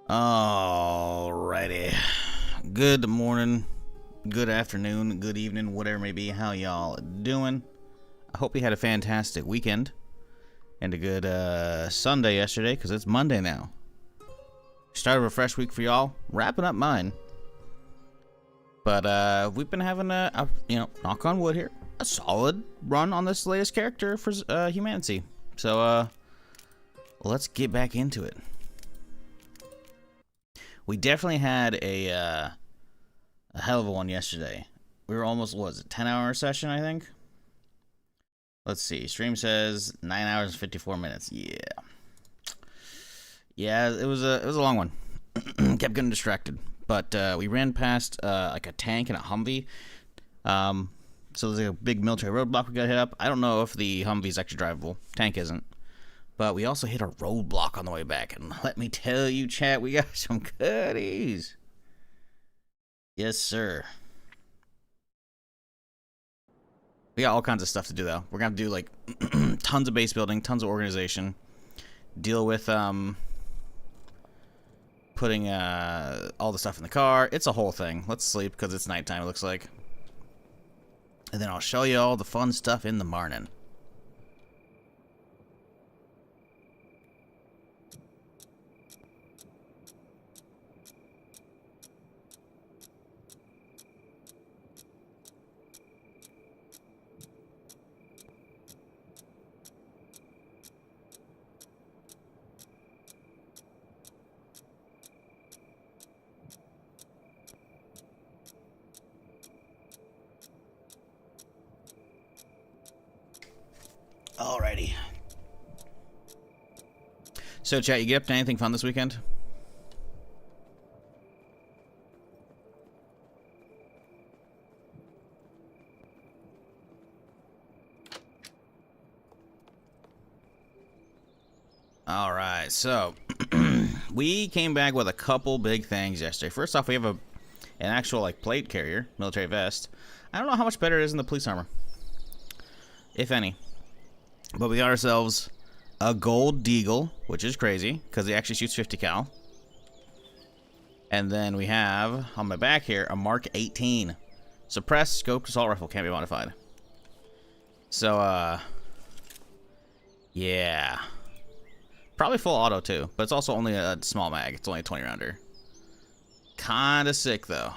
Alrighty. Good morning, good afternoon, good evening, whatever it may be. How y'all doing? I hope you had a fantastic weekend and a good Sunday yesterday, because it's Monday now. Start of a fresh week for y'all. Wrapping up mine. But we've been having knock on wood here, a solid run on this latest character for HumanitZ. So let's get back into it. We definitely had a hell of a one yesterday. We were almost, what was it, 10-hour session, I think? Let's see. Stream says 9 hours and 54 minutes. Yeah. Yeah, it was a long one. Kept getting distracted. But we ran past like a tank and a Humvee. So there's a big military roadblock we got to hit up. I don't know if the Humvee's actually drivable. Tank isn't. But we also hit a roadblock on the way back. And let me tell you, chat, we got some goodies. Yes, sir. We got all kinds of stuff to do, though. We're going to do, like, tons of base building, tons of organization. Deal with putting all the stuff in the car. It's a whole thing. Let's sleep because it's nighttime, it looks like. And then I'll show you all the fun stuff in the morning. Alrighty. So, chat, you get up to anything fun this weekend? Alright, so we came back with a couple big things yesterday. First off, we have an actual like plate carrier, military vest. I don't know how much better it is than the police armor, if any. But we got ourselves a gold deagle, which is crazy because it actually shoots 50 cal. And then we have on my back here a Mark 18 suppressed scoped assault rifle, can't be modified. So yeah, probably full auto too, but it's also only a small mag. It's only a 20 rounder. Kinda sick though.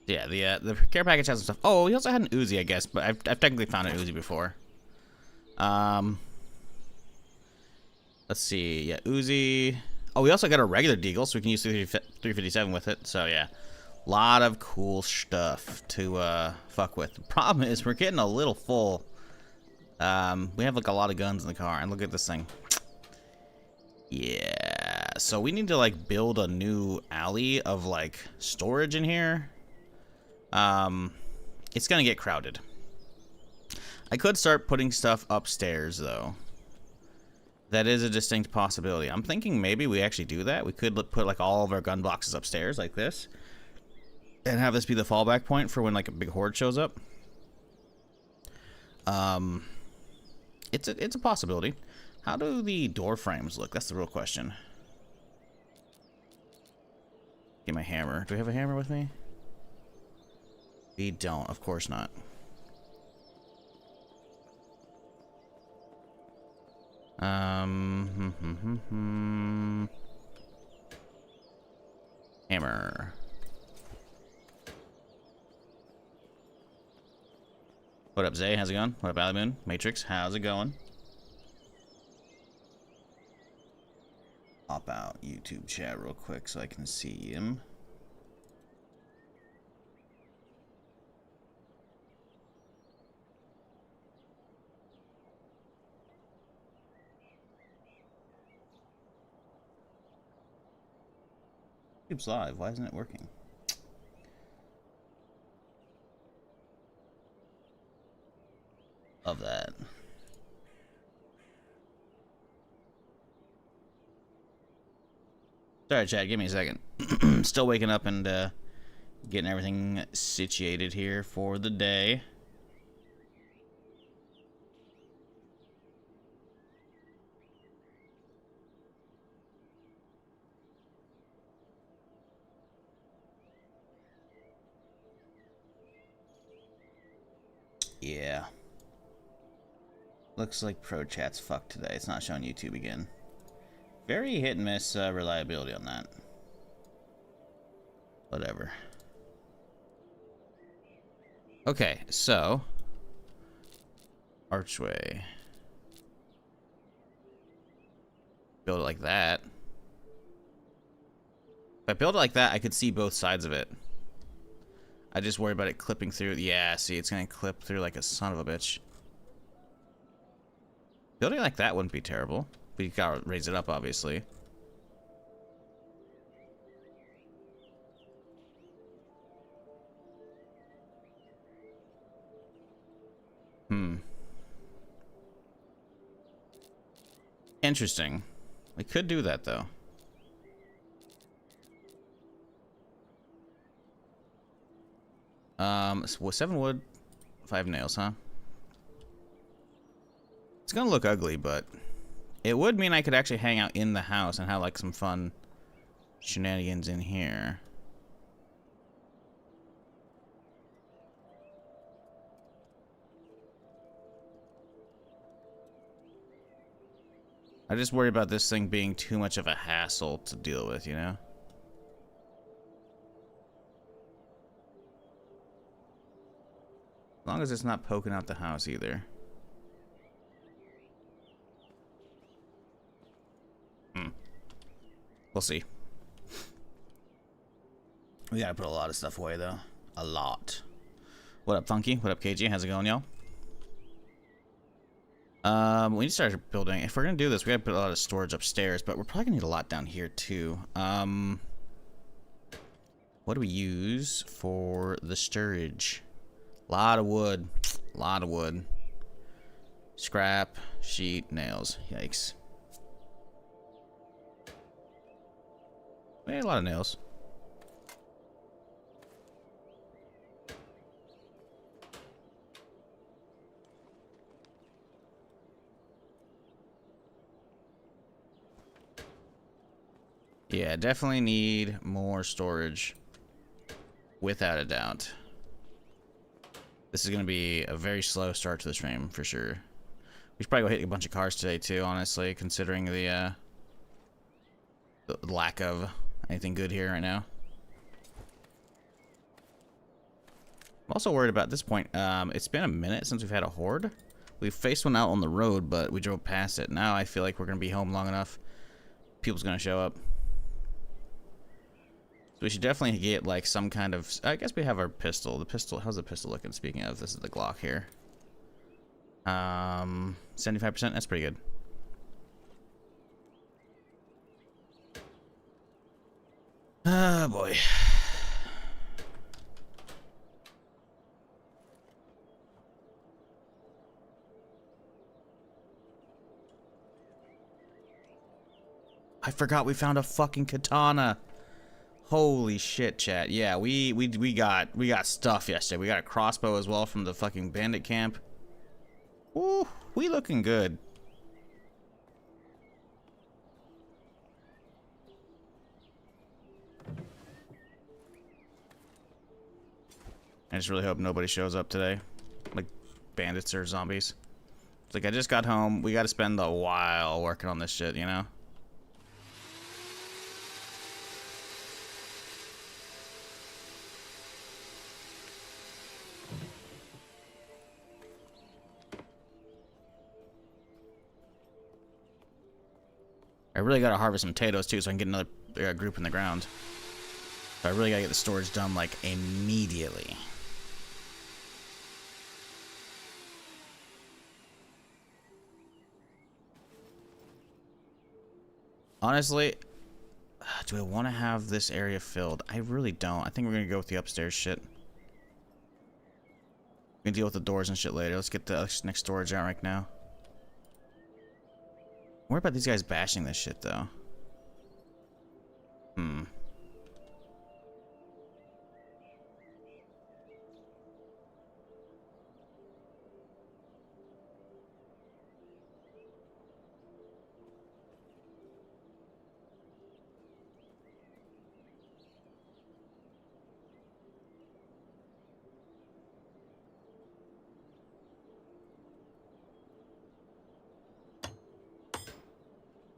Yeah, the care package has some stuff. Oh, we also had an Uzi, I guess, but I've technically found an Uzi before. Let's see. Yeah, Uzi. Oh, we also got a regular deagle, so we can use 357 with it. So yeah, a lot of cool stuff to fuck with. The problem is we're getting a little full. We have like a lot of guns in the car, and look at this thing. Yeah, so we need to like build a new alley of like storage in here. It's gonna get crowded. I could start putting stuff upstairs though. That is a distinct possibility. I'm thinking maybe we actually do that. We could put like all of our gun boxes upstairs like this, and have this be the fallback point for when like a big horde shows up. It's a possibility. How do the door frames look? That's the real question. Get my hammer. Do we have a hammer with me? We don't, of course not. Hammer. What up, Zay? How's it going? What up, Alley Moon? Matrix, how's it going? Hop out YouTube chat real quick so I can see him. YouTube's live. Why isn't it working? Love that. Sorry, Chad. Give me a second. Still waking up and getting everything situated here for the day. Yeah. Looks like Pro Chat's fucked today. It's not showing YouTube again. Very hit and miss reliability on that. Whatever. Okay, so archway. Build it like that. If I build it like that, I could see both sides of it. I just worry about it clipping through. Yeah, see, it's gonna clip through like a son of a bitch. Building like that wouldn't be terrible. But you gotta raise it up, obviously. Interesting. We could do that, though. So 7 wood, 5 nails, huh? It's gonna look ugly, but it would mean I could actually hang out in the house and have like some fun shenanigans in here. I just worry about this thing being too much of a hassle to deal with, you know? As long as it's not poking out the house either. We'll see. We gotta put a lot of stuff away, though. A lot. What up, Funky? What up, KG? How's it going, y'all? We need to start building. If we're gonna do this, we gotta put a lot of storage upstairs, but we're probably gonna need a lot down here, too. What do we use for the storage? A lot of wood. A lot of wood. Scrap, sheet, nails. Yikes. A lot of nails. Yeah, definitely need more storage. Without a doubt. This is going to be a very slow start to the stream, for sure. We should probably go hit a bunch of cars today, too, honestly, considering the lack of anything good here right now. I'm also worried about this point. It's been a minute since we've had a horde. We've faced one out on the road, but we drove past it. Now I feel like we're going to be home long enough. People's going to show up. So we should definitely get like some kind of... I guess we have our pistol. The pistol... How's the pistol looking? Speaking of, this is the Glock here. 75%? That's pretty good. Oh, boy. I forgot we found a fucking katana. Holy shit, chat. Yeah, we got stuff yesterday. We got a crossbow as well from the fucking bandit camp. Ooh, we looking good. I just really hope nobody shows up today. Like bandits or zombies. It's like I just got home. We got to spend a while working on this shit, you know? I really gotta harvest some potatoes too, so I can get another group in the ground. So I really gotta get the storage done like immediately. Honestly, do I want to have this area filled? I really don't. I think we're gonna go with the upstairs shit. We can deal with the doors and shit later. Let's get the next storage out right now. What about these guys bashing this shit, though?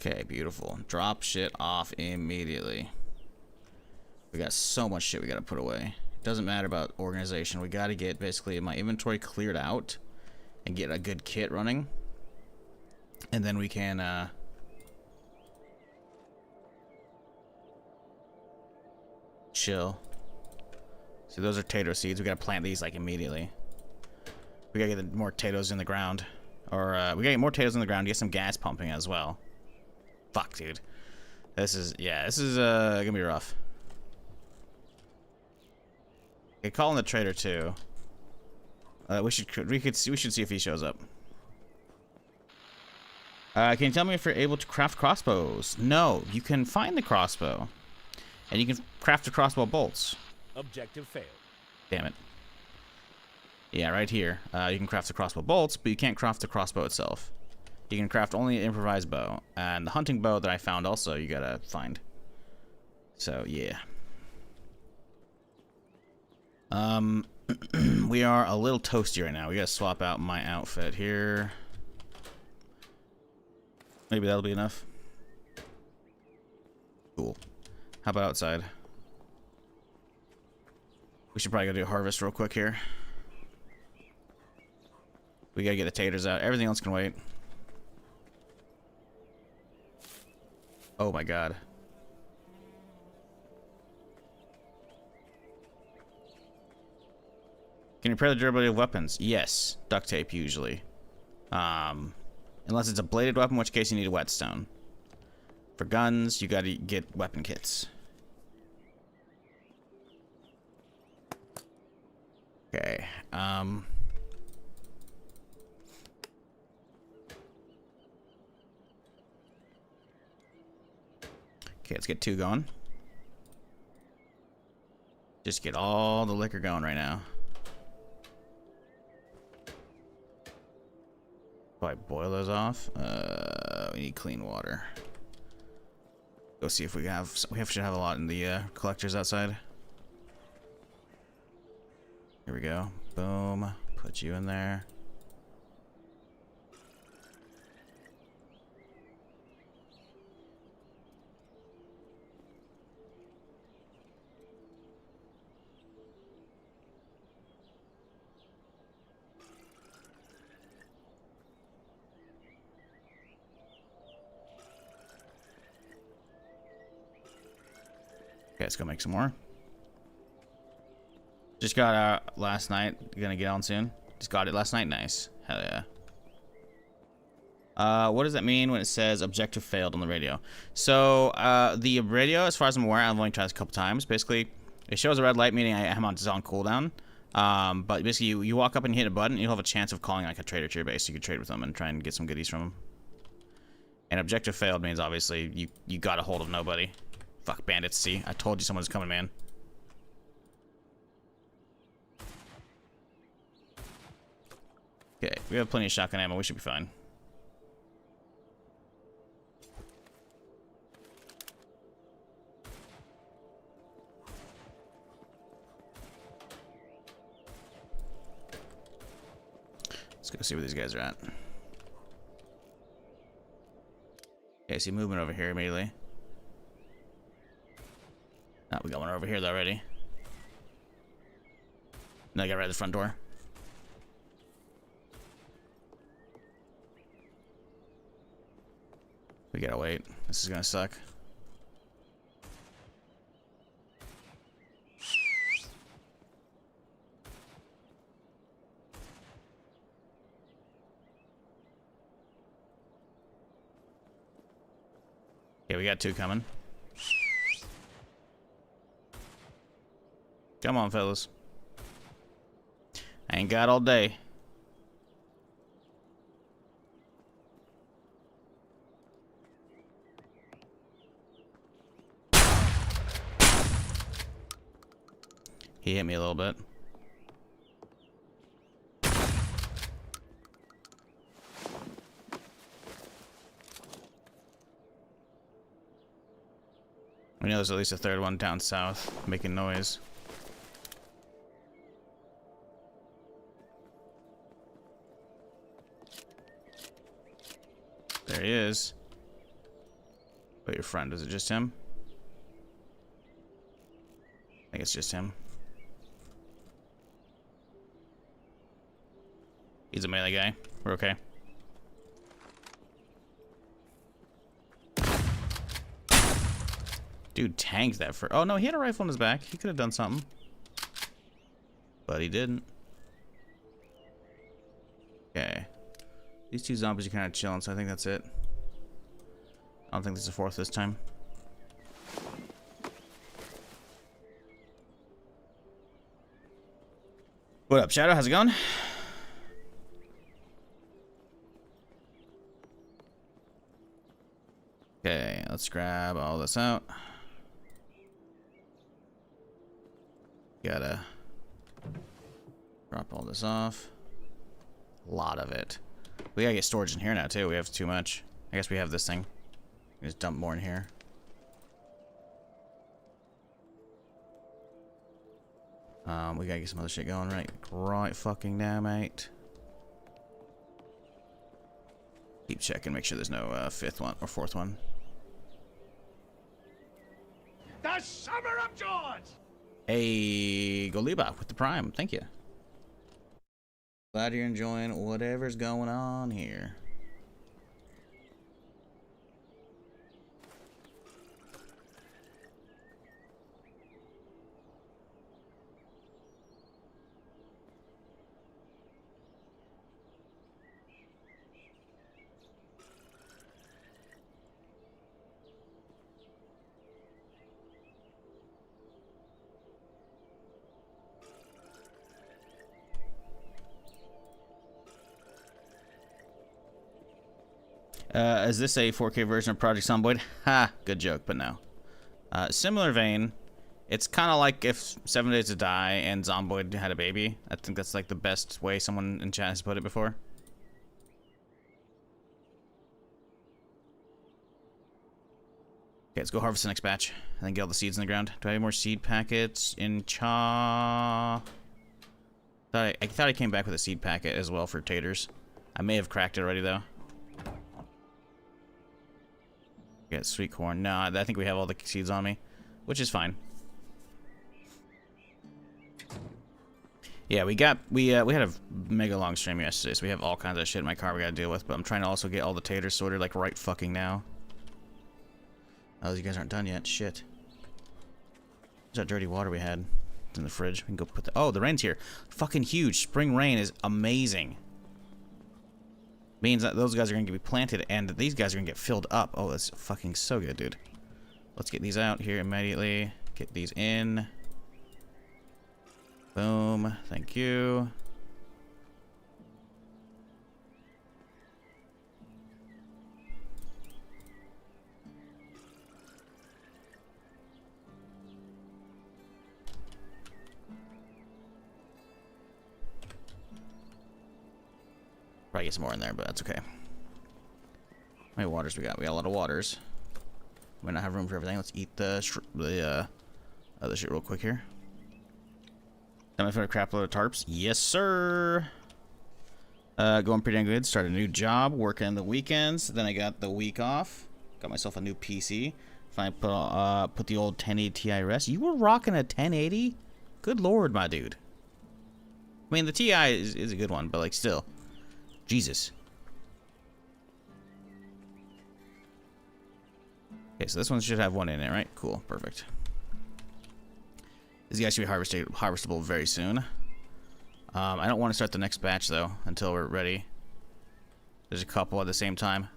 Okay, beautiful. Drop shit off immediately. We got so much shit we gotta put away. Doesn't matter about organization. We gotta get basically my inventory cleared out and get a good kit running. And then we can, chill. See, those are tato seeds. We gotta plant these, like, immediately. We gotta get more potatoes in the ground. Or, we gotta get more potatoes in the ground, get some gas pumping as well. Fuck, dude. This is, yeah, this is, gonna be rough. Okay, calling the trader, too. We should see if he shows up. Can you tell me if you're able to craft crossbows? No, you can find the crossbow. And you can craft the crossbow bolts. Objective failed. Damn it. Yeah, right here. You can craft the crossbow bolts, but you can't craft the crossbow itself. You can craft only an improvised bow. And the hunting bow that I found also, you gotta find. So, yeah. We are a little toasty right now. We gotta swap out my outfit here. Maybe that'll be enough. Cool. How about outside? We should probably go do a harvest real quick here. We gotta get the taters out. Everything else can wait. Oh my god. Can you repair the durability of weapons? Yes. Duct tape, usually. Unless it's a bladed weapon, in which case you need a whetstone. For guns, you gotta get weapon kits. Okay, okay, let's get 2 going. Just get all the liquor going right now. Do I boil those off? We need clean water. Go see if we should have a lot in the collectors outside. Here we go. Boom. Put you in there. Okay, let's go make some more. Just got out last night. Gonna get on soon. Just got it last night. Nice. Hell yeah. What does that mean when it says objective failed on the radio? So, the radio, as far as I'm aware, I've only tried this a couple times. Basically, it shows a red light, meaning I am on cooldown. But basically, you walk up and you hit a button, you'll have a chance of calling like a trader to your base. You could trade with them and try and get some goodies from them. And objective failed means obviously you got a hold of nobody. Fuck, bandits, see? I told you someone's coming, man. Okay, we have plenty of shotgun ammo. We should be fine. Let's go see where these guys are at. Okay, I see movement over here immediately. Oh, we got one over here already. No, I got right at the front door. We gotta wait. This is gonna suck. Yeah, we got 2 coming. Come on, fellas. I ain't got all day. He hit me a little bit. We know there's at least a 3rd one down south making noise. There he is. Wait, your friend, is it just him? I think it's just him. He's a melee guy. We're okay. Dude tanked that for... Oh, no, he had a rifle in his back. He could have done something. But he didn't. Okay. These two zombies are kind of chilling, so I think that's it. I don't think there's a fourth this time. What up, Shadow? How's it going? Okay, let's grab all this out. Gotta drop all this off. A lot of it. We gotta get storage in here now, too. We have too much. I guess we have this thing. Just dump more in here. We gotta get some other shit going right fucking now, mate. Keep checking, make sure there's no fifth one or fourth one. The Summer of George! Hey, Goliba with the Prime, thank you. Glad you're enjoying whatever's going on here. Is this a 4K version of Project Zomboid? Ha! Good joke, but no. Similar vein. It's kind of like if 7 Days to Die and Zomboid had a baby. I think that's like the best way someone in chat has put it before. Okay, let's go harvest the next batch and then get all the seeds in the ground. Do I have more seed packets in I thought I came back with a seed packet as well for taters. I may have cracked it already though. Get sweet corn. No, I think we have all the seeds on me, which is fine. Yeah, we had a mega long stream yesterday, so we have all kinds of shit in my car we gotta deal with. But I'm trying to also get all the taters sorted like right fucking now. Oh, you guys aren't done yet. Shit. Where's that dirty water we had? It's in the fridge. We can go put the... Oh, the rain's here. Fucking huge. Spring rain is amazing. Means that those guys are going to be planted and these guys are going to get filled up. Oh, that's fucking so good, dude. Let's get these out here immediately. Get these in. Boom. Thank you. Probably get some more in there, but that's okay. How many waters we got? We got a lot of waters. We might not have room for everything. Let's eat the other shit real quick here. Am I for a crap load of tarps? Yes, sir. Going pretty dang good. Started a new job, working the weekends. Then I got the week off. Got myself a new PC. Finally put the old 1080 Ti rest. You were rocking a 1080? Good lord, my dude. I mean, the Ti is a good one, but like still. Jesus. Okay, so this one should have one in it, right? Cool, perfect. These guys should be harvestable very soon. I don't want to start the next batch though until we're ready. There's a couple at the same time.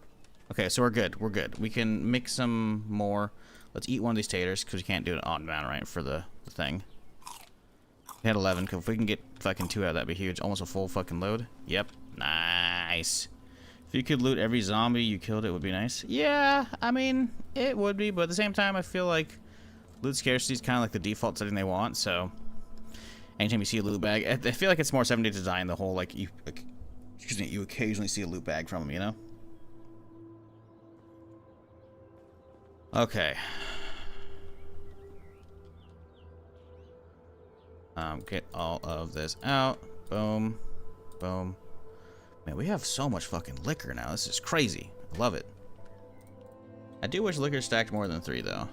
Okay, so we're good. We're good. We can mix some more. Let's eat one of these taters because we can't do it on demand, right? For the thing. We had 11. If we can get fucking 2 out, that'd be huge. Almost a full fucking load. Yep. Nice. If you could loot every zombie you killed, it would be nice. Yeah, I mean, it would be, but at the same time, I feel like loot scarcity is kind of like the default setting they want, so anytime you see a loot bag, I feel like it's more 7 Days to Die in the whole, like, you occasionally see a loot bag from them, you know? Okay. Get all of this out. Boom. Boom. Man, we have so much fucking liquor now. This is crazy. I love it. I do wish liquor stacked more than 3 though.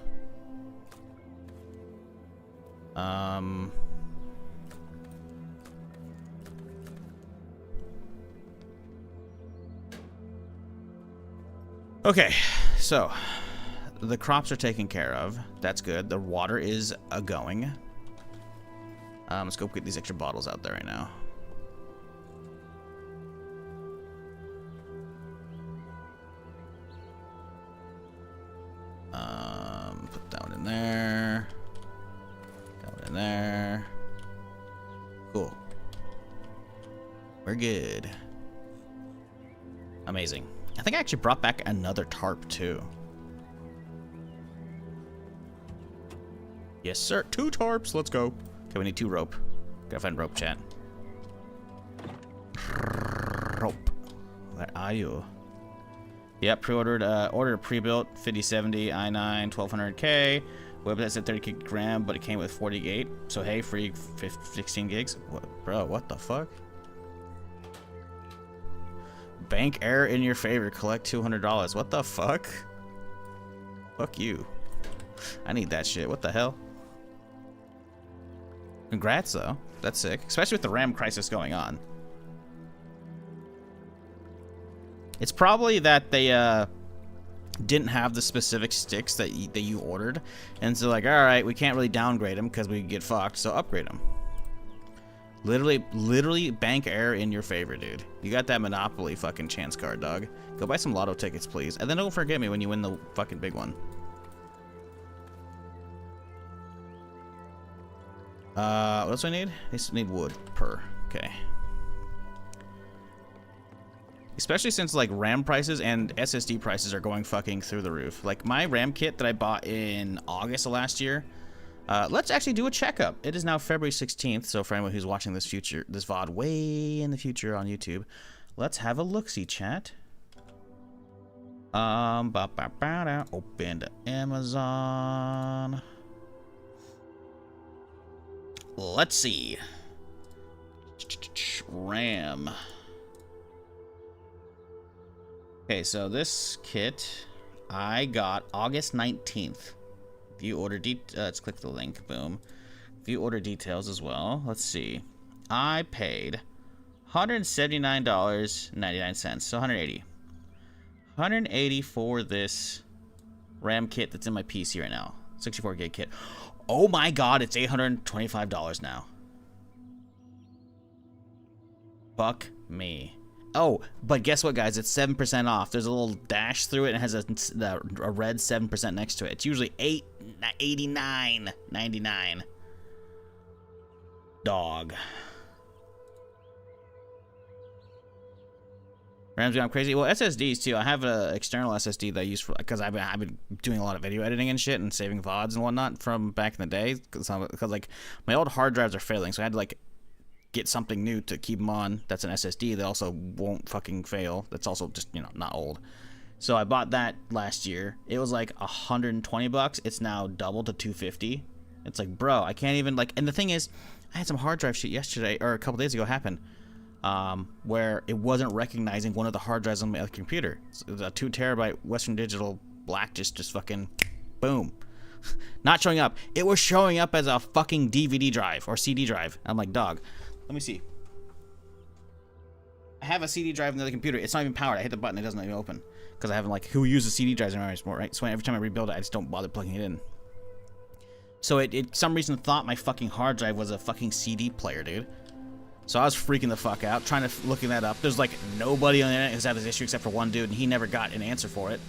Okay, so the crops are taken care of. That's good. The water is going. Let's go get these extra bottles out there right now. Put that one in there. That one in there. Cool. We're good. Amazing. I think I actually brought back another tarp too. Yes, sir. 2 tarps. Let's go. Okay, we need 2 rope. Gotta find rope, chat. Rope. Where are you? Yep, pre-ordered. Ordered a pre-built 5070 i9 1200K. Website said 30 gig RAM, but it came with 48. So hey, free 16 gigs. What, bro? What the fuck? Bank error in your favor. Collect $200. What the fuck? Fuck you. I need that shit. What the hell? Congrats, though. That's sick. Especially with the RAM crisis going on. It's probably that they didn't have the specific sticks that you ordered. And so like, alright, we can't really downgrade them because we get fucked, so upgrade them. Literally bank error in your favor, dude. You got that Monopoly fucking chance card, dog. Go buy some lotto tickets, please. And then don't forget me when you win the fucking big one. What else do I need? I just need wood per. Okay. Especially since like RAM prices and SSD prices are going fucking through the roof. Like my RAM kit that I bought in August of last year. Let's actually do a checkup. It is now February 16th, so for anyone who's watching this VOD way in the future on YouTube, let's have a look-see, chat. Open to Amazon. Let's see. RAM. Okay, so this kit I got August 19th. View order let's click the link. Boom. View order details as well. Let's see. I paid $179.99, so 180. 180 for this RAM kit that's in my PC right now. 64 gig kit. Oh my god, it's $825 now. Fuck me. Oh, but guess what, guys? It's 7% off. There's a little dash through it and it has a red 7% next to it. It's usually $89.99. Dog. RAM's gone crazy. Well, SSDs too. I have an external SSD that I use for because I've been doing a lot of video editing and shit and saving VODs and whatnot from back in the day. Because like my old hard drives are failing, so I had to like get something new to keep them on. That's an SSD that also won't fucking fail. That's also just, you know, not old. So I bought that last year. It was like $120. It's now doubled to $250. It's like, bro, I can't even like. And the thing is, I had some hard drive shit yesterday or a couple days ago happen. Where it wasn't recognizing one of the hard drives on my computer. So it was a 2 terabyte Western Digital black, just fucking boom. Not showing up. It was showing up as a fucking DVD drive or CD drive. I'm like, dog, let me see. I have a CD drive in the other computer. It's not even powered. I hit the button, it doesn't even open. Because I haven't like, who uses CD drives anymore, right? So every time I rebuild it, I just don't bother plugging it in. So it some reason thought my fucking hard drive was a fucking CD player, dude. So I was freaking the fuck out, trying to looking that up. There's like nobody on the internet who's had this issue except for one dude, and he never got an answer for it.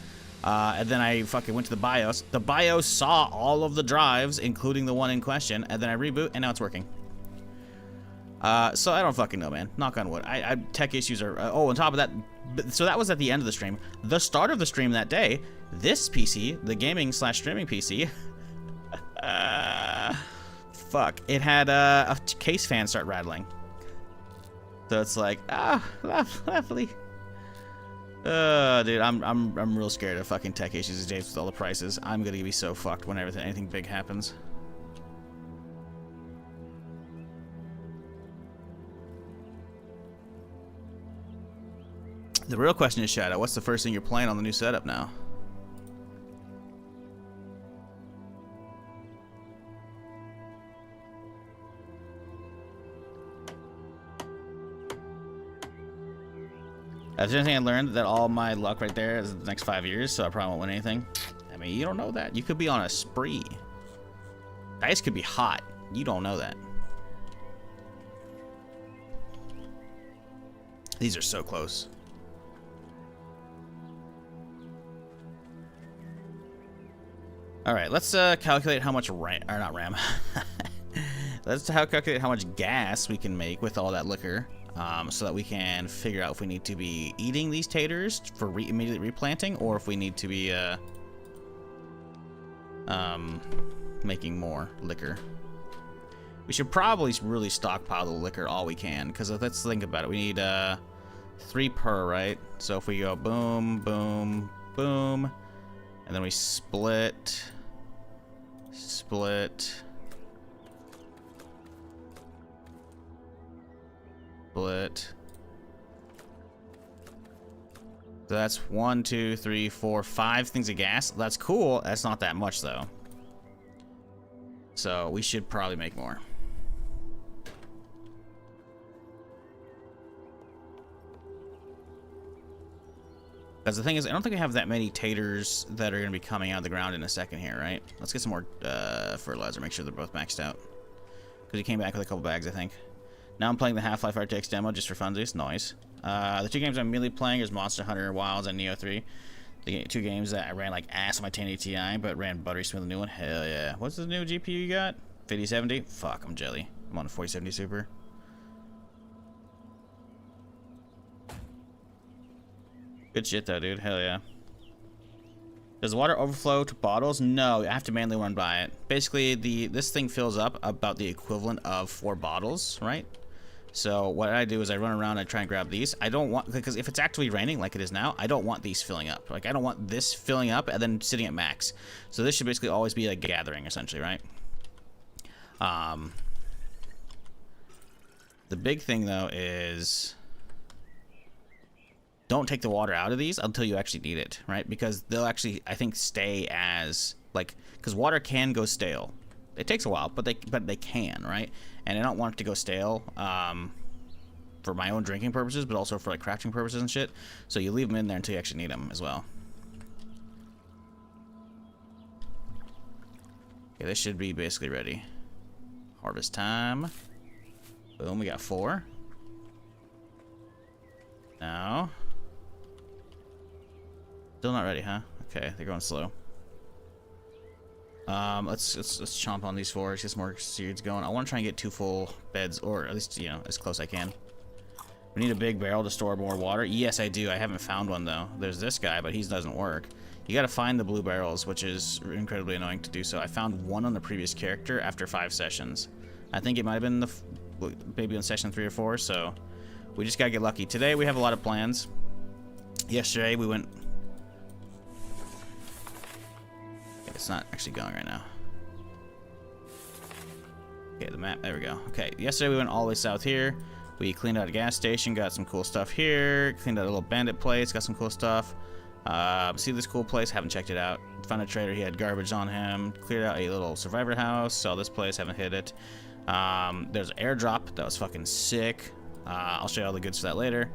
And then I fucking went to the BIOS. The BIOS saw all of the drives, including the one in question, and then I reboot, and now it's working. So I don't fucking know, man. Knock on wood. Tech issues are. Oh, on top of that, so that was at the end of the stream. The start of the stream that day, this PC, the gaming/streaming PC, fuck, it had a case fan start rattling. So it's like, lovely. Dude, I'm real scared of fucking tech issues these days with all the prices. I'm gonna be so fucked when anything big happens. The real question is, Shadow, what's the first thing you're playing on the new setup now? If there's anything I learned, that all my luck right there is the next 5 years, so I probably won't win anything. I mean, you don't know that. You could be on a spree. Dice could be hot. You don't know that. These are so close. All right, let's calculate how much Let's calculate how much gas we can make with all that liquor, so that we can figure out if we need to be eating these taters for immediate replanting, or if we need to be making more liquor. We should probably really stockpile the liquor all we can, because let's think about it. We need 3 per, right? So if we go boom, boom, boom, and then we split, split, split. So that's 1, 2, 3, 4, 5 things of gas. That's cool. That's not that much though. So we should probably make more. Because the thing is, I don't think we have that many taters that are going to be coming out of the ground in a second here, right? Let's get some more fertilizer, make sure they're both maxed out. Because he came back with a couple bags, I think. Now I'm playing the Half-Life RTX demo just for funsies. Nice. The 2 games I'm really playing is Monster Hunter Wilds and Neo 3. The 2 games that I ran like ass on my 1080 Ti, but ran buttery smooth, the new one. Hell yeah. What's the new GPU you got? 5070? Fuck, I'm jelly. I'm on a 4070 Super. Good shit though, dude. Hell yeah. Does water overflow to bottles? No, I have to manually run by it. Basically, this thing fills up about the equivalent of 4 bottles, right? So what I do is I run around and try and grab these. I don't want, because if it's actually raining like it is now, I don't want these filling up. Like I don't want this filling up and then sitting at max. So this should basically always be like gathering essentially, right? The big thing though is don't take the water out of these until you actually need it, right? Because they'll actually, I think, stay as like, because water can go stale. It takes a while, but they can, right? And I don't want it to go stale for my own drinking purposes, but also for like crafting purposes and shit. So you leave them in there until you actually need them as well. Okay, this should be basically ready. Harvest time. Boom, we got 4. Now. Still not ready, huh? Okay, they're going slow. Let's chomp on these 4. Let's get some more seeds going. I want to try and get 2 full beds, or at least, you know, as close as I can. We need a big barrel to store more water. Yes, I do. I haven't found one though. There's this guy, but he doesn't work. You got to find the blue barrels, which is incredibly annoying to do so. I found one on the previous character after 5 sessions. I think it might have been maybe on session 3 or 4. So we just gotta get lucky. Today we have a lot of plans. Yesterday we went. It's not actually going right now. Okay, the map, there we go. Okay, yesterday we went all the way south here. We cleaned out a gas station, got some cool stuff here. Cleaned out a little bandit place, got some cool stuff. See this cool place, haven't checked it out. Found a trader, he had garbage on him. Cleared out a little survivor house, saw this place, haven't hit it. There's an airdrop, that was fucking sick. I'll show you all the goods for that later.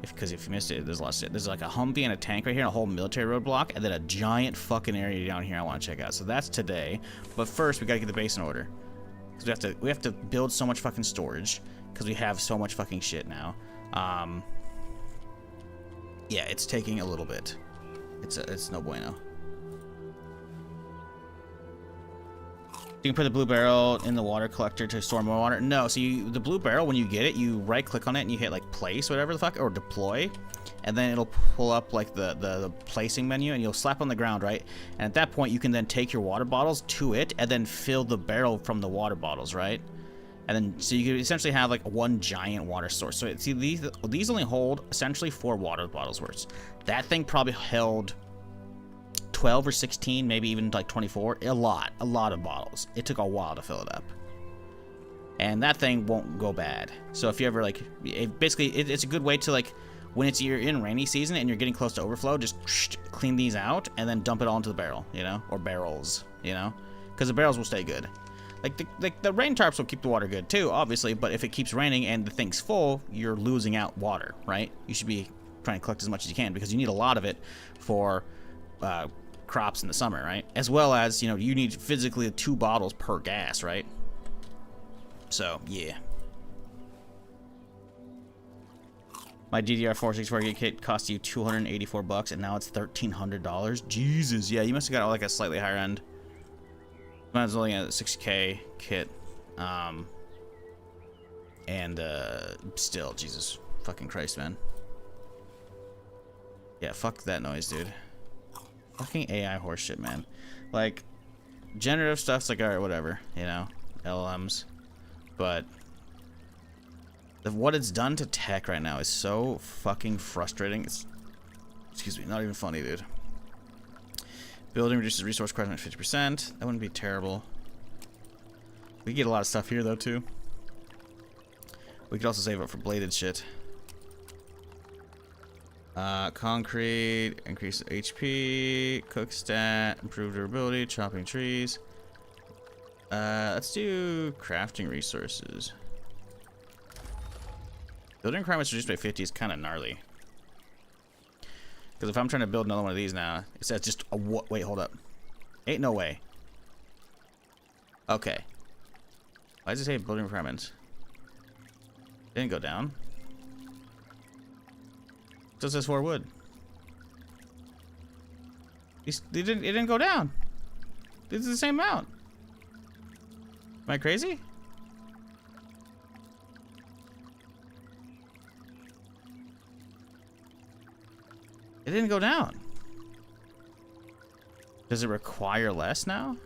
Because if you missed it, there's a lot of shit. There's like a Humvee and a tank right here, and a whole military roadblock, and then a giant fucking area down here I want to check out. So that's today. But first, we gotta get the base in order. Because we have to build so much fucking storage. Because we have so much fucking shit now. Yeah, it's taking a little bit. It's no bueno. You can put the blue barrel in the water collector to store more water. No, so the blue barrel, when you get it, you right click on it and you hit like place, whatever the fuck, or deploy, and then it'll pull up like the placing menu, and you'll slap on the ground, right? And at that point, you can then take your water bottles to it and then fill the barrel from the water bottles, right? And then so you can essentially have like one giant water source. So see, these only hold essentially 4 water bottles worth. That thing probably held 12 or 16, maybe even like 24. A lot of bottles. It took a while to fill it up, and that thing won't go bad. So if you ever like, it's a good way to like, when you're in rainy season and you're getting close to overflow, just clean these out and then dump it all into the barrel, you know, or barrels, you know, because the barrels will stay good. Like the rain tarps will keep the water good too, obviously, but if it keeps raining and the thing's full, you're losing out water, right? You should be trying to collect as much as you can because you need a lot of it for crops in the summer, right? As well as, you know, you need physically 2 bottles per gas, right? So, yeah. My DDR4 64GB kit cost you $284 and now it's $1,300. Jesus, yeah, you must have got like a slightly higher end. Mine was only a 6K kit. And still, Jesus fucking Christ, man. Yeah, fuck that noise, dude. Fucking AI horseshit, man. Like, generative stuff's like, alright, whatever, you know, LLMs. But what it's done to tech right now is so fucking frustrating. It's, excuse me, not even funny, dude. Building reduces resource requirement 50%. That wouldn't be terrible. We get a lot of stuff here, though, too. We could also save up for bladed shit. Concrete, increase HP, cook stat, improve durability, chopping trees. Let's do crafting resources. Building requirements reduced by 50 is kind of gnarly. Because if I'm trying to build another one of these now, it says just a wait, hold up. Ain't no way. Okay. Why does it say building requirements? It didn't go down. It still says 4 wood. It didn't go down. This is the same amount. Am I crazy? It didn't go down. Does it require less now?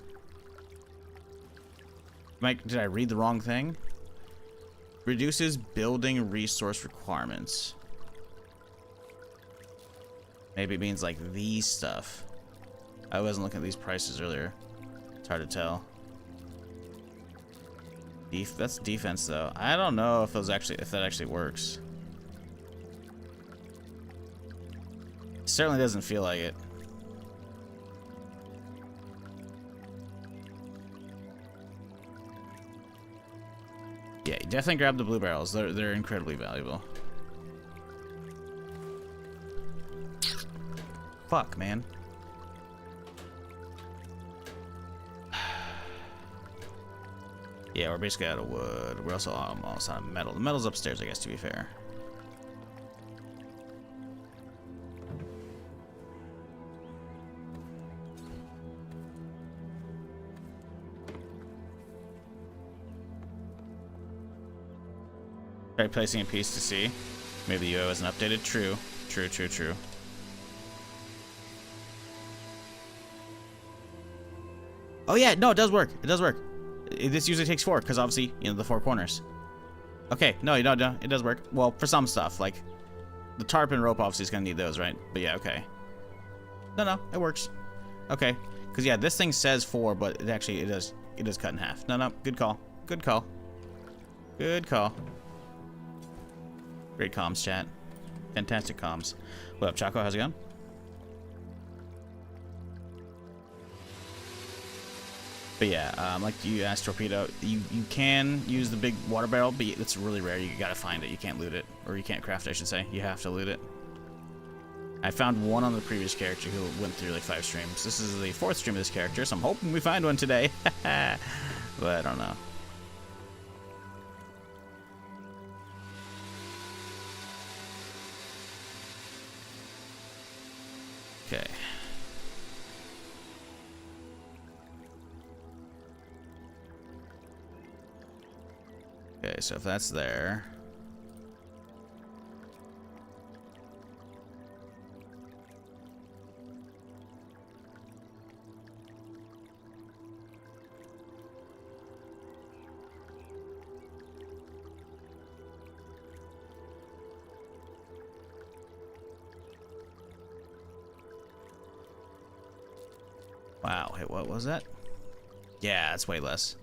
Did I read the wrong thing? Reduces building resource requirements. Maybe it means like these stuff. I wasn't looking at these prices earlier. It's hard to tell. That's defense though. I don't know if that actually works. It certainly doesn't feel like it. Yeah, definitely grab the blue barrels. They're incredibly valuable. Fuck, man. Yeah, we're basically out of wood. We're also almost out of metal. The metal's upstairs, I guess, to be fair. Try placing a piece to see. Maybe the UO isn't updated. True. True, true, true. Oh yeah, no, it does work. It does work. This usually takes 4, because obviously, you know, the 4 corners. Okay, no, it does work. Well, for some stuff, like the tarp and rope obviously is gonna need those, right? But yeah, okay. No, it works. Okay, because yeah, this thing says 4, but it does cut in half. No, good call. Good call. Good call. Great comms, chat. Fantastic comms. What up, Choco? How's it going? But yeah, like you asked, Torpedo, you can use the big water barrel, but it's really rare. You gotta find it. You can't loot it. Or you can't craft it, I should say. You have to loot it. I found one on the previous character who went through like 5 streams. This is the 4th stream of this character, so I'm hoping we find one today. But I don't know. Okay. Okay, so if that's there. Wow, hey, what was that? Yeah, that's way less.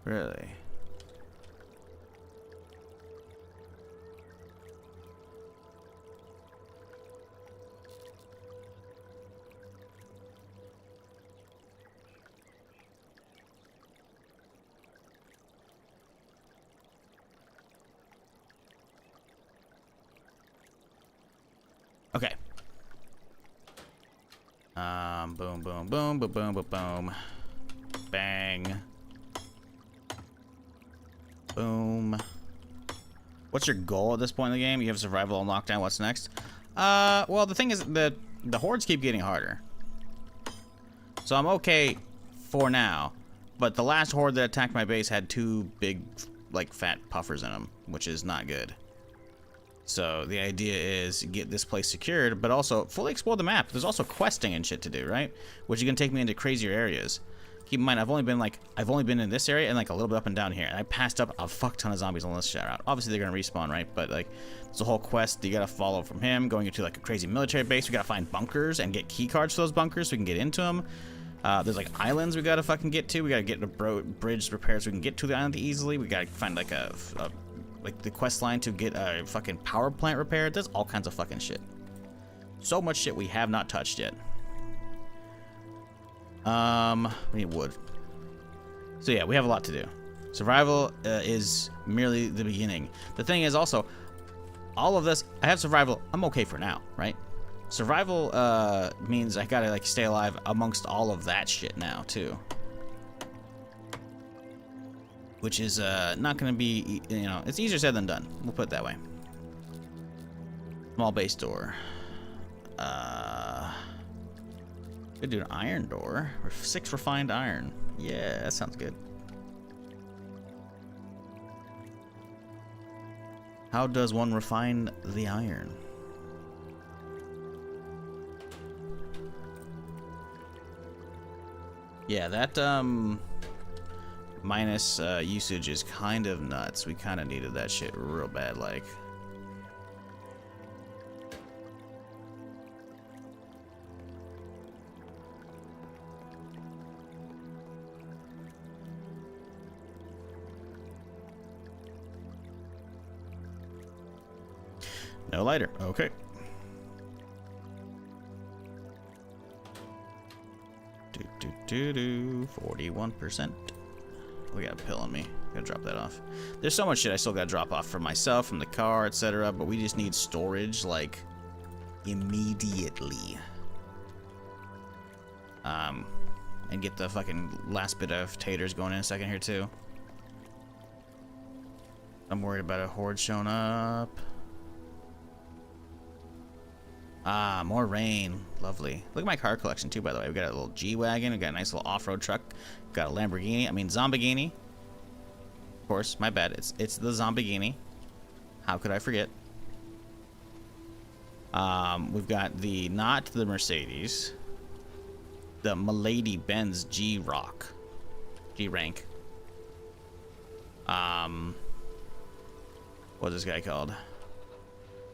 Really? Okay. Boom, boom, boom, boom, boom, boom, boom. Bang. Boom. What's your goal at this point in the game? You have survival and lockdown. What's next? Well, the thing is that the hordes keep getting harder. So I'm okay for now. But the last horde that attacked my base had 2 big, like, fat puffers in them, which is not good. So the idea is get this place secured, but also fully explore the map. There's also questing and shit to do, right? Which is gonna take me into crazier areas. Keep in mind, I've only been in this area and like a little bit up and down here, and I passed up a fuck ton of zombies on this shout out. Obviously they're gonna respawn, right? But like, there's a whole quest you gotta follow from him, going into like a crazy military base. We gotta find bunkers and get key cards for those bunkers so we can get into them. There's like islands we gotta fucking get to. We gotta get a bridge repaired so we can get to the island easily. We gotta find like like the quest line to get a fucking power plant repaired. There's all kinds of fucking shit. So much shit we have not touched yet. We need wood. So yeah, we have a lot to do. Survival is merely the beginning. The thing is also, all of this, I have survival. I'm okay for now, right? Survival means I gotta like stay alive amongst all of that shit now too. Which is not going to be, you know, it's easier said than done. We'll put it that way. Small base door. Could do an iron door. 6 refined iron. Yeah, that sounds good. How does one refine the iron? Yeah, that, minus usage is kind of nuts. We kind of needed that shit real bad, like. No lighter. Okay. 41%. We got a pill on me. Gotta drop that off. There's so much shit I still gotta drop off for myself, from the car, etc. But we just need storage, like, immediately. And get the fucking last bit of taters going in a second here, too. I'm worried about a horde showing up. Ah, more rain. Lovely. Look at my car collection, too, by the way. We got a little G-Wagon. We got a nice little off-road truck. Got a Lamborghini. I mean, Zombigini. Of course, my bad. It's the Zombigini. How could I forget? We've got the, not the Mercedes. The Milady Benz G-Rock. G-Rank. What's this guy called?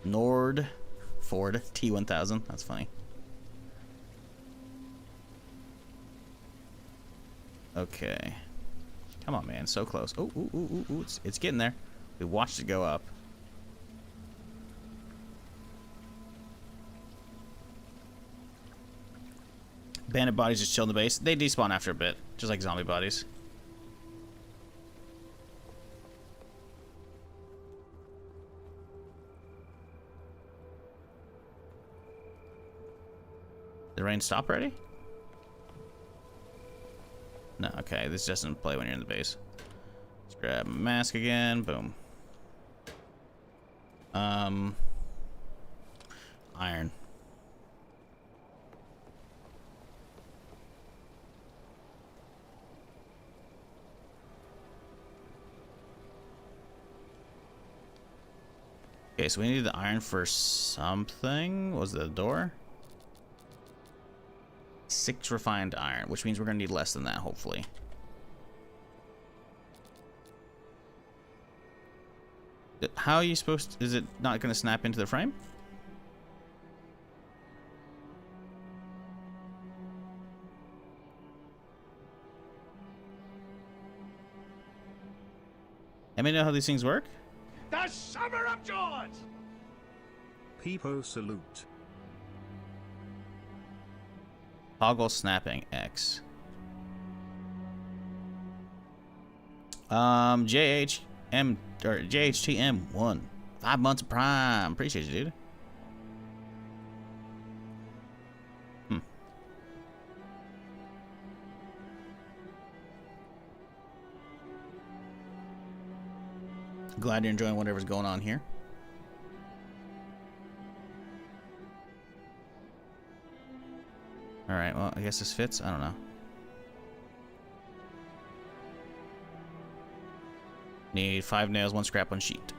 Nord Ford T1000. That's funny. Okay. Come on, man. So close. Ooh, ooh, ooh, ooh, ooh. It's getting there. We watched it go up. Bandit bodies just chill in the base. They despawn after a bit, just like zombie bodies. The rain stop already? No, okay. This doesn't play when you're in the base. Let's grab a mask again. Boom. Iron. Okay, so we needed the iron for something. What was the door? 6 refined iron, which means we're gonna need less than that, hopefully. How are you supposed to, is it not gonna snap into the frame? Anybody know how these things work? The Summer of Joys! Peepo salute. Toggle snapping X. JHM or JHTM1. 5 months of Prime. Appreciate you, dude. Glad you're enjoying whatever's going on here. Alright, well, I guess this fits. I don't know. Need 5 nails, 1 scrap, 1 sheet.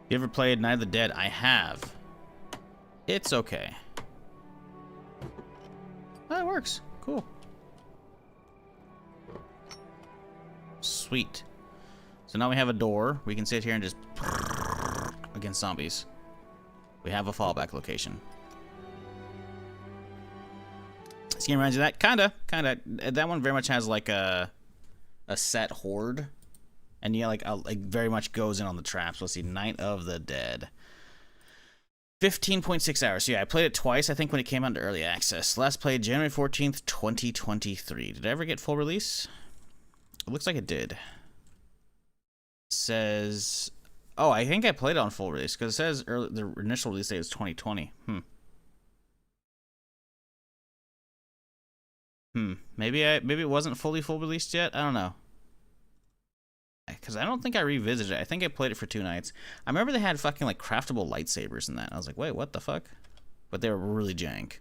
You ever played Night of the Dead? I have. It's okay. Oh, it works. Cool. Sweet. So now we have a door. We can sit here and just against zombies. We have a fallback location. This game reminds you of that? Kinda. That one very much has like a set horde. And yeah, like very much goes in on the traps. Let's see, Night of the Dead. 15.6 hours. So yeah, I played it twice, I think, when it came out to early access. Last played January 14th, 2023. Did I ever get full release? It looks like it did. It says... Oh, I think I played it on full release, because it says the initial release date was 2020. Maybe it wasn't fully full released yet? I don't know. Because I don't think I revisited it. I think I played it for 2 nights. I remember they had fucking like craftable lightsabers in that. I was like, wait, what the fuck? But they were really jank.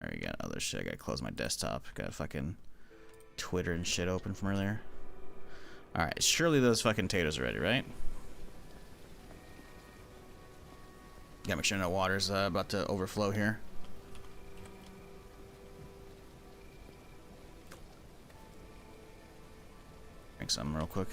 Alright, got other shit. I gotta close my desktop. Got fucking Twitter and shit open from earlier. Alright, surely those fucking taters are ready, right? Gotta make sure no water's about to overflow here. Drink some real quick.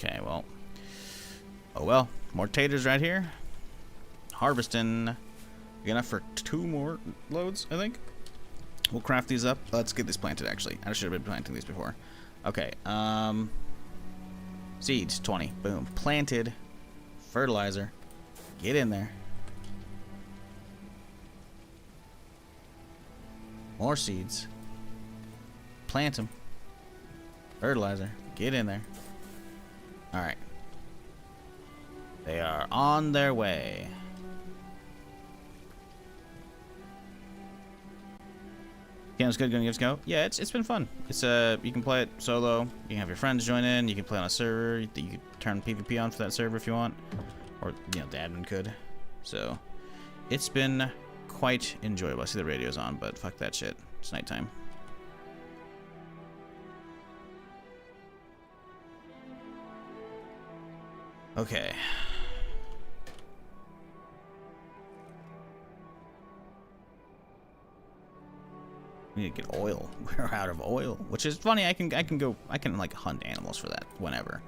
Okay, well. Oh well. More taters right here. Harvesting. Enough for 2 more loads, I think. We'll craft these up. Let's get this planted, actually. I should have been planting these before. Okay, seeds, 20. Boom. Planted. Fertilizer. Get in there. More seeds. Plant them. Fertilizer. Get in there. Alright. They are on their way. Game's good, gonna give it a go. Yeah, it's been fun. It's you can play it solo. You can have your friends join in. You can play on a server. You can turn PvP on for that server if you want, or you know the admin could. So it's been quite enjoyable. I see the radio's on, but fuck that shit. It's nighttime. Okay. We need to get oil. We're out of oil, which is funny. I can like hunt animals for that whenever.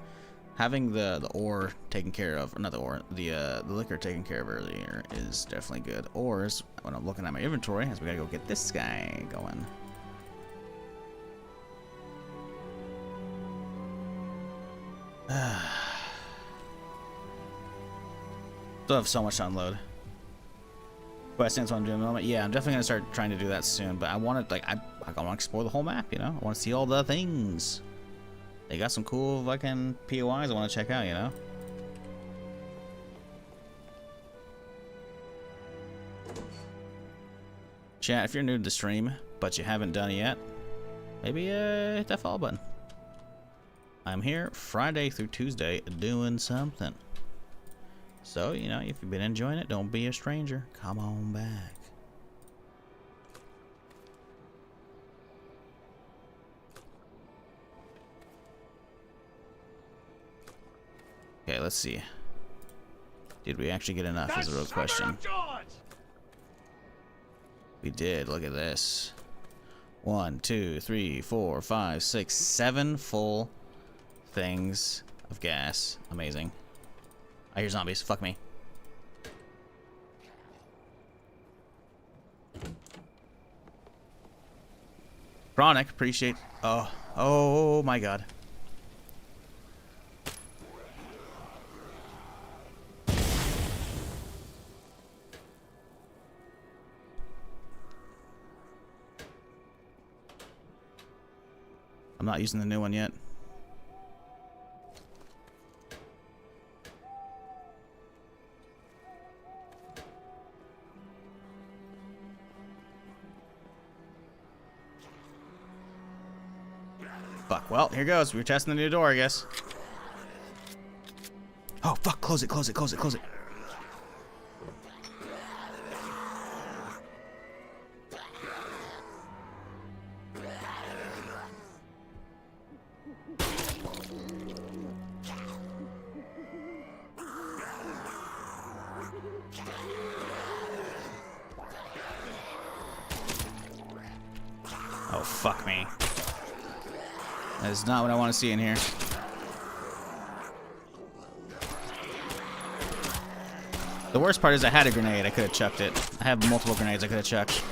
Having the ore taken care of, or not the ore, the liquor taken care of earlier is definitely good. Ores, when I'm looking at my inventory, as we gotta go get this guy going. Still have so much to unload. But that's what I'm doing at the moment. Yeah, I'm definitely gonna start trying to do that soon. But I want to I want to explore the whole map. You know, I want to see all the things. They got some cool fucking POIs I want to check out. You know. Chat, if you're new to the stream, but you haven't done it yet, maybe hit that follow button. I'm here Friday through Tuesday doing something. So, you know, if you've been enjoying it, don't be a stranger. Come on back. Okay, let's see. Did we actually get enough is the real question. We did. Look at this. 1, 2, 3, 4, 5, 6, 7 full things of gas. Amazing. I hear zombies. Fuck me. Chronic, appreciate. Oh my god. I'm not using the new one yet. Fuck, well, here goes. We're testing the new door, I guess. Oh, fuck, close it, close it, close it, close it. Oh, fuck me. That is not what I want to see in here. The worst part is I had a grenade. I could have chucked it. I have multiple grenades I could have chucked.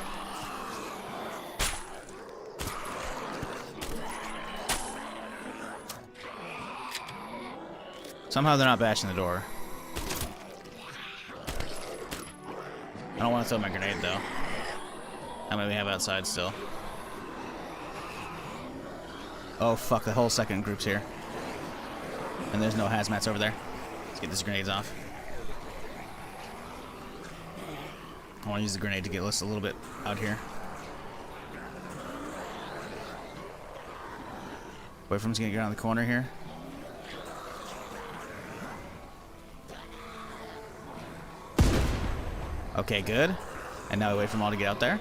Somehow they're not bashing the door. I don't want to throw my grenade though. How many we have outside still? Oh fuck, the whole second group's here. And there's no hazmats over there. Let's get these grenades off. I want to use the grenade to get us a little bit out here. Wait for him to get around the corner here. Okay, good. And now we wait for them all to get out there.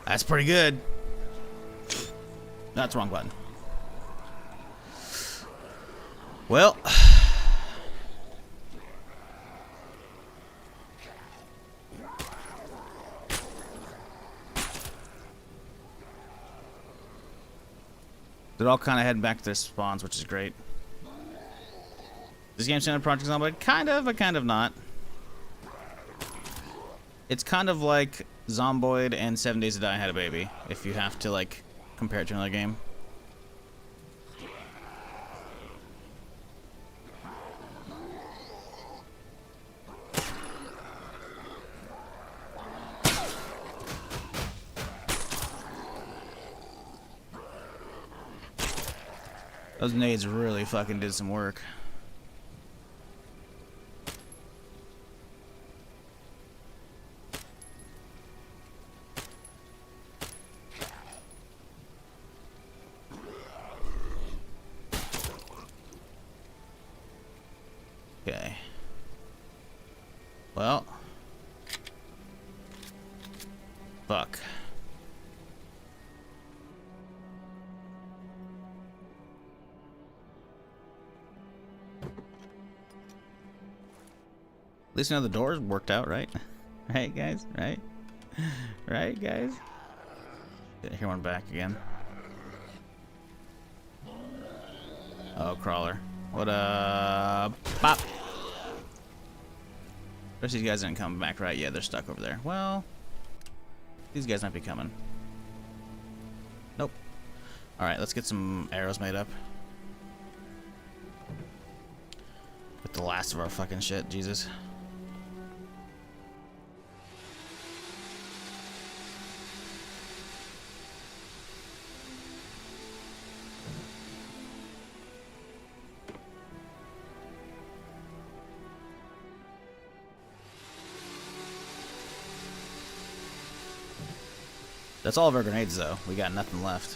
That's pretty good. That's the wrong button. Well. They're all kind of heading back to their spawns, which is great. This game's Project Zomboid? Kind of, but kind of not. It's kind of like Zomboid and 7 Days to Die had a baby, if you have to, like, compare it to another game. Those nades really fucking did some work. Okay. Well. Fuck. At least now the doors worked out, right? Right, guys? Right? Right, guys? Here one back again. Oh, crawler. What up? Pop! Rest of these guys didn't come back, right? Yeah, they're stuck over there. Well, These guys might be coming. Nope. Alright, let's get some arrows made up. With the last of our fucking shit, Jesus. That's all of our grenades, though. We got nothing left.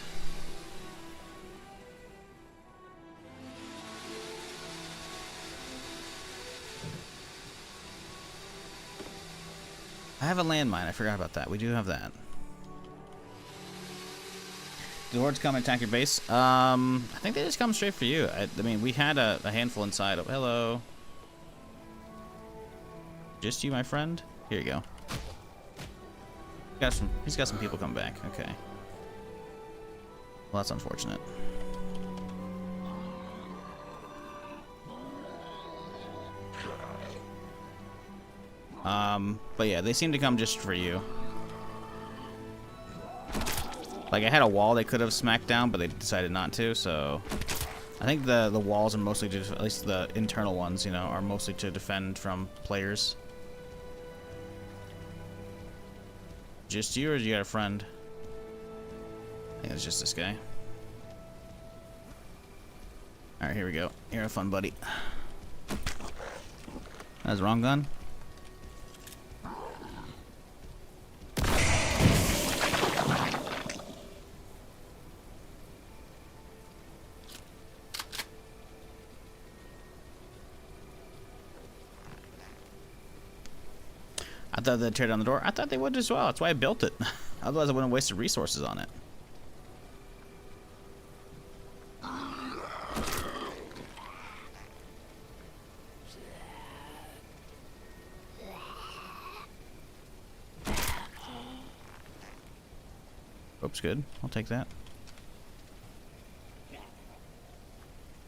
I have a landmine. I forgot about that. We do have that. The hordes come and attack your base. I think they just come straight for you. I mean, we had a handful inside. Oh, hello. Just you, my friend? Here you go. He's got some people come back. Okay. Well, that's unfortunate. But yeah, they seem to come just for you. Like, I had a wall they could have smacked down, but they decided not to, so... I think the walls are mostly just, at least the internal ones, you know, are mostly to defend from players. Just you, or do you got a friend? I think it's just this guy. Alright, here we go. Here, have fun, buddy. That's the wrong gun. I thought they'd tear down the door. I thought they would as well. That's why I built it. Otherwise, I wouldn't have wasted resources on it. Oops, good. I'll take that.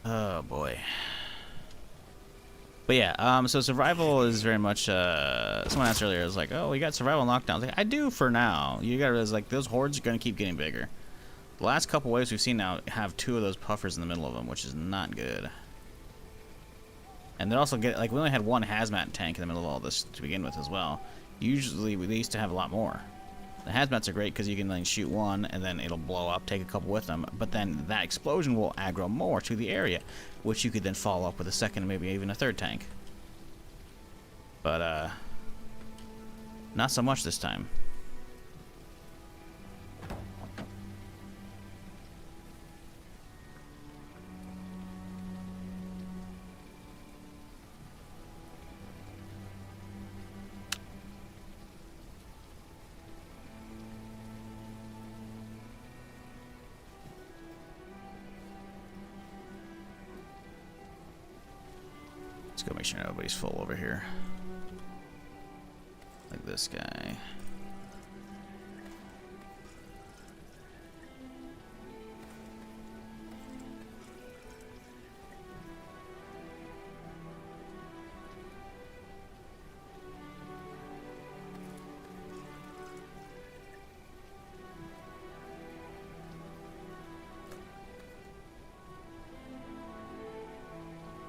Oh, boy. But yeah, so survival is very much, someone asked earlier, I was like, oh, we got survival knockdowns. Like, I do for now. You gotta realize, like, those hordes are gonna keep getting bigger. The last couple waves we've seen now have 2 of those puffers in the middle of them, which is not good. And they also get, like, we only had 1 hazmat tank in the middle of all this to begin with as well. Usually, they used to have a lot more. The hazmats are great because you can then shoot 1 and then it'll blow up, take a couple with them. But then that explosion will aggro more to the area, which you could then follow up with a second, maybe even a 3rd tank. But, not so much this time. Let's go make sure nobody's full over here. Like this guy.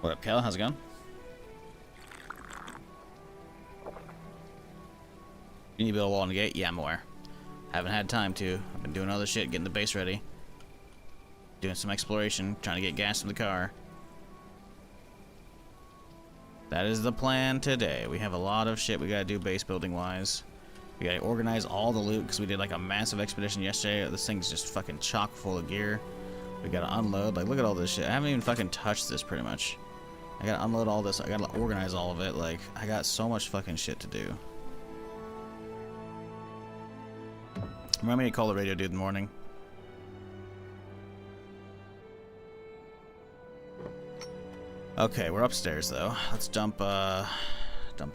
What up, Cal? How's it going? You need to build a wall and a gate? Yeah, I'm aware. Haven't had time to. I've been doing other shit, getting the base ready. Doing some exploration, trying to get gas from the car. That is the plan today. We have a lot of shit we gotta do base building wise. We gotta organize all the loot because we did like a massive expedition yesterday. This thing's just fucking chock full of gear. We gotta unload. Like, look at all this shit. I haven't even fucking touched this pretty much. I gotta unload all this. I gotta organize all of it. Like, I got so much fucking shit to do. Remember me to call the radio dude in the morning? Okay, we're upstairs though. Let's dump the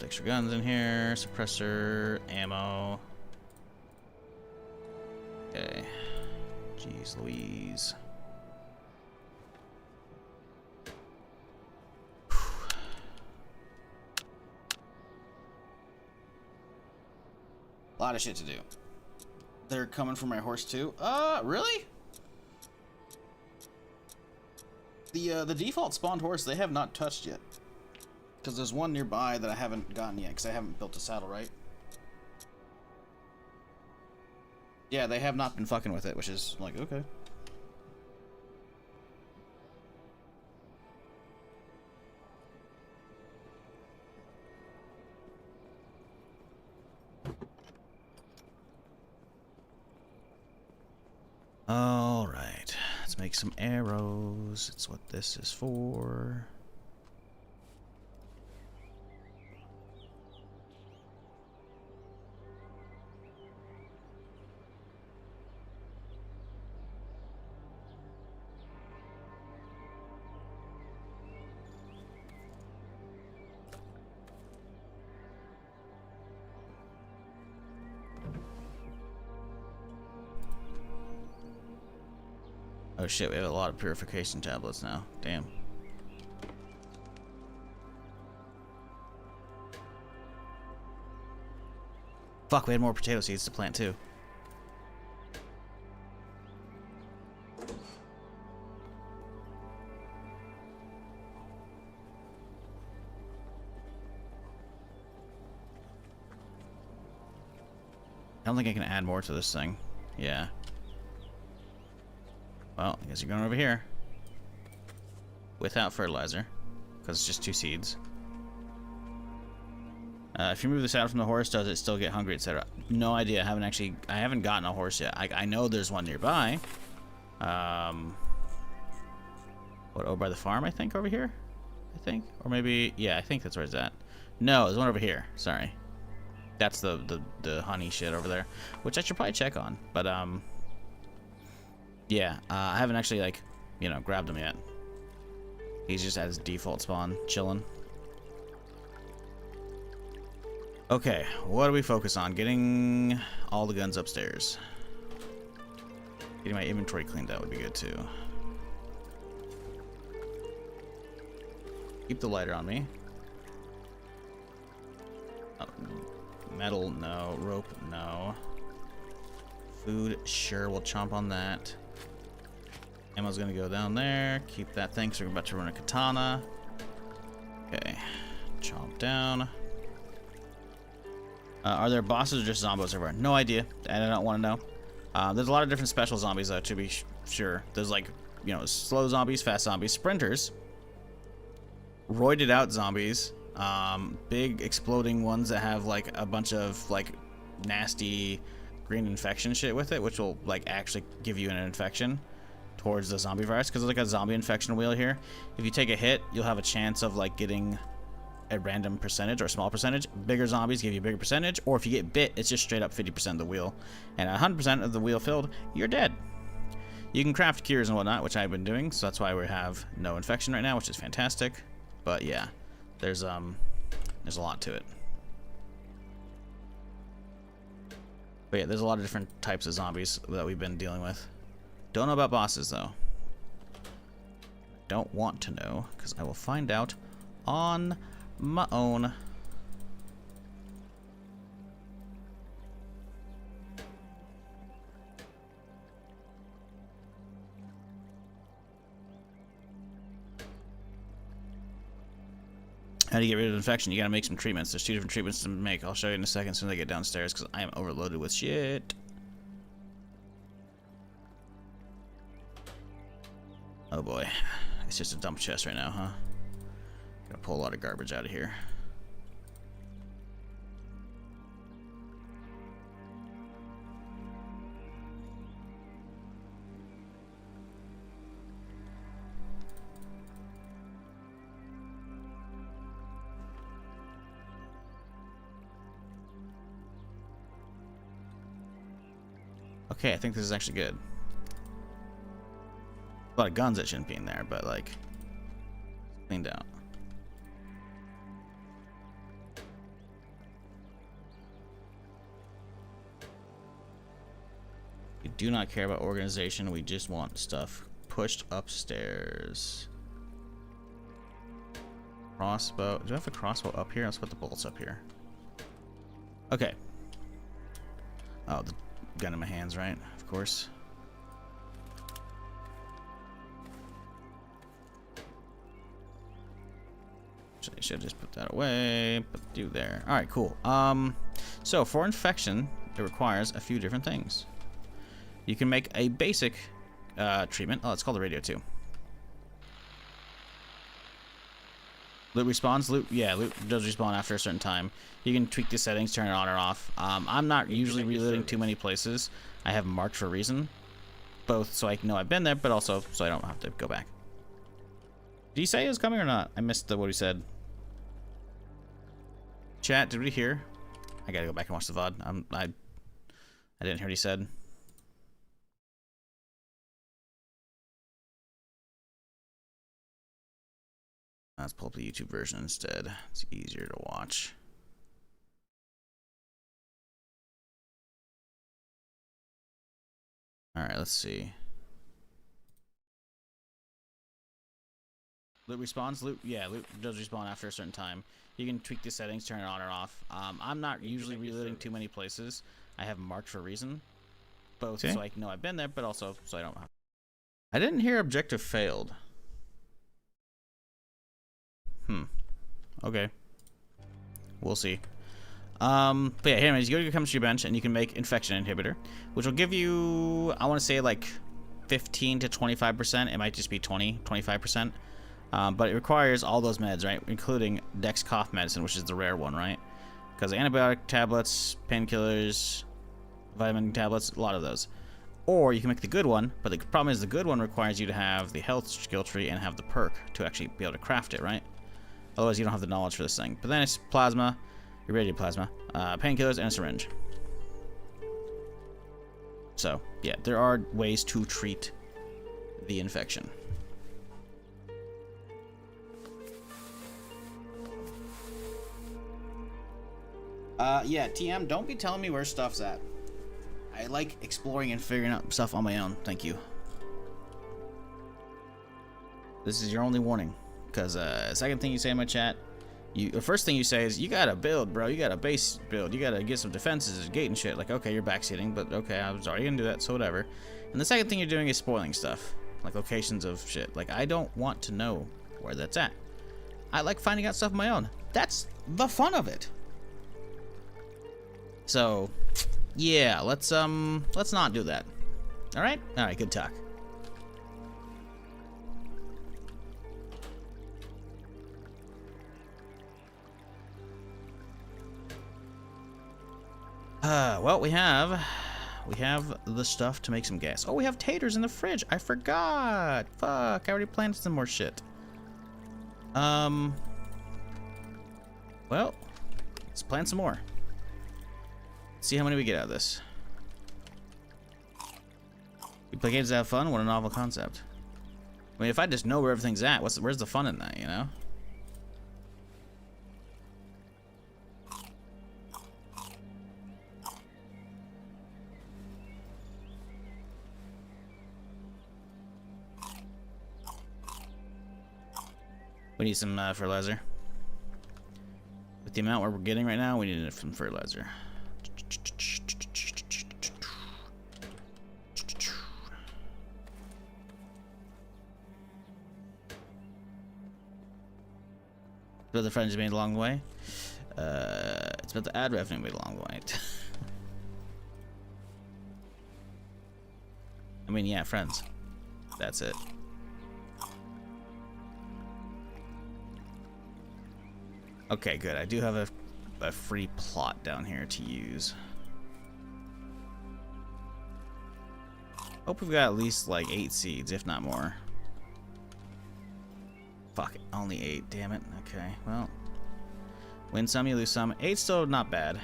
extra guns in here. Suppressor, ammo. Okay. Jeez Louise. A lot of shit to do. They're coming for my horse too. Really? The default spawned horse they have not touched yet. Because there's one nearby that I haven't gotten yet because I haven't built a saddle, right? Yeah, they have not been fucking with it, which is like, okay. Alright, let's make some arrows. It's what this is for. Oh shit, we have a lot of purification tablets now. Damn. Fuck, we had more potato seeds to plant too. I don't think I can add more to this thing. Yeah. Well, I guess you're going over here. Without fertilizer. Because it's just 2 seeds. If you move this out from the horse, does it still get hungry, etc.? No idea. I haven't gotten a horse yet. I know there's one nearby. What, over by the farm, I think, over here? I think? Or maybe, yeah, I think that's where it's at. No, there's one over here. Sorry. That's the honey shit over there. Which I should probably check on. But, yeah, I haven't actually, like, you know, grabbed him yet. He's just at his default spawn, chilling. Okay, what do we focus on? Getting all the guns upstairs. Getting my inventory cleaned out would be good, too. Keep the lighter on me. Oh, metal, no. Rope, no. Food, sure, we'll chomp on that. Ammo's gonna go down there. Keep that thing, so we're about to run a katana. Okay, chomp down. Are there bosses or just zombos everywhere? No idea, and I don't want to know. There's a lot of different special zombies, though, to be sure. There's, like, you know, slow zombies, fast zombies, sprinters, roided out zombies, big exploding ones that have, like, a bunch of, like, nasty green infection shit with it, which will, like, actually give you an infection towards the zombie virus, because there's, like, a zombie infection wheel here. If you take a hit, you'll have a chance of, like, getting a random percentage or a small percentage. Bigger zombies give you a bigger percentage, or if you get bit, it's just straight up 50% of the wheel. And 100% of the wheel filled, you're dead. You can craft cures and whatnot, which I've been doing, so that's why we have no infection right now, which is fantastic. But yeah, there's a lot to it. But yeah, there's a lot of different types of zombies that we've been dealing with. Don't know about bosses, though. Don't want to know, because I will find out on my own. How do you get rid of infection? You gotta make some treatments. There's 2 different treatments to make. I'll show you in a second as soon as I get downstairs, because I am overloaded with shit. Oh boy. It's just a dump chest right now, huh? Gotta pull a lot of garbage out of here. Okay, I think this is actually good. A lot of guns that shouldn't be in there, but like cleaned out. We do not care about organization, we just want stuff pushed upstairs. Crossbow. Do I have a crossbow up here? Let's put the bolts up here. Okay. Oh, gun in my hands, right? Of course. I should just put that away. Put you there. All right, cool. So for infection, it requires a few different things. You can make a basic treatment. Oh, it's called the radio too. Loot respawns. Loot does respawn after a certain time. You can tweak the settings, turn it on or off. I'm not usually reloading too many places. I have them marked for a reason, both so I know I've been there, but also so I don't have to go back. Did he say he was coming or not? I missed what he said. Chat, did we hear? I gotta go back and watch the VOD. I didn't hear what he said. Let's pull up the YouTube version instead. It's easier to watch. Alright, let's see. Loot respawns. Loot does respawn after a certain time. You can tweak the settings, turn it on or off. I'm not usually reloading too many places. I have them marked for a reason, both so I know I've been there, but also so I don't have. I didn't hear objective failed. Okay. We'll see. But yeah, anyways, you go to your chemistry bench and you can make infection inhibitor, which will give you, I want to say like 15 to 25%. It might just be 20, 25%. But it requires all those meds, right? Including Dex cough medicine, which is the rare one, right? Because antibiotic tablets, painkillers, vitamin tablets, a lot of those. Or you can make the good one, but the problem is the good one requires you to have the health skill tree and have the perk to actually be able to craft it, right? Otherwise, you don't have the knowledge for this thing. But then it's plasma, irradiated plasma, painkillers, and a syringe. So, yeah, there are ways to treat the infection. Yeah, TM, don't be telling me where stuff's at. I like exploring and figuring out stuff on my own. Thank you. This is your only warning. Because second thing you say in my chat, the first thing you say is, you gotta build, bro. You gotta base build. You gotta get some defenses, gate and shit. Like, okay, you're backseating, but okay, I was already gonna do that, so whatever. And the second thing you're doing is spoiling stuff. Like locations of shit. Like, I don't want to know where that's at. I like finding out stuff on my own. That's the fun of it. So, yeah, let's not do that. Alright? Alright, good talk. Well, we have the stuff to make some gas. Oh, we have taters in the fridge. I forgot. Fuck, I already planted some more shit. Well, let's plant some more. See how many we get out of this. You play games to have fun? What a novel concept. I mean, if I just know where everything's at, where's the fun in that, you know? We need some fertilizer. With the amount we're getting right now, we need some fertilizer. But the friends made along the way. It's about the ad revenue made along the way. I mean, yeah, friends. That's it. Okay, good. I do have a free plot down here to use. Hope we've got at least like 8 seeds, if not more. Fuck it, only 8, damn it. Okay, well. Win some, you lose some. 8's still not bad.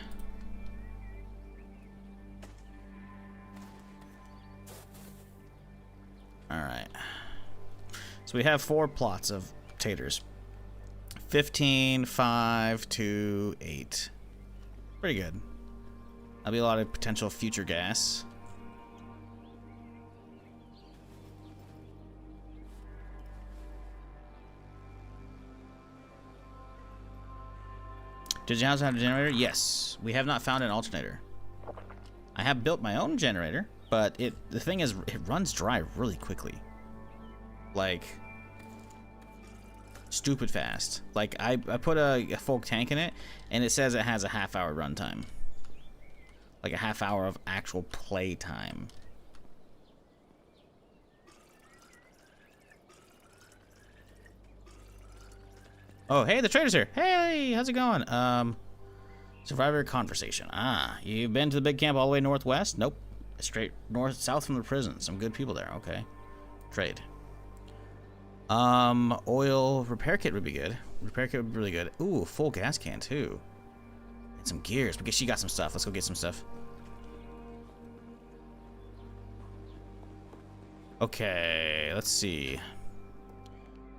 Alright. So we have 4 plots of taters. 15, 5, 2, 8. Pretty good. That'll be a lot of potential future gas. Did your house have a generator? Yes. We have not found an alternator. I have built my own generator, but the thing is, it runs dry really quickly. Like, stupid fast. Like, I put a full tank in it, and it says it has a half-hour runtime. Like a half hour of actual play time. Oh, hey, the trader's here. Hey, how's it going? Survivor conversation. Ah, you've been to the big camp all the way northwest? Nope. Straight north, south from the prison. Some good people there. Okay. Trade. Oil repair kit would be good. Repair kit would be really good. Ooh, full gas can too. And some gears, because she got some stuff. Let's go get some stuff. Okay, let's see.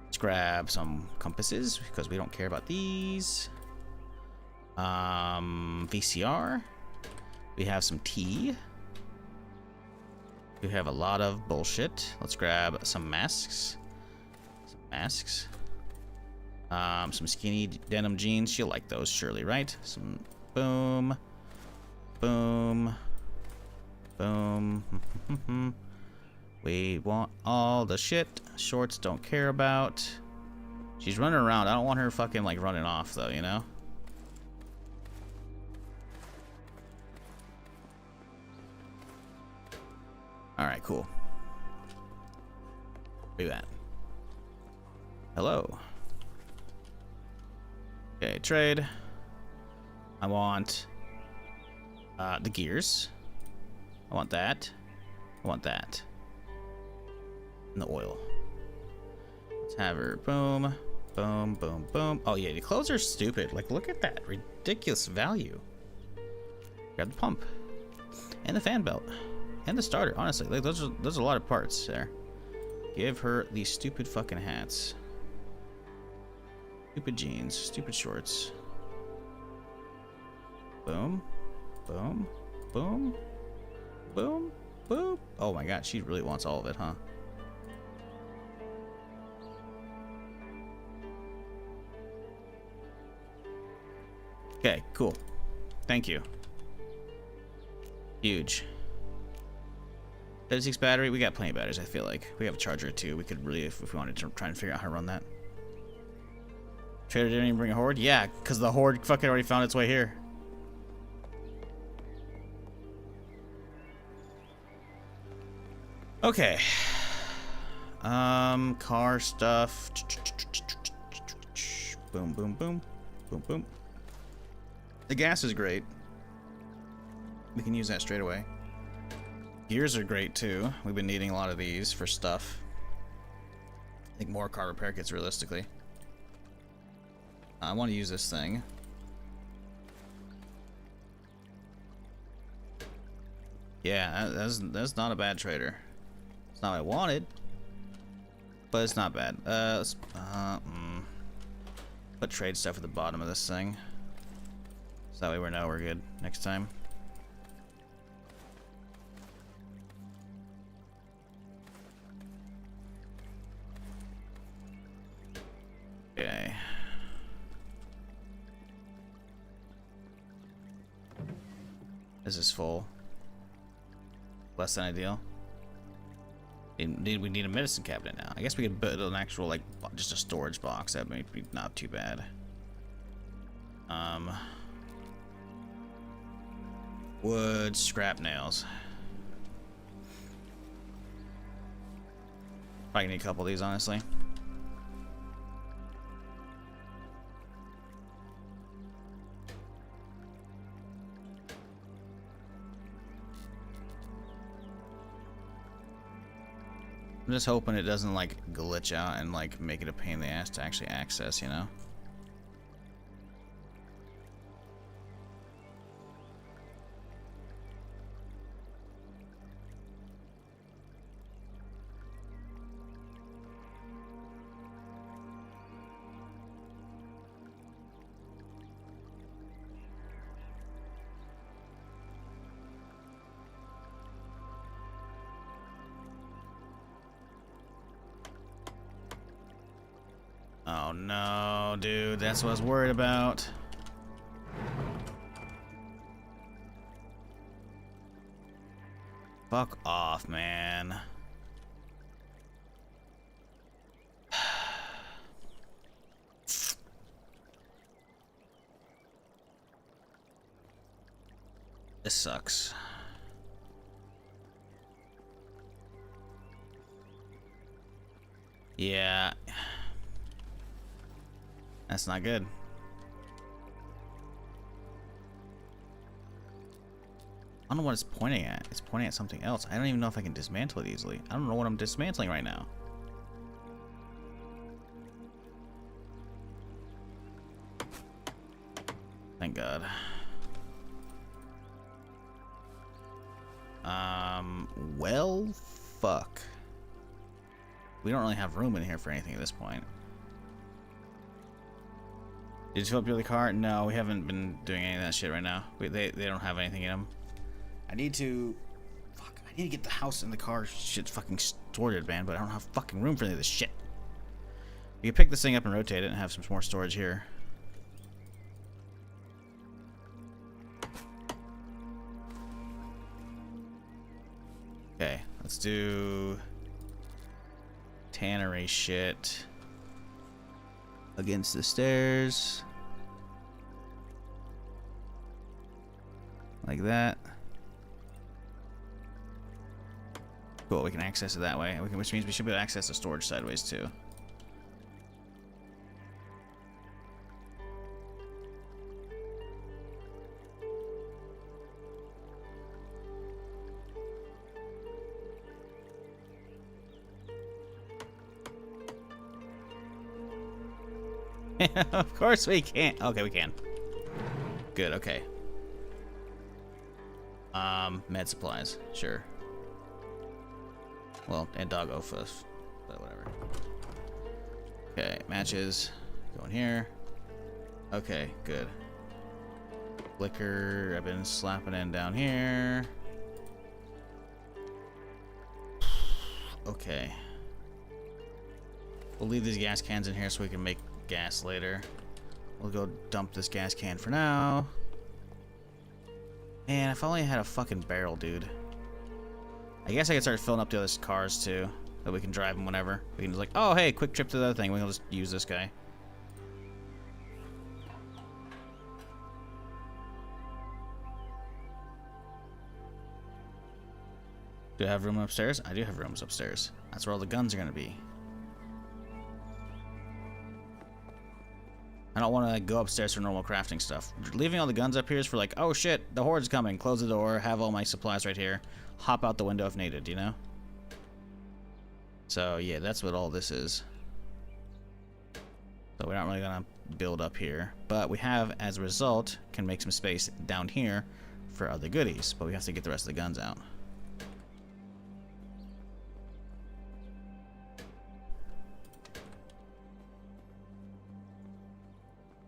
Let's grab some compasses because we don't care about these. VCR. We have some tea. We have a lot of bullshit. Let's grab some masks. Some skinny denim jeans. She'll like those, surely, right? Some boom. Boom. Boom. We want all the shit. Shorts don't care about. She's running around. I don't want her fucking like running off though, you know? Alright, cool. Do that. Hello. Okay, trade. I want the gears. I want that. I want that. And the oil. Let's have her. Boom. Boom, boom, boom. Oh yeah, the clothes are stupid. Like, look at that. Ridiculous value. Grab the pump. And the fan belt. And the starter, honestly. Like, those are a lot of parts there. Give her these stupid fucking hats. Stupid jeans. Stupid shorts. Boom. Boom. Boom. Boom. Boom. Oh my god, she really wants all of it, huh? Okay, cool. Thank you. Huge. 36 battery. We got plenty of batteries, I feel like. We have a charger too. We could really, if we wanted to try and figure out how to run that. Trader didn't even bring a horde? Yeah, because the horde fucking already found its way here. Okay. Car stuff. Boom, boom, boom. Boom, boom. The gas is great. We can use that straight away. Gears are great too. We've been needing a lot of these for stuff. I think more car repair kits realistically. I want to use this thing. Yeah, that's not a bad trader. It's not what I wanted, but it's not bad. Let's put trade stuff at the bottom of this thing. So that way we know we're good next time. Okay. This is full. Less than ideal. We need a medicine cabinet now. I guess we could build an actual, like, just a storage box. That might be not too bad. Wood, scrap nails. Probably need a couple of these, honestly. I'm just hoping it doesn't like glitch out and like make it a pain in the ass to actually access, you know? Oh no, dude, that's what I was worried about. Fuck off, man. This sucks. Yeah. That's not good. I don't know what it's pointing at. It's pointing at something else. I don't even know if I can dismantle it easily. I don't know what I'm dismantling right now. Thank God. Well, fuck. We don't really have room in here for anything at this point. Did you fill up your other car? No, we haven't been doing any of that shit right now. They don't have anything in them. I need to... Fuck, I need to get the house and the car shit fucking sorted, man, but I don't have fucking room for any of this shit. We can pick this thing up and rotate it and have some more storage here. Okay, let's do... tannery shit. Against the stairs. Like that. Cool, we can access it that way, which means we should be able to access the storage sideways too. Of course we can't. Okay, we can. Good, okay. Med supplies, sure. Well, and doggo fuss, but whatever. Okay, matches. Go in here. Okay, good. Liquor, I've been slapping in down here. Okay. We'll leave these gas cans in here so we can make gas later. We'll go dump this gas can for now. Man, if I only had a fucking barrel, dude. I guess I could start filling up the other cars too, that we can drive them whenever. We can just like, oh hey, quick trip to the other thing. We can just use this guy. Do I have room upstairs? I do have rooms upstairs. That's where all the guns are gonna be. I don't want to like, go upstairs for normal crafting stuff. Leaving all the guns up here is for like, oh shit, the horde's coming. Close the door, have all my supplies right here. Hop out the window if needed, you know? So yeah, that's what all this is. So we're not really gonna build up here. But we have, as a result, can make some space down here for other goodies. But we have to get the rest of the guns out.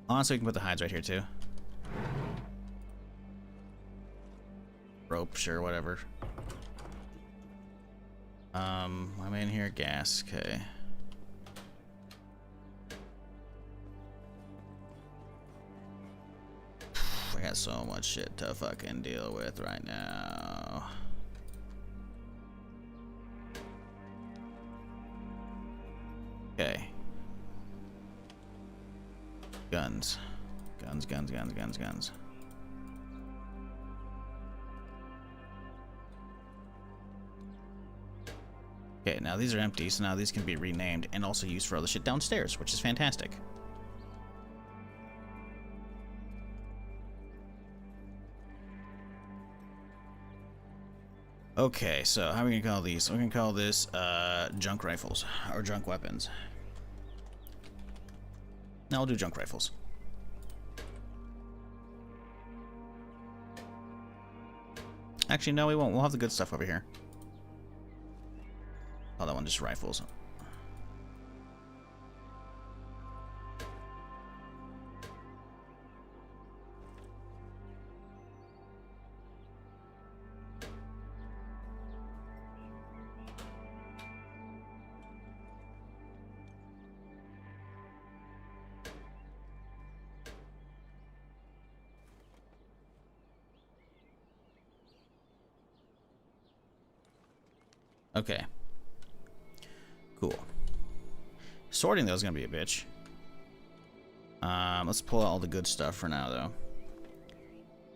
Honestly, we can put the hides right here too. Rope, sure, whatever. I'm in here. Gas, okay. I got so much shit to fucking deal with right now. Okay. Guns. Guns, guns, guns, guns, guns. Okay, now these are empty, so now these can be renamed and also used for other shit downstairs, which is fantastic. Okay, so how are we gonna call these? We're gonna call this junk rifles or junk weapons. Now we'll do junk rifles. Actually, no, we won't. We'll have the good stuff over here. Oh, that one just rifles. Okay. Cool. Sorting though is gonna be a bitch. Let's pull out all the good stuff for now though.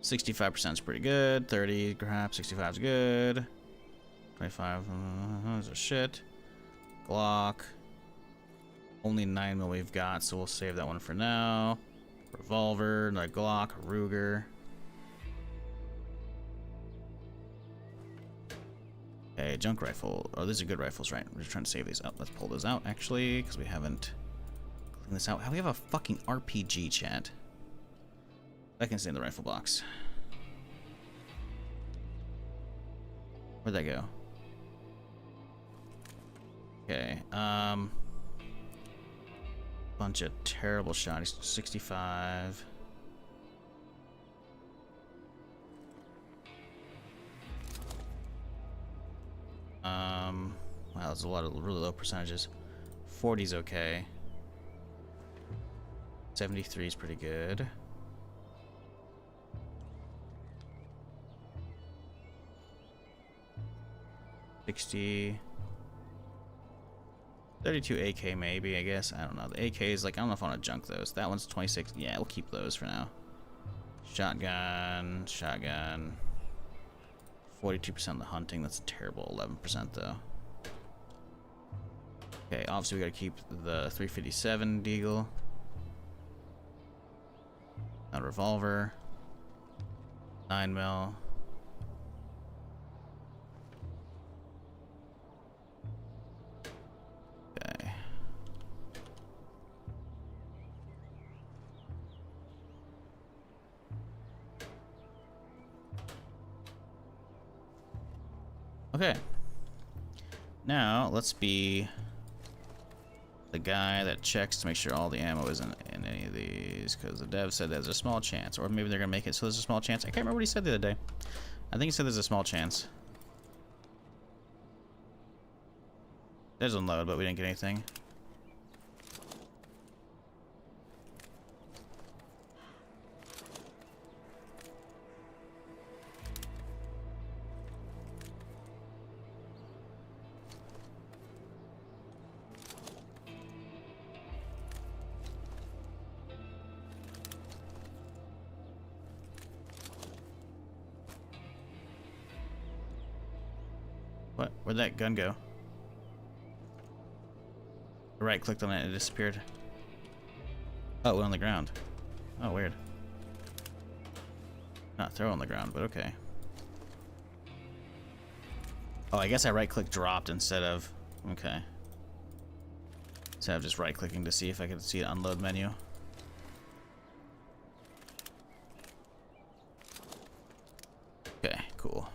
65% is pretty good. 30, crap. 65 is good. 25 is a shit. Glock. Only 9mm we've got, so we'll save that one for now. Revolver, another Glock, Ruger. Okay, junk rifle. Oh, these are good rifles, right? We're just trying to save these out. Let's pull those out, actually, because we haven't cleaned this out. We have a fucking RPG, chat. I can stay in the rifle box. Where'd that go? Okay, bunch of terrible shots. 65. Wow, there's a lot of really low percentages. 40's okay. 73 is pretty good. $60. 32 AK maybe, I guess. I don't know. The AK is like, I don't know if I want to junk those. That one's 26. Yeah, we'll keep those for now. Shotgun. 42% of the hunting. That's terrible. 11% though. Okay, obviously we gotta keep the 357 deagle. A revolver. 9mm. Okay. Okay. Now, let's be the guy that checks to make sure all the ammo isn't in any of these, because the dev said there's a small chance, or maybe they're gonna make it so there's a small chance. I can't remember what he said the other day. I think he said there's a small chance. There's unload, but we didn't get anything. What? Where'd that gun go? I right-clicked on it and it disappeared. Oh, it went on the ground. Oh, weird. Not throw on the ground, but okay. Oh, I guess I right-click dropped instead of... Okay. Instead of just right-clicking to see if I could see an unload menu. Okay, cool.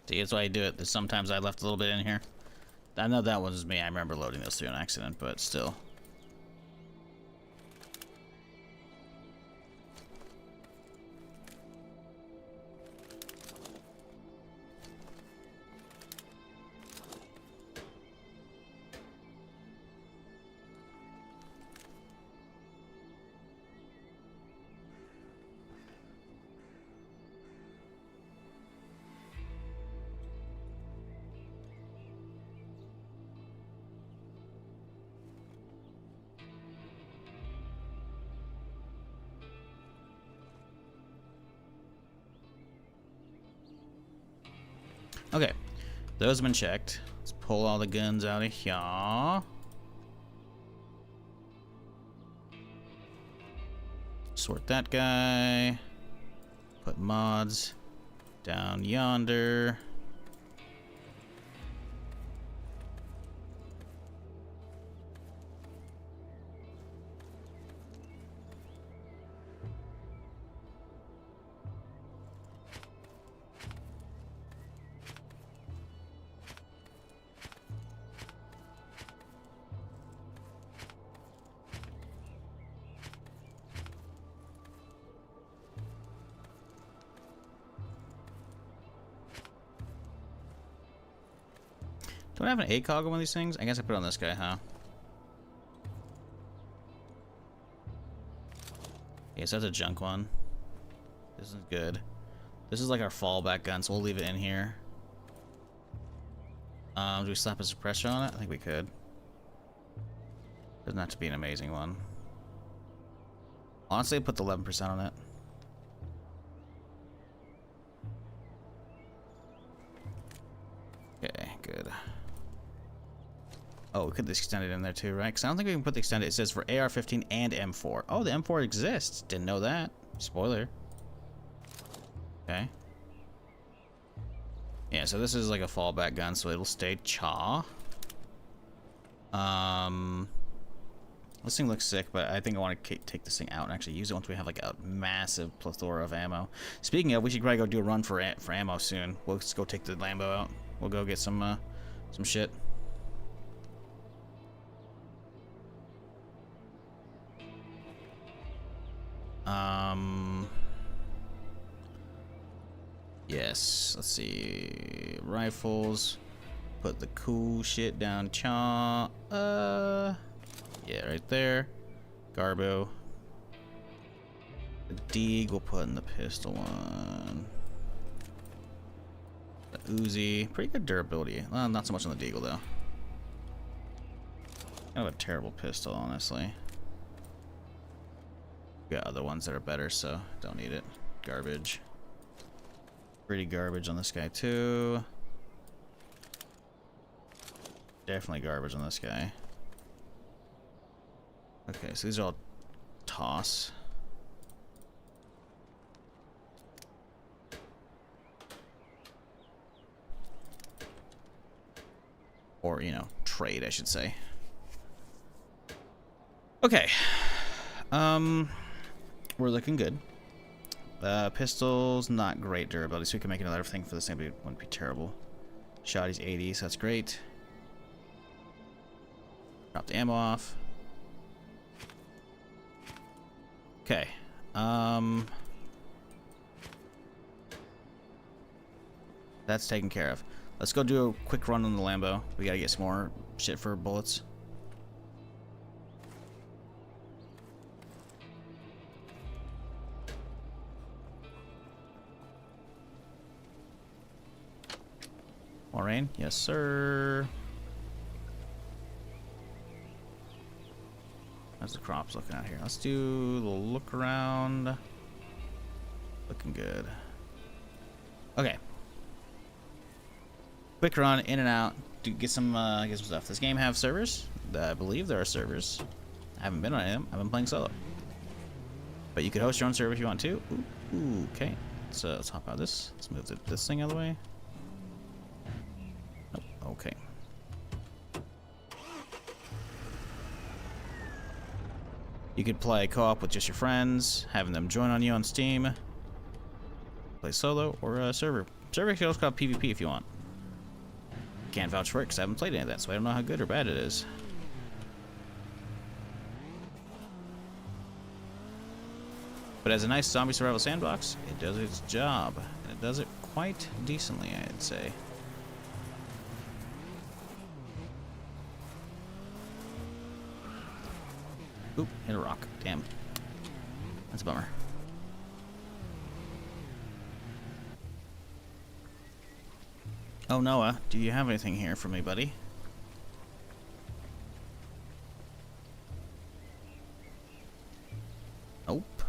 See, that's why I do it. There's sometimes I left a little bit in here. I know that was me. I remember loading those through an accident, but still. Okay, those have been checked. Let's pull all the guns out of here. Sort that guy. Put mods down yonder. Do I have an ACOG on one of these things? I guess I put it on this guy, huh? Yeah, so that's a junk one. This is good. This is like our fallback gun, so we'll leave it in here. Do we slap a suppressor on it? I think we could. Doesn't have to be an amazing one. Honestly, put the 11% on it. Okay, good. Oh, we could extend it in there too, right? Because I don't think we can put the extended. It says for AR-15 and M4. Oh, the M4 exists. Didn't know that. Spoiler. Okay. Yeah, so this is like a fallback gun, so it'll stay Cha. This thing looks sick, but I think I want to take this thing out and actually use it once we have like a massive plethora of ammo. Speaking of, we should probably go do a run for ammo soon. We'll just go take the Lambo out. We'll go get some shit. Yes, let's see. Rifles. Put the cool shit down. Cha. Yeah, right there. Garbo. The Deeg we'll put in the pistol one. The Uzi. Pretty good durability. Well, not so much on the Deagle, though. Kind of a terrible pistol, honestly. We got other ones that are better, so don't need it. Garbage. Pretty garbage on this guy, too. Definitely garbage on this guy. Okay, so these are all toss. Or, you know, trade, I should say. Okay. We're looking good. Pistols, not great durability, so we can make another thing for the same, but it wouldn't be terrible. Shotty's 80, so that's great. Drop the ammo off. Okay. That's taken care of. Let's go do a quick run on the Lambo. We gotta get some more shit for bullets. More rain? Yes, sir. How's the crops looking out here? Let's do a little look around. Looking good. Okay. Quick run, in and out. Get some stuff. This game have servers? I believe there are servers. I haven't been on them. I've been playing solo. But you could host your own server if you want to. Ooh, okay. So let's hop out of this. Let's move this thing out of the way. Nope. Okay. You could play co-op with just your friends, having them join on you on Steam. Play solo or a server. Server can also call PvP if you want. Can't vouch for it because I haven't played any of that, so I don't know how good or bad it is. But as a nice zombie survival sandbox, it does its job. And it does it quite decently, I'd say. Oop, hit a rock. Damn. That's a bummer. Oh, Noah, do you have anything here for me, buddy? Nope.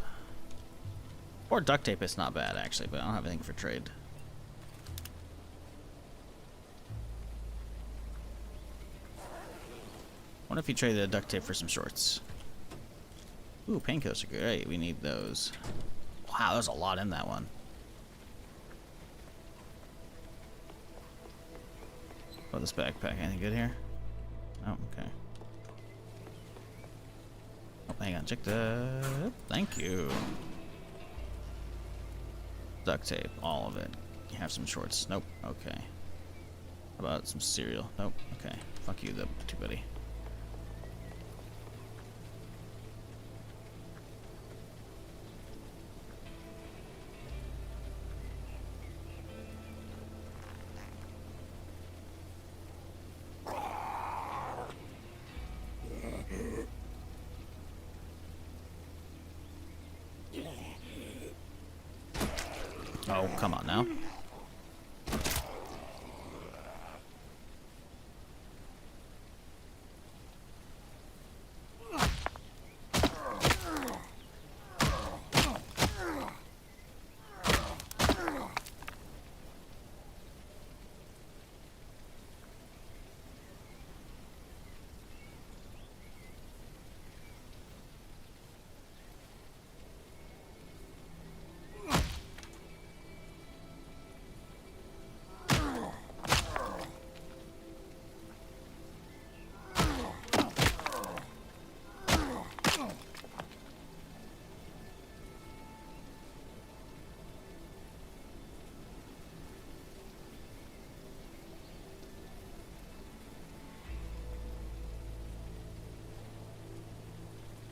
Or duct tape is not bad, actually, but I don't have anything for trade. What if you trade the duct tape for some shorts? Ooh, paincoats are great. We need those. Wow, there's a lot in that one. Oh, this backpack. Anything good here? Oh, okay. Oh, hang on. Check the... Thank you. Duct tape. All of it. You have some shorts. Nope. Okay. How about some cereal? Nope. Okay. Fuck you, the too buddy. Oh, come on now.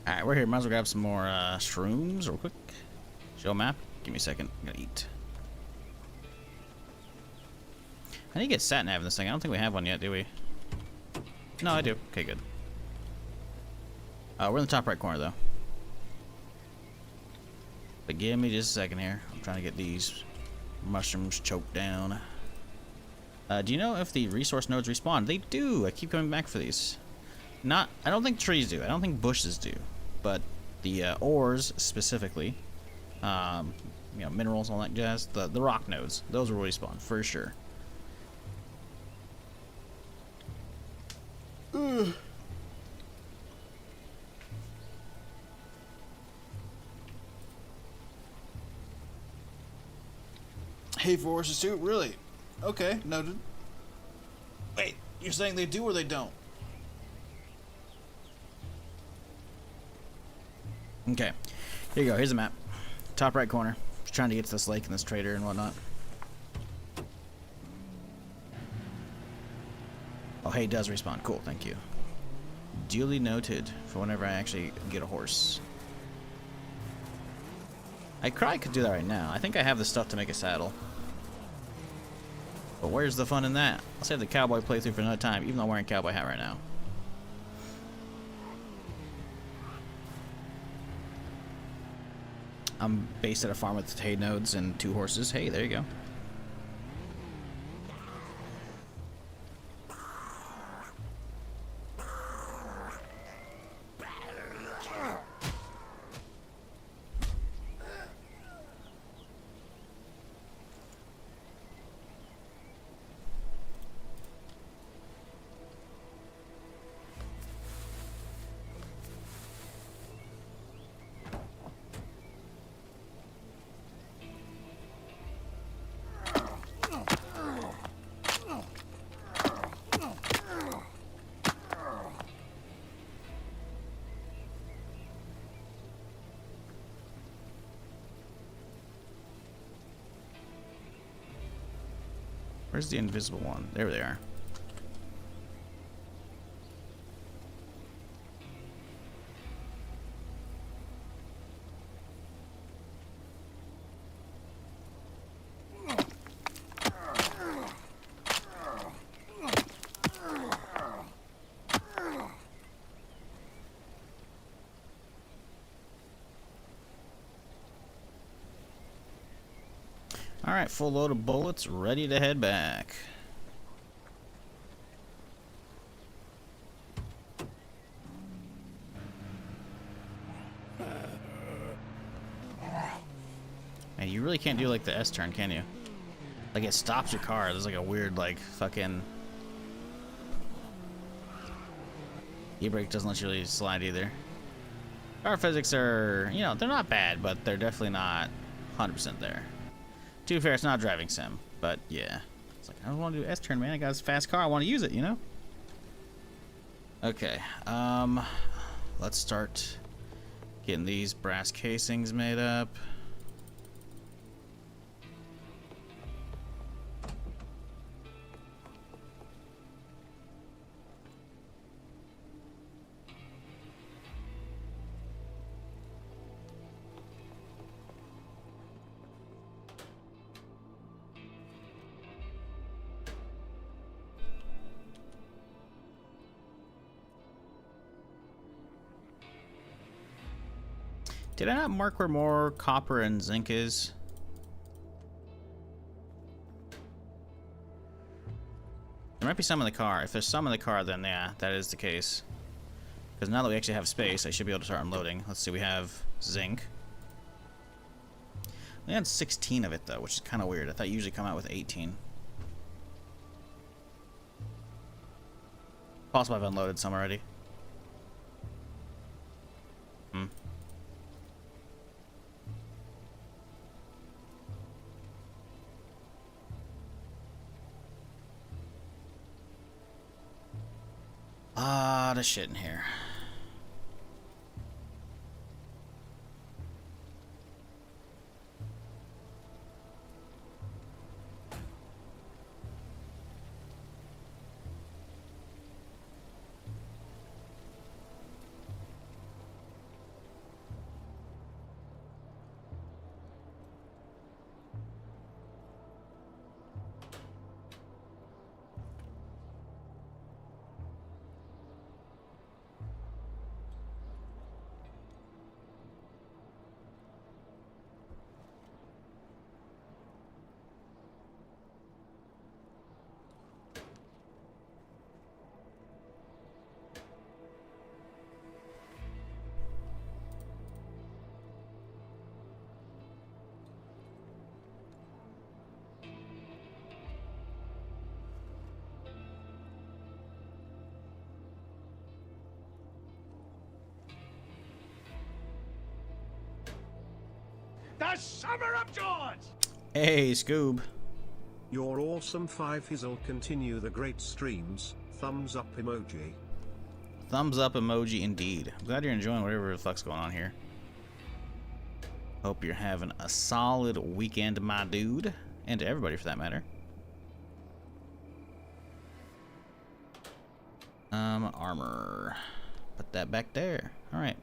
Alright, we're here. Might as well grab some more shrooms real quick. Show map. Give me a second. I'm gonna eat. I need to get sat nav in this thing. I don't think we have one yet, do we? No, I do. Okay, good. We're in the top right corner, though. But give me just a second here. I'm trying to get these mushrooms choked down. Do you know if the resource nodes respawn? They do. I keep coming back for these. I don't think trees do. I don't think bushes do. But the ores specifically, you know, minerals, all that jazz, the rock nodes, those will respawn for sure. Ugh. Hey, for horses too? Really? Okay, noted. Wait, you're saying they do or they don't? Okay, here you go. Here's the map. Top right corner. Just trying to get to this lake and this trader and whatnot. Oh, hey, it does respawn. Cool, thank you. Duly noted for whenever I actually get a horse. I probably could do that right now. I think I have the stuff to make a saddle. But where's the fun in that? I'll save the cowboy playthrough for another time, even though I'm wearing a cowboy hat right now. I'm based at a farm with hay nodes and 2 horses. Hey, there you go. Where's the invisible one? There they are. Alright, full load of bullets, ready to head back. And you really can't do like the S turn, can you? Like it stops your car. There's like a weird like fucking e-brake doesn't let you really slide either. Car physics are, you know, they're not bad, but they're definitely not 100% there. To be fair, it's not a driving sim, but yeah. It's like, I don't want to do S-turn, man. I got this fast car. I want to use it, you know? Okay. Let's start getting these brass casings made up. Did I not mark where more copper and zinc is? There might be some in the car. If there's some in the car, then yeah, that is the case. Because now that we actually have space, I should be able to start unloading. Let's see, we have zinc. We had 16 of it, though, which is kind of weird. I thought you usually come out with 18. Possible I've unloaded some already. Hmm. Lot of shit in here. The Summer of Joys! Hey, Scoob. Your awesome 5 Hizzle continue the great streams. Thumbs up emoji. Thumbs up emoji indeed. I'm glad you're enjoying whatever the fuck's going on here. Hope you're having a solid weekend, my dude. And to everybody for that matter. Armor. Put that back there. Alright.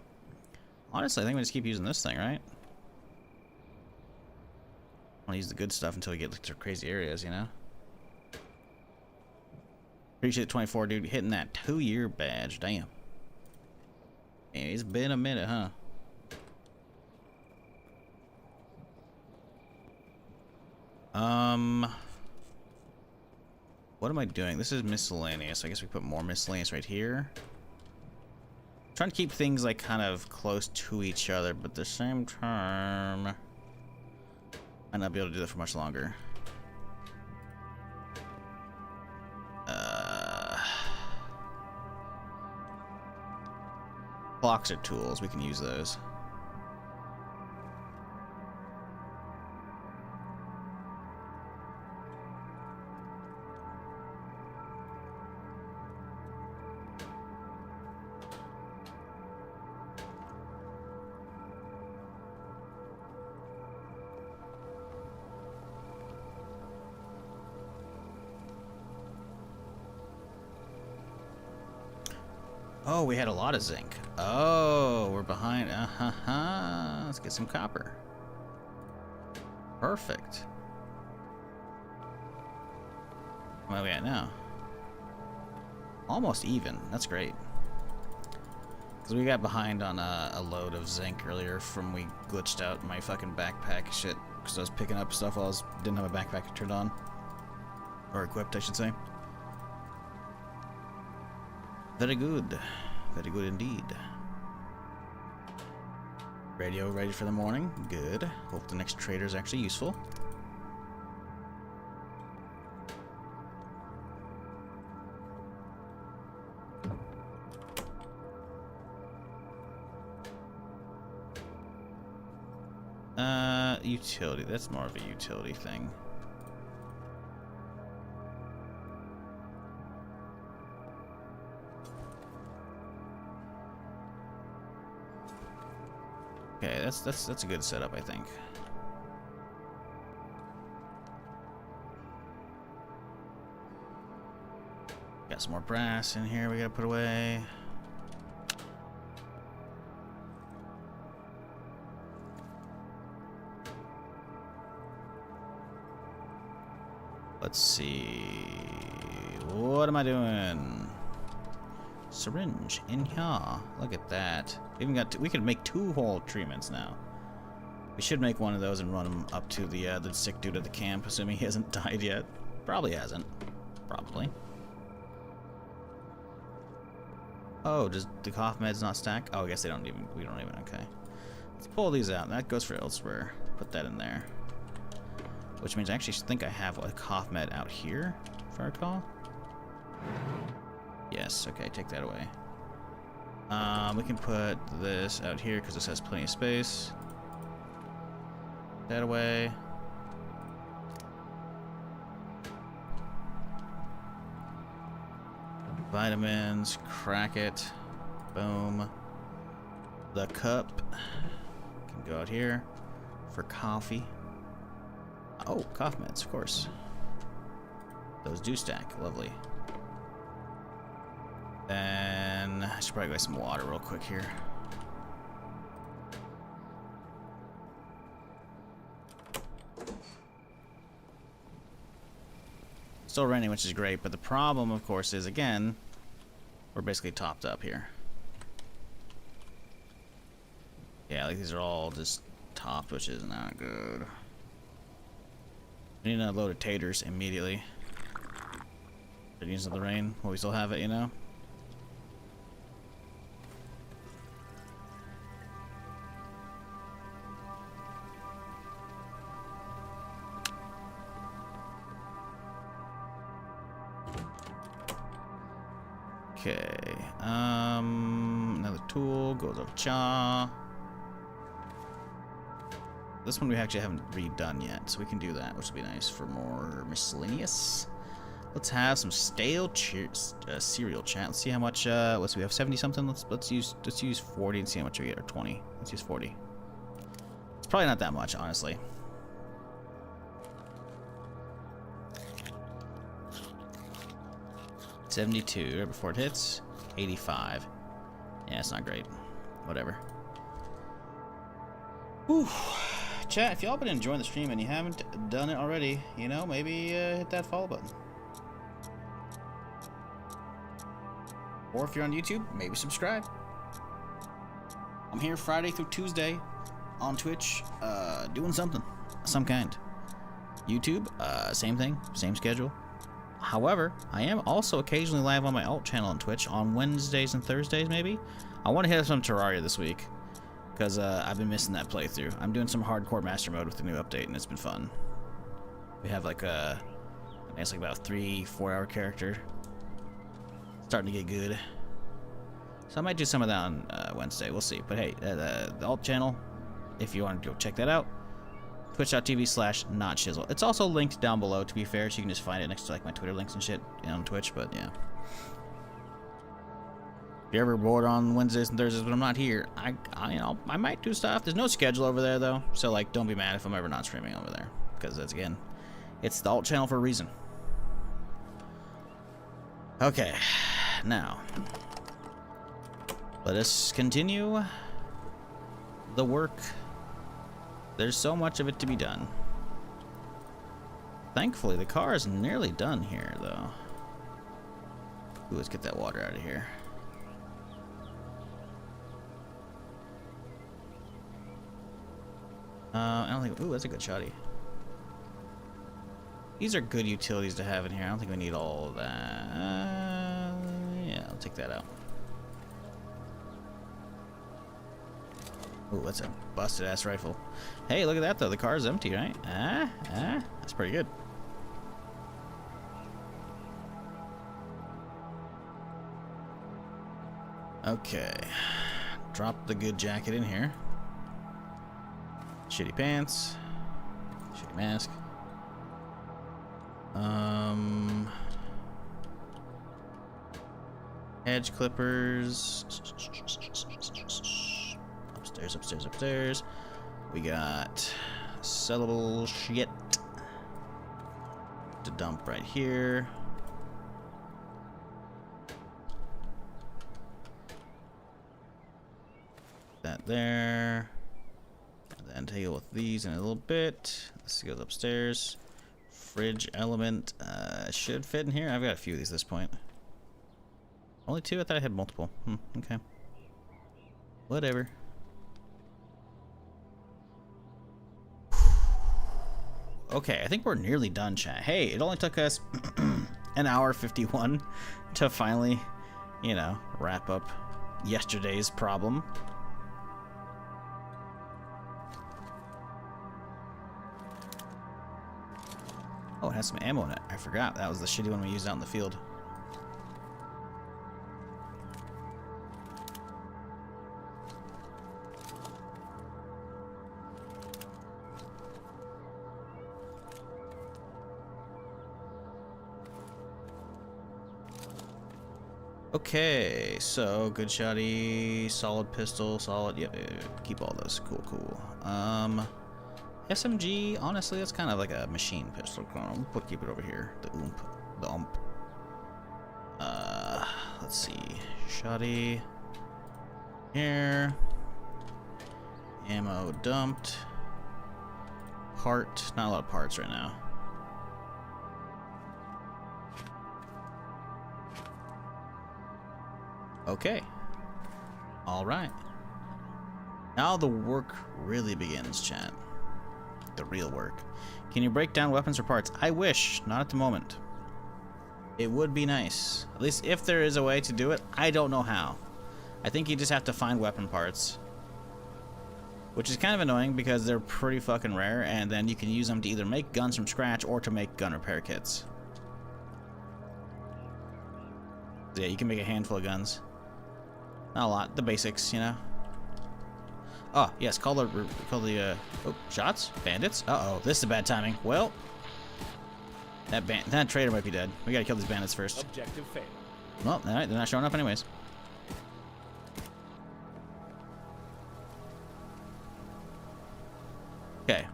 Honestly, I think we just keep using this thing, right? I want to use the good stuff until we get to crazy areas, you know? Appreciate 24, dude. Hitting that 2-year badge. Damn. Man, it's been a minute, huh? What am I doing? This is miscellaneous. I guess we put more miscellaneous right here. Trying to keep things like kind of close to each other, but at the same time, might not be able to do that for much longer. Clocks are tools. We can use those. Oh, we had a lot of zinc. Oh, we're behind. Let's get some copper. Perfect. Where are we at now? Almost even. That's great. Because we got behind on a load of zinc earlier from we glitched out my fucking backpack shit. Because I was picking up stuff while didn't have my backpack turned on. Or equipped, I should say. Very good. Very good indeed. Radio ready for the morning. Good. Hope the next trader is actually useful. Utility. That's more of a utility thing. Okay, that's a good setup, I think. Got some more brass in here we gotta put away. Let's see. What am I doing? Syringe in here. Look at that. We even got. We could make 2 whole treatments now. We should make one of those and run him up to the sick dude at the camp, assuming he hasn't died yet. Probably hasn't. Probably. Oh, does the cough meds not stack? Oh, I guess we don't even, okay. Let's pull these out. That goes for elsewhere. Put that in there. Which means I actually think I have a cough med out here, if I recall. Yes, okay, take that away. We can put this out here because this has plenty of space. That away. Vitamins, crack it. Boom. The cup can go out here for coffee. Oh, cough meds, of course. Those do stack. Lovely. Then I should probably get some water real quick here. Still raining, which is great, but the problem, of course, is again, we're basically topped up here. Yeah, like these are all just topped, which is not good. We need a load of taters immediately. Did use of the rain while we still have it, you know? Okay, another tool goes over cha. This one we actually haven't redone yet, so we can do that, which would be nice for more miscellaneous. Let's have some stale cereal chat. Let's see how much. Let's we have 70 something. Let's use 40 and see how much we get, or 20. Let's use 40. It's probably not that much, honestly. $72 right before it hits. 85. Yeah, it's not great. Whatever. Whew. Chat, if y'all been enjoying the stream and you haven't done it already, you know, maybe hit that follow button. Or if you're on YouTube, maybe subscribe. I'm here Friday through Tuesday on Twitch, doing something, some kind. YouTube, same thing, same schedule. However, I am also occasionally live on my alt channel on Twitch on Wednesdays and Thursdays, maybe. I want to hit up some Terraria this week, because I've been missing that playthrough. I'm doing some hardcore master mode with the new update, and it's been fun. We have like I guess like about 3-4 hour character. Starting to get good. So I might do some of that on Wednesday. We'll see. But hey, the alt channel, if you want to go check that out, twitch.tv/notchisel. It's also linked down below, to be fair, so you can just find it next to like my Twitter links and shit on Twitch. But yeah, if you're ever bored on Wednesdays and Thursdays when I'm not here, I might do stuff. There's no schedule over there though, so like don't be mad if I'm ever not streaming over there, because that's again, it's the alt channel for a reason. Okay, now let us continue the work. There's so much of it to be done. Thankfully, the car is nearly done here, though. Ooh, let's get that water out of here. I don't think... Ooh, that's a good shotty. These are good utilities to have in here. I don't think we need all of that. Yeah, I'll take that out. Ooh, that's a busted-ass rifle. Hey, look at that, though. The car's empty, right? That's pretty good. Okay. Drop the good jacket in here. Shitty pants. Shitty mask. Edge clippers. Upstairs. We got sellable shit to dump right here. That there. And then deal with these in a little bit. This goes upstairs. Fridge element should fit in here. I've got a few of these at this point. Only 2? I thought I had multiple. Okay. Whatever. Okay, I think we're nearly done, chat. Hey, it only took us an hour 51 to finally you know, wrap up yesterday's problem. Oh, it has some ammo in it. I forgot. That was the shitty one we used out in the field. Okay, so good shotty, solid pistol, solid. Yep, keep all those. Cool, cool. SMG. Honestly, that's kind of like a machine pistol. We'll keep it over here. The ump. Let's see. Shotty. Here. Ammo dumped. Part. Not a lot of parts right now. Okay. Alright. Now the work really begins, chat. The real work. Can you break down weapons or parts? I wish. Not at the moment. It would be nice. At least if there is a way to do it. I don't know how. I think you just have to find weapon parts. Which is kind of annoying because they're pretty fucking rare, and then you can use them to either make guns from scratch or to make gun repair kits. Yeah, you can make a handful of guns. Not a lot. The basics, you know. Oh, yes. Call the oh, shots? Bandits? Uh-oh. This is bad timing. Well, that traitor might be dead. We gotta kill these bandits first. Objective failed. Well, alright. They're not showing up anyways. Okay.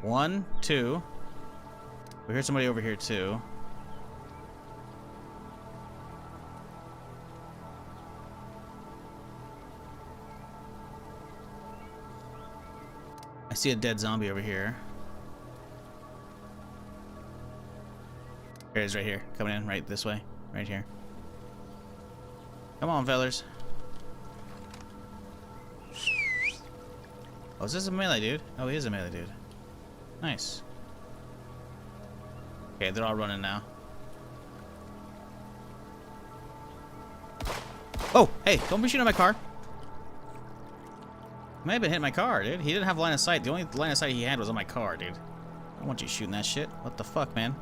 1, 2. We heard somebody over here, too. I see a dead zombie over here. Here it is, right here. Coming in, right this way. Right here. Come on, fellas. Oh, is this a melee dude? Oh, he is a melee dude. Nice. Okay, they're all running now. Oh, hey, don't be shooting at my car. May have been hitting my car, dude. He didn't have line of sight. The only line of sight he had was on my car, dude. I don't want you shooting that shit. What the fuck, man?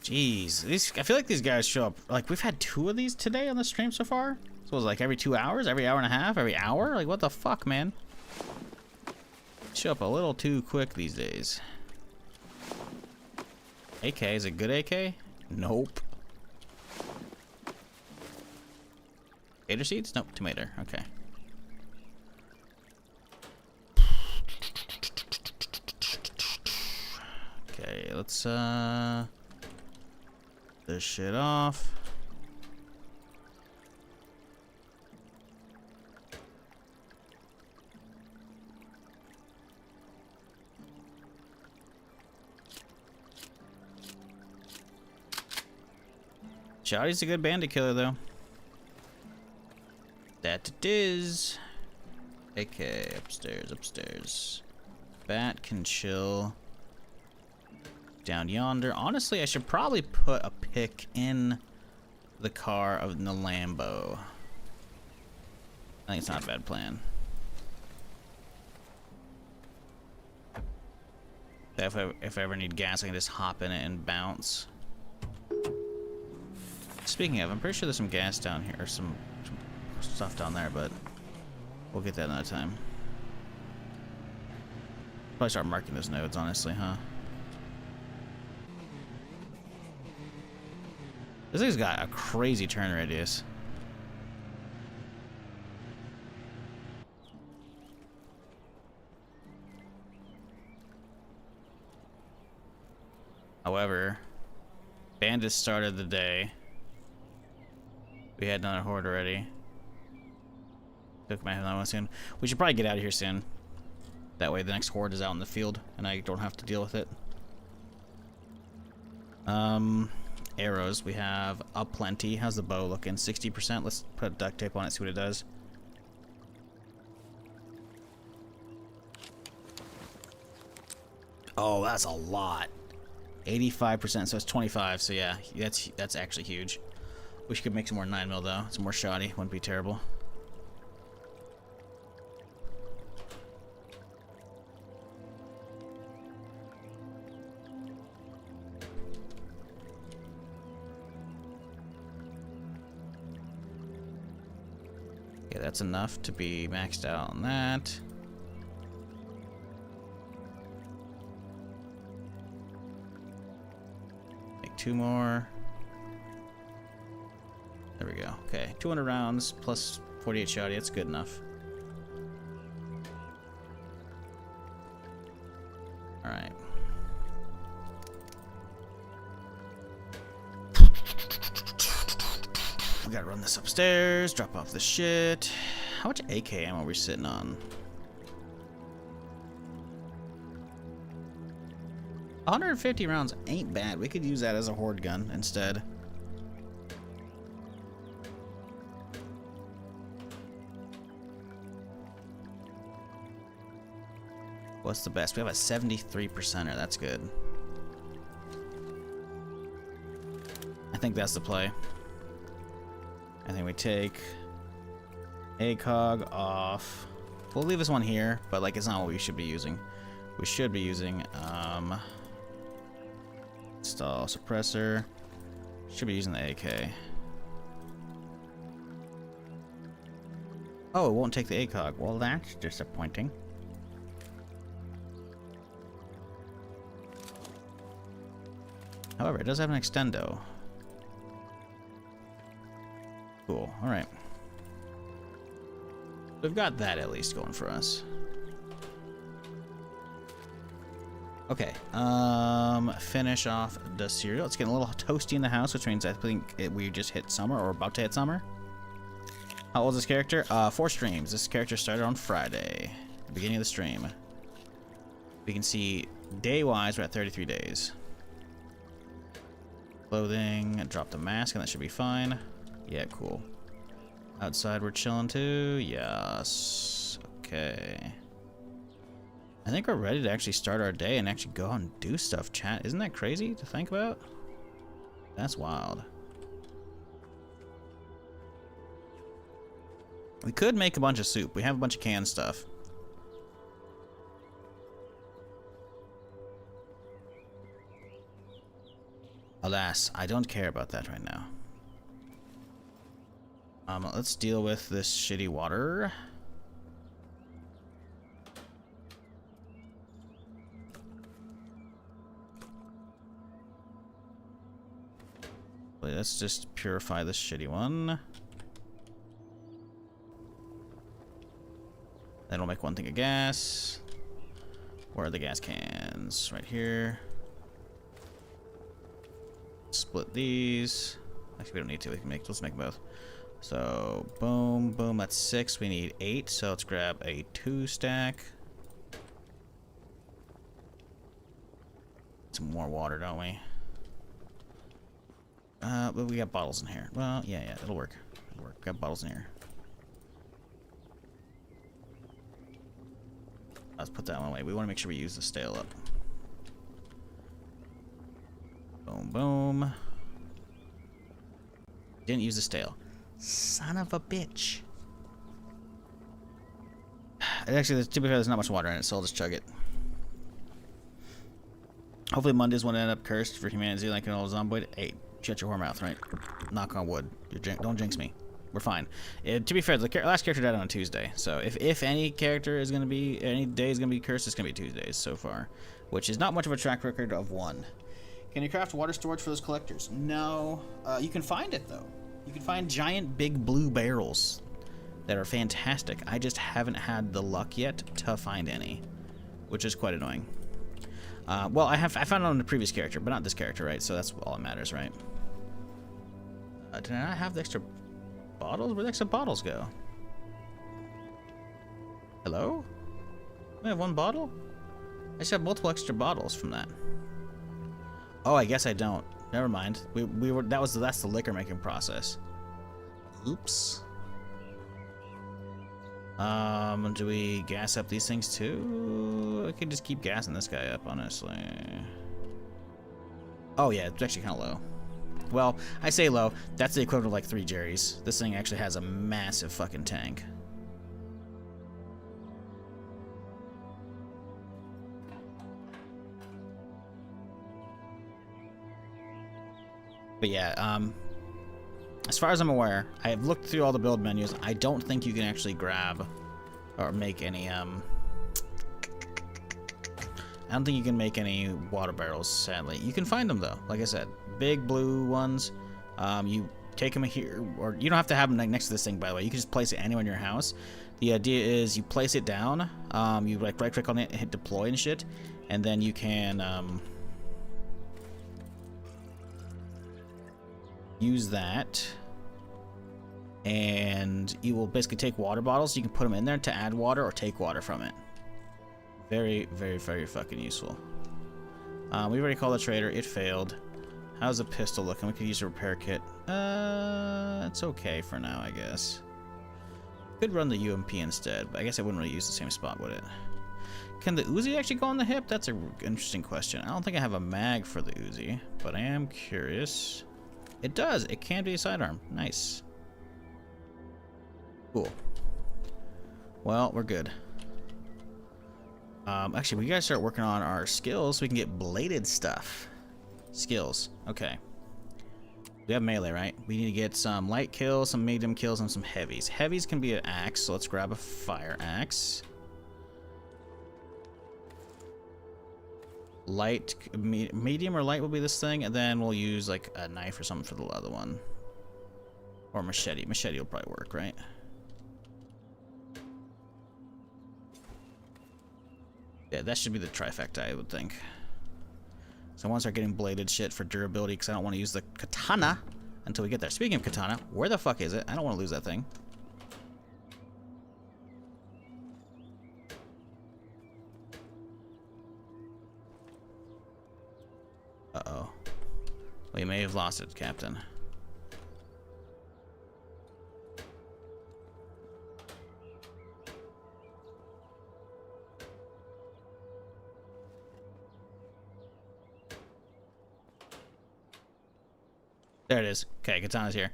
Jeez, I feel like these guys show up. Like, we've had 2 of these today on the stream so far. So it was like every 2 hours, every hour and a half, every hour. Like, what the fuck, man? Show up a little too quick these days. AK, is it good AK? Nope. Gator seeds? Nope, tomato. Okay. Okay, let's this shit off. Shotty's a good bandit killer, though. That it is. Okay, upstairs, upstairs. Bat can chill. Down yonder. Honestly, I should probably put a pick in the car of the Lambo. I think it's not a bad plan. If I ever need gas, I can just hop in it and bounce. Speaking of, I'm pretty sure there's some gas down here, or some stuff down there, but we'll get that another time. Probably start marking those nodes, honestly, huh? This thing's got a crazy turn radius. However, bandits started the day We had another horde already. Took my another one soon. We should probably get out of here soon. That way the next horde is out in the field and I don't have to deal with it. Arrows. We have a plenty. How's the bow looking? 60%. Let's put duct tape on it, see what it does. Oh, that's a lot. 85%, so it's 25. So yeah, that's actually huge. Wish you could make some more 9mm though. Some more shoddy. Wouldn't be terrible. Okay, that's enough to be maxed out on that. Make 2 more. There we go. Okay, 200 rounds plus 48 shoddy. That's good enough. All right. We gotta run this upstairs, drop off the shit. How much AK ammo are we sitting on? 150 rounds ain't bad. We could use that as a horde gun instead. What's the best? We have a 73%er. That's good. I think that's the play. I think we take ACOG off. We'll leave this one here, but like it's not what we should be using. We should be using install suppressor. Should be using the AK. Oh, it won't take the ACOG. Well, that's disappointing. However, it does have an extendo. Cool. All right. We've got that at least going for us. Okay. Finish off the cereal. It's getting a little toasty in the house, which means I think we just hit summer or about to hit summer. How old is this character? 4 streams. This character started on Friday, beginning of the stream. We can see day-wise we're at 33 days. Clothing. Drop the mask, and that should be fine. Yeah, cool. Outside we're chilling too. Yes. Okay. I think we're ready to actually start our day and actually go out and do stuff, chat. Isn't that crazy to think about? That's wild. We could make a bunch of soup. We have a bunch of canned stuff. Alas, I don't care about that right now. Let's deal with this shitty water. Let's just purify this shitty one. Then we'll make 1 thing of gas. Where are the gas cans? Right here. Split these. Actually, we don't need to. We can make. Let's make both. So boom, boom. That's 6. We need 8. So let's grab a 2 stack. Some more water, don't we? But we got bottles in here. Well, yeah, it'll work. It'll work. Got bottles in here. Let's put that one away. We want to make sure we use the stale up. Boom, boom. Didn't use the stale. Son of a bitch. Actually, to be fair, there's not much water in it, so I'll just chug it. Hopefully Mondays won't end up cursed for HumanitZ like an old zomboid. Hey, shut your whore mouth, right? Knock on wood. Don't jinx me. We're fine. To be fair, the last character died on a Tuesday, so if any character is going to be, any day is going to be cursed, it's going to be Tuesdays so far, which is not much of a track record of 1. Can you craft water storage for those collectors? No. You can find it, though. You can find giant big blue barrels that are fantastic. I just haven't had the luck yet to find any, which is quite annoying. Well, I found it on the previous character, but not this character, right? So that's all that matters, right? Did I not have the extra Bottles? Where the heck did bottles go? Hello? I have one bottle? I should have multiple extra bottles from that. Oh, I guess I don't. Never mind. That's the liquor making process. Oops. Do we gas up these things too? I could just keep gassing this guy up, honestly. Oh yeah, it's actually kind of low. Well, I say low. That's the equivalent of like 3 Jerry's. This thing actually has a massive fucking tank. But yeah, as far as I'm aware, I have looked through all the build menus. I don't think you can actually grab or make any, I don't think you can make any water barrels, sadly. You can find them, though. Like I said, big blue ones. You take them here, or you don't have to have them next to this thing, by the way. You can just place it anywhere in your house. The idea is you place it down, you like right-click on it, hit deploy and shit, and then you can, use that, and you will basically take water bottles. You can put them in there to add water or take water from it. Very, very, very fucking useful. We've already called the trader. It failed. How's the pistol looking? We could use a repair kit. It's okay for now, I guess. Could run the UMP instead, but I guess I wouldn't really use the same spot, would it? Can the Uzi actually go on the hip? That's an interesting question. I don't think I have a mag for the Uzi, but I am curious. It does. It can be a sidearm. Nice. Cool. Well, we're good. Actually, we gotta start working on our skills so we can get bladed stuff. Skills. Okay. We have melee, right? We need to get some light kills, some medium kills, and some heavies. Heavies can be an axe, so let's grab a fire axe. Light, medium or light will be this thing, and then we'll use like a knife or something for the other one. Or machete. Machete will probably work, right? Yeah, that should be the trifecta, I would think. So I want to start getting bladed shit for durability because I don't want to use the katana until we get there. Speaking of katana, where the fuck is it? I don't want to lose that thing. Uh-oh. We may have lost it, Captain. There it is. Okay, katana's here.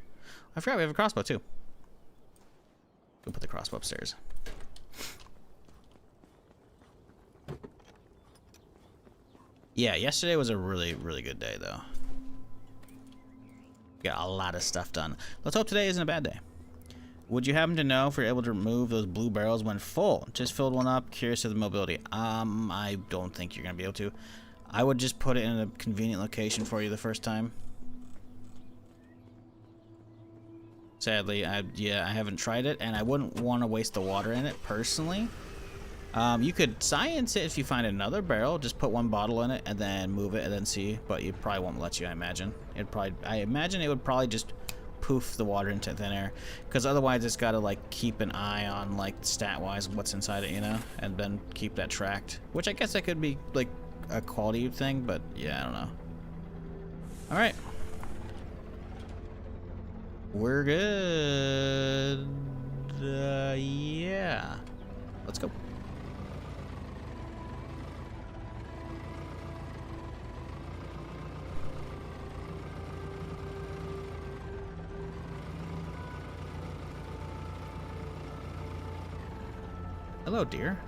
I forgot we have a crossbow, too. We'll put the crossbow upstairs. Yeah, yesterday was a really, really good day, though. Got a lot of stuff done. Let's hope today isn't a bad day. Would you happen to know if you're able to remove those blue barrels when full? Just filled one up. Curious of the mobility. I don't think you're going to be able to. I would just put it in a convenient location for you the first time. Sadly, I haven't tried it, and I wouldn't want to waste the water in it, personally. You could science it if you find another barrel. Just put one bottle in it, and then move it, and then see. But it probably won't let you, I imagine. I imagine it would probably just poof the water into thin air. Because otherwise, it's got to, like, keep an eye on, like, stat-wise what's inside it, you know? And then keep that tracked. Which I guess that could be, like, a quality thing, but, yeah, I don't know. Alright. We're good. Yeah. Let's go. Hello, dear.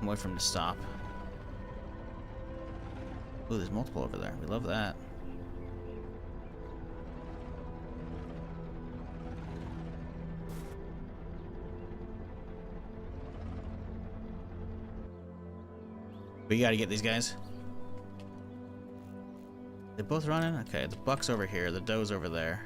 I'm waiting for him to stop. Ooh, there's multiple over there. We love that. We gotta get these guys. They're both running? Okay, the buck's over here, the doe's over there.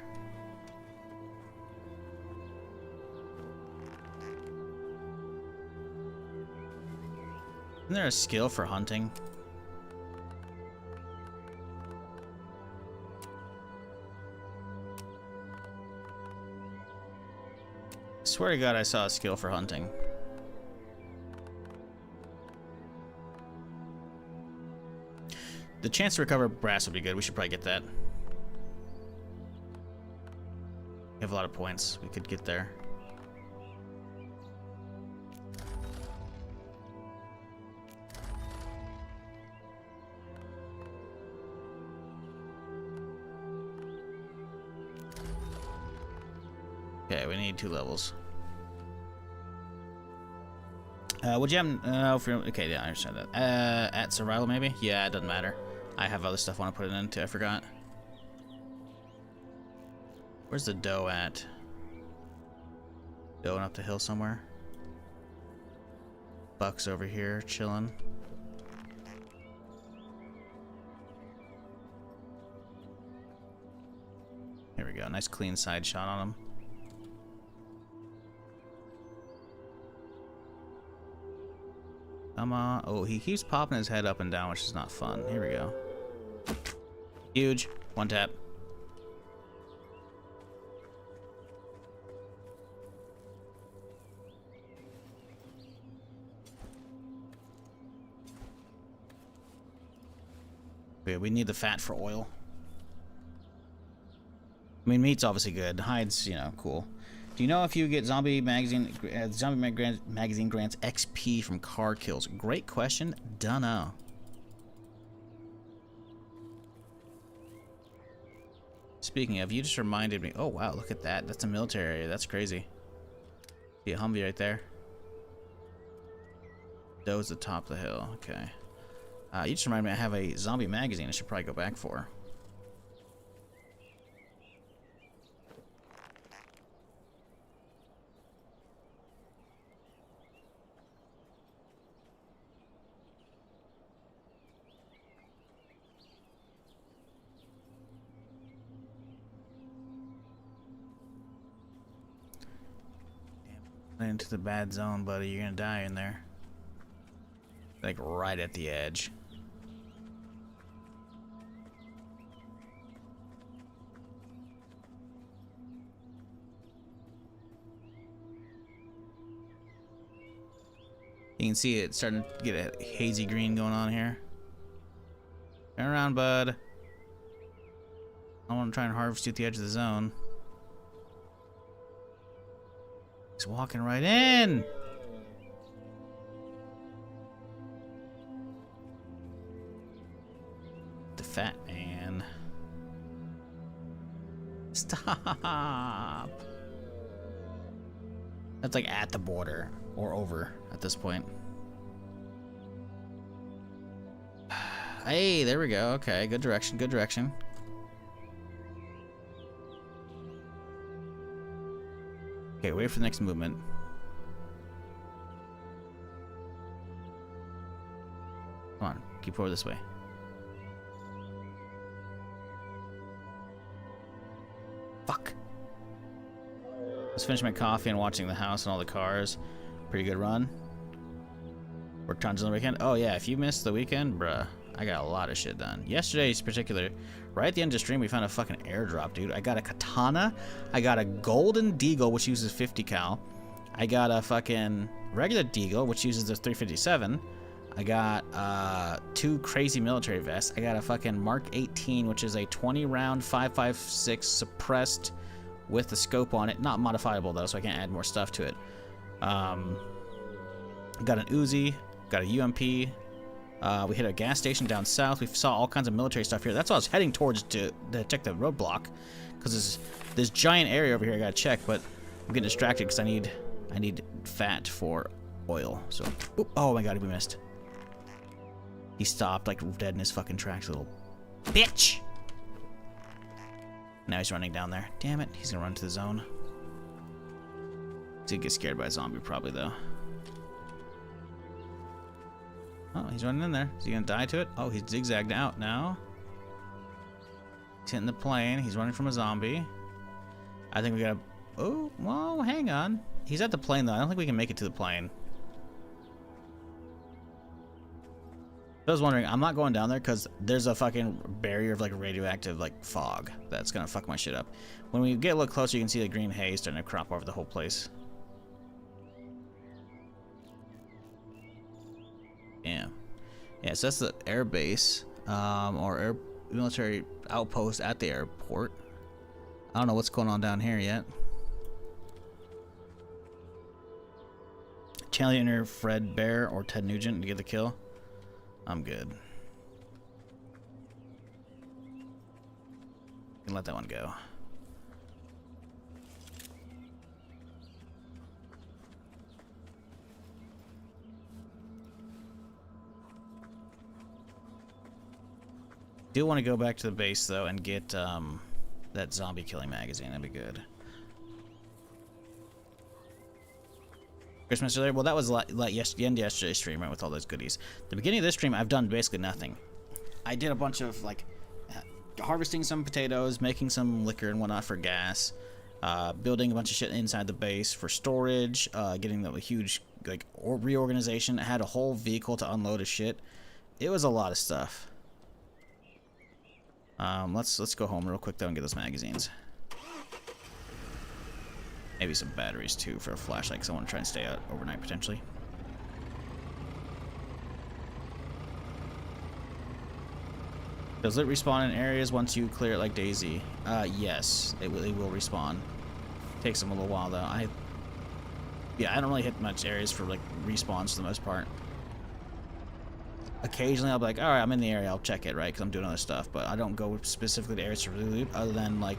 Isn't there a skill for hunting? swear to God I saw a skill for hunting. The chance to recover brass would be good. We should probably get that. We have a lot of points. We could get there. Okay, we need 2 levels. Would you have... okay, yeah, I understand that. At survival, maybe? Yeah, it doesn't matter. I have other stuff I want to put it into. I forgot. Where's the dough at? Dough up the hill somewhere. Buck's over here, chilling. Here we go. Nice clean side shot on him. Come on. Oh, he keeps popping his head up and down, which is not fun. Here we go. Huge. 1 tap. Okay, we need the fat for oil. I mean, meat's obviously good. Hide's, you know, cool. Do you know if you get zombie magazine magazine grants XP from car kills? Great question. Dunno. Speaking of, you just reminded me. Oh wow, look at that. That's a military area. That's crazy. See a Humvee right there. Those the top of the hill. Okay. You just reminded me I have a zombie magazine I should probably go back for. Into the bad zone, buddy. You're gonna die in there. Like right at the edge. You can see it starting to get a hazy green going on here. Turn around, bud. I want to try and harvest you at the edge of the zone. He's walking right in. The fat man. Stop. That's like at the border or over at this point. Hey, there we go. Okay, good direction, good direction. Okay, wait for the next movement. Come on, keep forward this way. Fuck. Let's finish my coffee and watching the house and all the cars. Pretty good run. Work tons on the weekend. Oh yeah, if you missed the weekend, bruh, I got a lot of shit done. Yesterday's particular, right at the end of the stream, we found a fucking airdrop, dude. I got a katana. I got a golden deagle, which uses 50 cal. I got a fucking regular deagle, which uses the 357. I got 2 crazy military vests. I got a fucking Mark 18, which is a 20-round 5.56 suppressed with the scope on it. Not modifiable, though, so I can't add more stuff to it. Got an Uzi. Got a UMP. We hit a gas station down south. We saw all kinds of military stuff here. That's what I was heading towards to check the roadblock, because there's this giant area over here I gotta check, but I'm getting distracted because I need fat for oil. So, oop, oh my god, we missed. He stopped like dead in his fucking tracks, little bitch. Now he's running down there. Damn it, he's gonna run to the zone. He's gonna get scared by a zombie probably though. Oh, he's running in there. Is he gonna die to it? Oh, he's zigzagged out now. He's hitting the plane. He's running from a zombie. I think we gotta... Oh, well, hang on. He's at the plane, though. I don't think we can make it to the plane. I was wondering, I'm not going down there because there's a fucking barrier of, like, radioactive, like, fog that's gonna fuck my shit up. When we get a little closer, you can see the green haze starting to crop over the whole place. Yeah, so that's the air base, or air military outpost at the airport. I don't know what's going on down here yet. Challenger Fred Bear or Ted Nugent to get the kill. I'm good. Can let that one go. Do want to go back to the base though and get that zombie killing magazine. That'd be good. Christmas earlier. Well, that was the end of yesterday's stream, right, with all those goodies. The beginning of this stream, I've done basically nothing. I did a bunch of like harvesting some potatoes, making some liquor and whatnot for gas, building a bunch of shit inside the base for storage, getting the huge like reorganization. I had a whole vehicle to unload of shit. It was a lot of stuff. Let's go home real quick though and get those magazines. Maybe some batteries too for a flashlight because I want to try and stay out overnight potentially. Does it respawn in areas once you clear it like Daisy? Yes, it will respawn. Takes them a little while though. Yeah, I don't really hit much areas for like respawns for the most part. Occasionally I'll be like, alright, I'm in the area, I'll check it, right, because I'm doing other stuff, but I don't go specifically to areas for loot other than like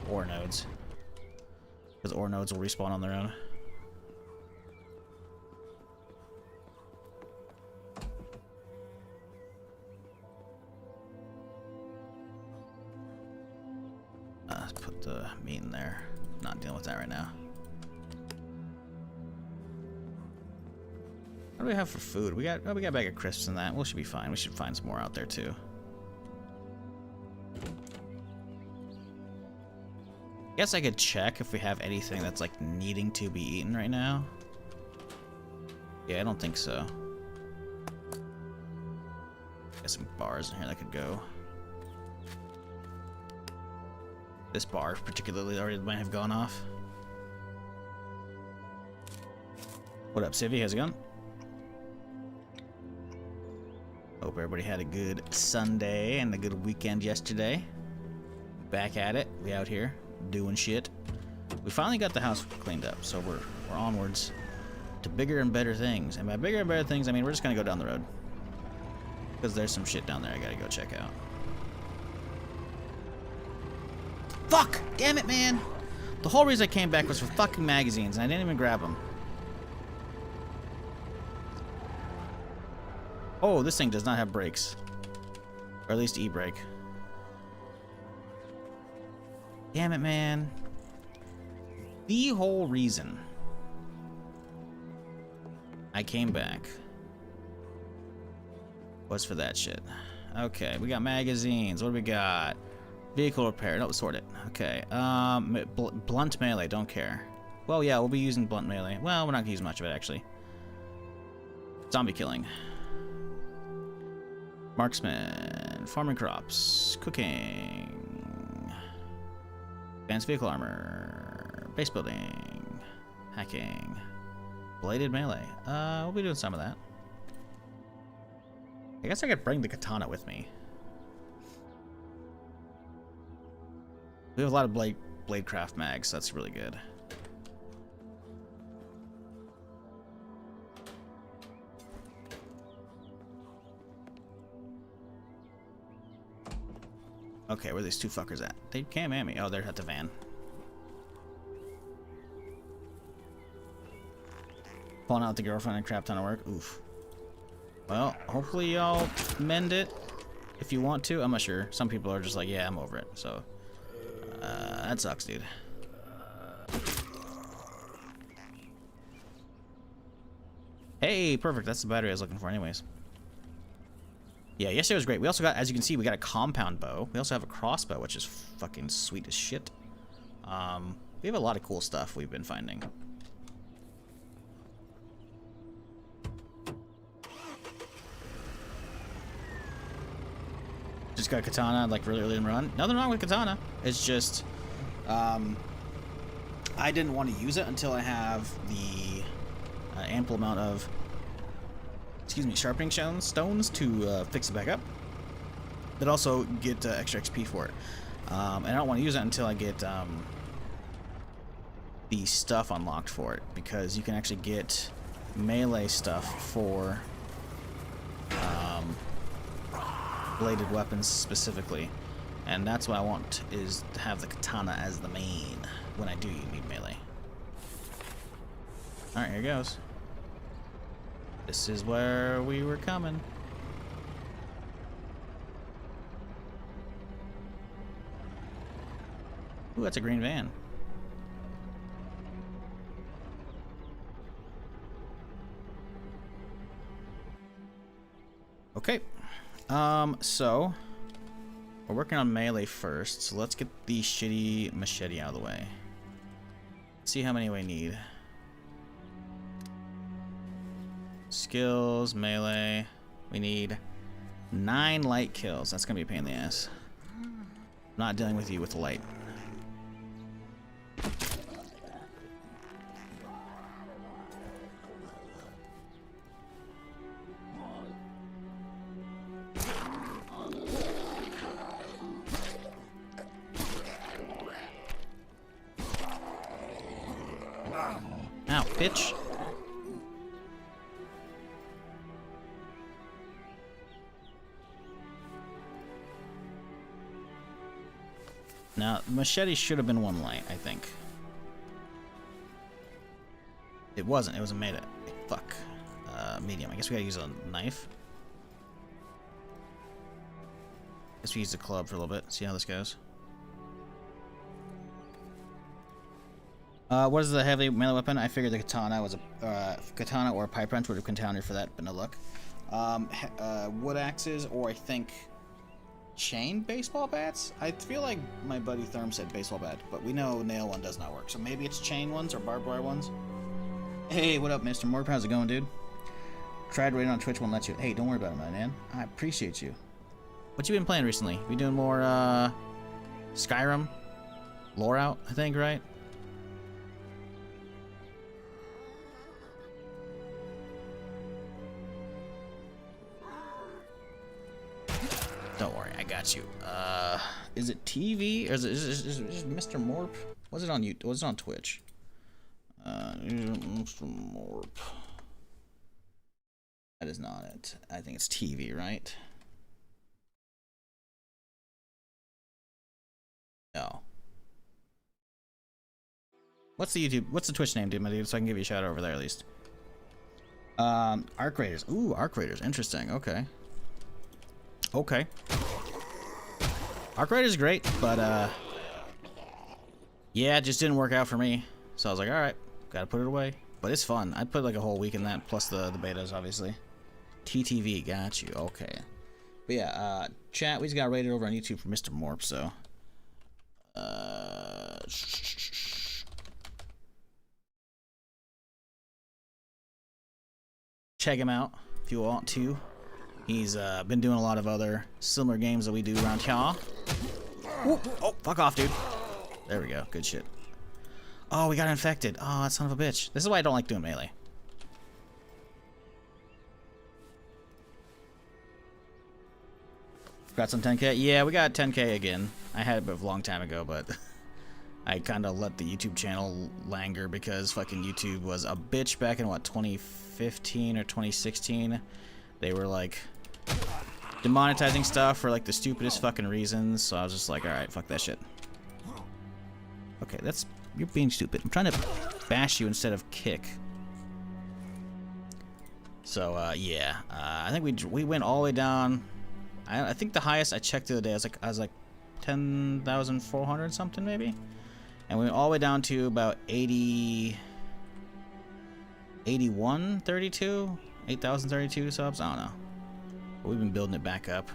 ore nodes. Because ore nodes will respawn on their own. Let's put the meat in there. Not dealing with that right now. What do we have for food? We got a bag of crisps and that. We should be fine. We should find some more out there too. Guess I could check if we have anything that's like needing to be eaten right now. Yeah, I don't think so. Got some bars in here that could go. This bar particularly already might have gone off. What up, Civvy? How's it going? Hope everybody had a good Sunday and a good weekend yesterday. Back at it. We out here doing shit. We finally got the house cleaned up, so we're onwards to bigger and better things. And by bigger and better things, I mean we're just gonna go down the road. Because there's some shit down there I gotta go check out. Fuck! Damn it, man! The whole reason I came back was for fucking magazines, and I didn't even grab them. Oh, this thing does not have brakes. Or at least e-brake. Damn it, man. The whole reason I came back was for that shit. Okay, we got magazines. What do we got? Vehicle repair. No, sort it. Okay. Blunt melee. Don't care. Well, yeah, we'll be using blunt melee. Well, we're not gonna use much of it, actually. Zombie killing. Marksman. Farming crops. Cooking. Advanced vehicle armor. Base building. Hacking. Bladed melee. We'll be doing some of that. I guess I could bring the katana with me. We have a lot of Bladecraft mags, so that's really good. Okay, where are these two fuckers at? They came at me. Oh, they're at the van. Pulling out the girlfriend and crap ton of work. Oof. Well, hopefully y'all mend it if you want to. I'm not sure. Some people are just like, yeah, I'm over it. So, that sucks, dude. Hey, perfect. That's the battery I was looking for anyways. Yeah, yesterday was great. We also got, as you can see, we got a compound bow. We also have a crossbow, which is fucking sweet as shit. We have a lot of cool stuff we've been finding. Just got katana like really early in the run. Nothing wrong with katana. It's just I didn't want to use it until I have the ample amount of excuse me, sharpening stones to fix it back up. But also get extra XP for it. And I don't want to use it until I get the stuff unlocked for it, because you can actually get melee stuff for bladed weapons specifically, and that's what I want, is to have the katana as the main when I do need melee. Alright, here goes. This is where we were coming. Ooh, that's a green van. Okay. So we're working on melee first, so let's get the shitty machete out of the way. See how many we need. Skills, melee. We need 9 light kills. That's gonna be a pain in the ass. I'm not dealing with you with the light. Ow, bitch. Now, machete should have been 1 light, I think. It wasn't. It was a melee. Fuck. Medium. I guess we gotta use a knife. Guess we use the club for a little bit. See how this goes. What is the heavy melee weapon? I figured the katana was a katana or a pipe wrench would have countered for that, but no luck. Wood axes, or I think chain baseball bats. I feel like my buddy Therm said baseball bat, but we know nail one does not work. So maybe it's chain ones or barbed wire ones. Hey, what up, Mr. Morp? How's it going, dude? Tried raiding on Twitch, won't let you. Hey, don't worry about it, my man. I appreciate you. What you been playing recently? We doing more Skyrim? Lore out, I think, right? Don't worry, I got you. Is it TV? Or is it Mr. Morp? Was it on YouTube? Was it on Twitch? Mr. Morp. That is not it. I think it's TV, right? No. What's the Twitch name, dude, my dude? So I can give you a shout out over there at least. Arc Raiders. Ooh, Arc Raiders. Interesting. Okay. Okay. Arc Raiders is great, but yeah, it just didn't work out for me. So I was like, all right, gotta put it away. But it's fun. I put like a whole week in that, plus the betas, obviously. TTV, got you. Okay. But yeah, chat, we just got rated over on YouTube for Mr. Morp, so. Check him out if you want to. He's been doing a lot of other similar games that we do around here. Ooh, oh, fuck off, dude. There we go. Good shit. Oh, we got infected. Oh, that son of a bitch. This is why I don't like doing melee. Got some 10k? Yeah, we got 10k again. I had it a long time ago, but I kind of let the YouTube channel languor because fucking YouTube was a bitch back in, what, 2015 or 2016? They were, like, demonetizing stuff for, like, the stupidest fucking reasons, so I was just like, alright, fuck that shit. Okay, that's... You're being stupid. I'm trying to bash you instead of kick. So, yeah. I think we went all the way down... I think the highest I checked the other day, I was like 10,400 something maybe, and we went all the way down to about 8,032 subs. I don't know, but we've been building it back up.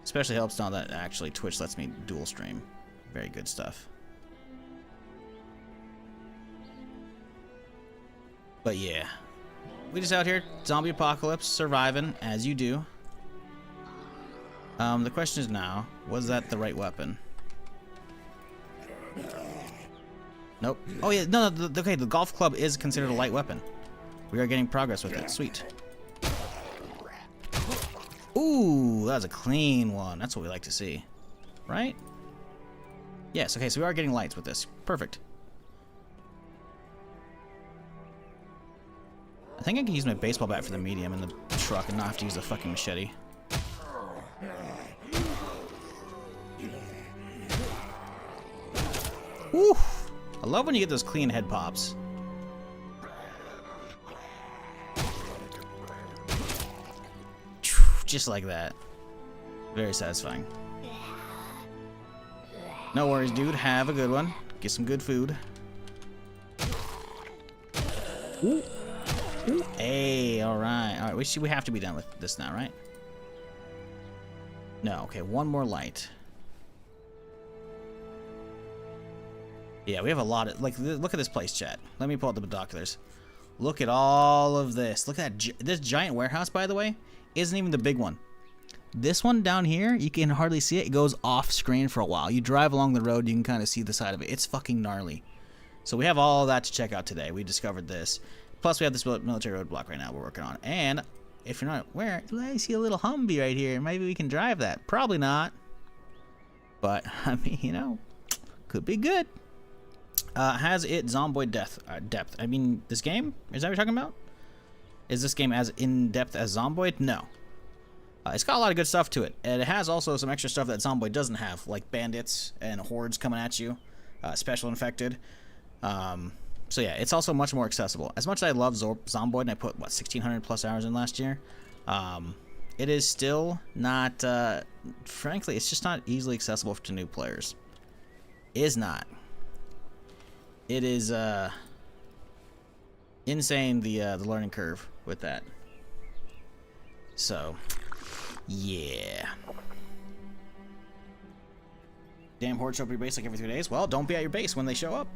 Especially helps now that actually Twitch lets me dual stream. Very good stuff. But yeah, we just out here zombie apocalypse surviving as you do. The question is now, was that the right weapon? Nope. Oh yeah, no, okay, the golf club is considered a light weapon. We are getting progress with it. Sweet. Ooh, that was a clean one. That's what we like to see. Right? Yes, okay, so we are getting lights with this. Perfect. I think I can use my baseball bat for the medium in the truck and not have to use the fucking machete. Woo! I love when you get those clean head pops. Just like that. Very satisfying. No worries, dude. Have a good one. Get some good food. Ooh. Ooh. Hey, alright. Alright, we have to be done with this now, right? No, okay, one more light. Yeah, we have a lot of... Like, look at this place, chat. Let me pull out the binoculars. Look at all of this. Look at that. This giant warehouse, by the way, isn't even the big one. This one down here, you can hardly see it. It goes off screen for a while. You drive along the road, you can kind of see the side of it. It's fucking gnarly. So we have all of that to check out today. We discovered this. Plus, we have this military roadblock right now we're working on. And if you're not aware, I see a little Humvee right here. Maybe we can drive that. Probably not. But, I mean, you know, could be good. Has it zomboid depth? I mean, this game? Is that what you're talking about? Is this game as in-depth as Zomboid? No. It's got a lot of good stuff to it. And it has also some extra stuff that Zomboid doesn't have, like bandits and hordes coming at you, special infected. So yeah, it's also much more accessible. As much as I love Zomboid, and I put, what, 1,600 plus hours in last year, it is still not, frankly, it's just not easily accessible to new players. Is not. It is, insane, the learning curve with that. So, yeah. Damn hordes show up at your base like every 3 days. Well, don't be at your base when they show up.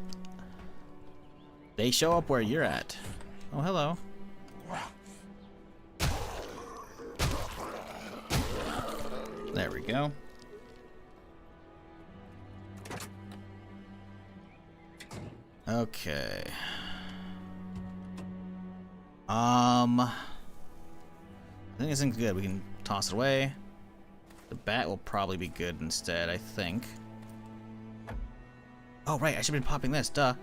They show up where you're at. Oh, hello. There we go. Okay. I think this thing's good. We can toss it away. The bat will probably be good instead, I think. Oh, right. I should have been popping this. Duh.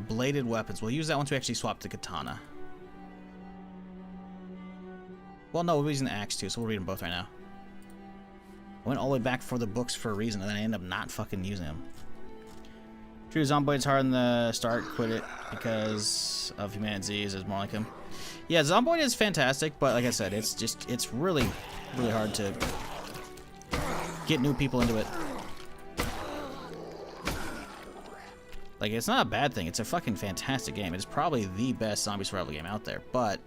Bladed weapons. We'll use that once we actually swap the katana. Well, no, we're using the axe too, so we'll read them both right now. I went all the way back for the books for a reason, and then I ended up not fucking using them. True, Zomboid's hard in the start. Quit it because of HumanitZ is more like him. Yeah, Zomboid is fantastic, but like I said, it's really, really hard to get new people into it. Like, it's not a bad thing. It's a fucking fantastic game. It's probably the best zombie survival game out there, but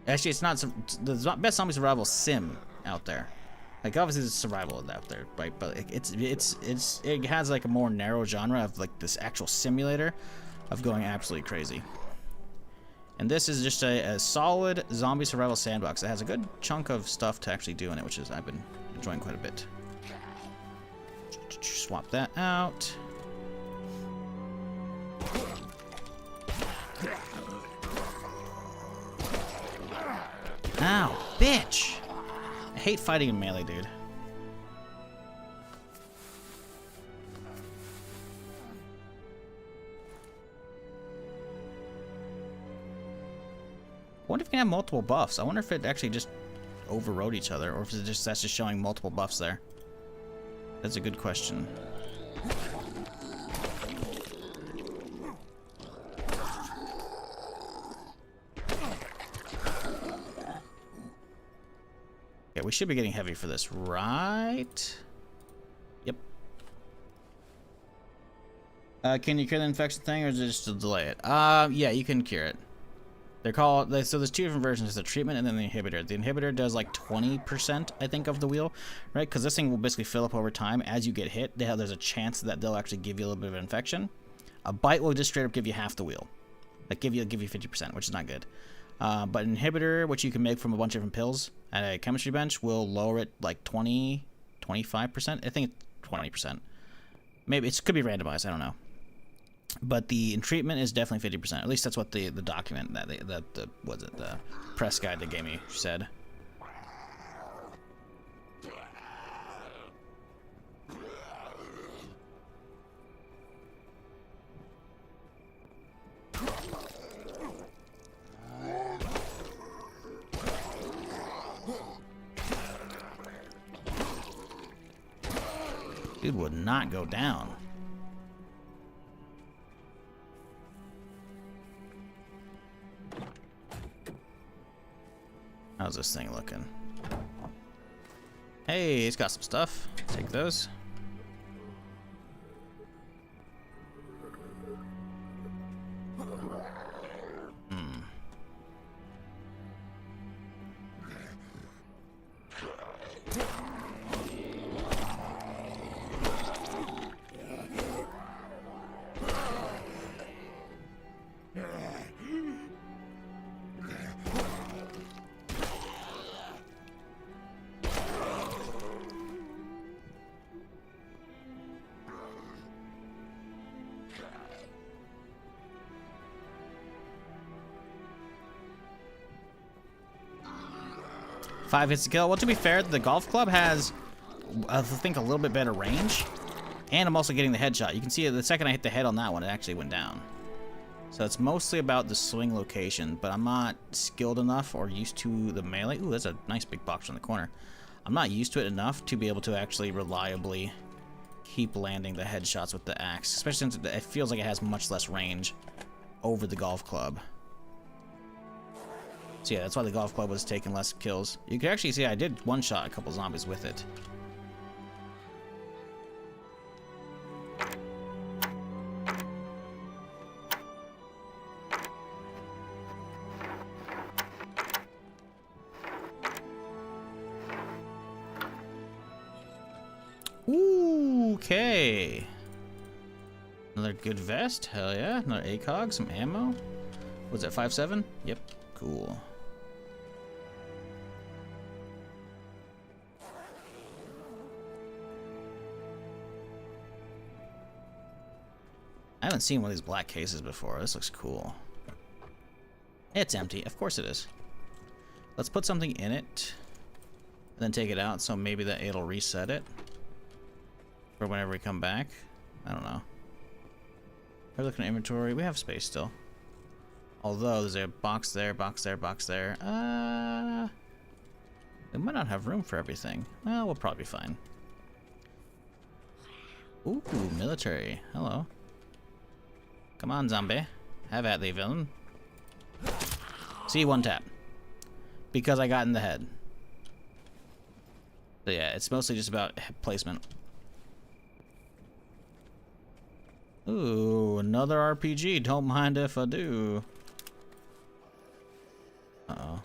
actually, it's not the best zombie survival sim out there. Like, obviously, there's survival out there, right? But it has like a more narrow genre of like this actual simulator of going absolutely crazy. And this is just a solid zombie survival sandbox that has a good chunk of stuff to actually do in it, which is I've been enjoying quite a bit. Swap that out. Ow, bitch! I hate fighting in melee, dude. I wonder if we can have multiple buffs. I wonder if it actually just overrode each other, or if it's just that's just showing multiple buffs there. That's a good question. Yeah, we should be getting heavy for this, right? Yep. Can you cure the infection thing, or is it just to delay it? Yeah, you can cure it. They're called, so there's two different versions, the treatment and then the inhibitor. The inhibitor does like 20%, I think, of the wheel, right? Because this thing will basically fill up over time. As you get hit, there's a chance that they'll actually give you a little bit of infection. A bite will just straight up give you half the wheel. Like give you 50%, which is not good. But an inhibitor, which you can make from a bunch of different pills at a chemistry bench, will lower it like 20, 25%. I think it's 20%. Maybe it could be randomized. I don't know. But the treatment is definitely 50%. At least that's what the document that the press guide they gave me said. Dude would not go down. How's this thing looking? Hey, it's got some stuff. Take those. Five hits to kill. Well, to be fair, the golf club has, I think, a little bit better range. And I'm also getting the headshot. You can see the second I hit the head on that one, it actually went down. So it's mostly about the swing location, but I'm not skilled enough or used to the melee. Ooh, that's a nice big box in the corner. I'm not used to it enough to be able to actually reliably keep landing the headshots with the axe, especially since it feels like it has much less range over the golf club. So yeah, that's why the golf club was taking less kills. You can actually see I did one-shot a couple zombies with it. Ooh, okay. Another good vest, hell yeah. Another ACOG, some ammo. Was that 5.7? Yep, cool. I haven't seen one of these black cases before. This looks cool. It's empty. Of course it is. Let's put something in it. And then take it out so maybe that it'll reset it. For whenever we come back. I don't know. We're looking at inventory. We have space still. Although there's a box there, box there, box there. We might not have room for everything. Well, we'll probably be fine. Ooh, military. Hello. Come on, zombie. Have at thee, villain. See, one tap. Because I got in the head. So yeah, it's mostly just about placement. Ooh, another RPG. Don't mind if I do. Uh-oh.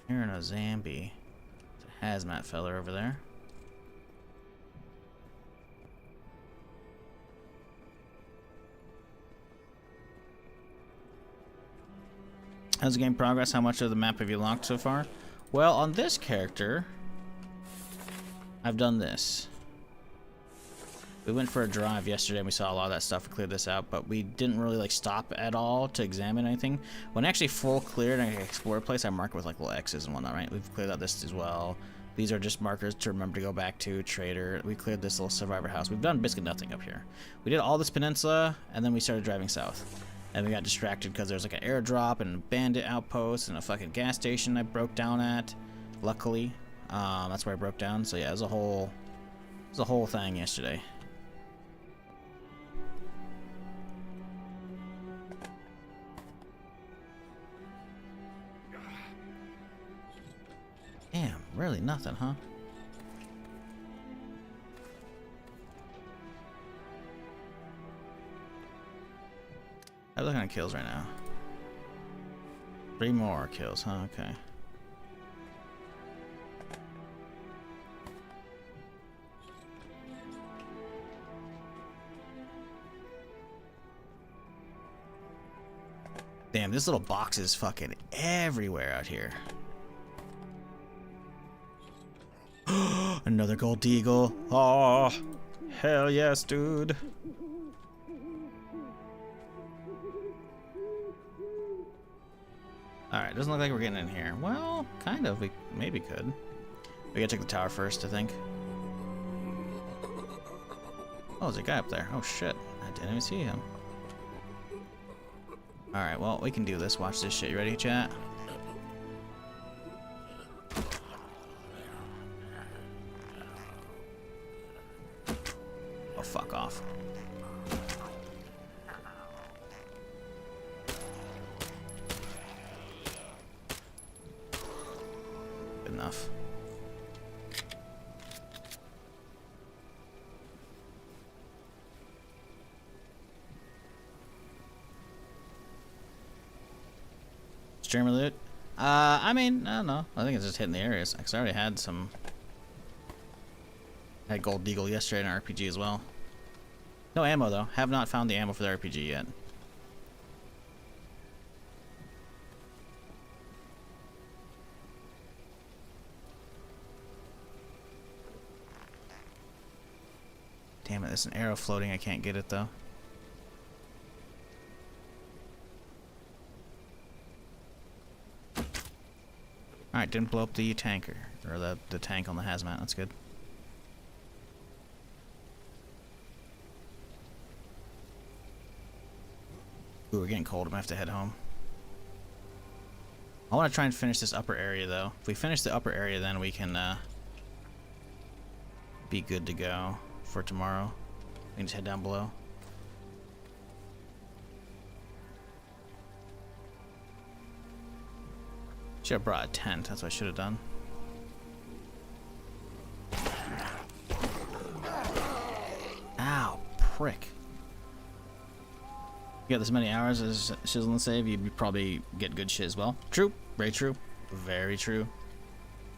Hearing a zombie. It's a hazmat fella over there. How's the game progress? How much of the map have you locked so far? Well, on this character, I've done this. We went for a drive yesterday and we saw a lot of that stuff and cleared this out, but we didn't really like stop at all to examine anything. When actually full cleared and I explore a place, I mark it with like little X's and whatnot, right? We've cleared out this as well. These are just markers to remember to go back to. Trader. We cleared this little survivor house. We've done basically nothing up here. We did all this peninsula and then we started driving south. And we got distracted because there's like an airdrop and a bandit outpost and a fucking gas station I broke down at. Luckily, that's where I broke down. So yeah, it was a whole thing yesterday. Damn, really nothing, huh? I'm looking at kills right now. 3 more kills, huh? Okay. Damn, this little box is fucking everywhere out here. Another gold eagle. Oh, hell yes, dude. Alright, doesn't look like we're getting in here. Well, kind of. We maybe could. We gotta check the tower first, I think. Oh, there's a guy up there. Oh, shit. I didn't even see him. Alright, well, we can do this. Watch this shit. You ready, chat? fuck off. Good enough. Streamer loot? I mean, I don't know. I think it's just hitting the areas. Because I already had some. I had Gold Deagle yesterday in an RPG as well. No ammo though. Have not found the ammo for the RPG yet. Damn it, there's an arrow floating. I can't get it though. Alright, didn't blow up the tanker. Or the tank on the hazmat. That's good. Ooh, we're getting cold. I'm gonna have to head home. I want to try and finish this upper area though. If we finish the upper area, then we can be good to go for tomorrow. We can just head down below. Should have brought a tent. That's what I should have done. Ow, prick. You got this many hours as shizzle and save, you'd probably get good shit as well. True, very true, very true.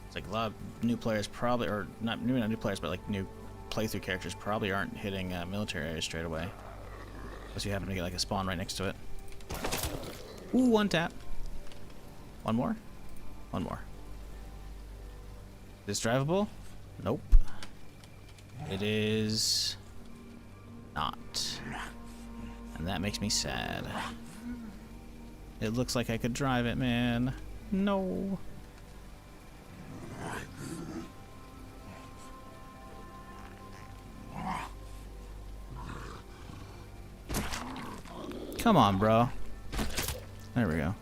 It's like a lot of new players probably, or not new players, but like new playthrough characters probably aren't hitting military areas straight away, unless you happen to get like a spawn right next to it. Ooh, one tap. One more. One more. Is this drivable? Nope. It is not. And that makes me sad. It looks like I could drive it, man. No. Come on, bro. There we go.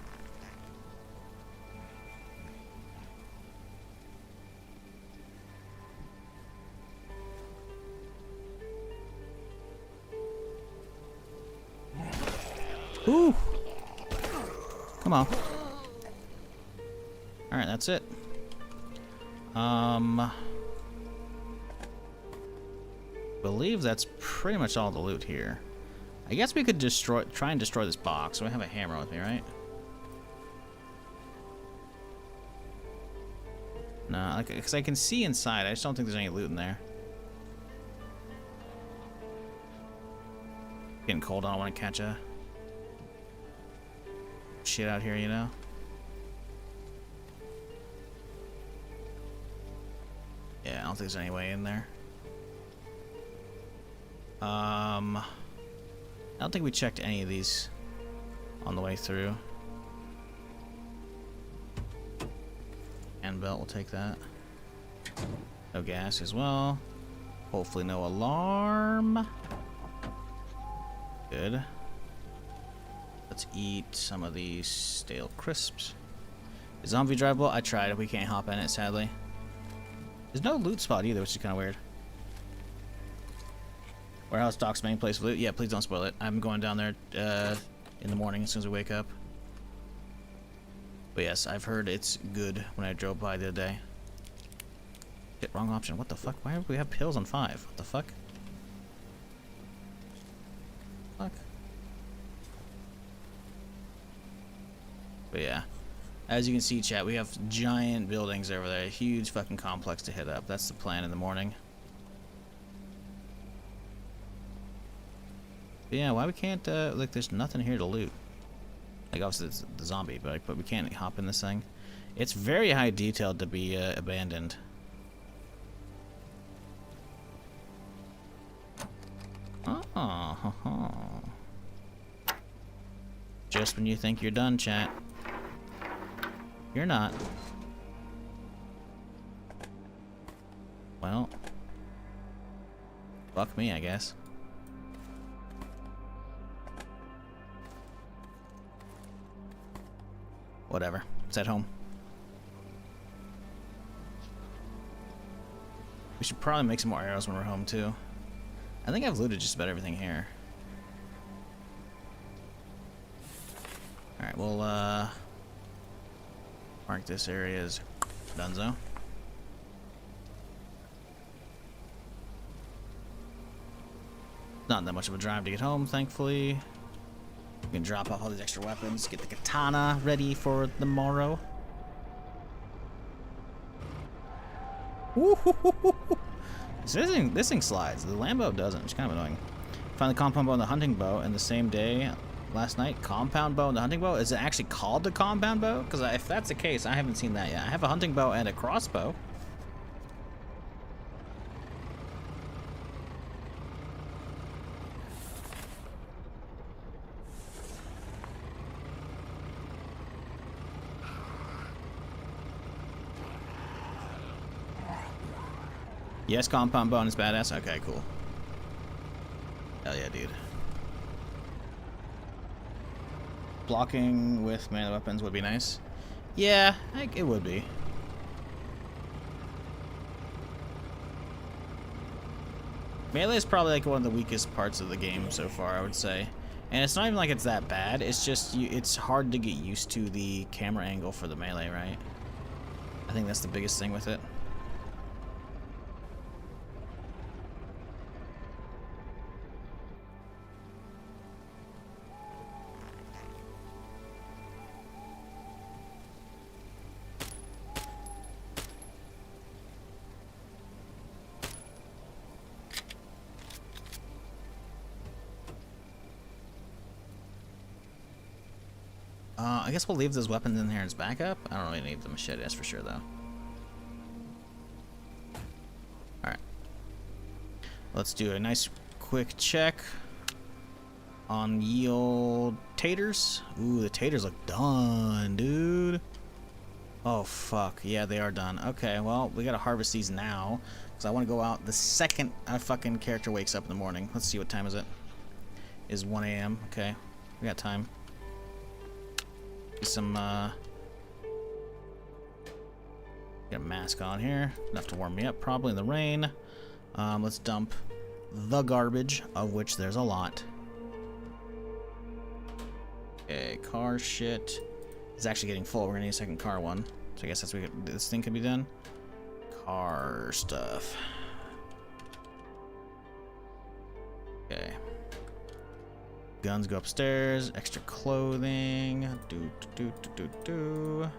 Ooh. Come on. Alright, that's it. Believe that's pretty much all the loot here. I guess we could try and destroy this box. So I have a hammer with me, right? No, like, because I can see inside. I just don't think there's any loot in there. Getting cold. I don't want to catch a shit out here, you know. Yeah, I don't think there's any way in there. I don't think we checked any of these on the way through. And belt, we'll take that. No gas as well. Hopefully no alarm. Good. Let's eat some of these stale crisps. Is zombie drivable? I tried it. We can't hop in it, sadly. There's no loot spot either, which is kind of weird. Warehouse docks main place of loot. Yeah, please don't spoil it. I'm going down there in the morning as soon as we wake up. But yes, I've heard it's good when I drove by the other day. Shit, wrong option. What the fuck? Why do we have pills on 5? What the fuck? Fuck. But yeah, as you can see, chat, we have giant buildings over there. A huge fucking complex to hit up. That's the plan in the morning. But yeah, why we can't, like, there's nothing here to loot. Like, obviously, it's the zombie, but we can't hop in this thing. It's very high detailed to be abandoned. Oh, just when you think you're done, chat. You're not. Well, fuck me, I guess. Whatever. It's at home. We should probably make some more arrows when we're home, too. I think I've looted just about everything here. Alright, we'll mark this area as donezo. Not that much of a drive to get home, thankfully. We can drop off all these extra weapons, get the katana ready for the morrow. So this thing slides. The Lambo doesn't. It's kind of annoying. Found the compound bow and the hunting bow in the same day last night. Compound bow and the hunting bow? Is it actually called the compound bow? Because if that's the case, I haven't seen that yet. I have a hunting bow and a crossbow. Yes, compound bone is badass. Okay, cool. Hell yeah, dude. Blocking with melee weapons would be nice. Yeah, it would be. Melee is probably like one of the weakest parts of the game so far, I would say. And it's not even like it's that bad. It's just it's hard to get used to the camera angle for the melee, right? I think that's the biggest thing with it. I guess we'll leave those weapons in here as backup. I don't really need the machete, that's for sure, though. Alright. Let's do a nice quick check on ye old taters. Ooh, the taters look done, dude. Oh, fuck. Yeah, they are done. Okay, well, we gotta harvest these now, because I want to go out the second a fucking character wakes up in the morning. Let's see, what time is it? Is 1 a.m. Okay, we got time. Some get a mask on here, enough to warm me up probably in the rain. Let's dump the garbage, of which there's a lot. Okay, car shit. It's actually getting full. We're gonna need a second car one, so I guess that's what this thing could be done. Car stuff. Okay. Guns go upstairs. Extra clothing. Do.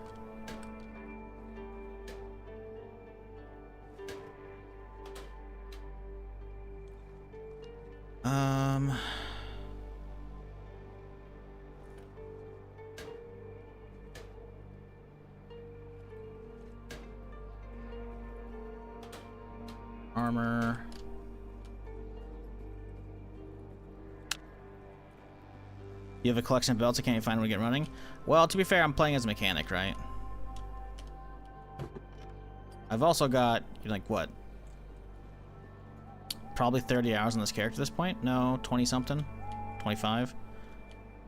Armor. You have a collection of belts I can't find when we get running? Well, to be fair, I'm playing as a mechanic, right? I've also got, like, what? Probably 30 hours on this character at this point? No, 20-something? 25?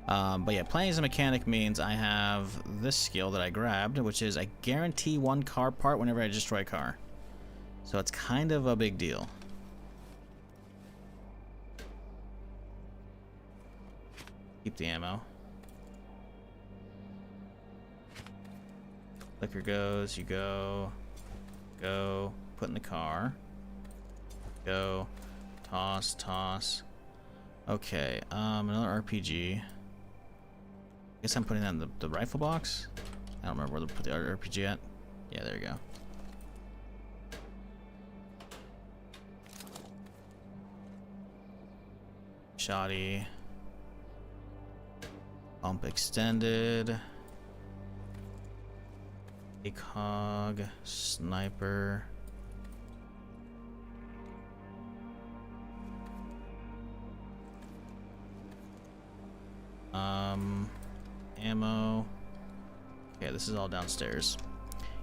But yeah, playing as a mechanic means I have this skill that I grabbed, which is I guarantee one car part whenever I destroy a car. So it's kind of a big deal. Keep the ammo. Liquor goes, you go, put in the car, go, toss. Okay, another RPG. Guess I'm putting that in the rifle box. I don't remember where to put the RPG at. Yeah, there you go. Shoddy. Pump extended. ACOG. Sniper. Ammo. Okay, this is all downstairs.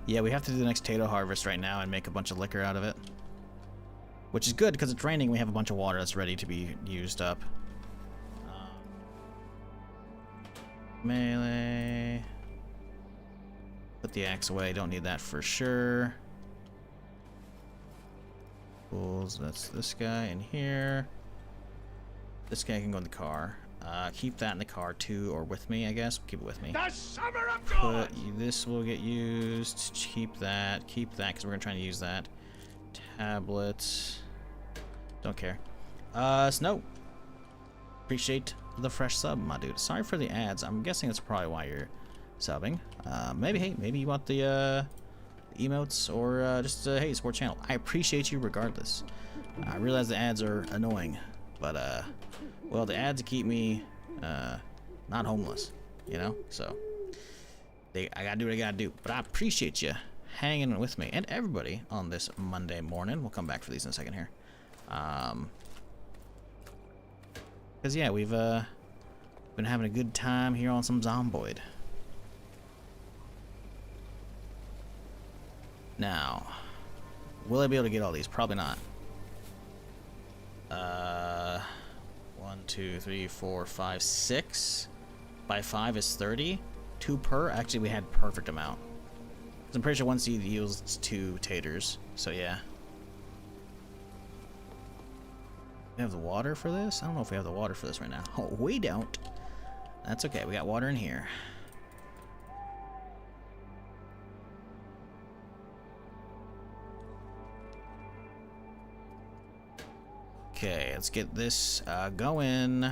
Yeah, we have to do the next potato harvest right now and make a bunch of liquor out of it. Which is good, because it's raining, we have a bunch of water that's ready to be used up. Melee. Put the axe away, don't need that for sure. Tools, that's this guy in here. This guy can go in the car. Keep that in the car too, or with me, I guess. Keep it with me. The summer of Put joys! this will get used. Keep that, because we're gonna try to use that. Tablets. Don't care. Snow. Appreciate the fresh sub, my dude. Sorry for the ads. I'm guessing that's probably why you're subbing. Maybe you want the emotes or just hey, support channel. I appreciate you regardless. I realize the ads are annoying, but well, the ads keep me not homeless, you know. So I gotta do what I gotta do. But I appreciate you hanging with me and everybody on this Monday morning. We'll come back for these in a second here. Because yeah, we've been having a good time here on some Zomboid. Now, will I be able to get all these? Probably not. 1, 2, 3, 4, 5, 6. By 5 is 30. 2 per. Actually, we had perfect amount. I'm pretty sure 1 seed yields 2 taters. So yeah. We have the water for this? I don't know if we have the water for this right now. Oh, we don't. That's okay. We got water in here. Okay, let's get this going.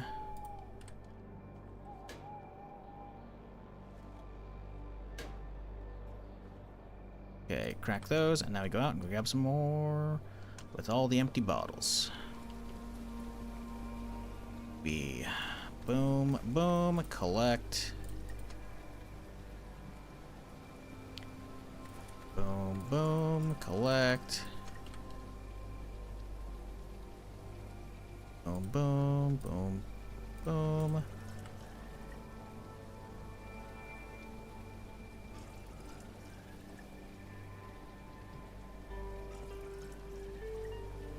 Okay, crack those, and now we go out and grab some more with all the empty bottles. Boom, boom, collect. Boom, boom, collect. Boom, boom, boom, boom.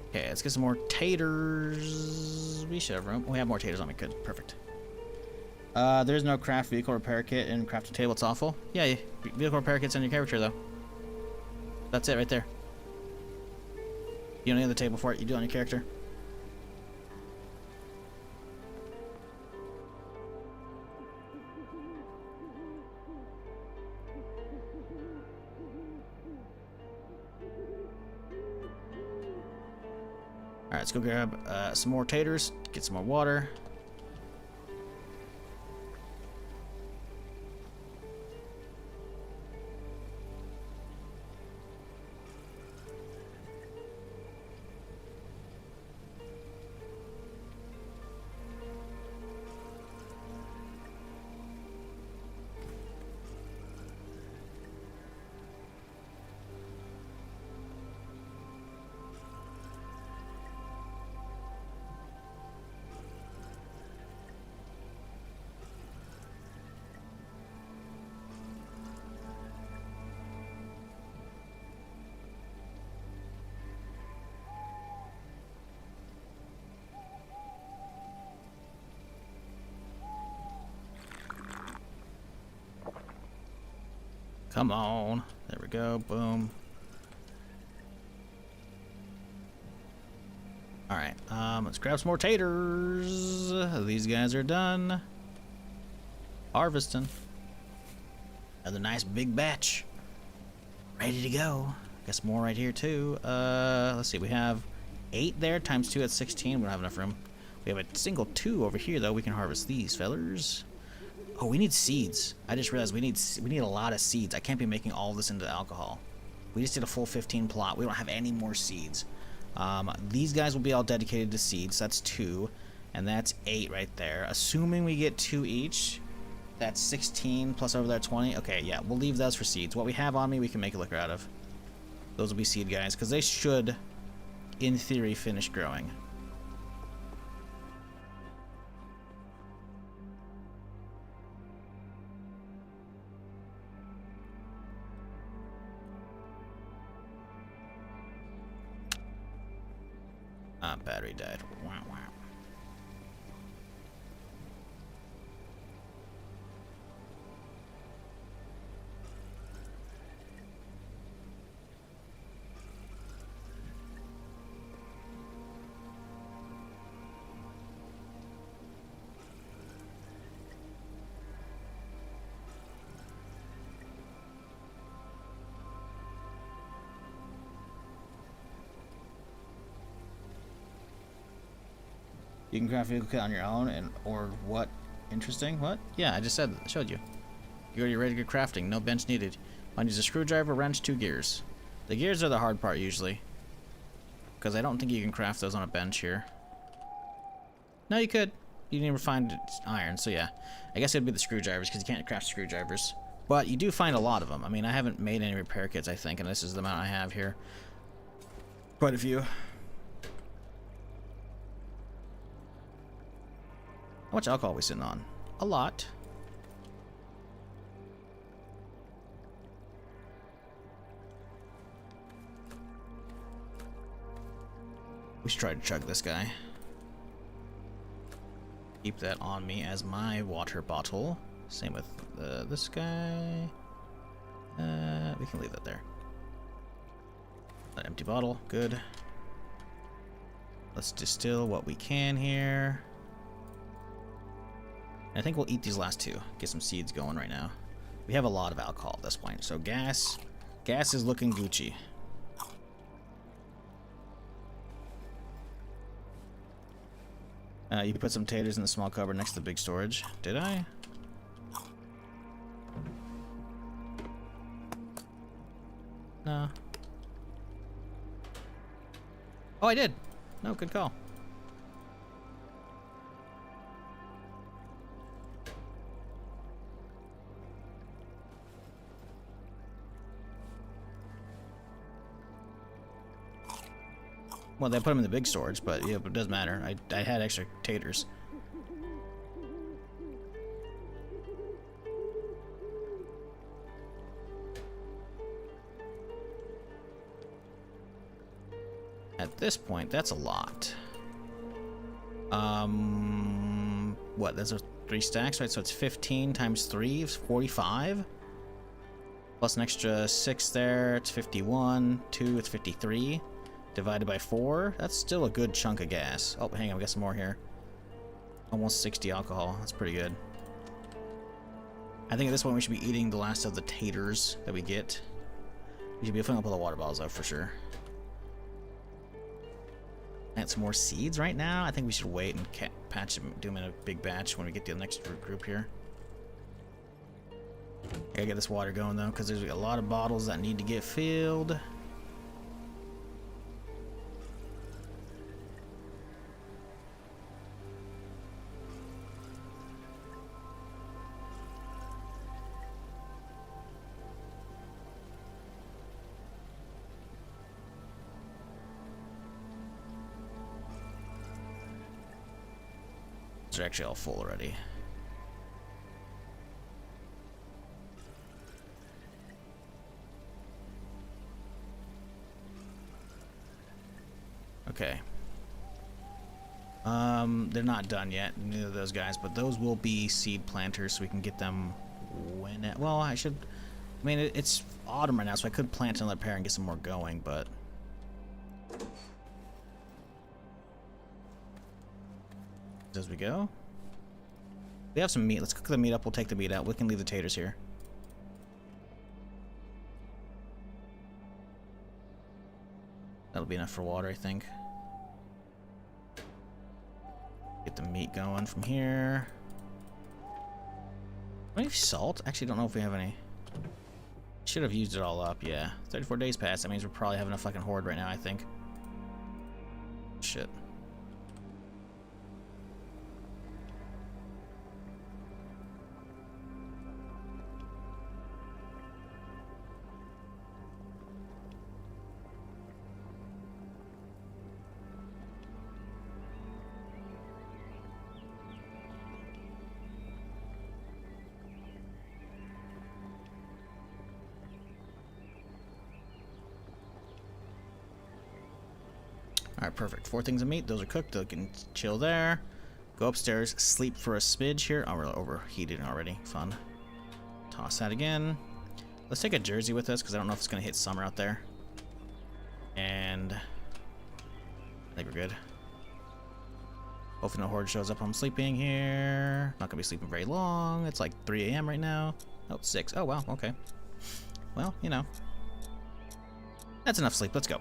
Okay, let's get some more taters. We should have room. We have more taters on me. Good. Perfect. There's no craft vehicle repair kit in crafting table. It's awful. Yeah, vehicle repair kit's on your character, though. That's it right there. You don't need the table for it. You do it on your character. Alright, let's go grab some more taters, get some more water. Come on. There we go. Boom. Alright, let's grab some more taters. These guys are done. Harvesting. Another nice big batch. Ready to go. Guess more right here too. Let's see, we have 8 there, times 2 at 16. We don't have enough room. We have a single 2 over here though. We can harvest these fellers. Oh, we need seeds. I just realized we need a lot of seeds. I can't be making all this into alcohol. We just did a full 15 plot. We don't have any more seeds. These guys will be all dedicated to seeds. That's 2, and that's 8 right there. Assuming we get 2 each, that's 16 plus over there 20. Okay, yeah, we'll leave those for seeds. What we have on me, we can make a liquor out of. Those will be seed guys, because they should, in theory, finish growing. Battery died. Wow, wow. You can craft a vehicle kit on your own, and or what? Interesting. What? Yeah, I just showed you. You're already ready to get crafting. No bench needed. I'll use a screwdriver, wrench, 2 gears. The gears are the hard part usually, because I don't think you can craft those on a bench here. No, you could. You didn't even find iron, so yeah. I guess it'd be the screwdrivers, because you can't craft screwdrivers. But you do find a lot of them. I mean, I haven't made any repair kits, I think, and this is the amount I have here. Quite a few. How much alcohol are we sitting on? A lot. We should try to chug this guy. Keep that on me as my water bottle. Same with this guy. We can leave that there. An empty bottle, good. Let's distill what we can here. I think we'll eat these last 2. Get some seeds going right now. We have a lot of alcohol at this point, so gas is looking Gucci. You can put some taters in the small cupboard next to the big storage. Did I? No. Oh, I did. No, good call. Well, they put them in the big storage, but yeah, it doesn't matter. I had extra taters. At this point, that's a lot. What? Those are 3 stacks, right? So it's 15 times 3 is 45. Plus an extra 6 there, it's 51. 2, it's 53. Divided by 4, that's still a good chunk of gas. Oh, hang on, we got some more here. Almost 60 alcohol. That's pretty good. I think at this point we should be eating the last of the taters that we get. We should be filling up all the water bottles though, for sure. Add some more seeds right now. I think we should wait and patch them, do them in a big batch when we get to the next group here. Gotta get this water going though, because there's a lot of bottles that need to get filled. They're actually all full already. Okay. They're not done yet, neither of those guys, but those will be seed planters, so we can get them when it, well, I mean, it's autumn right now, so I could plant another pair and get some more going, but as we go. We have some meat. Let's cook the meat up. We'll take the meat out. We can leave the taters here. That'll be enough for water, I think. Get the meat going from here. Do we have salt? Actually, don't know if we have any. Should have used it all up, yeah. 34 days passed. That means we're probably having a fucking horde right now, I think. Shit. Alright, perfect. 4 things of meat. Those are cooked. They can chill there. Go upstairs. Sleep for a smidge here. Oh, we're overheated already. Fun. Toss that again. Let's take a jersey with us, because I don't know if it's going to hit summer out there. And I think we're good. Hopefully no horde shows up while I'm sleeping here. Not going to be sleeping very long. It's like 3 a.m. right now. Oh, it's 6. Oh, wow. Okay. Well, you know. That's enough sleep. Let's go.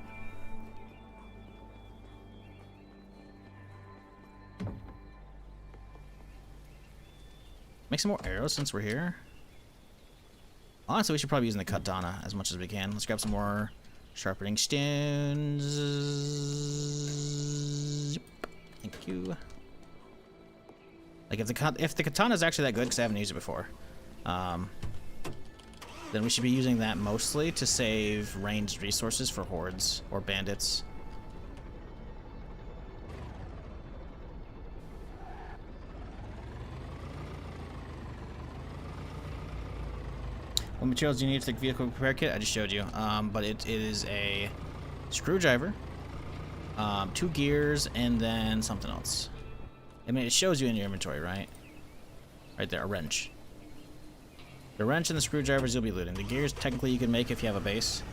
Make some more arrows since we're here. Honestly, we should probably be using the katana as much as we can. Let's grab some more sharpening stones. Thank you. Like if the katana is actually that good, because I haven't used it before, then we should be using that mostly to save ranged resources for hordes or bandits. What materials do you need for the vehicle repair kit? I just showed you. But it is a screwdriver, 2 gears, and then something else. I mean, it shows you in your inventory, right? Right there, a wrench. The wrench and the screwdrivers you'll be looting. The gears, technically, you can make if you have a base.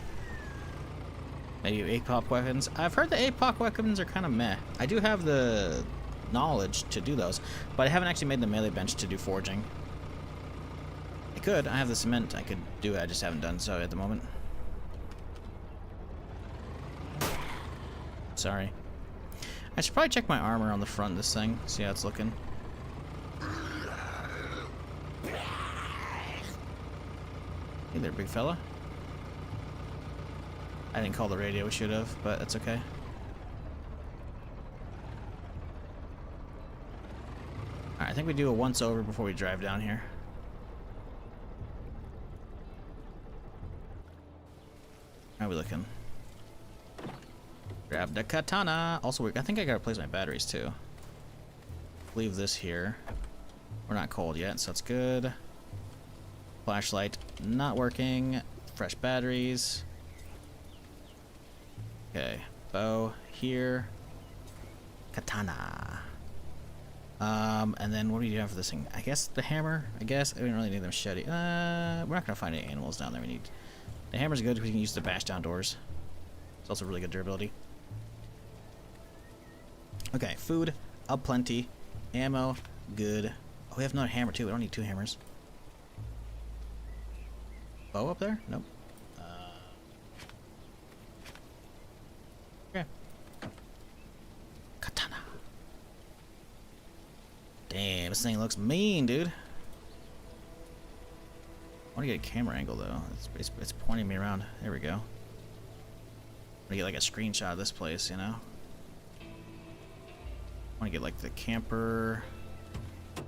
Maybe APOC weapons. I've heard the APOC weapons are kind of meh. I do have the knowledge to do those, but I haven't actually made the melee bench to do forging. I could. I have the cement. I could do it. I just haven't done so at the moment. Sorry. I should probably check my armor on the front of this thing. See how it's looking. Hey there, big fella. I didn't call the radio. We should have, but that's okay. Alright, I think we do a once over before we drive down here. How are we looking? Grab the katana. Also, I think I gotta replace my batteries too. Leave this here. We're not cold yet, so that's good. Flashlight not working. Fresh batteries. Okay, bow here. Katana. And then what do you have for this thing? I guess the hammer. I guess I didn't really need the machete. We're not gonna find any animals down there. We need the hammer's good because we can use it to bash down doors. It's also really good durability. Okay, food aplenty, ammo good. Oh, we have another hammer too. We don't need 2 hammers. Bow up there? Nope. Okay. Katana. Damn, this thing looks mean, dude. I want to get a camera angle though. It's pointing me around. There we go. I want to get like a screenshot of this place, you know. I want to get like the camper. I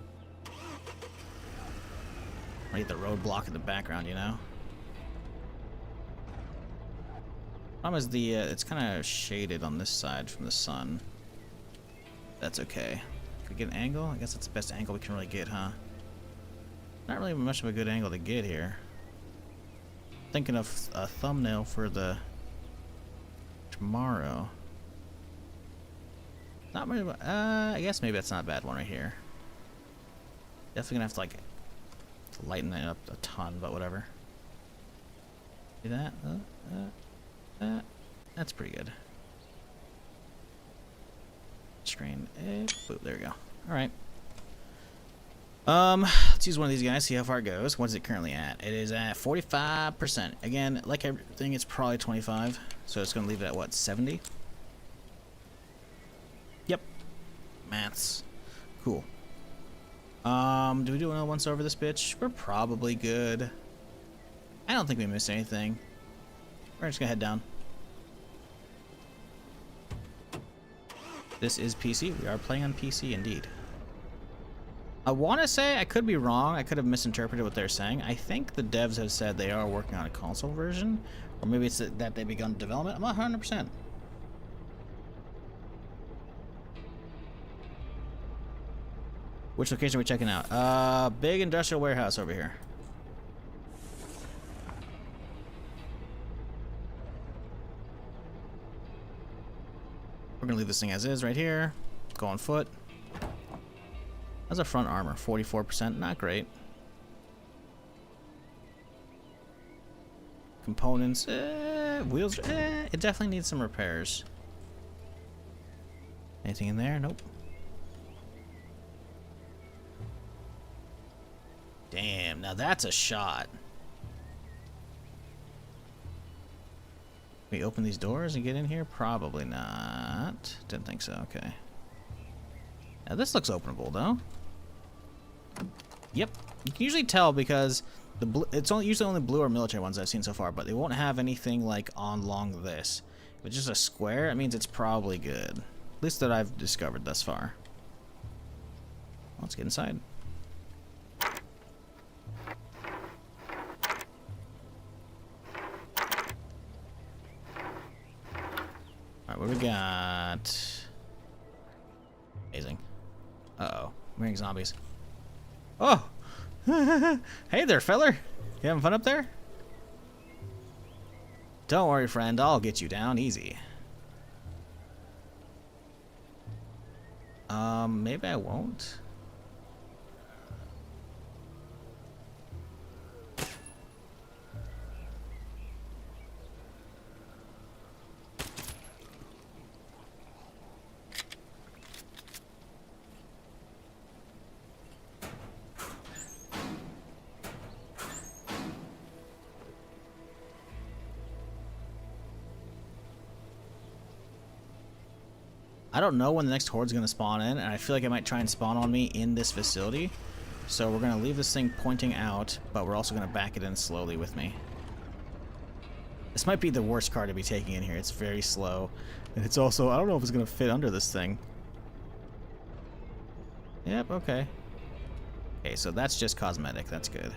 want to get the roadblock in the background, you know. Problem is it's kind of shaded on this side from the sun. That's okay. Can we get an angle? I guess that's the best angle we can really get, huh? Not really much of a good angle to get here. Thinking of a thumbnail for the tomorrow. Not really. I guess maybe that's not a bad one right here. Definitely gonna have to like lighten it up a ton, but whatever. See that? That's pretty good. Screen. Boop, there we go. Alright. Let's use one of these guys, see how far it goes. What is it currently at? It is at 45%. Again, like everything, it's probably 25. So it's gonna leave it at what, 70? Yep. Maths. Cool. Do we do another once over this bitch? We're probably good. I don't think we missed anything. We're just gonna head down. This is PC. We are playing on PC indeed. I want to say, I could be wrong, I could have misinterpreted what they're saying. I think the devs have said they are working on a console version, or maybe it's that they've begun development. I'm not 100%. Which location are we checking out? Big industrial warehouse over here. We're gonna leave this thing as is right here. Go on foot. How's our front armor? 44%. Not great. Components. Wheels. It definitely needs some repairs. Anything in there? Nope. Damn, now that's a shot. We open these doors and get in here? Probably not. Didn't think so. Okay. Now this looks openable though. Yep. You can usually tell because it's usually only blue or military ones I've seen so far, but they won't have anything like along this. If it's just a square, it means it's probably good. At least that I've discovered thus far. Let's get inside. Alright, what do we got? Amazing. Uh-oh. I'm hearing zombies. Oh! Hey there, feller! You having fun up there? Don't worry, friend. I'll get you down easy. Maybe I won't. I don't know when the next horde's gonna spawn in, and I feel like it might try and spawn on me in this facility. So we're gonna leave this thing pointing out, but we're also gonna back it in slowly with me. This might be the worst car to be taking in here. It's very slow, and it's also, I don't know if it's gonna fit under this thing. Yep, okay. Okay, so that's just cosmetic. That's good.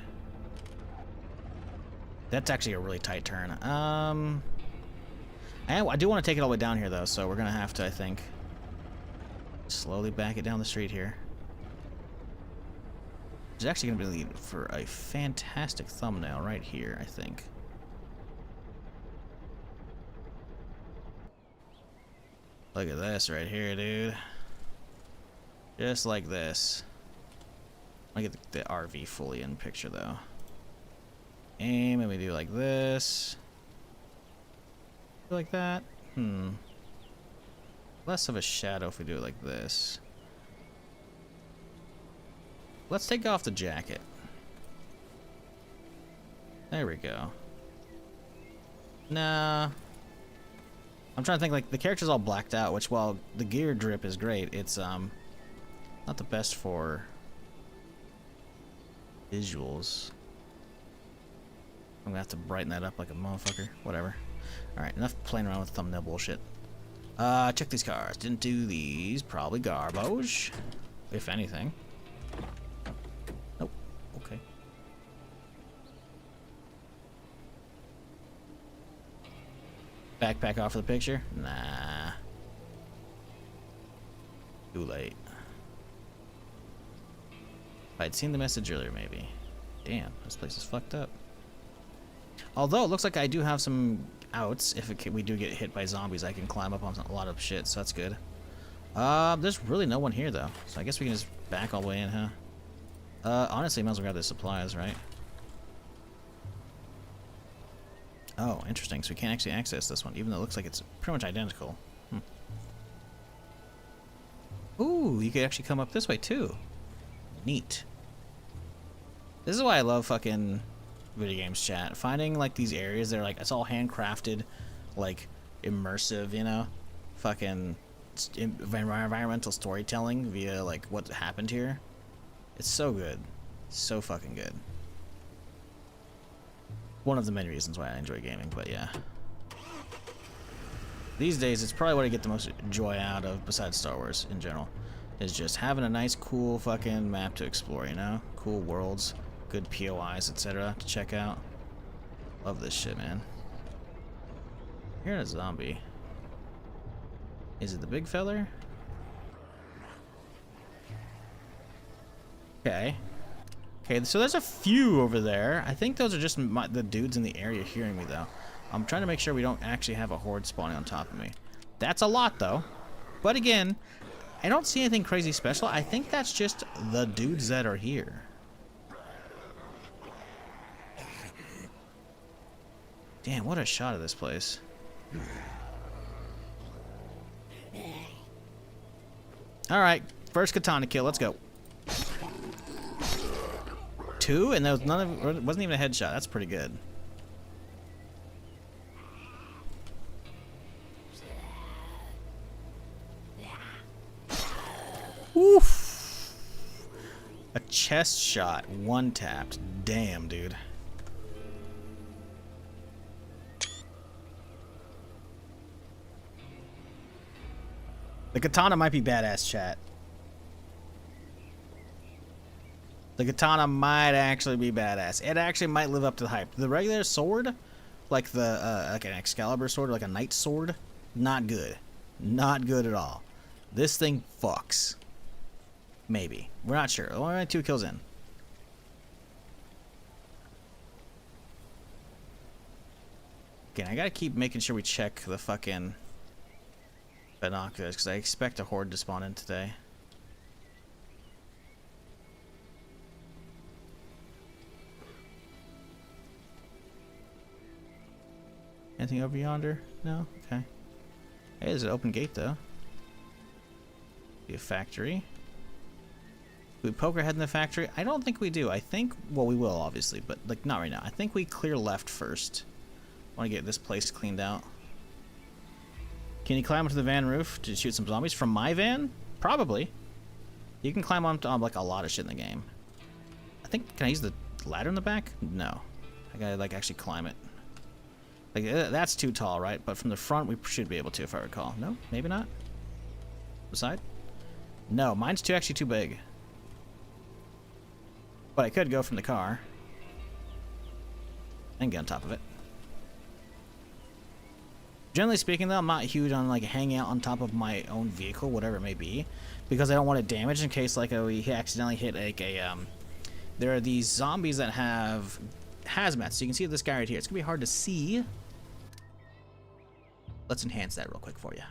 That's actually a really tight turn. I do want to take it all the way down here, though, so we're gonna have to, I think, slowly back it down the street here. It's actually going to be lead for a fantastic thumbnail right here, I think. Look at this right here, dude. Just like this. I get the RV fully in picture, though. Aim, and we do like this. Like that. Less of a shadow if we do it like this. Let's take off the jacket. There we go. Nah. I'm trying to think, like, the character's all blacked out, which, while the gear drip is great, it's not the best for visuals. I'm gonna have to brighten that up like a motherfucker. Whatever. Alright, enough playing around with thumbnail bullshit. Check these cars. Didn't do these. Probably garbage. If anything. Nope. Okay. Backpack off for the picture? Nah. Too late. If I'd seen the message earlier, maybe. Damn, this place is fucked up. Although, it looks like I do have some outs. If we do get hit by zombies, I can climb up on a lot of shit, so that's good. There's really no one here, though. So I guess we can just back all the way in, huh? Honestly, might as well grab the supplies, right? Oh, interesting. So we can't actually access this one, even though it looks like it's pretty much identical. Ooh, you could actually come up this way, too. Neat. This is why I love fucking video games, chat. Finding, like, these areas that are, like, it's all handcrafted, like, immersive, you know? Fucking environmental storytelling via, like, what happened here. It's so good. So fucking good. One of the many reasons why I enjoy gaming, but yeah. These days, it's probably what I get the most joy out of, besides Star Wars in general, is just having a nice, cool fucking map to explore, you know? Cool worlds, good POIs, etc. to check out. Love this shit, man. Here's a zombie. Is it the big feller? Okay. Okay, so there's a few over there. I think those are just the dudes in the area hearing me, though. I'm trying to make sure we don't actually have a horde spawning on top of me. That's a lot, though. But again, I don't see anything crazy special. I think that's just the dudes that are here. Damn, what a shot of this place. Alright, first katana kill, let's go. Two, and there was it wasn't even a headshot. That's pretty good. Oof. A chest shot, one tapped. Damn, dude. The katana might be badass, chat. The katana might actually be badass. It actually might live up to the hype. The regular sword, like like an Excalibur sword, or like a knight sword, not good. Not good at all. This thing fucks. Maybe. We're not sure. Only 2 kills in. Okay, I gotta keep making sure we check the fucking binoculars, because I expect a horde to spawn in today. Anything over yonder? No? Okay. Hey, there's an open gate, though. Be a factory. Do we poke our head in the factory? I don't think we do. I think, well, we will, obviously, but, like, not right now. I think we clear left first. I want to get this place cleaned out. Can you climb onto the van roof to shoot some zombies? From my van? Probably. You can climb on like, a lot of shit in the game. I think, can I use the ladder in the back? No. I gotta, like, actually climb it. Like, that's too tall, right? But from the front, we should be able to, if I recall. No? Maybe not? The side? No, mine's actually too big. But I could go from the car. And get on top of it. Generally speaking, though, I'm not huge on, like, hanging out on top of my own vehicle, whatever it may be. Because I don't want it damaged in case, like, we accidentally hit, like, there are these zombies that have hazmat. So you can see this guy right here. It's going to be hard to see. Let's enhance that real quick for you.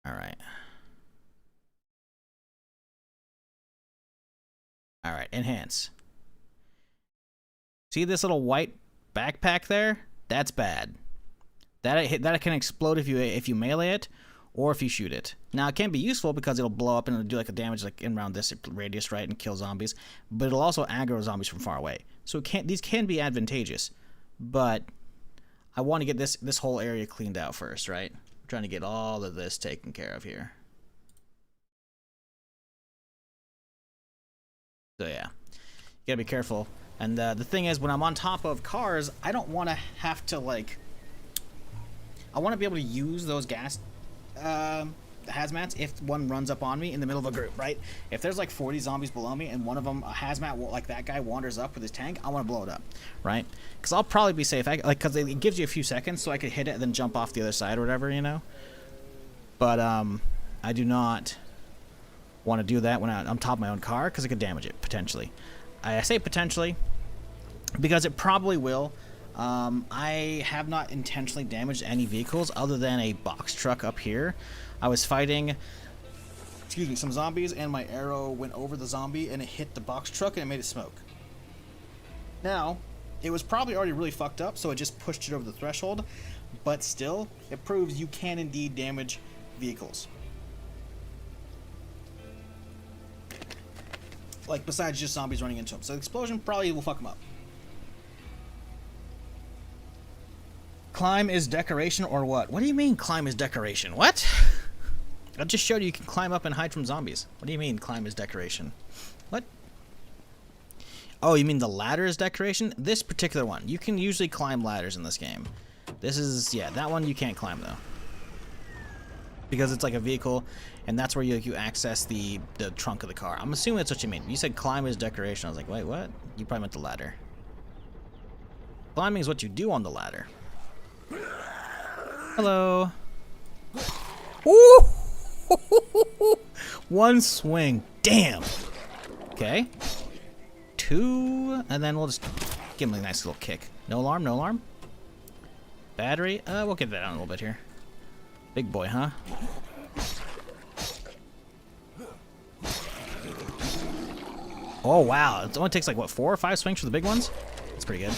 Alright. Alright, enhance. See this little white backpack there? That's bad. That can explode if you melee it, or if you shoot it. Now it can be useful because it'll blow up and it'll do like a damage like in around this radius, right, and kill zombies. But it'll also aggro zombies from far away. So these can be advantageous, but I want to get this whole area cleaned out first, right? I'm trying to get all of this taken care of here. So yeah, you gotta be careful. And the thing is, when I'm on top of cars, I don't want to have to like. I want to be able to use those gas hazmats if one runs up on me in the middle of a group, right? If there's like 40 zombies below me and one of them, a hazmat, like that guy wanders up with his tank, I want to blow it up, right? Because I'll probably be safe, because it gives you a few seconds so I could hit it and then jump off the other side or whatever, you know? But I do not want to do that when I'm on top of my own car because it could damage it, potentially. I say potentially because it probably will. I have not intentionally damaged any vehicles other than a box truck up here. I was fighting, some zombies, and my arrow went over the zombie and it hit the box truck and it made it smoke. Now, it was probably already really fucked up, so it just pushed it over the threshold, but still, it proves you can indeed damage vehicles. Like, besides just zombies running into them. So the explosion probably will fuck them up. Climb is decoration or what? What do you mean climb is decoration? What? I just showed you can climb up and hide from zombies. What do you mean climb is decoration? What? Oh, you mean the ladder is decoration? This particular one. You can usually climb ladders in this game. This is, yeah, that one you can't climb though. Because it's like a vehicle, and that's where you access the trunk of the car. I'm assuming that's what you mean. You said climb is decoration. I was like, wait, what? You probably meant the ladder. Climbing is what you do on the ladder. Hello. Ooh! One swing. Damn. Okay. Two, and then we'll just give him a nice little kick. No alarm, no alarm. Battery. We'll get that on a little bit here. Big boy, huh? Oh, wow. It only takes like, what, 4 or 5 swings for the big ones? That's pretty good.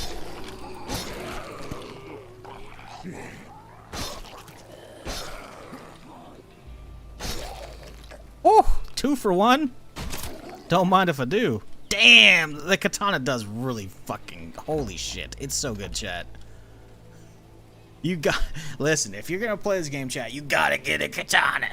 Oh, 2 for 1. Don't mind if I do. Damn, the katana does really fucking, holy shit. It's so good, chat. You got... Listen, if you're gonna play this game, chat, you gotta get a katana.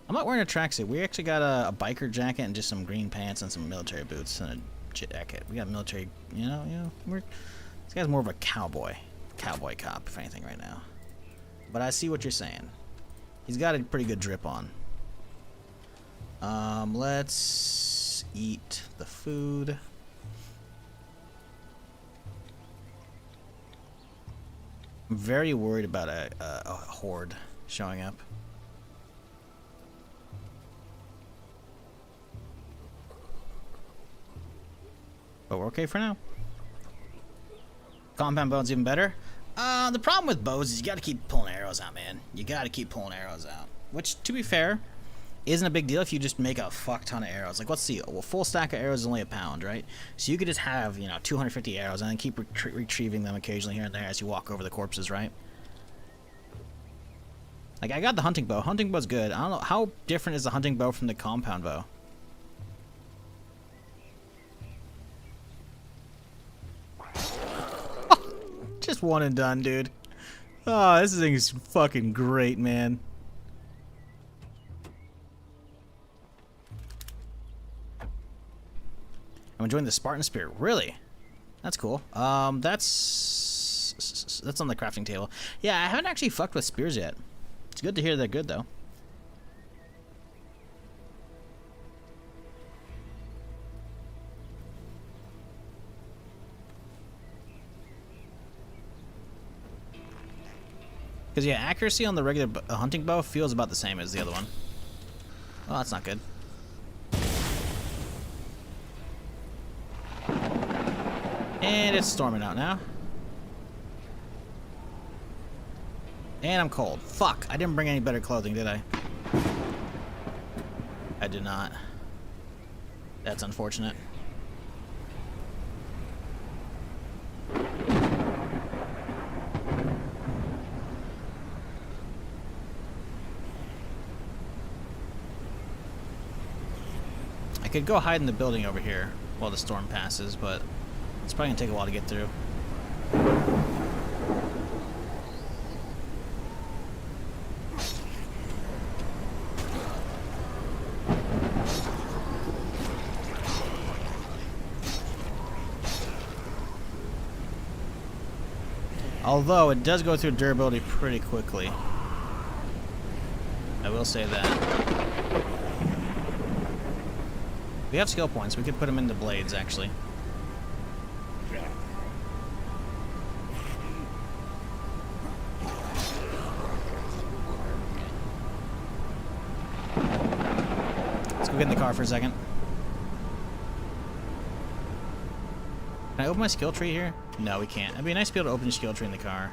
I'm not wearing a tracksuit. We actually got a biker jacket and just some green pants and some military boots and a jacket. We got military, you know, this guy's more of a cowboy cop, if anything, right now. But I see what you're saying. He's got a pretty good drip on. Let's eat the food. I'm very worried about a horde showing up. But we're okay for now. Compound bone's even better. The problem with bows is you gotta keep pulling arrows out, man. You gotta keep pulling arrows out. Which, to be fair, isn't a big deal if you just make a fuck ton of arrows. Like, let's see, a full stack of arrows is only a pound, right? So you could just have, you know, 250 arrows and then keep retrieving them occasionally here and there as you walk over the corpses, right? Like, I got the hunting bow. Hunting bow's good. I don't know, how different is the hunting bow from the compound bow? Just one and done, dude. Oh, this thing is fucking great, man. I'm enjoying the Spartan spirit. Really? That's cool. That's on the crafting table. Yeah, I haven't actually fucked with spears yet. It's good to hear they're good, though. Because, yeah, accuracy on the regular hunting bow feels about the same as the other one. Oh, that's not good. And it's storming out now. And I'm cold. Fuck, I didn't bring any better clothing, did I? I did not. That's unfortunate. I could go hide in the building over here while the storm passes, but it's probably gonna take a while to get through. Although it does go through durability pretty quickly. I will say that. We have skill points. We could put them into blades, actually. Let's go get in the car for a second. Can I open my skill tree here? No, we can't. It'd be nice to be able to open your skill tree in the car.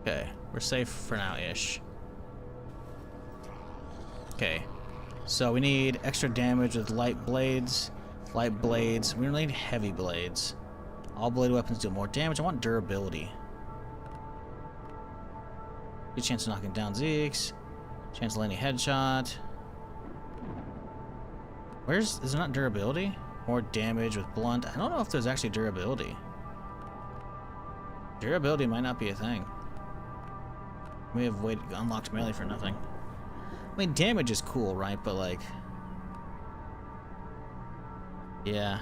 Okay, we're safe for now-ish. Okay, so we need extra damage with light blades. Light blades. We don't need heavy blades. All blade weapons deal more damage. I want durability. Good chance of knocking down Zeeks. Chance of landing headshot. Is there not durability? More damage with blunt. I don't know if there's actually durability. Durability might not be a thing. We have unlocked melee for nothing. I mean, damage is cool, right? But like, yeah.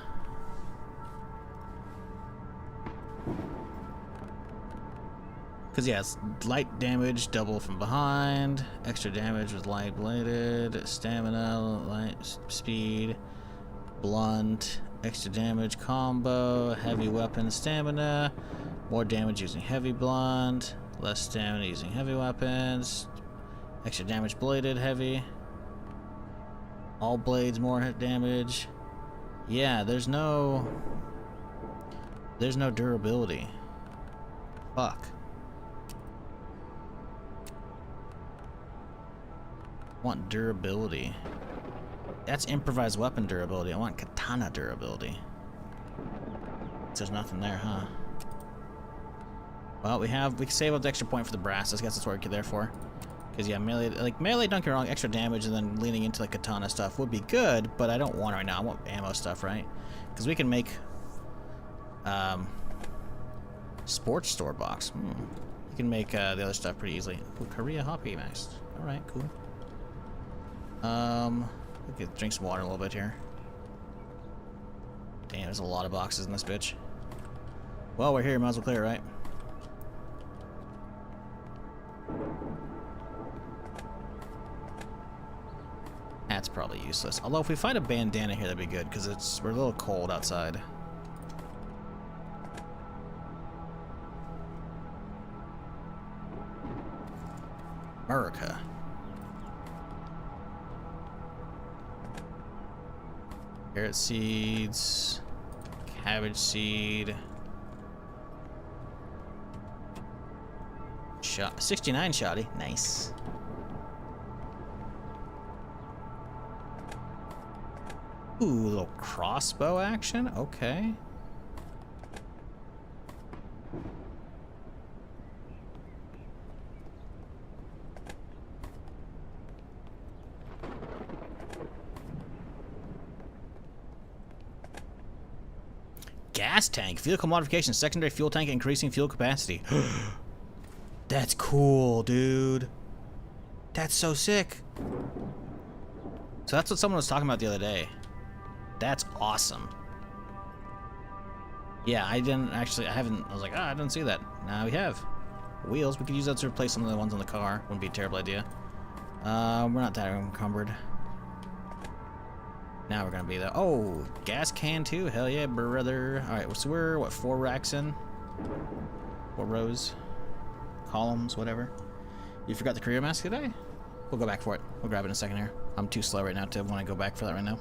Because, yeah, it's light damage, double from behind, extra damage with light bladed, stamina, light speed, blunt, extra damage combo, heavy weapon stamina, more damage using heavy blunt, less stamina using heavy weapons, extra damage bladed heavy, all blades more hit damage. Yeah, there's no durability. Fuck. I want durability. That's improvised weapon durability. I want katana durability. There's nothing there, huh? Well, we can save up the extra point for the brass. I guess that's what we're there for. Because yeah, melee, don't get me wrong, extra damage and then leaning into like katana stuff would be good, but I don't want it right now. I want ammo stuff, right? Because we can make sports store box. We can make the other stuff pretty easily. Ooh, Korea Hoppy Max. All right, cool. We could drink some water a little bit here. Damn, there's a lot of boxes in this bitch. Well, we're here. Might as well clear it, right? That's probably useless. Although if we find a bandana here, that'd be good because we're a little cold outside. America. Carrot seeds, cabbage seed. 69 shoddy, nice. Ooh, little crossbow action, okay. Gas tank, vehicle modification, secondary fuel tank, increasing fuel capacity. That's cool, dude. That's so sick. So that's what someone was talking about the other day. That's awesome. Yeah, I was like, I didn't see that. Now we have. Wheels, we could use that to replace some of the ones on the car. Wouldn't be a terrible idea. We're not that encumbered. Now we're gonna be the gas can too. Hell yeah, brother. All right, so we're what, 4 racks in? 4 rows, columns, whatever. You forgot the career mask today? We'll go back for it. We'll grab it in a second here. I'm too slow right now to want to go back for that right now.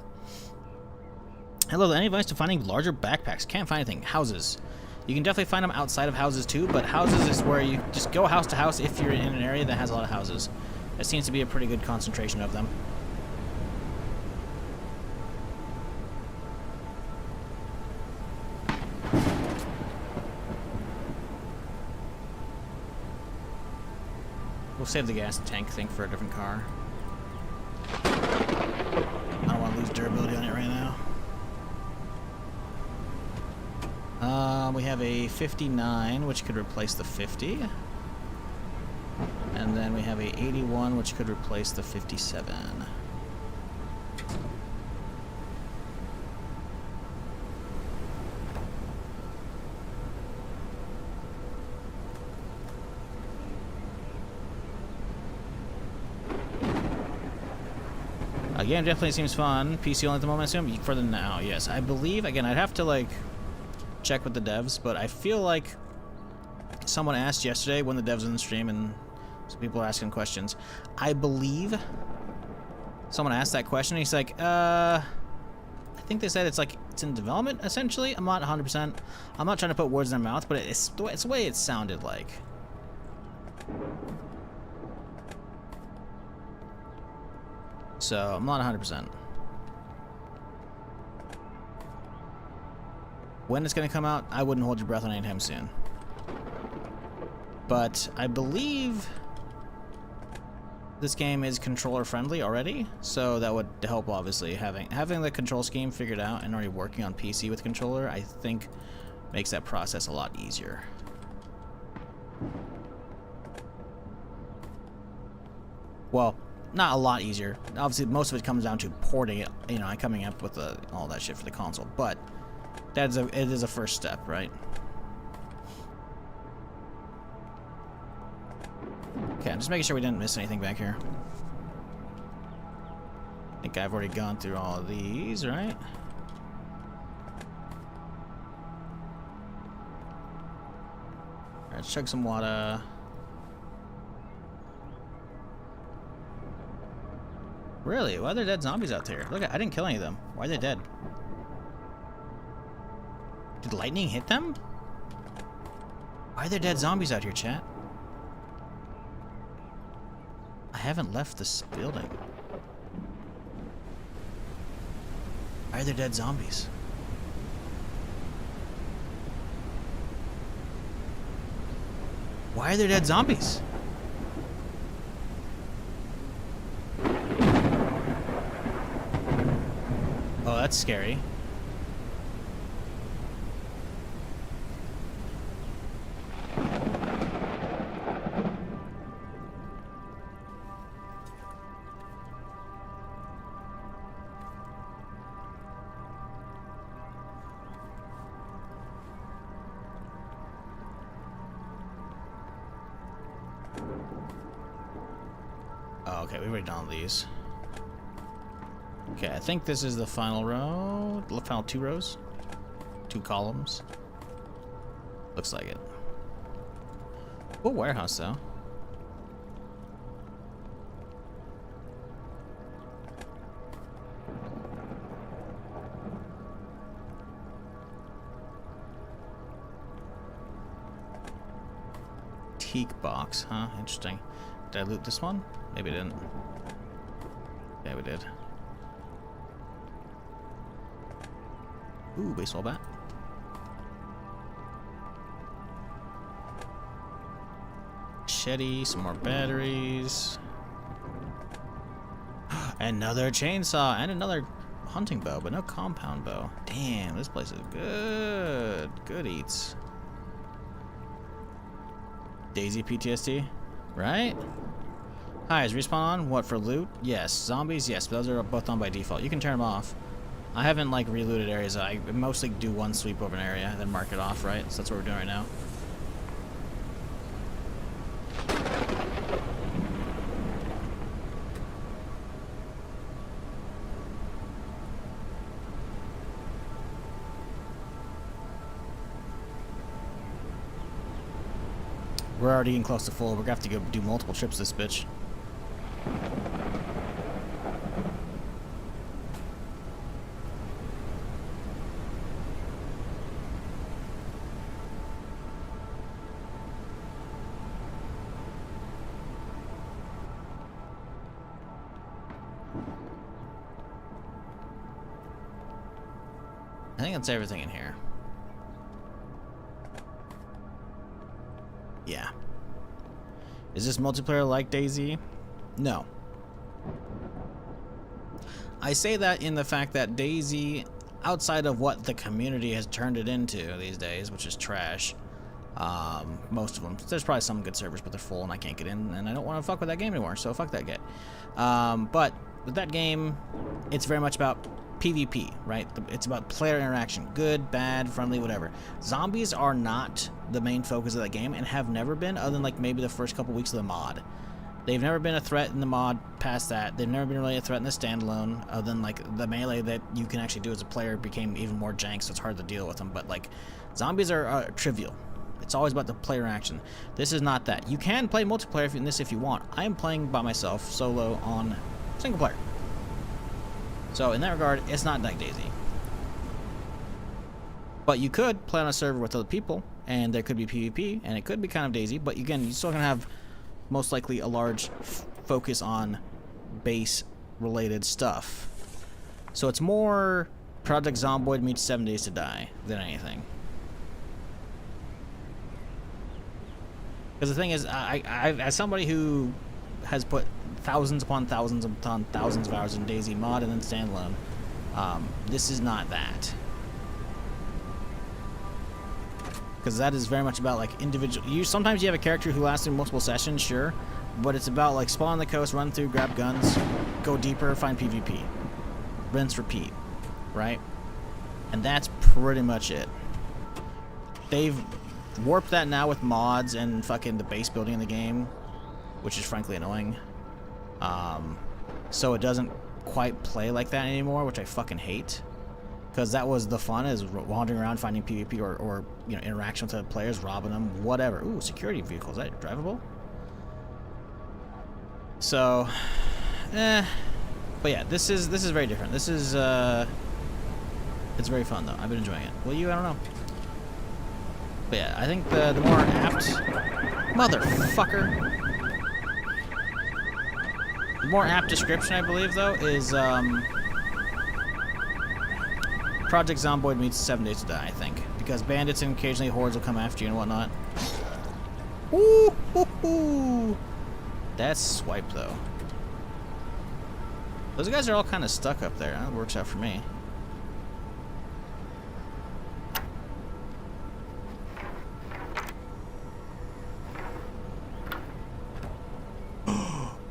Hello, any advice to finding larger backpacks? Can't find anything. Houses. You can definitely find them outside of houses too, but houses is where you just go house to house if you're in an area that has a lot of houses. That seems to be a pretty good concentration of them. We'll save the gas tank thing for a different car. I don't want to lose durability on it right now. We have a 59, which could replace the 50. And then we have a 81, which could replace the 57. Again, definitely seems fun. PC only at the moment, I assume? For the now, yes. I believe, again, I'd have to, like, check with the devs, but I feel like someone asked yesterday when the devs in the stream and some people are asking questions. I believe someone asked that question, and he's like, I think they said it's in development, essentially. I'm not 100%. I'm not trying to put words in their mouth, but it's the way it sounded like. So, I'm not 100%. When it's going to come out, I wouldn't hold your breath on anytime soon. But I believe this game is controller friendly already, so that would help obviously. Having the control scheme figured out and already working on PC with controller, I think makes that process a lot easier. Well, not a lot easier. Obviously, most of it comes down to porting it, you know, coming up with all that shit for the console. But it is a first step, right? Okay, I'm just making sure we didn't miss anything back here. I think I've already gone through all of these, right? Alright, let's chug some water. Really? Why are there dead zombies out there? Look, I didn't kill any of them. Why are they dead? Did lightning hit them? Why are there dead zombies out here, chat? I haven't left this building. Why are there dead zombies? Why are there dead zombies? Oh, that's scary. Oh, okay, we've already done these. Okay, I think this is the final row. The final 2 rows? 2 columns. Looks like it. Oh, warehouse though. Teak box, huh? Interesting. Did I loot this one? Maybe I didn't. Yeah, we did. Ooh, baseball bat. Machete, some more batteries. Another chainsaw and another hunting bow, but no compound bow. Damn, this place is good. Good eats. Daisy PTSD, right? Hi, is respawn on? What, for loot? Yes. Zombies? Yes, but those are both on by default. You can turn them off. I haven't, like, relooted areas. I mostly do one sweep over an area, then mark it off, right? So that's what we're doing right now. We're already getting close to full. We're gonna have to go do multiple trips this bitch. I think that's everything in here. Yeah. Is this multiplayer like DayZ? No. I say that in the fact that DayZ, outside of what the community has turned it into these days, which is trash, most of them. There's probably some good servers, but they're full and I can't get in, and I don't want to fuck with that game anymore, so fuck that game. But with that game, it's very much about PvP, right? It's about player interaction. Good, bad, friendly, whatever. Zombies are not the main focus of that game and have never been, other than like maybe the first couple weeks of the mod. They've never been a threat in the mod past that. They've never been really a threat in the standalone, other than like the melee that you can actually do as a player became even more jank, so it's hard to deal with them. But like, zombies are trivial. It's always about the player action. This is not that. You can play multiplayer in this if you want. I am playing by myself, solo, on single player. So in that regard, it's not like DayZ. But you could play on a server with other people, and there could be PvP, and it could be kind of DayZ, but again, you're still going to have most likely a large focus on base-related stuff. So it's more Project Zomboid meets 7 Days to Die than anything. Because the thing is, I as somebody who has put thousands upon thousands upon thousands of hours in DayZ mod and then standalone, this is not that. Because that is very much about like individual. Sometimes you have a character who lasts through multiple sessions, sure, but it's about like spawn on the coast, run through, grab guns, go deeper, find PvP, rinse, repeat, right? And that's pretty much it. They've warped that now with mods and fucking the base building in the game, which is frankly annoying. So it doesn't quite play like that anymore, which I fucking hate. Because that was the fun, is wandering around finding PvP or you know, interaction with other players, robbing them, whatever. Ooh, security vehicle, is that drivable? So, but yeah, this is very different. This is it's very fun though. I've been enjoying it. Will you? I don't know. But yeah, I think the more apt motherfucker. The more apt description, I believe, though, is Project Zomboid meets 7 Days to Die, I think. Because bandits and occasionally hordes will come after you and whatnot. Ooh, hoo, hoo. That's swipe though. Those guys are all kind of stuck up there. That works out for me.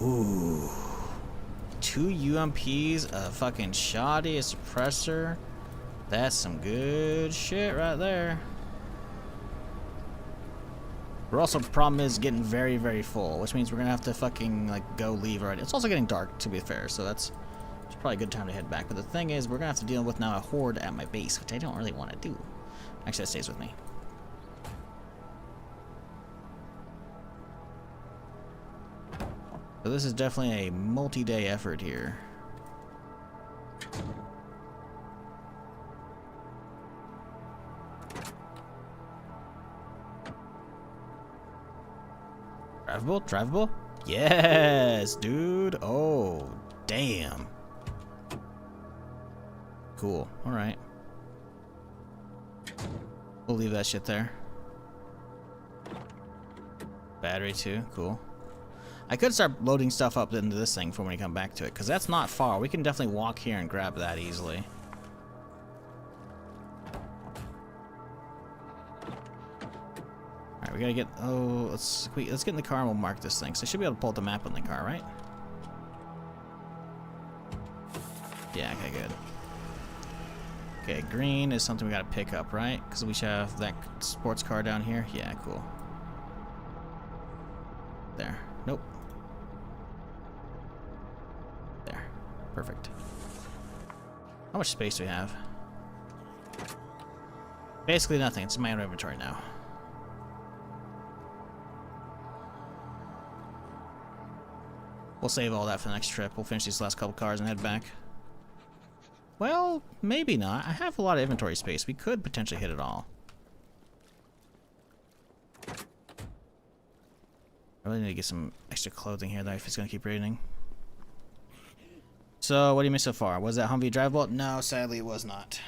Ooh. 2 UMPs, a fucking shoddy, a suppressor. That's some good shit right there. We're also, the problem is getting very, very full, which means we're gonna have to fucking like go leave already. It's also getting dark, to be fair, so it's probably a good time to head back. But the thing is, we're gonna have to deal with now a horde at my base, which I don't really want to do. Actually, that stays with me. So this is definitely a multi-day effort here. Drivable? Drivable? Yes, dude. Oh, damn. Cool. Alright. We'll leave that shit there. Battery too. Cool. I could start loading stuff up into this thing for when we come back to it, because that's not far. We can definitely walk here and grab that easily. Alright, we gotta get... Oh, let's get in the car and we'll mark this thing. So I should be able to pull up the map on the car, right? Yeah, okay, good. Okay, green is something we gotta pick up, right? Because we should have that sports car down here. Yeah, cool. There. Nope. There. Perfect. How much space do we have? Basically nothing. It's in my own inventory now. We'll save all that for the next trip. We'll finish these last couple cars and head back. Well, maybe not. I have a lot of inventory space. We could potentially hit it all. I really need to get some extra clothing here, though, if it's going to keep raining. So, what do you miss so far? Was that Humvee drivable? No, sadly it was not.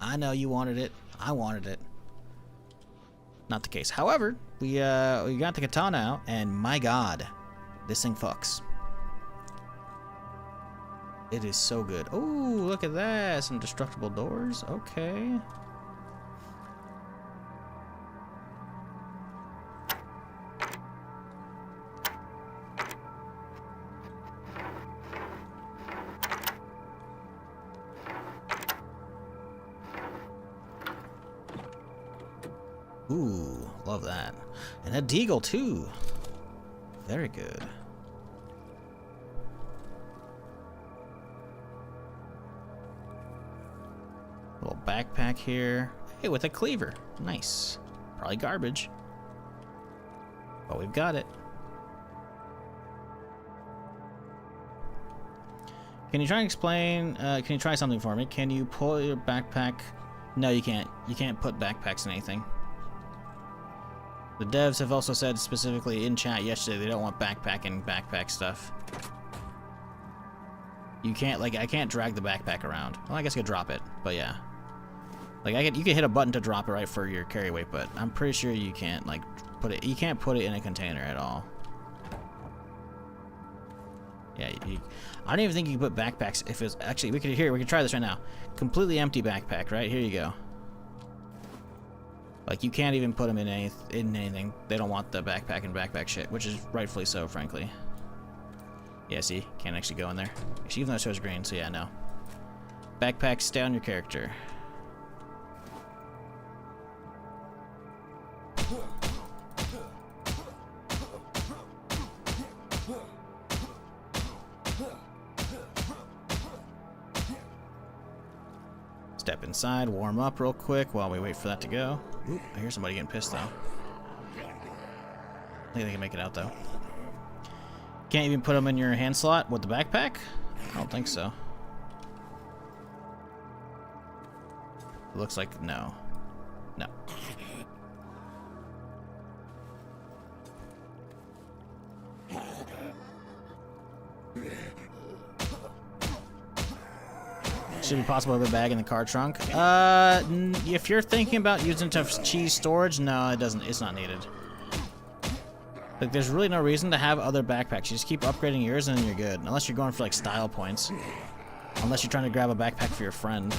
I know you wanted it. I wanted it. Not the case. However, we got the katana out, and my god, this thing fucks. It is so good. Oh, look at that. Some destructible doors. Okay. Ooh, love that. And a deagle, too. Very good. Little backpack here. Hey, with a cleaver. Nice. Probably garbage. But we've got it. Can you try and explain, can you try something for me? Can you pull your backpack? No, you can't. You can't put backpacks in anything. The devs have also said specifically in chat yesterday they don't want backpack stuff. You can't, like, I can't drag the backpack around. Well, I guess I could drop it, but yeah. Like, you can hit a button to drop it right for your carry weight, but I'm pretty sure you can't, like, you can't put it in a container at all. Yeah, I don't even think you can put backpacks if it's, actually, we could try this right now. Completely empty backpack, right? Here you go. Like, you can't even put them in anything. They don't want the backpack and backpack shit, which is rightfully so, frankly. Yeah, see? Can't actually go in there. Actually, even though it shows green, so yeah, no. Backpacks, stay on your character. Step inside, warm up real quick while we wait for that to go. Oop, I hear somebody getting pissed, though. I think they can make it out, though. Can't even put them in your hand slot with the backpack? I don't think so. It looks like no. No. Should be possible to have a bag in the car trunk. If you're thinking about using it to cheese storage, no, it doesn't. It's not needed. Like, there's really no reason to have other backpacks. You just keep upgrading yours and then you're good. Unless you're going for like style points. Unless you're trying to grab a backpack for your friend.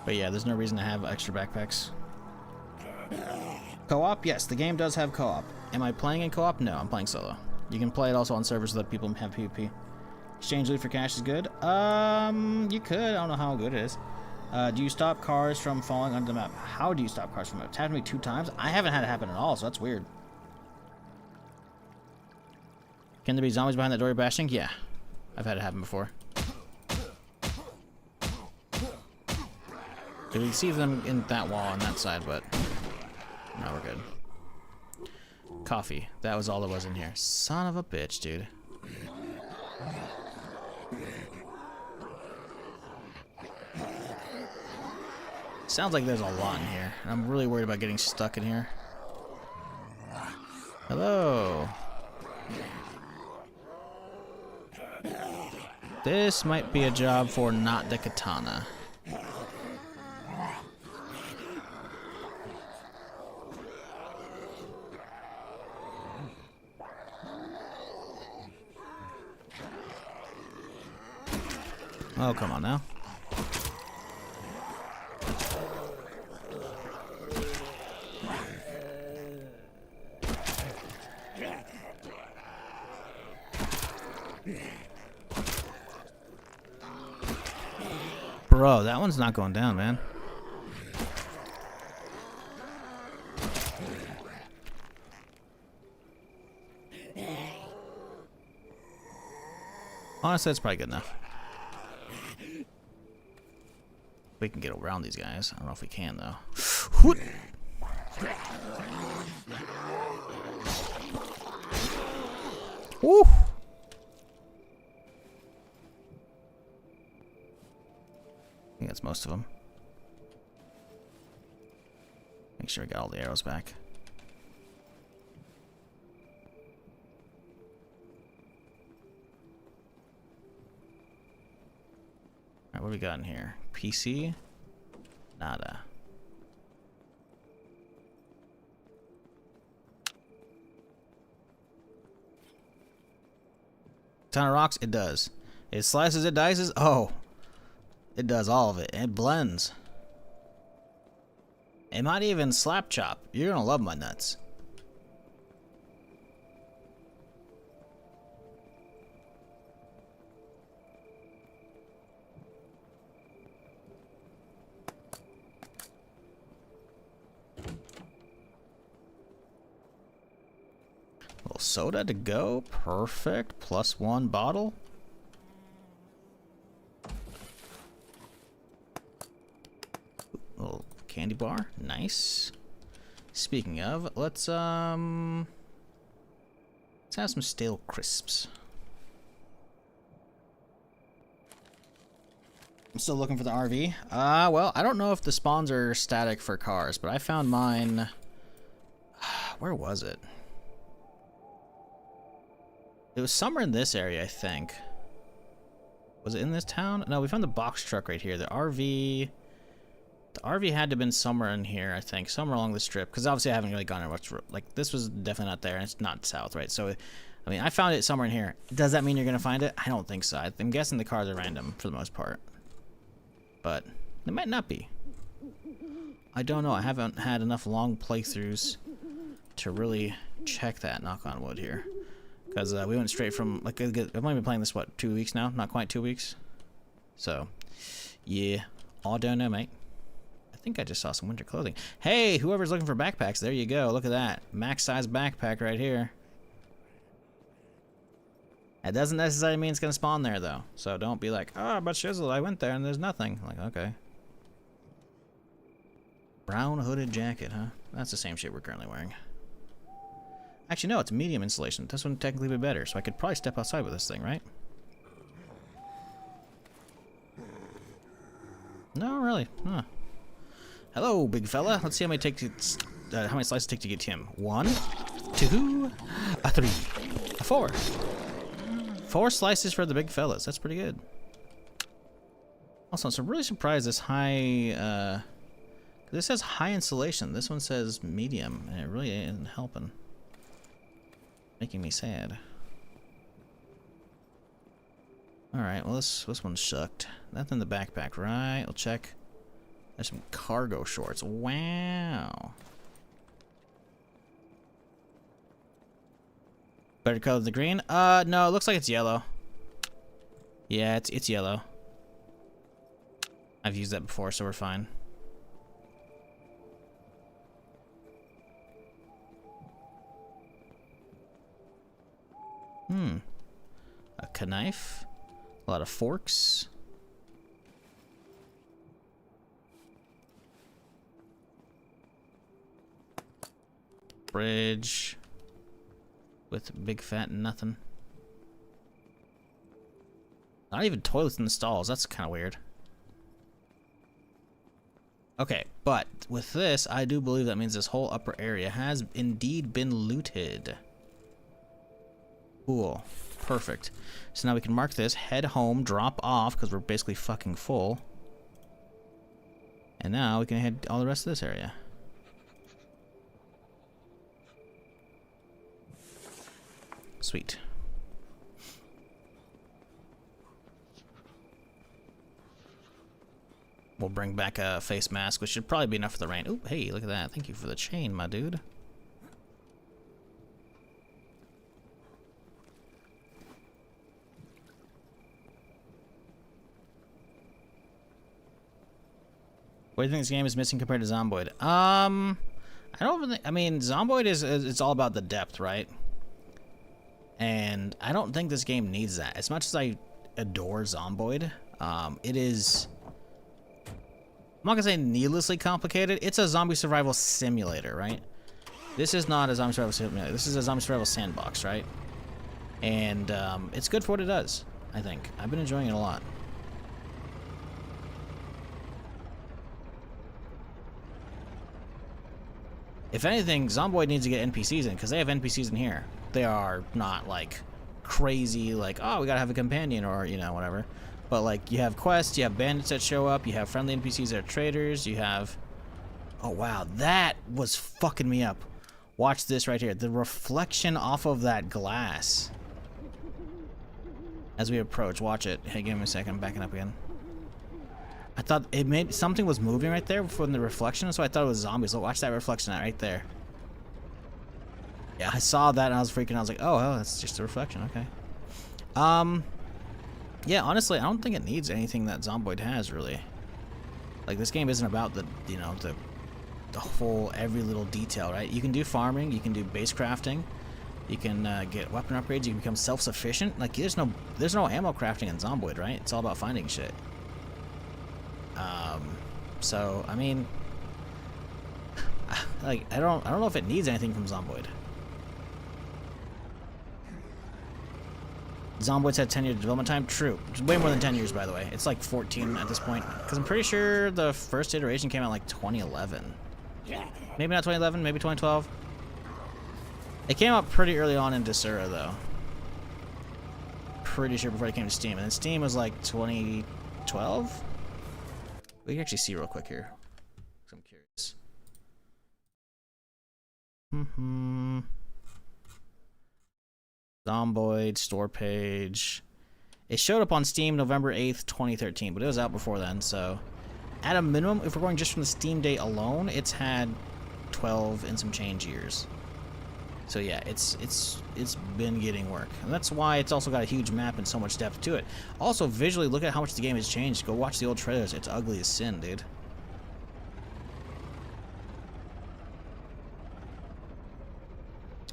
But yeah, there's no reason to have extra backpacks. Co-op? Yes, the game does have co-op. Am I playing in co-op? No, I'm playing solo. You can play it also on servers so that people have PvP. Exchange loot for cash is good? You could. I don't know how good it is. Do you stop cars from falling onto the map? How do you stop cars from it? It's happened to me 2 times. I haven't had it happen at all, so that's weird. Can there be zombies behind that door you're bashing? Yeah. I've had it happen before. You can see them in that wall on that side, but no, we're good. Coffee. That was all there was in here. Son of a bitch, dude. Sounds like there's a lot in here, and I'm really worried about getting stuck in here. Hello. This might be a job for not the katana. Oh, come on now. Bro, that one's not going down, man. Honestly, that's probably good enough. We can get around these guys. I don't know if we can, though. Woo! I think that's most of them. Make sure I got all the arrows back. Alright, what do we got in here? PC? Nada. Ton of rocks? It does. It slices, it dices? Oh. It does all of it. It blends. It might even slap chop. You're gonna love my nuts. Little soda to go. Perfect. +1 bottle. Little candy bar. Nice. Speaking of, let's have some stale crisps. I'm still looking for the RV. Well, I don't know if the spawns are static for cars, but I found mine. Where was it? It was somewhere in this area, I think. Was it in this town? No, we found the box truck right here. The RV had to have been somewhere in here, I think. Somewhere along the strip. Because obviously I haven't really gone much. Like, this was definitely not there, and it's not south, right? So, I mean, I found it somewhere in here. Does that mean you're going to find it? I don't think so. I'm guessing the cars are random for the most part. But it might not be. I don't know. I haven't had enough long playthroughs to really check that, knock on wood here. Because we went straight from, like, I've only been playing this, what, 2 weeks now? Not quite 2 weeks. So, yeah. I don't know, mate. I think I just saw some winter clothing. Hey, whoever's looking for backpacks, there you go. Look at that. Max size backpack right here. That doesn't necessarily mean it's going to spawn there, though. So don't be like, oh, but shizzle, I went there and there's nothing. Like, okay. Brown hooded jacket, huh? That's the same shit we're currently wearing. Actually, no, it's medium insulation. This one would technically be better, so I could probably step outside with this thing, right? No, really. Huh. Hello, big fella. Let's see how many how many slices it take to get him. 1, 2, 3, 4. 4 slices for the big fellas. That's pretty good. Also, I'm really surprised this high. This says high insulation. This one says medium, and it really ain't helping. Making me sad. Alright, well this one's shucked. Nothing in the backpack, right? We'll check. There's some cargo shorts. Wow. Better color than the green? No, it looks like it's yellow. Yeah, it's yellow. I've used that before, so we're fine. A knife. A lot of forks. Bridge. With big fat nothing. Not even toilets in the stalls. That's kind of weird. Okay, but with this, I do believe that means this whole upper area has indeed been looted. Cool. Perfect. So now we can mark this, head home, drop off, because we're basically fucking full. And now we can head all the rest of this area. Sweet. We'll bring back a face mask, which should probably be enough for the rain. Ooh, hey, look at that. Thank you for the chain, my dude. What do you think this game is missing compared to Zomboid? I don't really, I mean, Zomboid is it's all about the depth, right? And I don't think this game needs that. As much as I adore Zomboid, it is, I'm not gonna say needlessly complicated. It's a zombie survival simulator, right? This is not a zombie survival simulator. This is a zombie survival sandbox, right? And it's good for what it does, I think. I've been enjoying it a lot. If anything, Zomboid needs to get NPCs in, because they have NPCs in here. They are not, like, crazy, like, oh, we gotta have a companion, or, you know, whatever. But, like, you have quests, you have bandits that show up, you have friendly NPCs that are traders, you have... Oh, wow, that was fucking me up. Watch this right here. The reflection off of that glass. As we approach, watch it. Hey, give me a second, I'm backing up again. I thought it made something was moving right there from the reflection, so I thought it was zombies. So watch that reflection right there. Yeah, I saw that and I was freaking. I was like, oh, that's just a reflection. Okay. Yeah, honestly, I don't think it needs anything that Zomboid has really. Like, this game isn't about the, you know, the whole every little detail, right? You can do farming, you can do base crafting, you can get weapon upgrades, you can become self-sufficient. Like, there's no ammo crafting in Zomboid, right? It's all about finding shit. So I mean, like, I don't know if it needs anything from Zomboid. Zomboid's had 10 years development time. True, it's way more than 10 years, by the way. It's like 14 at this point, because I'm pretty sure the first iteration came out like 2011. Maybe not 2011, maybe 2012. It came out pretty early on in Desura, though. Pretty sure before it came to Steam, and then Steam was like 2012. We can actually see real quick here. I'm curious. Zomboid store page. It showed up on Steam November 8th, 2013, but it was out before then, so at a minimum, if we're going just from the Steam date alone, it's had 12 and some change years. So yeah, it's been getting work. And that's why it's also got a huge map and so much depth to it. Also, visually, look at how much the game has changed. Go watch the old trailers. It's ugly as sin, dude.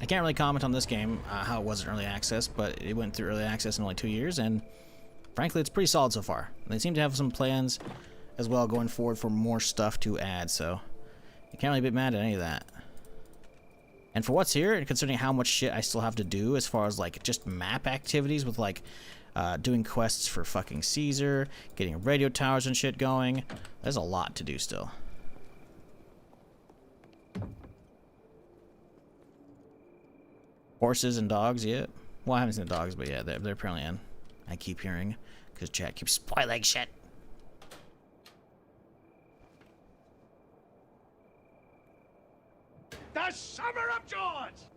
I can't really comment on this game, how it was in early access, but it went through early access in only 2 years, and frankly, it's pretty solid so far. They seem to have some plans as well going forward for more stuff to add, so you can't really be mad at any of that. And for what's here, and considering how much shit I still have to do as far as, like, just map activities with, like, doing quests for fucking Caesar, getting radio towers and shit going, there's a lot to do still. Horses and dogs, yeah. Well, I haven't seen the dogs, but yeah, they're apparently in. I keep hearing, because chat keeps spoiling shit. The Summer of Joys!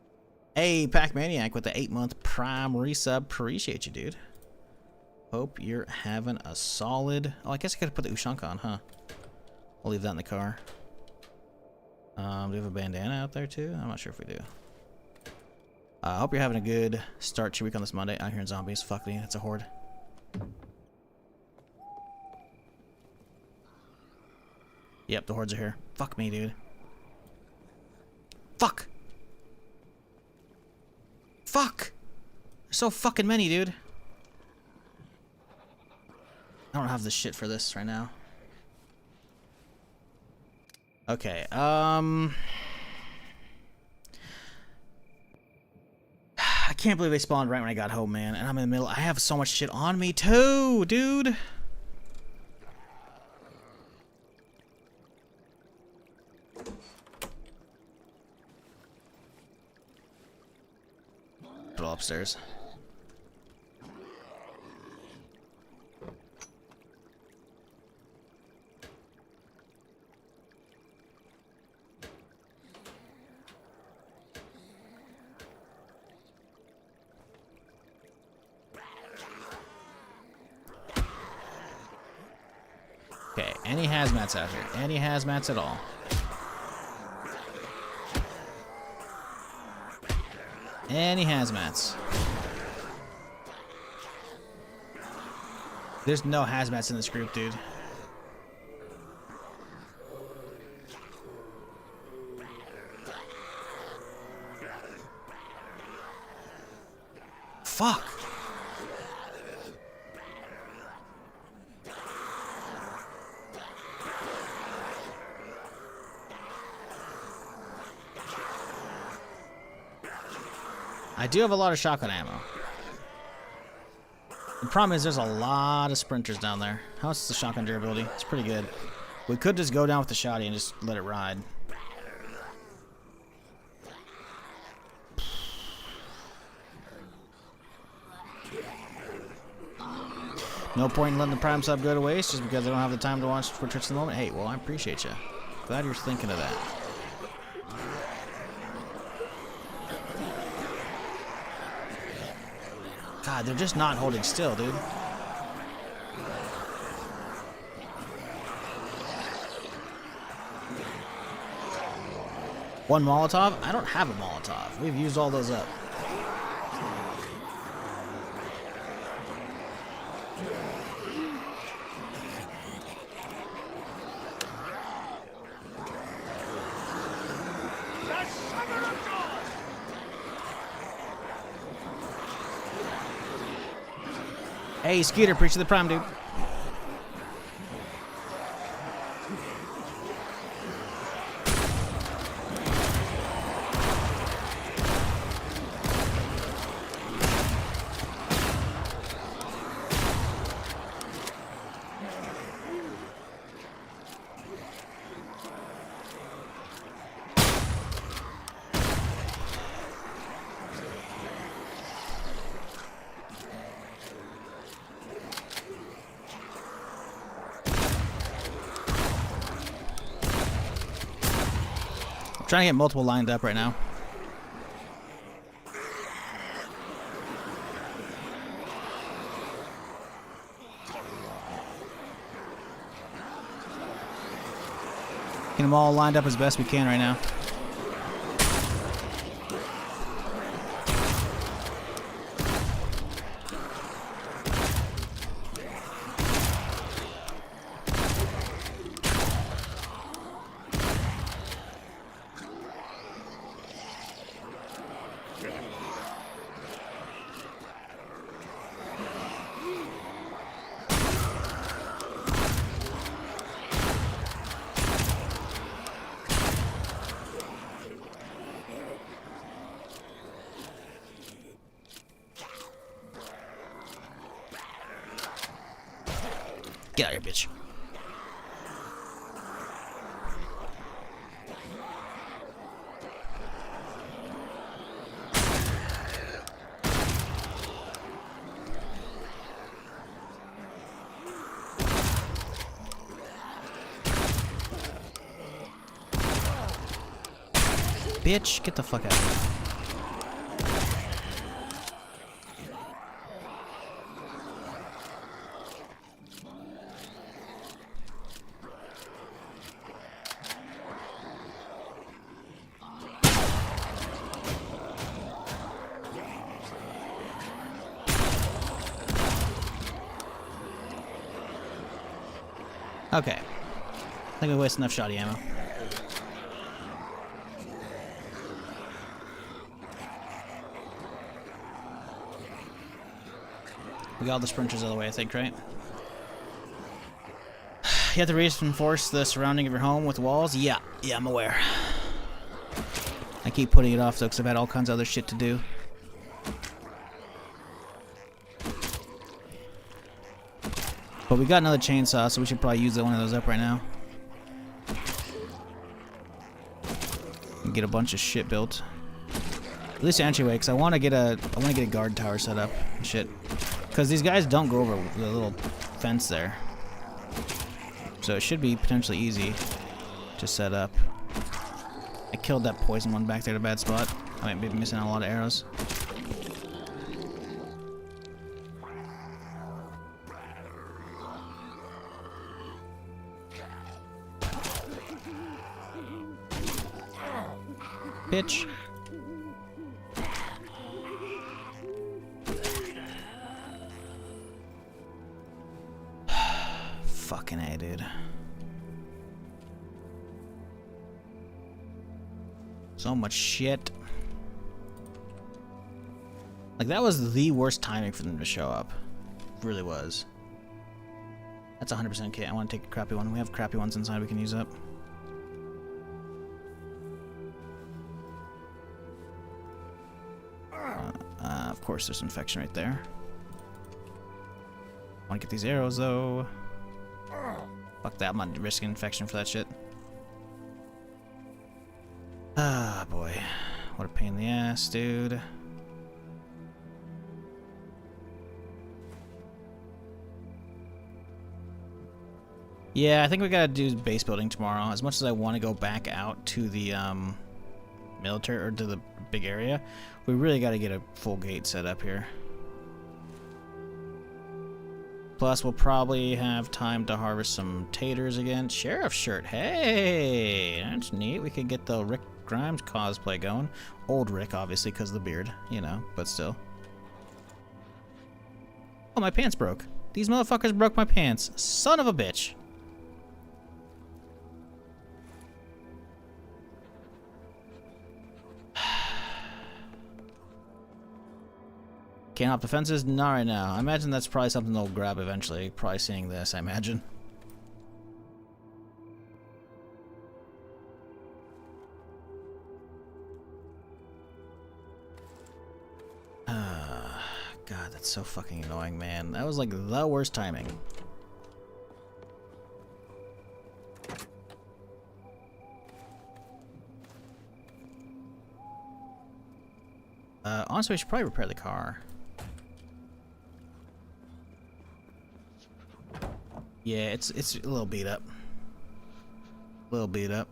Hey, Pac Maniac with the 8-month Prime resub. Appreciate you, dude. Hope you're having a solid... Oh, I guess I could put the Ushanka on, huh? We'll leave that in the car. Do we have a bandana out there, too? I'm not sure if we do. I hope you're having a good start to your week on this Monday. I'm hearing zombies. Fuck me, it's a horde. Yep, the hordes are here. Fuck me, dude. Fuck! Fuck! There's so fucking many, dude. I don't have the shit for this right now. Okay, I can't believe they spawned right when I got home, man. And I'm in the middle. I have so much shit on me, too, dude. Put it all upstairs. Okay, any hazmats out here? Any hazmats at all? Any hazmats? There's no hazmats in this group, dude. Fuck. I do have a lot of shotgun ammo. The problem is there's a lot of sprinters down there. How's the shotgun durability? It's pretty good. We could just go down with the shotty and just let it ride. No point in letting the Prime sub go to waste just because I don't have the time to watch for Twitch at the moment. Hey, well, I appreciate you. Glad you're thinking of that. God, they're just not holding still, dude. One Molotov? I don't have a Molotov. We've used all those up. Hey, Skeeter, preach of the Prime, dude. I'm trying to get multiple lined up right now. Get them all lined up as best we can right now. Get out of here, bitch. bitch. Get the fuck out of here. Okay. I think we wasted enough shoddy ammo. We got all the sprinters out of the way, I think, right? You have to reinforce the surrounding of your home with walls? Yeah, I'm aware. I keep putting it off, though, because I've had all kinds of other shit to do. But we got another chainsaw, so we should probably use one of those up right now. And get a bunch of shit built. At least entryway, because I want to get a guard tower set up and shit. Because these guys don't go over the little fence there. So it should be potentially easy to set up. I killed that poison one back there at a bad spot. I might be missing out a lot of arrows. Bitch. Fucking A, dude. So much shit. Like, that was the worst timing for them to show up. It really was. That's 100% kit. I want to take a crappy one. We have crappy ones inside we can use up. Of course, there's infection right there. I want to get these arrows, though. Fuck that, I'm not risking infection for that shit. Ah, boy. What a pain in the ass, dude. Yeah, I think we gotta do base building tomorrow. As much as I want to go back out to the military, or to the big area, we really gotta get a full gate set up here. Plus, we'll probably have time to harvest some taters again. Sheriff shirt, hey! That's neat. We could get the Rick Grimes cosplay going. Old Rick, obviously, because of the beard, you know, but still. Oh, my pants broke. These motherfuckers broke my pants. Son of a bitch. Can't hop the fences? Not right now. I imagine that's probably something they'll grab eventually. Probably seeing this, I imagine. God, that's so fucking annoying, man. That was like the worst timing. Honestly, we should probably repair the car. Yeah, it's a little beat up. A little beat up.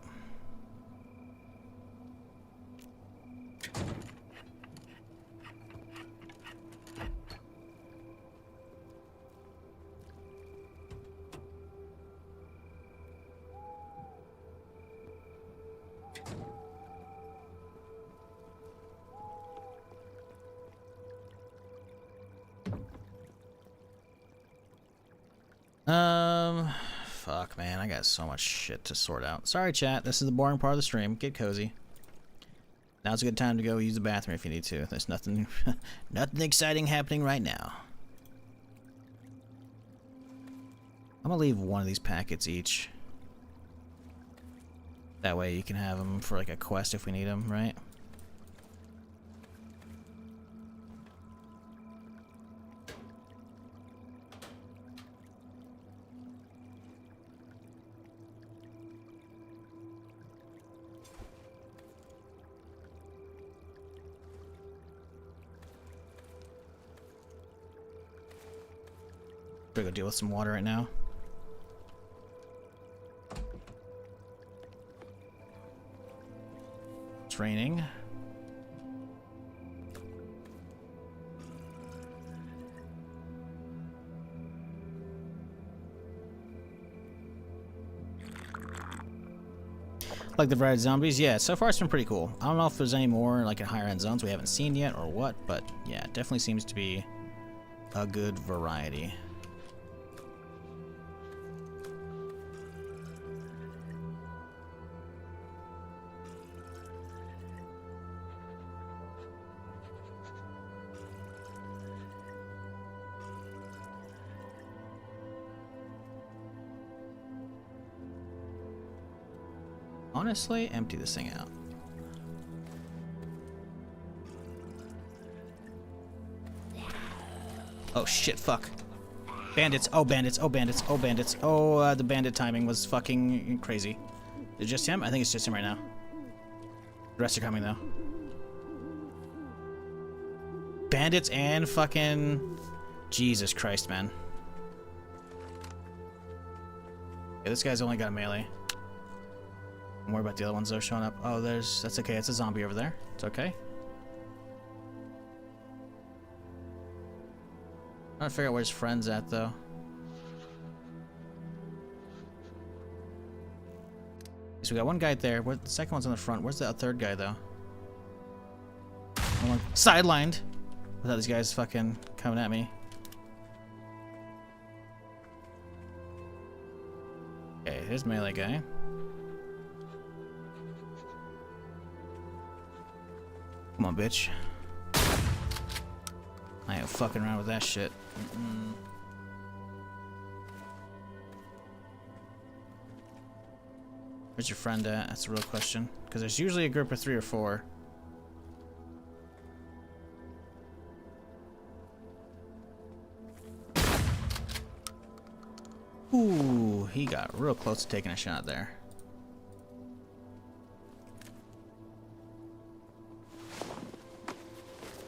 Fuck, man, I got so much shit to sort out. Sorry, chat. This is the boring part of the stream. Get cozy. Now's a good time to go use the bathroom if you need to. There's nothing, nothing exciting happening right now. I'm gonna leave one of these packets each. That way you can have them for like a quest if we need them, right? We're gonna go deal with some water right now. It's raining. Like the variety of zombies, yeah, so far it's been pretty cool. I don't know if there's any more like in higher end zones we haven't seen yet or what, but yeah, it definitely seems to be a good variety. Honestly, empty this thing out. Oh shit, fuck. Bandits, oh bandits, oh bandits, oh bandits. Oh, the bandit timing was fucking crazy. Is it just him? I think it's just him right now. The rest are coming though. Bandits and fucking... Jesus Christ, man. Yeah, this guy's only got a melee. Don't worry about the other ones though showing up. Oh, that's okay. It's a zombie over there. It's okay. I'm trying to figure out where his friend's at though. So we got one guy there. The second one's on the front. Where's the third guy though? One sidelined. Without these guys fucking coming at me. Okay, here's melee guy. Come on, bitch. I ain't fucking around with that shit. Where's your friend at? That's the real question. Because there's usually a group of 3 or 4. Ooh, he got real close to taking a shot there.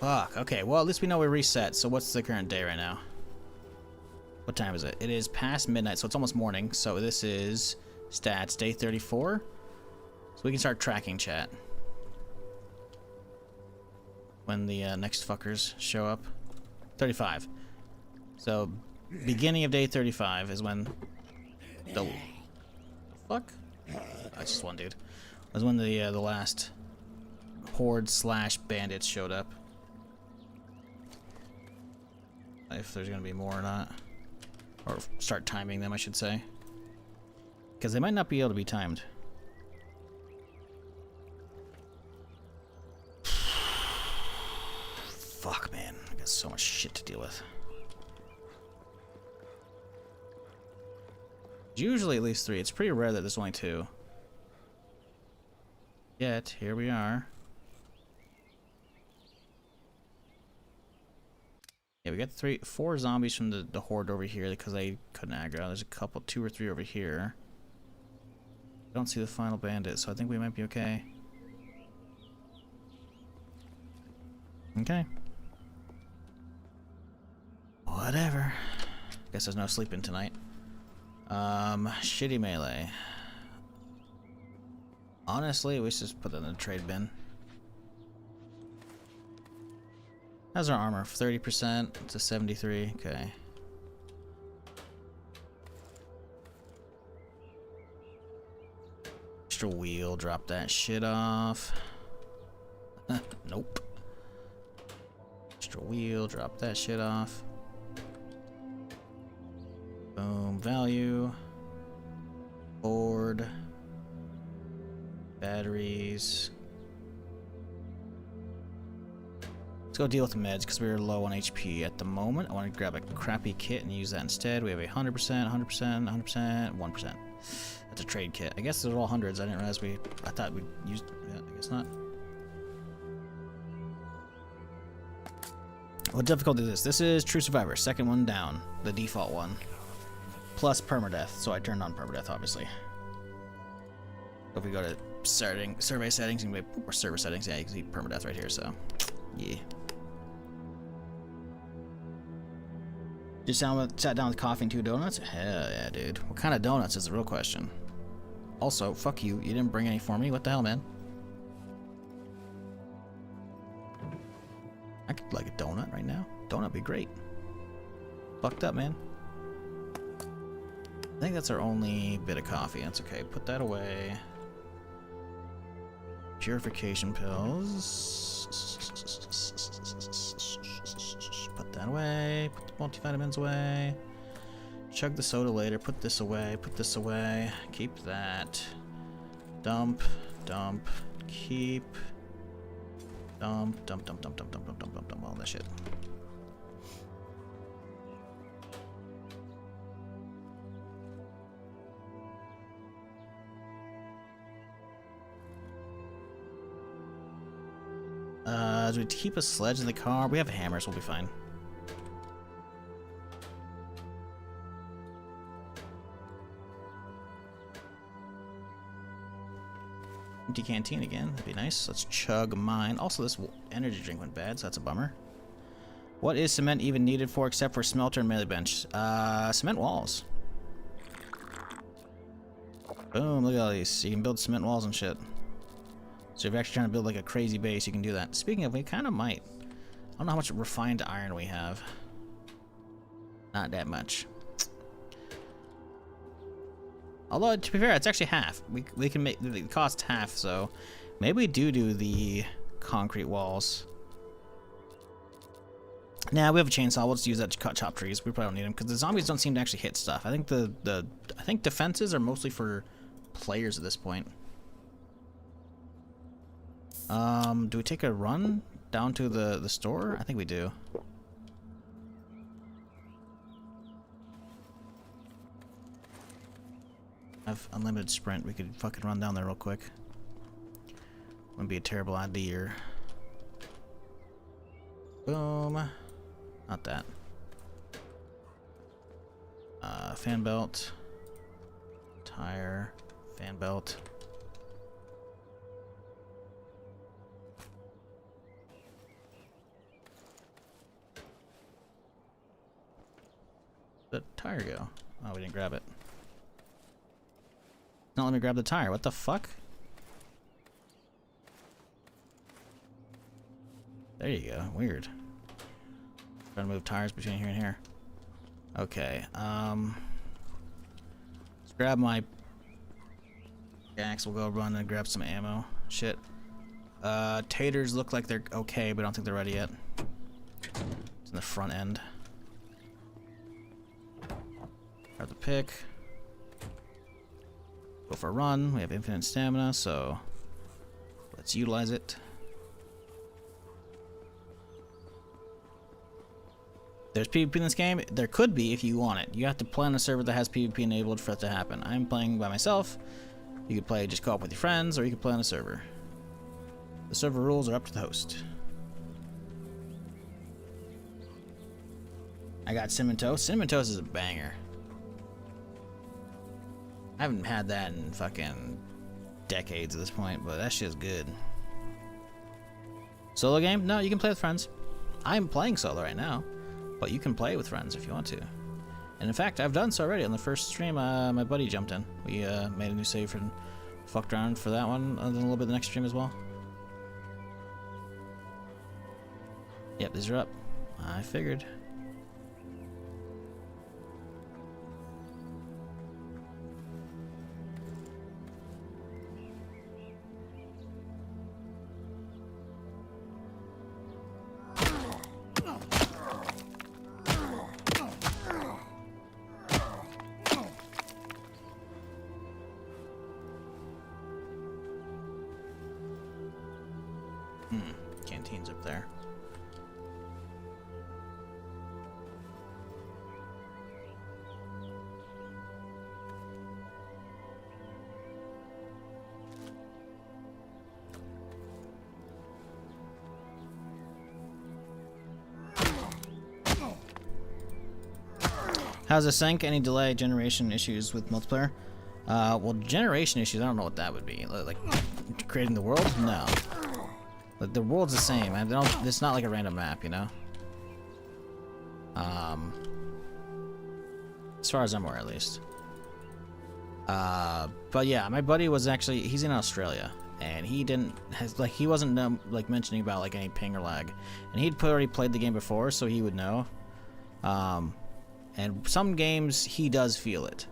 Fuck, okay, well at least we know we reset, so what's the current day right now? What time is it? It is past midnight, so it's almost morning, so this is stats, day 34. So we can start tracking chat. When the next fuckers show up. 35. So, beginning of day 35 is when the fuck? That's just one dude. Was when the last horde / bandits showed up. If there's gonna be more or not. Or start timing them, I should say. Because they might not be able to be timed. Fuck, man. I got so much shit to deal with. Usually at least 3. It's pretty rare that there's only 2. Yet, here we are. Yeah, we got 4 zombies from the horde over here because they couldn't aggro. There's a couple, 2 or 3 over here. Don't see the final bandit, so I think we might be okay. Okay. Whatever. Guess there's no sleeping tonight. Shitty melee. Honestly, we should just put that in the trade bin. How's our armor? 30% to 73. Okay. Extra wheel. Drop that shit off. Nope. Extra wheel. Drop that shit off. Boom. Value. Board. Batteries. Let's go deal with the meds because we're low on HP at the moment. I want to grab a crappy kit and use that instead. We have a 100%, 100%, 100%, 1%. That's a trade kit. I guess they're all hundreds. I didn't realize I thought we used. Yeah, I guess not. What difficulty is this? This is True Survivor. Second one down. The default one. Plus Permadeath. So I turned on Permadeath, obviously. If we go to survey settings, or server settings, yeah, you can see Permadeath right here, so yeah. Just sat down with coffee and 2 donuts? Hell yeah, dude. What kind of donuts is the real question. Also, fuck you. You didn't bring any for me. What the hell, man? be great. Fucked up, man. I think that's our only bit of coffee. That's okay. Put that away. Purification pills. Put that away. Put the multivitamins away. Chug the soda later. Put this away. Put this away. Keep that. Dump. Dump. Keep. Dump. Dump. Dump. Dump. Dump. Dump. Dump. Dump. Dump. Dump. All that shit. Do we keep a sledge in the car? We have hammers, we'll be fine. Empty canteen again, that'd be nice. Let's chug mine. Also, this energy drink went bad, so that's a bummer. What is cement even needed for except for smelter and melee bench? Cement walls. Boom, look at all these. You can build cement walls and shit. So if you're actually trying to build like a crazy base, you can do that. Speaking of, we kind of might. I don't know how much refined iron we have. Not that much. Although, to be fair, it's actually half. We can make the cost half, so maybe we do the concrete walls. Nah, we have a chainsaw. We'll just use that to chop trees. We probably don't need them because the zombies don't seem to actually hit stuff. I think I think defenses are mostly for players at this point. Do we take a run down to the store? I think we do. I have unlimited sprint. We could fucking run down there real quick. Wouldn't be a terrible idea. Boom. Not that. Fan belt. Tire. Fan belt. Where'd the tire go? Oh, we didn't grab it. Not let me grab the tire. What the fuck? There you go. Weird. Trying to move tires between here and here. Okay. Let's grab my axe. We'll go run and grab some ammo. Shit. Taters look like they're okay, but I don't think they're ready yet. It's in the front end. Grab the pick. Go for a run. We have infinite stamina, so let's utilize it. There's PvP in this game? There could be if you want it. You have to play on a server that has PvP enabled for it to happen. I'm playing by myself. You could play just co-op with your friends, or you could play on a server. The server rules are up to the host. I got Cinnamon Toast. Cinnamon Toast is a banger. I haven't had that in fucking decades at this point, but that shit's good. Solo game? No, you can play with friends. I'm playing solo right now, but you can play with friends if you want to. And in fact, I've done so already. On the first stream, my buddy jumped in. We made a new save and fucked around for that one, and then a little bit the next stream as well. Yep, these are up. I figured. Canteen's up there. How's the sync? Any delay, generation issues with multiplayer? Well, generation issues, I don't know what that would be. Like creating the world? No. Like, the world's the same. It's not like a random map, you know? As far as I'm aware, at least. But yeah, my buddy was actually, he's in Australia. and he he wasn't like mentioning about like any ping or lag, and he'd already played the game before, so he would know. And some games he does feel it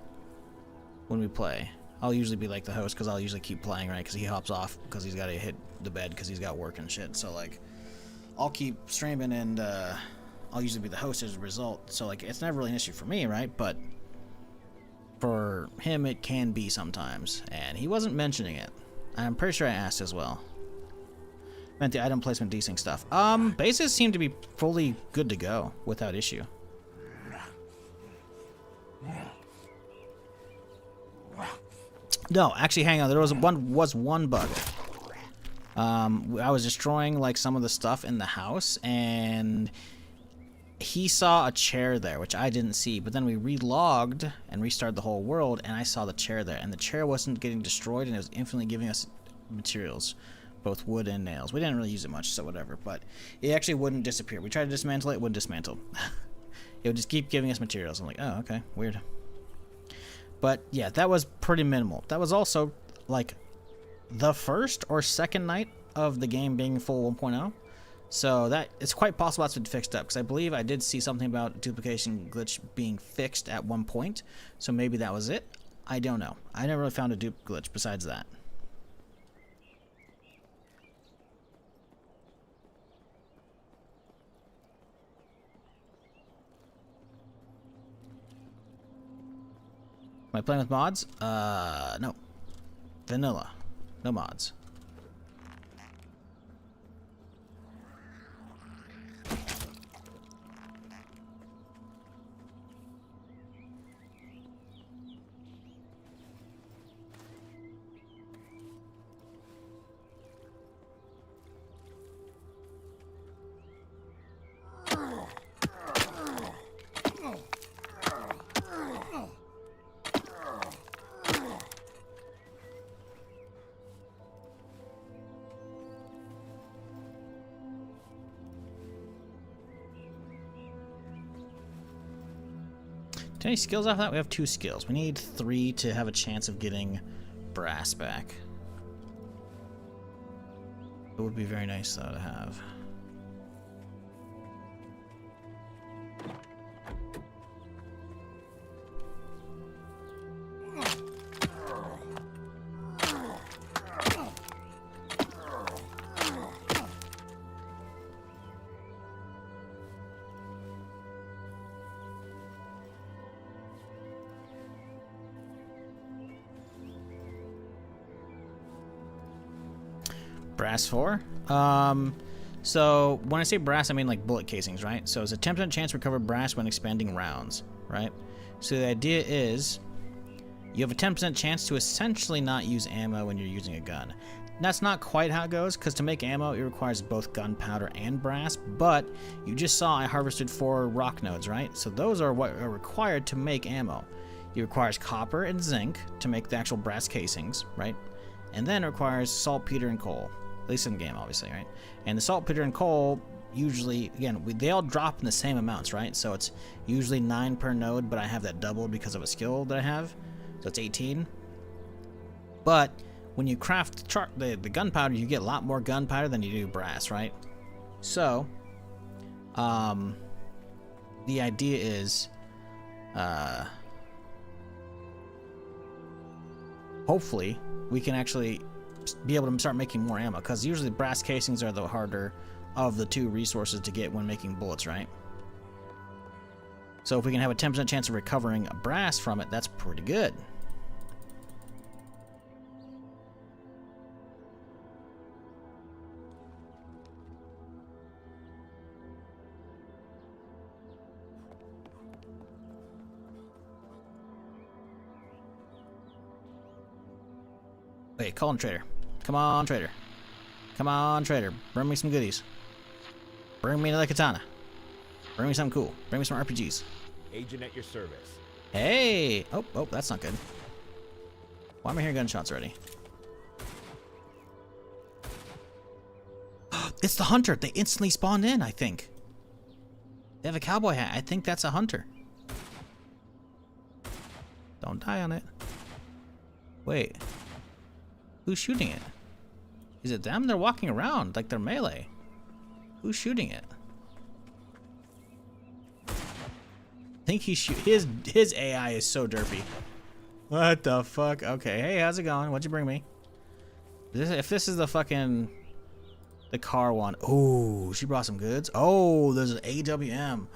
when we play. I'll usually be like the host because I'll usually keep playing, right? Because he hops off because he's got to hit the bed because he's got work and shit. So like, I'll keep streaming and I'll usually be the host as a result. So like, it's never really an issue for me, right? But for him, it can be sometimes, and he wasn't mentioning it. I'm pretty sure I asked as well. Meant the item placement desync stuff. Bases seem to be fully good to go without issue. No, actually, hang on. There was one bug. I was destroying like some of the stuff in the house, and he saw a chair there, which I didn't see. But then we relogged and restarted the whole world, and I saw the chair there, and the chair wasn't getting destroyed, and it was infinitely giving us materials, both wood and nails. We didn't really use it much, so whatever. But it actually wouldn't disappear. We tried to dismantle it; it wouldn't dismantle. It would just keep giving us materials. I'm like, oh, okay, weird. But yeah, that was pretty minimal. That was also like the first or second night of the game being full 1.0. So that it's quite possible that's been fixed up, because I believe I did see something about duplication glitch being fixed at one point. So maybe that was it. I don't know. I never really found a dupe glitch besides that. Am I playing with mods? No. Vanilla. No mods. Any skills off that? We have 2 skills. We need 3 to have a chance of getting brass back. It would be very nice though to have. Brass 4. So when I say brass, I mean like bullet casings, right? So it's a 10% chance to recover brass when expanding rounds, right? So the idea is you have a 10% chance to essentially not use ammo when you're using a gun. That's not quite how it goes, because to make ammo, it requires both gunpowder and brass, but you just saw I harvested 4 rock nodes, right? So those are what are required to make ammo. It requires copper and zinc to make the actual brass casings, right? And then it requires saltpeter and coal. At least in the game, obviously, right? And the saltpeter and coal, usually, again, they all drop in the same amounts, right? So it's usually 9 per node, but I have that doubled because of a skill that I have. So it's 18. But when you craft the gunpowder, you get a lot more gunpowder than you do brass, right? So, the idea is, hopefully, we can actually be able to start making more ammo, because usually brass casings are the harder of the 2 resources to get when making bullets, right? So if we can have a 10% chance of recovering brass from it, that's pretty good. Wait, call him trader. Come on, trader. Come on, trader. Bring me some goodies. Bring me another katana. Bring me something cool. Bring me some RPGs. Agent at your service. Hey! Oh, that's not good. Why am I hearing gunshots already? It's the hunter! They instantly spawned in, I think. They have a cowboy hat. I think that's a hunter. Don't die on it. Wait. Who's shooting it? Is it them? They're walking around like they're melee. Who's shooting it? I think he's his AI is so derpy. What the fuck? Okay, hey, how's it going? What'd you bring me? If this is the fucking the car one. Oh, she brought some goods. Oh, there's an AWM.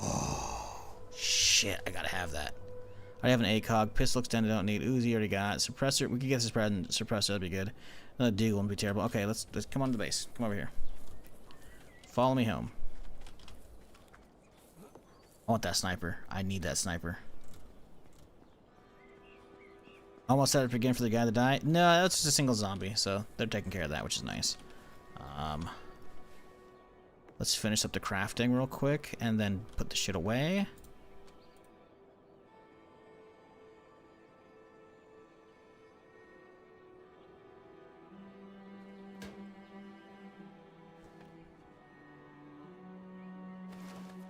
Oh shit, I gotta have that. I have an ACOG. Pistol extended, don't need. Uzi already got. Suppressor, we could get this suppressor, that'd be good. Another deagle wouldn't be terrible. Okay, let's come on to the base. Come over here. Follow me home. I want that sniper. I need that sniper. Almost set up again for the guy that died. No, that's just a single zombie, so they're taking care of that, which is nice. Let's finish up the crafting real quick and then put the shit away.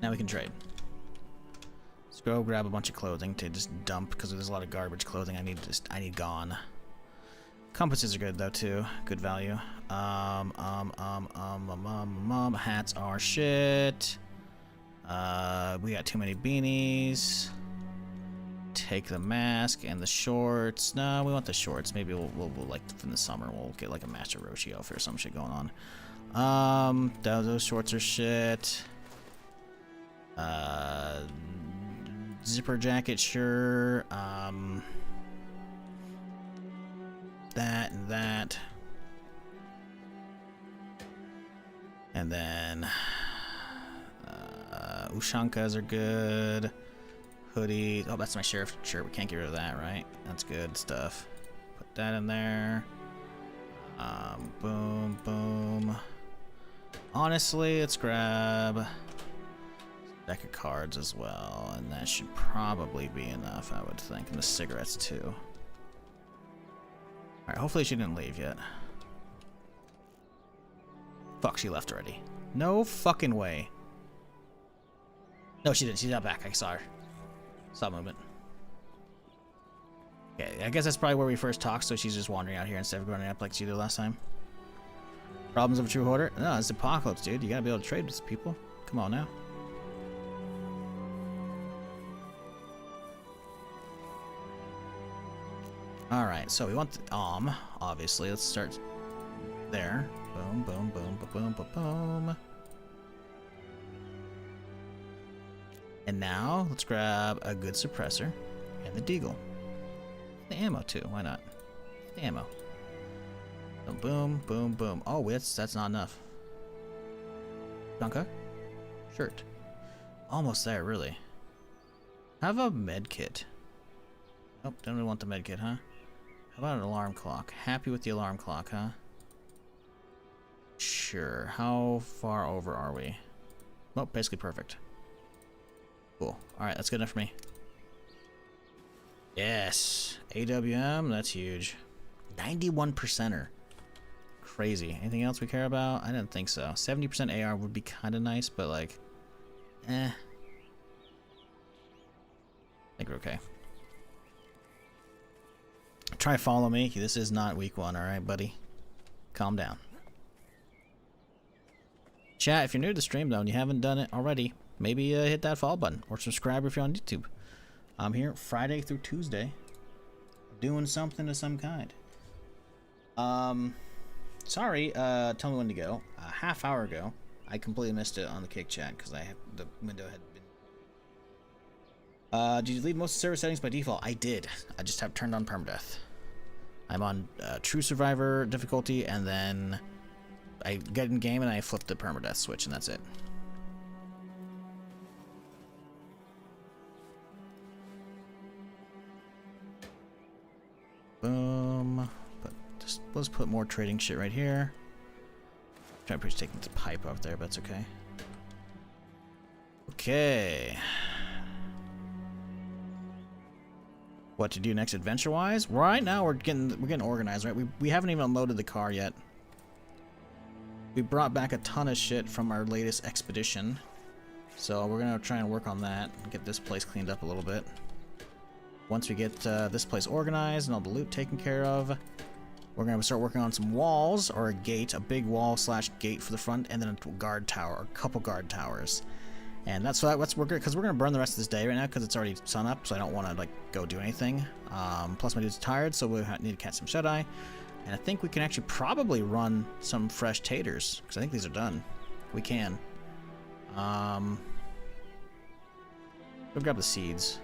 Now we can trade. Let's go grab a bunch of clothing to just dump because there's a lot of garbage clothing I need gone. Compasses are good though too. Good value. Hats are shit. We got too many beanies. Take the mask and the shorts. No, we want the shorts. Maybe we'll like in the summer we'll get like a Master Roshi outfit or some shit going on. Those shorts are shit. Zipper jacket, sure. That and that. And then Ushankas are good. Hoodie. Oh, that's my sheriff shirt. We can't get rid of that, right? That's good stuff. Put that in there. Boom, boom. Honestly, let's grab deck of cards as well, and that should probably be enough, I would think. And the cigarettes too. Alright, hopefully she didn't leave yet. Fuck, she left already. No fucking way. No, she didn't. She's out back. I saw her. Saw movement. Okay, I guess that's probably where we first talked, so she's just wandering out here instead of going up like she did last time. Problems of a true hoarder? No, it's apocalypse, dude. You gotta be able to trade with people. Come on now. Alright, so we want the obviously. Let's start there. Boom, boom, boom, boom, boom, boom. And now, let's grab a good suppressor and the deagle. The ammo too, why not? The ammo. Boom, boom, boom, boom. Oh, that's not enough. Dunka? Shirt. Almost there, really. Have a med kit. Oh, don't really want the med kit, huh? How about an alarm clock? Happy with the alarm clock, huh? Sure. How far over are we? Oh, basically perfect. Cool. Alright, that's good enough for me. Yes. AWM, that's huge. 91%er. Crazy. Anything else we care about? I didn't think so. 70% AR would be kind of nice, but like, I think we're okay. Try follow me. This is not week 1, alright, buddy? Calm down. Chat, if you're new to the stream, though, and you haven't done it already, maybe hit that follow button or subscribe if you're on YouTube. I'm here Friday through Tuesday doing something of some kind. Sorry, tell me when to go. A half hour ago, I completely missed it on the kick chat because the window had been... did you leave most server settings by default? I did. I just have turned on Permadeath. I'm on True Survivor difficulty, and then I get in game and I flip the Permadeath switch, and that's it. Boom. But just let's put more trading shit right here. Try to push taking the pipe out there, but that's okay. Okay. What to do next adventure-wise? Right now we're getting organized, right? We haven't even unloaded the car yet. We brought back a ton of shit from our latest expedition. So we're gonna try and work on that and get this place cleaned up a little bit. Once we get this place organized and all the loot taken care of, We're going to start working on some walls, or a gate, a big wall slash gate for the front, and then a guard tower, or a couple guard towers. And that's what we're good, because we're going to burn the rest of this day right now, because it's already sun up, so I don't want to like go do anything. Plus my dude's tired, so we need to catch some shut-eye. And I think we can actually probably run some fresh taters, because I think these are done. We can. We'll grab the seeds.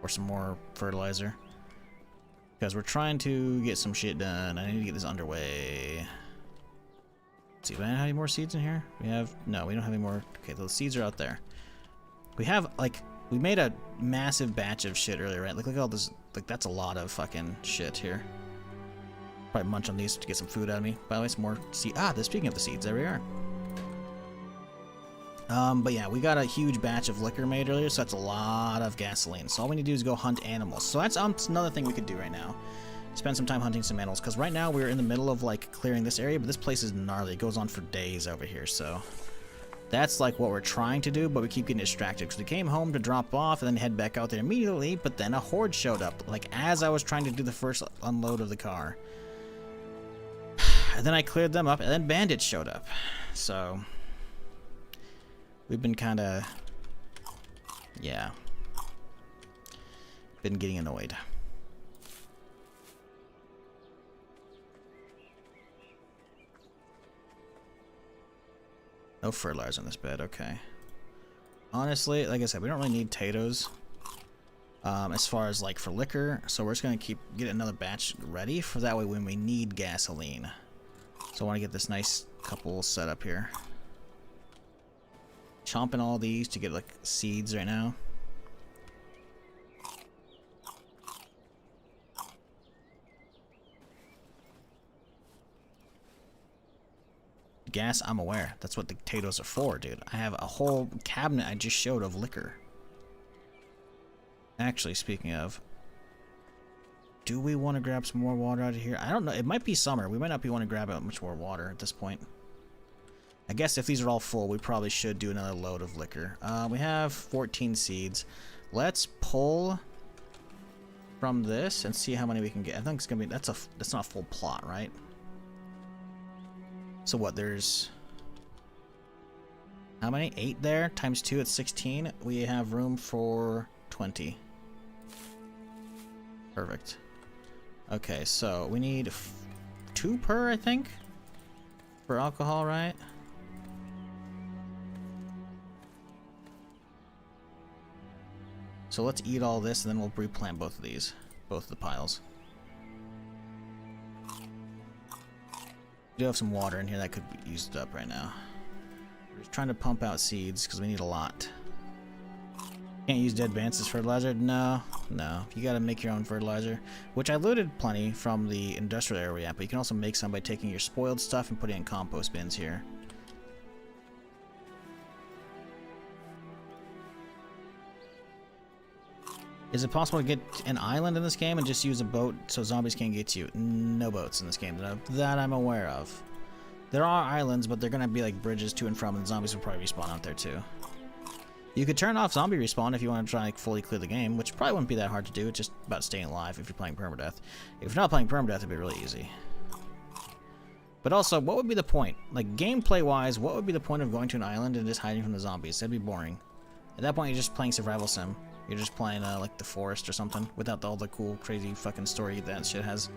Or some more fertilizer. Because we're trying to get some shit done. I need to get this underway. Let's see, do I have any more seeds in here? We have... No, we don't have any more. Okay, those seeds are out there. We have, like... We made a massive batch of shit earlier, right? Like, look at all this... Like, that's a lot of fucking shit here. Probably munch on these to get some food out of me. By the way, some more seed... Ah, speaking of the seeds, there we are. But yeah, we got a huge batch of liquor made earlier, so that's a lot of gasoline. So all we need to do is go hunt animals. So that's another thing we could do right now. Spend some time hunting some animals, because right now we're in the middle of like clearing this area, but this place is gnarly. It goes on for days over here, so that's like what we're trying to do, but we keep getting distracted because we came home to drop off and then head back out there immediately, but then a horde showed up, like as I was trying to do the first unload of the car. And then I cleared them up, and then bandits showed up. So we've been kind of, yeah, been getting annoyed. No fertilizer in this bed, okay. Honestly, like I said, we don't really need potatoes as far as like for liquor, so we're just gonna get another batch ready for that way when we need gasoline. So I want to get this nice couple set up here. Chomping all these to get like seeds right now. Gas, I'm aware. That's what the potatoes are for, dude. I have a whole cabinet I just showed of liquor. Actually, speaking of, do we want to grab some more water out of here? I don't know. It might be summer. We might not be want to grab out much more water at this point. I guess if these are all full, we probably should do another load of liquor. We have 14 seeds. Let's pull from this and see how many we can get. I think it's gonna be that's not a full plot, right? So what? There's how many? 8 there times 2. It's 16. We have room for 20. Perfect. Okay, so we need 2 per, I think, for alcohol, right? So let's eat all this, and then we'll replant both of these, both of the piles. We do have some water in here that could be used up right now. We're just trying to pump out seeds because we need a lot. Can't use dead bants as fertilizer? No, no. You gotta make your own fertilizer, which I looted plenty from the industrial area, but you can also make some by taking your spoiled stuff and putting it in compost bins here. Is it possible to get an island in this game and just use a boat so zombies can't get to you? No boats in this game that I'm aware of. There are islands, but they're gonna be like bridges to and from, and zombies will probably respawn out there too. You could turn off zombie respawn if you want to try to fully clear the game, which probably wouldn't be that hard to do. It's just about staying alive if you're playing Permadeath. If you're not playing Permadeath, it'd be really easy. But also, what would be the point? Like, gameplay-wise, what would be the point of going to an island and just hiding from the zombies? That'd be boring. At that point, you're just playing survival sim. You're just playing, like, the forest or something, without all the cool, crazy fucking story that shit has.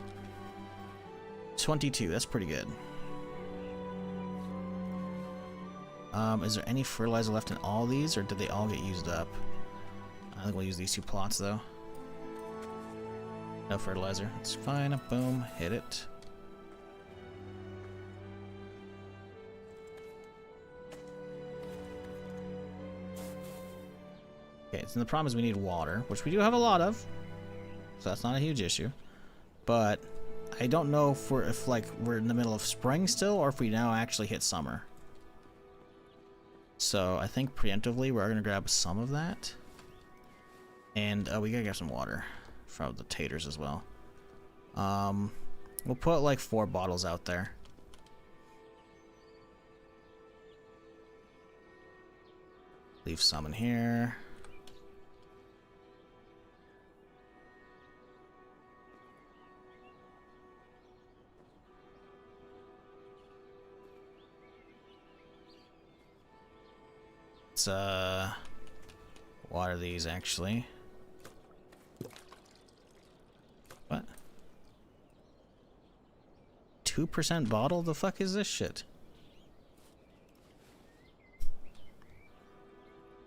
22, that's pretty good. Is there any fertilizer left in all these, or did they all get used up? I think we'll use these 2 plots, though. No fertilizer. It's fine. Boom. Hit it. Okay, so the problem is we need water, which we do have a lot of, so that's not a huge issue. But I don't know if we're in the middle of spring still, or if we now actually hit summer. So I think preemptively we're gonna grab some of that, and we gotta get some water from the taters as well. We'll put like 4 bottles out there. Leave some in here. let's water these actually. What? 2% bottle? The fuck is this shit?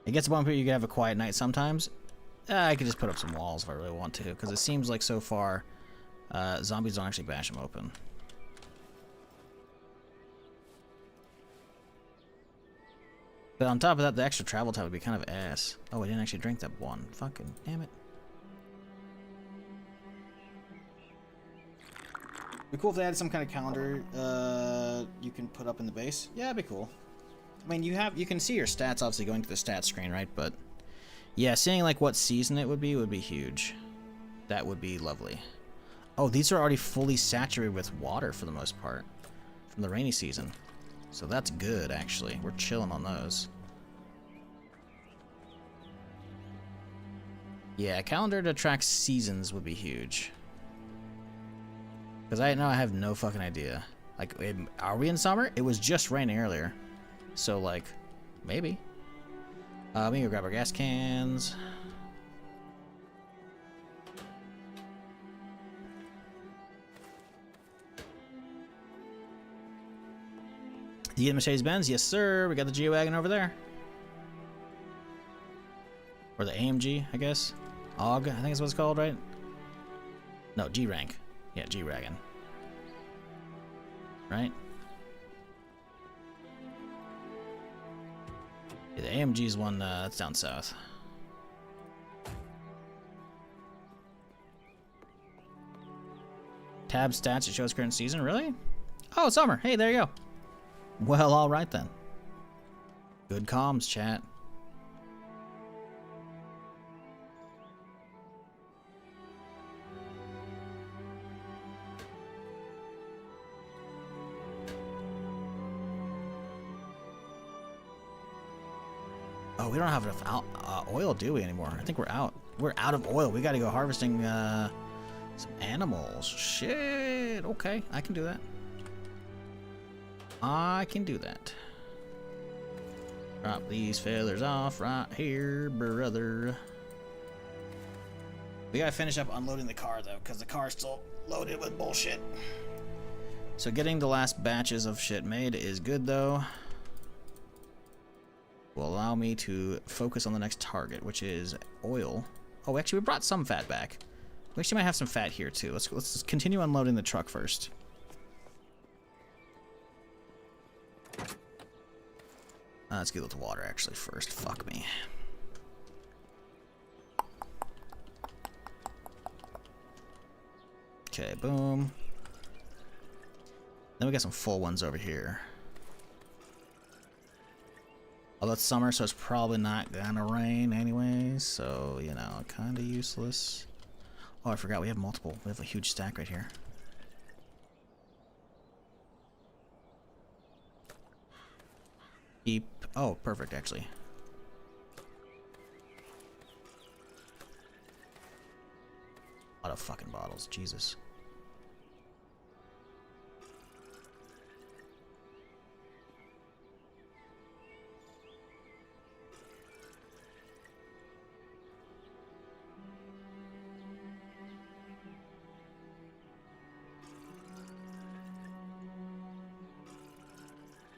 It gets to one point you can have a quiet night sometimes. I could just put up some walls if I really want to, because it seems like so far zombies don't actually bash them open. But on top of that, the extra travel time would be kind of ass. Oh, I didn't actually drink that one. Fucking damn it. It'd be cool if they had some kind of calendar you can put up in the base. Yeah, it'd be cool. I mean, you can see your stats obviously going to the stats screen, right? But yeah, seeing like what season it would be huge. That would be lovely. Oh, these are already fully saturated with water for the most part from the rainy season. So that's good, actually. We're chilling on those. Yeah, a calendar to track seasons would be huge. Because I have no fucking idea. Like, are we in summer? It was just raining earlier. So, like, maybe. We can go grab our gas cans. You get the Mercedes-Benz? Yes, sir. We got the G-Wagon over there. Or the AMG, I guess. AUG, I think is what it's called, right? No, G-Rank. Yeah, G-Wagon. Right? Yeah, the AMG's one, that's down south. Tab stats, it shows current season, really? Oh, summer. Hey, there you go. Well, alright then. Good comms, chat. Oh, we don't have enough oil, do we, anymore? I think we're out. We're out of oil. We gotta go harvesting some animals. Shit. Okay, I can do that. I can do that. Drop these feathers off right here, brother. We gotta finish up unloading the car, though, because the car's still loaded with bullshit. So getting the last batches of shit made is good, though. Will allow me to focus on the next target, which is oil. Oh, actually, we brought some fat back. We actually might have some fat here, too. Let's just continue unloading the truck first. Let's get with the water, actually, first. Fuck me. Okay, boom. Then we got some full ones over here. Although it's summer, so it's probably not gonna rain anyways, so, you know, kind of useless. Oh, I forgot, we have multiple. We have a huge stack right here. Keep... Oh, perfect, actually. A lot of fucking bottles, Jesus.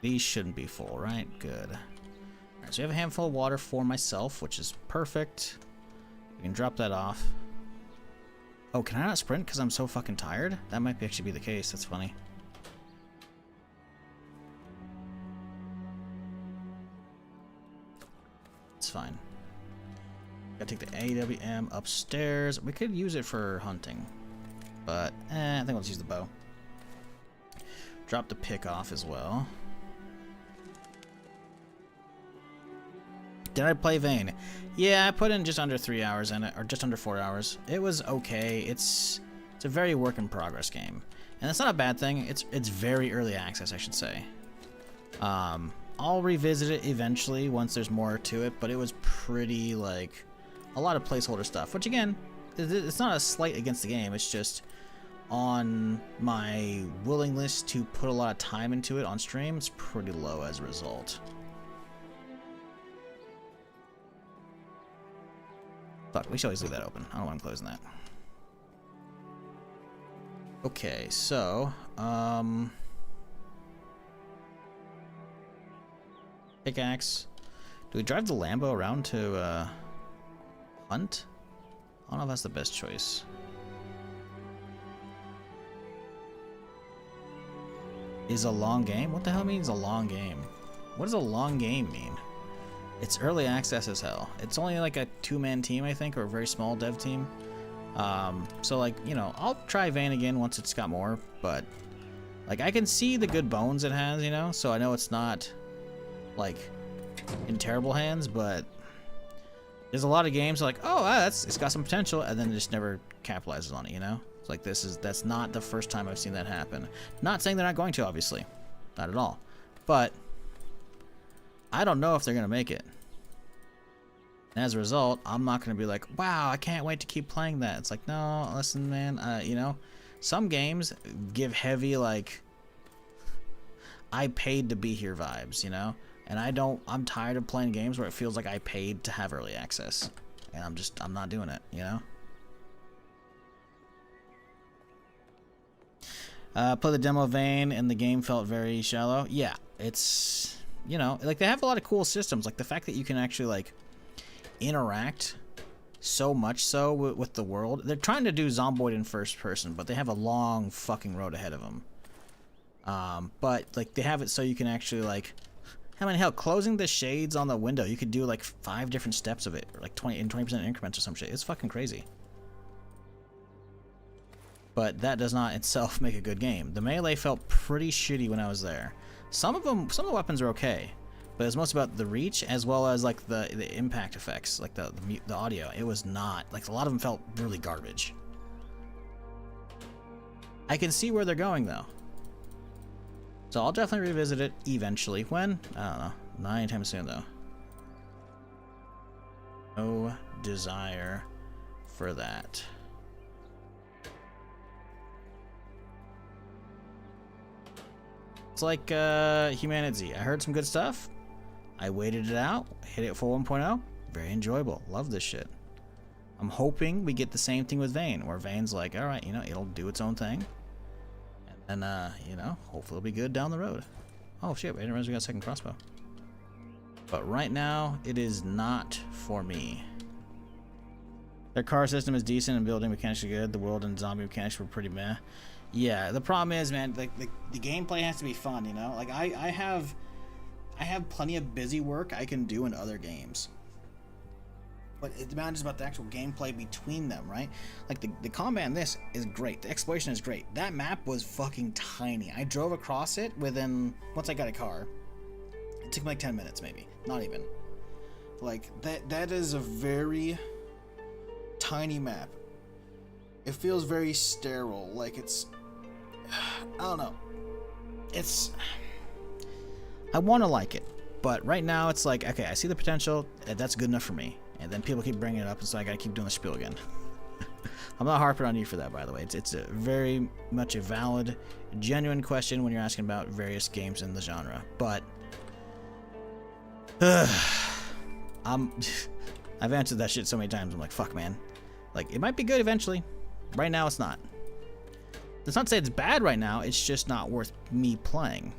These shouldn't be full, right? Good. Alright, so we have a handful of water for myself, which is perfect. We can drop that off. Oh, can I not sprint because I'm so fucking tired? That might actually be the case. That's funny. It's fine. Gotta take the AWM upstairs. We could use it for hunting. But, I think we'll just use the bow. Drop the pick off as well. Did I play Vane? Yeah, I put in just under 3 hours in it, or just under 4 hours. It was okay. It's a very work in progress game, and that's not a bad thing. It's very early access, I should say. I'll revisit it eventually once there's more to it, but it was pretty like a lot of placeholder stuff. Which again, it's not a slight against the game. It's just on my willingness to put a lot of time into it on stream, it's pretty low as a result. Fuck, we should always leave that open. I don't want him closing that. Okay, so, pickaxe. Do we drive the Lambo around to, hunt? I don't know if that's the best choice. Is a long game? What the hell means a long game? What does a long game mean? It's early access as hell. It's only like a 2-man team, I think, or a very small dev team. So like, you know, I'll try Vane again once it's got more, but like I can see the good bones it has, you know, so I know it's not like in terrible hands, but there's a lot of games like, oh, wow, it's got some potential, and then it just never capitalizes on it, you know? It's like that's not the first time I've seen that happen. Not saying they're not going to, obviously. Not at all. But I don't know if they're going to make it. And as a result, I'm not going to be like, wow, I can't wait to keep playing that. It's like, no, listen, man, you know, some games give heavy, like, I paid to be here vibes, you know? And I'm tired of playing games where it feels like I paid to have early access. And I'm not doing it, you know? Play the demo Vane and the game felt very shallow. Yeah, it's, you know, like they have a lot of cool systems. Like the fact that you can actually, like, interact so much so with the world. They're trying to do Zomboid in first person, but they have a long fucking road ahead of them. But, like, they have it so you can actually, like, I mean, hell, closing the shades on the window, you could do, like, 5 different steps of it, or, like, 20% increments or some shit. It's fucking crazy. But that does not itself make a good game. The melee felt pretty shitty when I was there. Some of the weapons are okay, but it's most about the reach as well as like the impact effects, like the audio. It was not, like, a lot of them felt really garbage. I can see where they're going though, so I'll definitely revisit it eventually. When? I don't know. Not anytime soon though. No desire for that. It's like HumanitZ. I heard some good stuff. I waited it out, hit it for 1.0. Very enjoyable. Love this shit. I'm hoping we get the same thing with Vane, where Vane's like, all right, you know, it'll do its own thing. And then, you know, hopefully it'll be good down the road. Oh shit, I didn't realize we got a second crossbow. But right now, it is not for me. Their car system is decent and building mechanics are good. The world and zombie mechanics were pretty meh. Yeah, the problem is, man, the gameplay has to be fun, you know? Like, I have plenty of busy work I can do in other games. But it matters about the actual gameplay between them, right? Like, the combat in this is great. The exploration is great. That map was fucking tiny. I drove across it within, once I got a car, it took me like 10 minutes, maybe. Not even. Like, that is a very tiny map. It feels very sterile. Like, it's, I don't know. It's, I want to like it, but right now it's like, okay, I see the potential. That's good enough for me. And then people keep bringing it up, and so I gotta keep doing the spiel again. I'm not harping on you for that, by the way. It's a very much a valid, genuine question when you're asking about various games in the genre. But I've answered that shit so many times. I'm like, fuck, man. Like, it might be good eventually. Right now, it's not. That's not to say it's bad right now. It's just not worth me playing.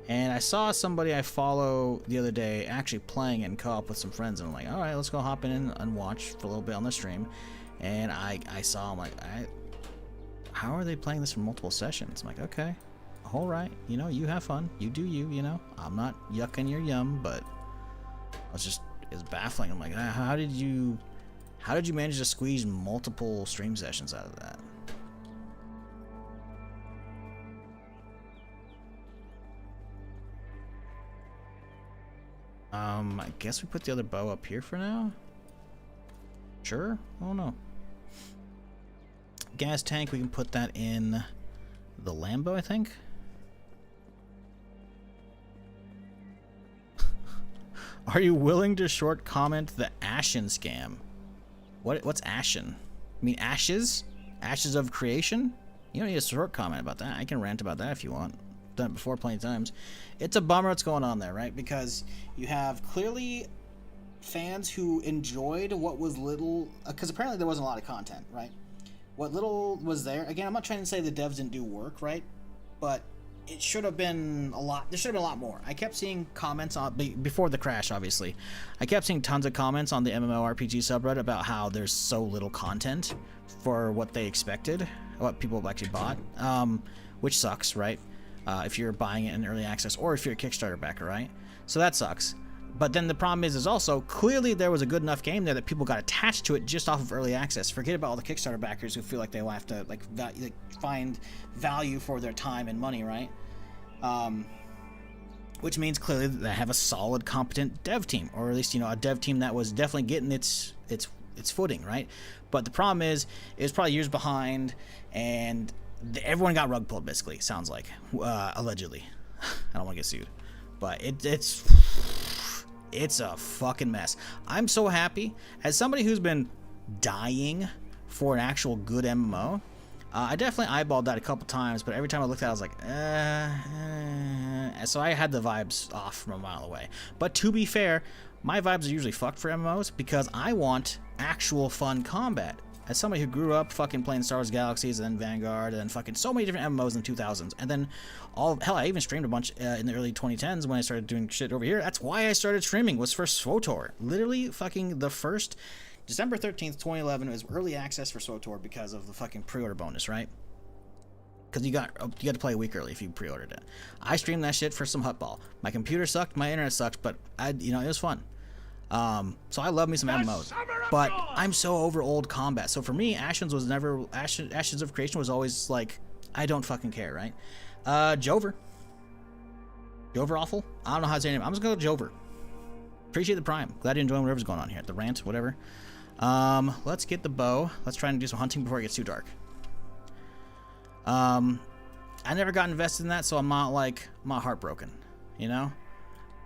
And I saw somebody I follow the other day actually playing it in co-op with some friends, and I'm like, all right, let's go hop in and watch for a little bit on the stream. And I saw, I'm like, how are they playing this for multiple sessions? I'm like, okay, all right, you know, you have fun, you do you, you know. I'm not yucking your yum, but it's baffling. I'm like, how did you manage to squeeze multiple stream sessions out of that? I guess we put the other bow up here for now. Sure? I don't know. Gas tank, we can put that in the Lambo, I think. Are you willing to short comment the Ashen scam? What's Ashen? I mean ashes? Ashes of creation? You don't need a short comment about that. I can rant about that if you want. Done it before plenty of times. It's a bummer what's going on there, right? Because you have clearly fans who enjoyed what was little, because apparently there wasn't a lot of content, right? What little was there, again, I'm not trying to say the devs didn't do work, right? But it should have been a lot. There should have been a lot more. I kept seeing comments on before the crash, obviously. I kept seeing tons of comments on the MMORPG subreddit about how there's so little content for what they expected, what people have actually bought, which sucks, right? If you're buying it in early access or if you're a Kickstarter backer, right? So that sucks. But then the problem is also clearly there was a good enough game there that people got attached to it just off of early access. Forget about all the Kickstarter backers who feel like they will have to find value for their time and money, right? Which means clearly that they have a solid, competent dev team, or at least a dev team that was definitely getting its footing, right? But the problem is it was probably years behind, and everyone got rug pulled. Basically, sounds like allegedly. I don't want to get sued, but it's a fucking mess. I'm so happy. As somebody who's been dying for an actual good MMO, I definitely eyeballed that a couple times, but every time I looked at it, I was like, So I had the vibes off from a mile away. But to be fair, my vibes are usually fucked for MMOs because I want actual fun combat. As somebody who grew up fucking playing Star Wars Galaxies and then Vanguard and then fucking so many different MMOs in the 2000s, and then hell, I even streamed a bunch in the early 2010s when I started doing shit over here. That's why I started streaming, was for SWTOR. Literally fucking the first December 13th, 2011 was early access for SWTOR because of the fucking pre-order bonus, right? Because you got to play a week early if you pre-ordered it. I streamed that shit for some hutball. My computer sucked, my internet sucked, but it was fun. So I love me some MMOs, but I'm so over old combat. So for me, Ashes of Creation was always like, I don't fucking care, right? Jover Awful. I don't know how to say it. I'm just gonna go Jover. Appreciate the Prime. Glad you're enjoying whatever's going on here. The rant, whatever. Let's get the bow. Let's try and do some hunting before it gets too dark. I never got invested in that, so I'm not heartbroken,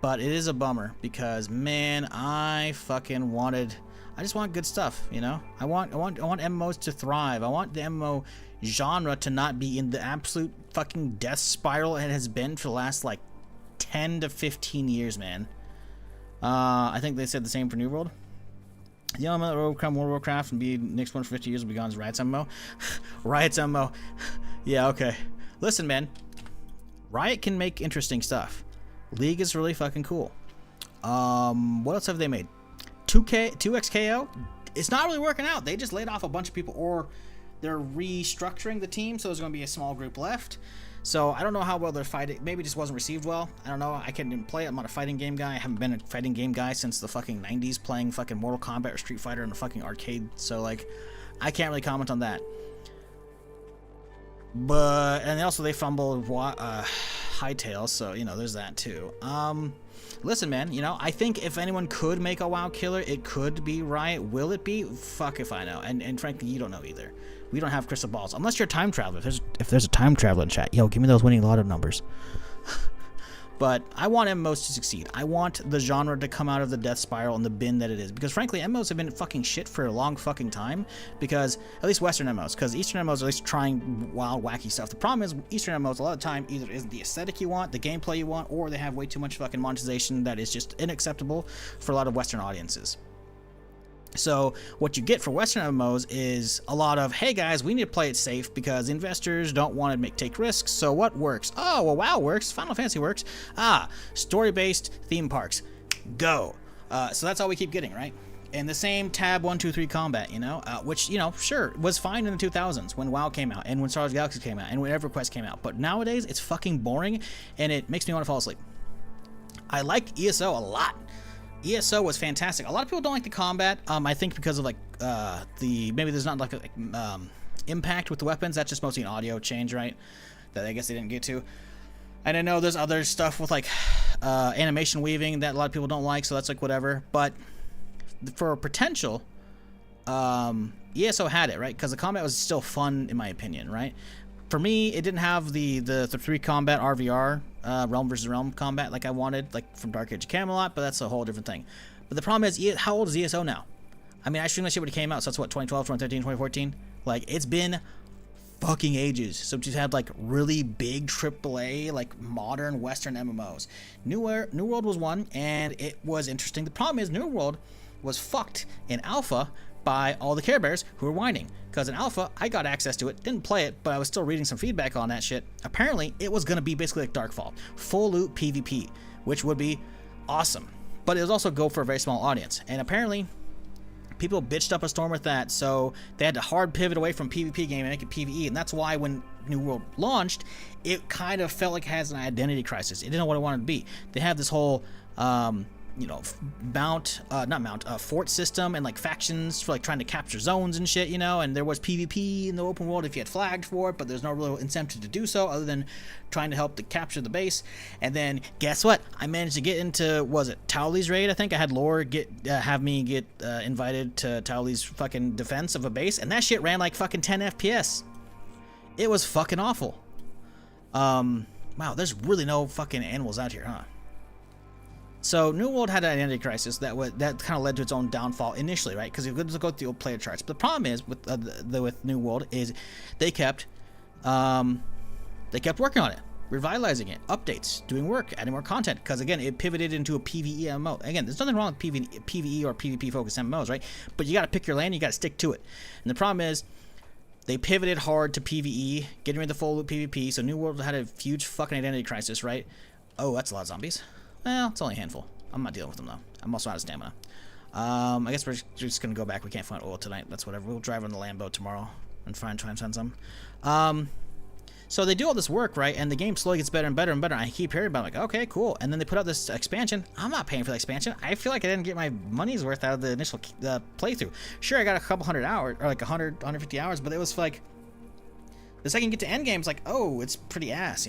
But it is a bummer because, man, I just want good stuff, I want MMOs to thrive. I want the MMO genre to not be in the absolute fucking death spiral it has been for the last 10 to 15 years, man. I think they said the same for New World. The element that will become World of Warcraft and be next one for 50 years will be gone as Riot's MMO. Riot's MMO. Yeah, okay. Listen, man. Riot can make interesting stuff. League is really fucking cool. What else have they made? 2XKO? It's not really working out. They just laid off a bunch of people, or they're restructuring the team, so there's going to be a small group left. So I don't know how well they're fighting. Maybe it just wasn't received well. I don't know. I can't play it. I'm not a fighting game guy. I haven't been a fighting game guy since the fucking 90s playing fucking Mortal Kombat or Street Fighter in the fucking arcade. So, I can't really comment on that. But, and also they fumbled Hightail, so, there's that too. Listen, man, I think if anyone could make a WoW killer, it could be Riot. Will it be? Fuck if I know. And frankly, you don't know either. We don't have crystal balls. Unless you're a time traveler. If there's a time traveler in chat, yo, give me those winning lotto numbers. But I want MMOs to succeed. I want the genre to come out of the death spiral and the bin that it is. Because frankly, MMOs have been fucking shit for a long fucking time. Because, at least Western MMOs. Because Eastern MMOs are at least trying wild, wacky stuff. The problem is, Eastern MMOs, a lot of the time, either isn't the aesthetic you want, the gameplay you want, or they have way too much fucking monetization that is just unacceptable for a lot of Western audiences. So what you get for Western MMOs is a lot of, hey guys, we need to play it safe because investors don't want to take risks. So what works? Oh, well, WoW works. Final Fantasy works. Story-based theme parks. Go. So that's all we keep getting, right? And the same tab 1, 2, 3 combat, which, sure, was fine in the 2000s when WoW came out and when Star Wars Galaxies came out and when EverQuest came out. But nowadays, it's fucking boring and it makes me want to fall asleep. I like ESO a lot. ESO was fantastic. A lot of people don't like the combat. I think because of maybe there's not impact with the weapons. That's just mostly an audio change, right? That I guess they didn't get to. And I know there's other stuff with animation weaving that a lot of people don't like. So that's whatever. But for potential, ESO had it, right? Because the combat was still fun in my opinion, right? For me, it didn't have the 3 combat RVR, realm versus realm combat like I wanted, from Dark Age of Camelot, but that's a whole different thing. But the problem is, how old is ESO now? I mean, I streamed that shit when it came out, so that's what, 2012, 2013, 2014? It's been fucking ages. So she's had like really big AAA, like modern Western MMOs. New World was one, and it was interesting. The problem is New World was fucked in alpha by all the Care Bears who were whining. Because in alpha, I got access to it, didn't play it, but I was still reading some feedback on that shit. Apparently, it was gonna be basically like Darkfall, full loot PvP, which would be awesome. But it was also go for a very small audience. And apparently, people bitched up a storm with that, so they had to hard pivot away from PvP game and make it PvE, and that's why when New World launched, it kind of felt like it has an identity crisis. It didn't know what it wanted to be. They have this whole, fort system and like factions for like trying to capture zones and shit, and there was PvP in the open world if you had flagged for it, but there's no real incentive to do so other than trying to help to capture the base. And then guess what? I managed to get into, was it Towley's raid? I think I had Lore have me get invited to Towley's fucking defense of a base, and that shit ran like fucking 10 FPS. It was fucking awful. Wow, there's really no fucking animals out here, huh? So New World had an identity crisis that kind of led to its own downfall initially, right? Because you go through the old player charts. But the problem is with New World is they kept working on it, revitalizing it, updates, doing work, adding more content. Because again, it pivoted into a PvE MMO. Again, there's nothing wrong with PvE or PvP focused MMOs, right? But you got to pick your lane, you got to stick to it. And the problem is, they pivoted hard to PvE, getting rid of the full loop PvP. So New World had a huge fucking identity crisis, right? Oh, that's a lot of zombies. Well, it's only a handful. I'm not dealing with them though. I'm also out of stamina. I guess we're just gonna go back. We can't find oil tonight. That's whatever. We'll drive on the Lambo tomorrow and try and find some. So they do all this work, right? And the game slowly gets better and better and better. I keep hearing about it, like, okay, cool. And then they put out this expansion. I'm not paying for the expansion. I feel like I didn't get my money's worth out of the initial playthrough. Sure, I got a couple hundred hours, or like 150 hours, but it was like, the second you get to end game, it's like, oh, it's pretty ass,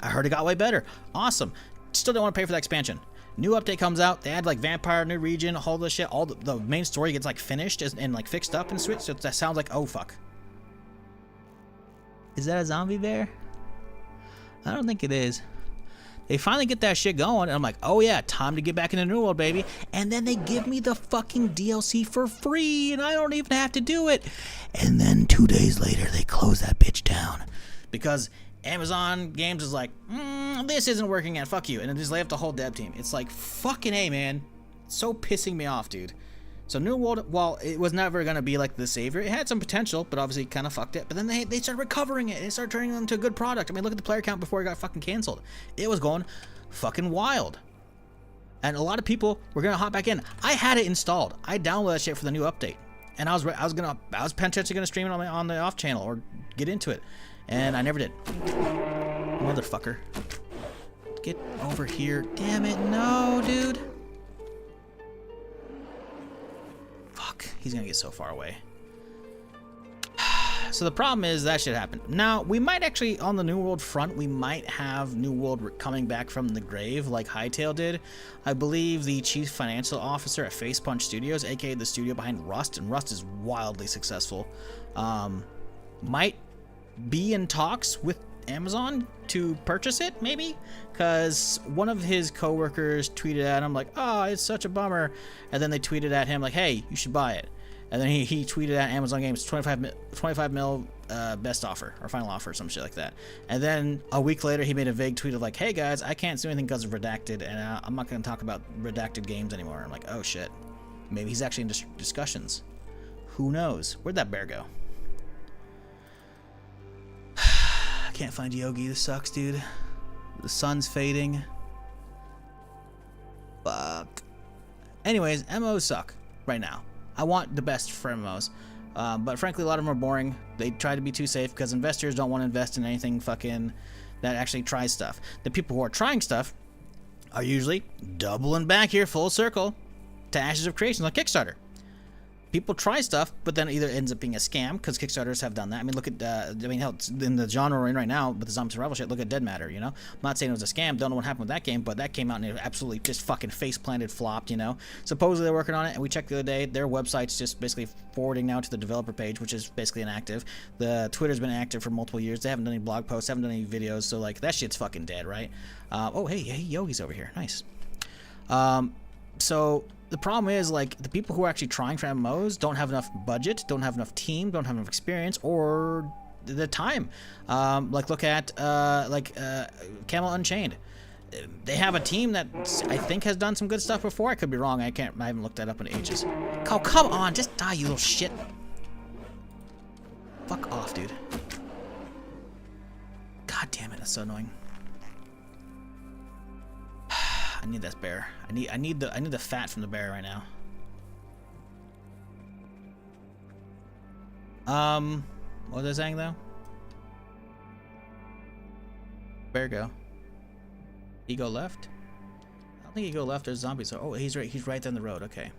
I heard it got way better. Awesome. Still don't want to pay for the expansion. New update comes out. They add like vampire, new region, all this shit. All the main story gets like finished and like fixed up and switched. So that sounds like, oh fuck. Is that a zombie bear? I don't think it is. They finally get that shit going, and I'm like, oh yeah, time to get back into New World, baby. And then they give me the fucking DLC for free, and I don't even have to do it. And then 2 days later, they close that bitch down because Amazon Games is like, this isn't working and fuck you. And then just lay off the whole dev team. It's like, fucking A, man. It's so pissing me off, dude. So New World, while it was never going to be like the savior, it had some potential, but obviously kind of fucked it. But then they started recovering it. They started turning it into a good product. I mean, look at the player count before it got fucking canceled. It was going fucking wild. And a lot of people were going to hop back in. I had it installed. I downloaded that shit for the new update. And I was potentially going to stream it on the off channel or get into it. And I never did. Motherfucker. Get over here. Damn it. No, dude. Fuck. He's gonna get so far away. So the problem is that shit happened. Now, we might actually, on the New World front, we might have New World coming back from the grave like Hytale did. I believe the chief financial officer at Facepunch Studios, aka the studio behind Rust, and Rust is wildly successful, might be in talks with Amazon to purchase it, maybe, because one of his co-workers tweeted at him like, oh, it's such a bummer, and then they tweeted at him like, hey, you should buy it. And then he tweeted at Amazon Games 25 mil best offer or final offer or some shit like that. And then a week later he made a vague tweet of like, hey guys, I can't do anything because of redacted, and I'm not going to talk about redacted games anymore. I'm like, oh shit, maybe he's actually in discussions. Who knows? Where'd that bear go? I can't find Yogi. This sucks, dude. The sun's fading. Fuck. Anyways, MMOs suck right now. I want the best for MMOs. But frankly, a lot of them are boring. They try to be too safe because investors don't want to invest in anything fucking that actually tries stuff. The people who are trying stuff are usually doubling back here full circle to Ashes of Creation like Kickstarter. People try stuff, but then it either ends up being a scam, because Kickstarters have done that. I mean, look at, hell, in the genre we're in right now, with the zombie survival shit, look at Dead Matter, I'm not saying it was a scam, don't know what happened with that game, but that came out and it absolutely just fucking face-planted flopped, Supposedly they're working on it, and we checked the other day, their website's just basically forwarding now to the developer page, which is basically inactive. The Twitter's been active for multiple years. They haven't done any blog posts, haven't done any videos, so, like, that shit's fucking dead, right? Oh, hey, Yogi's over here. Nice. So the problem is, like, the people who are actually trying for MMOs don't have enough budget, don't have enough team, don't have enough experience, or the time. Like, look at Camel Unchained. They have a team that I think has done some good stuff before. I could be wrong. I haven't looked that up in ages. Oh, come on, just die, you little shit. Fuck off, dude. God damn it, that's so annoying. I need this bear. I need the fat from the bear right now. What was I saying though? Bear go. He go left? I don't think he go left. There's zombies. So, oh, he's right down the road. Okay.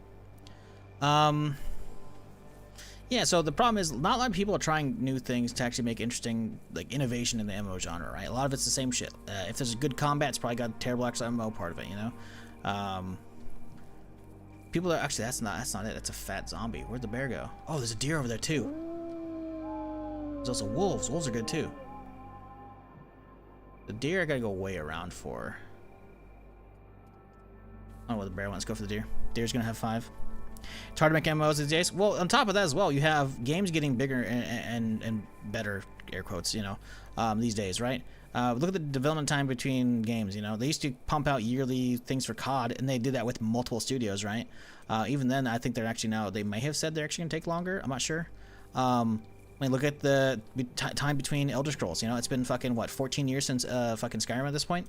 Yeah, so the problem is not a lot of people are trying new things to actually make interesting, like, innovation in the MMO genre, right? A lot of it's the same shit. If there's a good combat, it's probably got a terrible actual MMO part of it, you know? People are actually, that's not it. That's a fat zombie. Where'd the bear go? Oh, there's a deer over there too. There's also wolves. Wolves are good too. The deer I gotta go way around for. I don't know where the bear wants. Go for the deer. Deer's gonna have 5. It's hard to make MMOs these days. Well, on top of that as well, you have games getting bigger and better, air quotes, you know, these days, right? Look at the development time between games, you know. They used to pump out yearly things for COD, and they did that with multiple studios, right? Even then, I think they're actually now, they may have said they're actually going to take longer. I'm not sure. I mean, look at the time between Elder Scrolls, you know. It's been fucking, what, 14 years since fucking Skyrim at this point?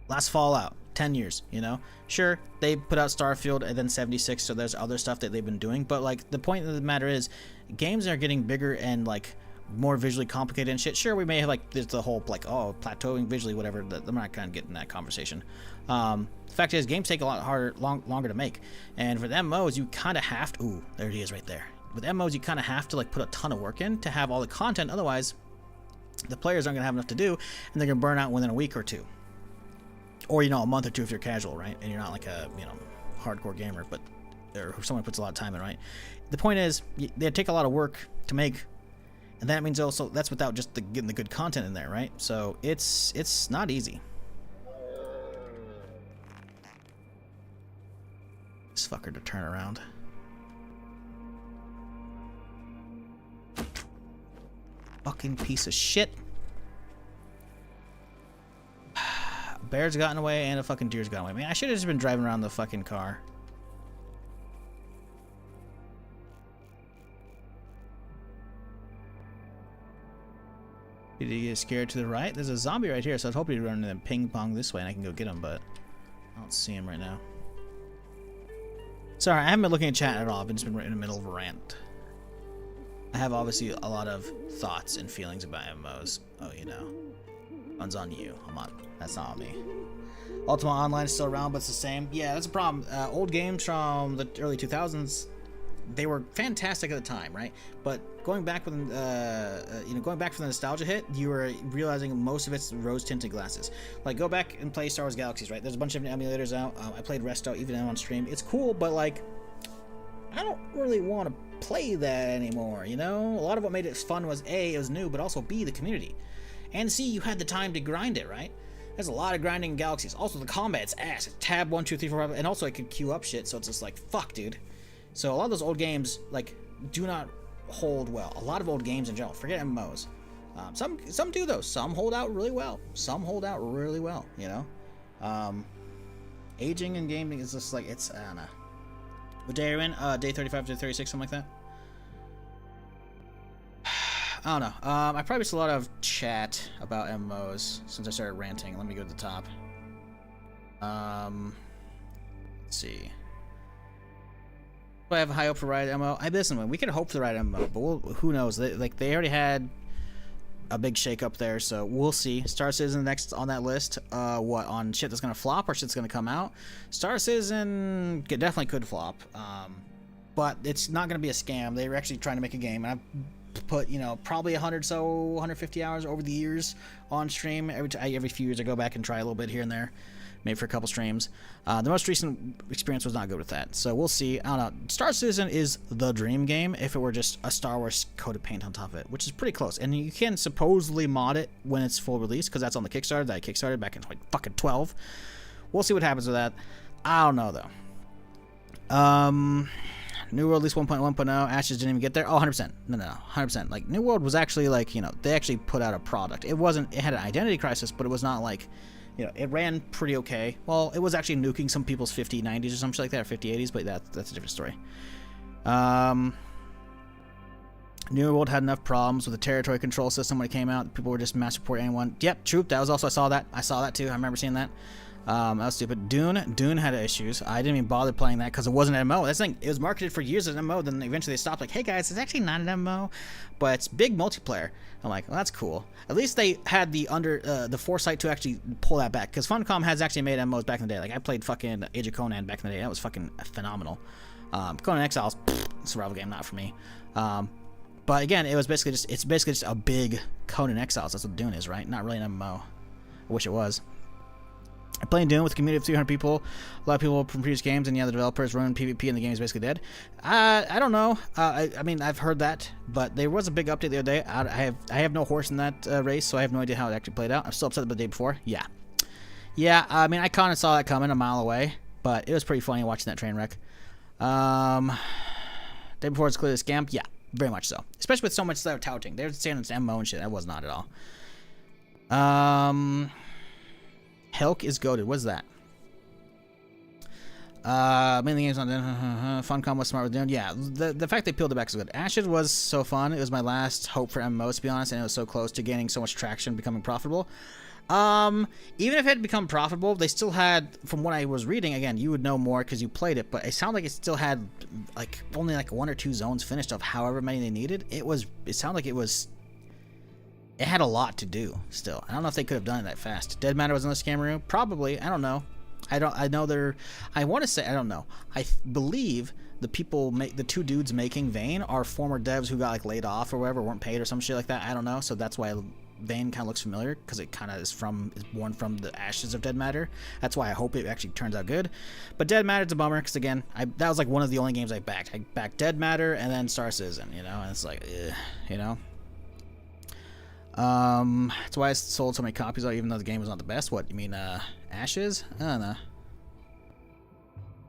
Last Fallout, 10 years, you know? Sure, they put out Starfield and then 76, so there's other stuff that they've been doing, but, like, the point of the matter is, games are getting bigger and, like, more visually complicated and shit. Sure, we may have, like, there's the whole, like, oh, plateauing visually, whatever. I'm not kind of getting that conversation. The fact is, games take a lot longer to make, and for the MMOs, you kind of have to, ooh, there he is right there. With MMOs, you kind of have to, like, put a ton of work in to have all the content, otherwise, the players aren't going to have enough to do, and they're going to burn out within a week or two. Or, you know, a month or two if you're casual, right? And you're not like a, you know, hardcore gamer, but or someone puts a lot of time in, right? The point is, they take a lot of work to make, and that means also that's without just getting the good content in there, right? So it's not easy. This fucker to turn around. Fucking piece of shit. Bear's gotten away and a fucking deer's gotten away. Man, I should have just been driving around the fucking car. Did he get scared to the right? There's a zombie right here, so I was hoping he'd run and ping pong this way and I can go get him, but I don't see him right now. Sorry, I haven't been looking at chat at all. I've just been right in the middle of a rant. I have obviously a lot of thoughts and feelings about MMOs. Oh, you know. One's on you. I'm on. That's not on me. Ultima Online is still around, but it's the same. Yeah, that's a problem. Old games from the early 2000s, they were fantastic at the time, right? But going back when, you know, going back from the nostalgia hit, you were realizing most of it's rose-tinted glasses. Like, go back and play Star Wars Galaxies, right? There's a bunch of emulators out. I played Resto even on stream. It's cool, but like, I don't really want to play that anymore. You know, a lot of what made it fun was A, it was new, but also B, the community. And C, you had the time to grind it, right? There's a lot of grinding in Galaxies. Also, the combat's ass. Tab 1, 2, 3, 4, 5, and also it could queue up shit, so it's just like, fuck, dude. So a lot of those old games, like, do not hold well. A lot of old games in general. Forget MMOs. Some do, though. Some hold out really well. Some hold out really well, you know? Aging in gaming is just like, it's, I don't know. What day are you in? Day 35 to 36, something like that? I don't know. I probably missed a lot of chat about MMOs since I started ranting. Let me go to the top. Let's see. Do I have a high hope for Riot MMO? Listen, we can hope for the Riot MMO, but who knows? They already had a big shake-up there, so we'll see. Star Citizen next on that list. What, on shit that's gonna flop or shit that's gonna come out? Star Citizen definitely could flop, but it's not gonna be a scam. They were actually trying to make a game, and I've put, you know, probably 150 hours over the years on stream. Every few years I go back and try a little bit here and there, maybe for a couple streams. The most recent experience was not good with that, so we'll see. I don't know. Star Citizen is the dream game if it were just a Star Wars coat of paint on top of it, which is pretty close. And you can supposedly mod it when it's full release, because that's on the Kickstarter that I kickstarted back in like fucking 12. We'll see what happens with that. I don't know though. New World at least 1.1.0. Ashes didn't even get there. Oh, 100%. No, 100%. Like, New World was actually, like, you know, they actually put out a product. It had an identity crisis, but it was not like, you know, it ran pretty okay. Well, it was actually nuking some people's 5090s or something like that, or 5080s, but that's a different story. New World had enough problems with the territory control system when it came out. People were just mass reporting anyone. Yep, Troop. That was also, I saw that too. I remember seeing that. That was stupid. Dune had issues. I didn't even bother playing that because it wasn't an MMO. That's the thing. It was marketed for years as an MMO. Then eventually they stopped. Like, hey guys, it's actually not an MMO, but it's big multiplayer. I'm like, well, that's cool. At least they had the foresight to actually pull that back. Because Funcom has actually made MMOs back in the day. Like, I played fucking Age of Conan back in the day. That was fucking phenomenal. Conan Exiles, survival game, not for me. But again, it's basically just a big Conan Exiles. That's what Dune is, right? Not really an MMO. I wish it was. I'm playing Dune with a community of 300 people. A lot of people from previous games, and the other developers ruined PvP, and the game is basically dead. I don't know. I mean, I've heard that, but there was a big update the other day. I have no horse in that race, so I have no idea how it actually played out. I'm still upset about the day before. Yeah. I mean, I kind of saw that coming a mile away, but it was pretty funny watching that train wreck. Day before it's clearly a scam. Yeah, very much so. Especially with so much stuff touting. They're saying it's MMO and shit. That was not at all. Helk is goated. What's that? Mainly games on Funcom was smart with Dune. Yeah, the fact they peeled it back is good. Ashes was so fun. It was my last hope for MMOs, to be honest, and it was so close to gaining so much traction, becoming profitable. Even if it had become profitable, they still had, from what I was reading, again, you would know more because you played it, but it sounded like it still had like only like 1 or 2 zones finished of however many they needed. It sounded like it had a lot to do still. I don't know if they could have done it that fast. Dead Matter was in the scammer. Probably. I don't know. I want to say, I don't know. I believe the 2 dudes making Vayne are former devs who got like laid off or whatever, weren't paid or some shit like that. I don't know. So that's why Vayne kind of looks familiar, because it kind of is born from the ashes of Dead Matter. That's why I hope it actually turns out good. But Dead Matter's a bummer, because again, that was like one of the only games I backed. I backed Dead Matter and then Star Citizen, you know, and it's like, you know. That's why I sold so many copies, even though the game was not the best. What, you mean, Ashes? I don't know.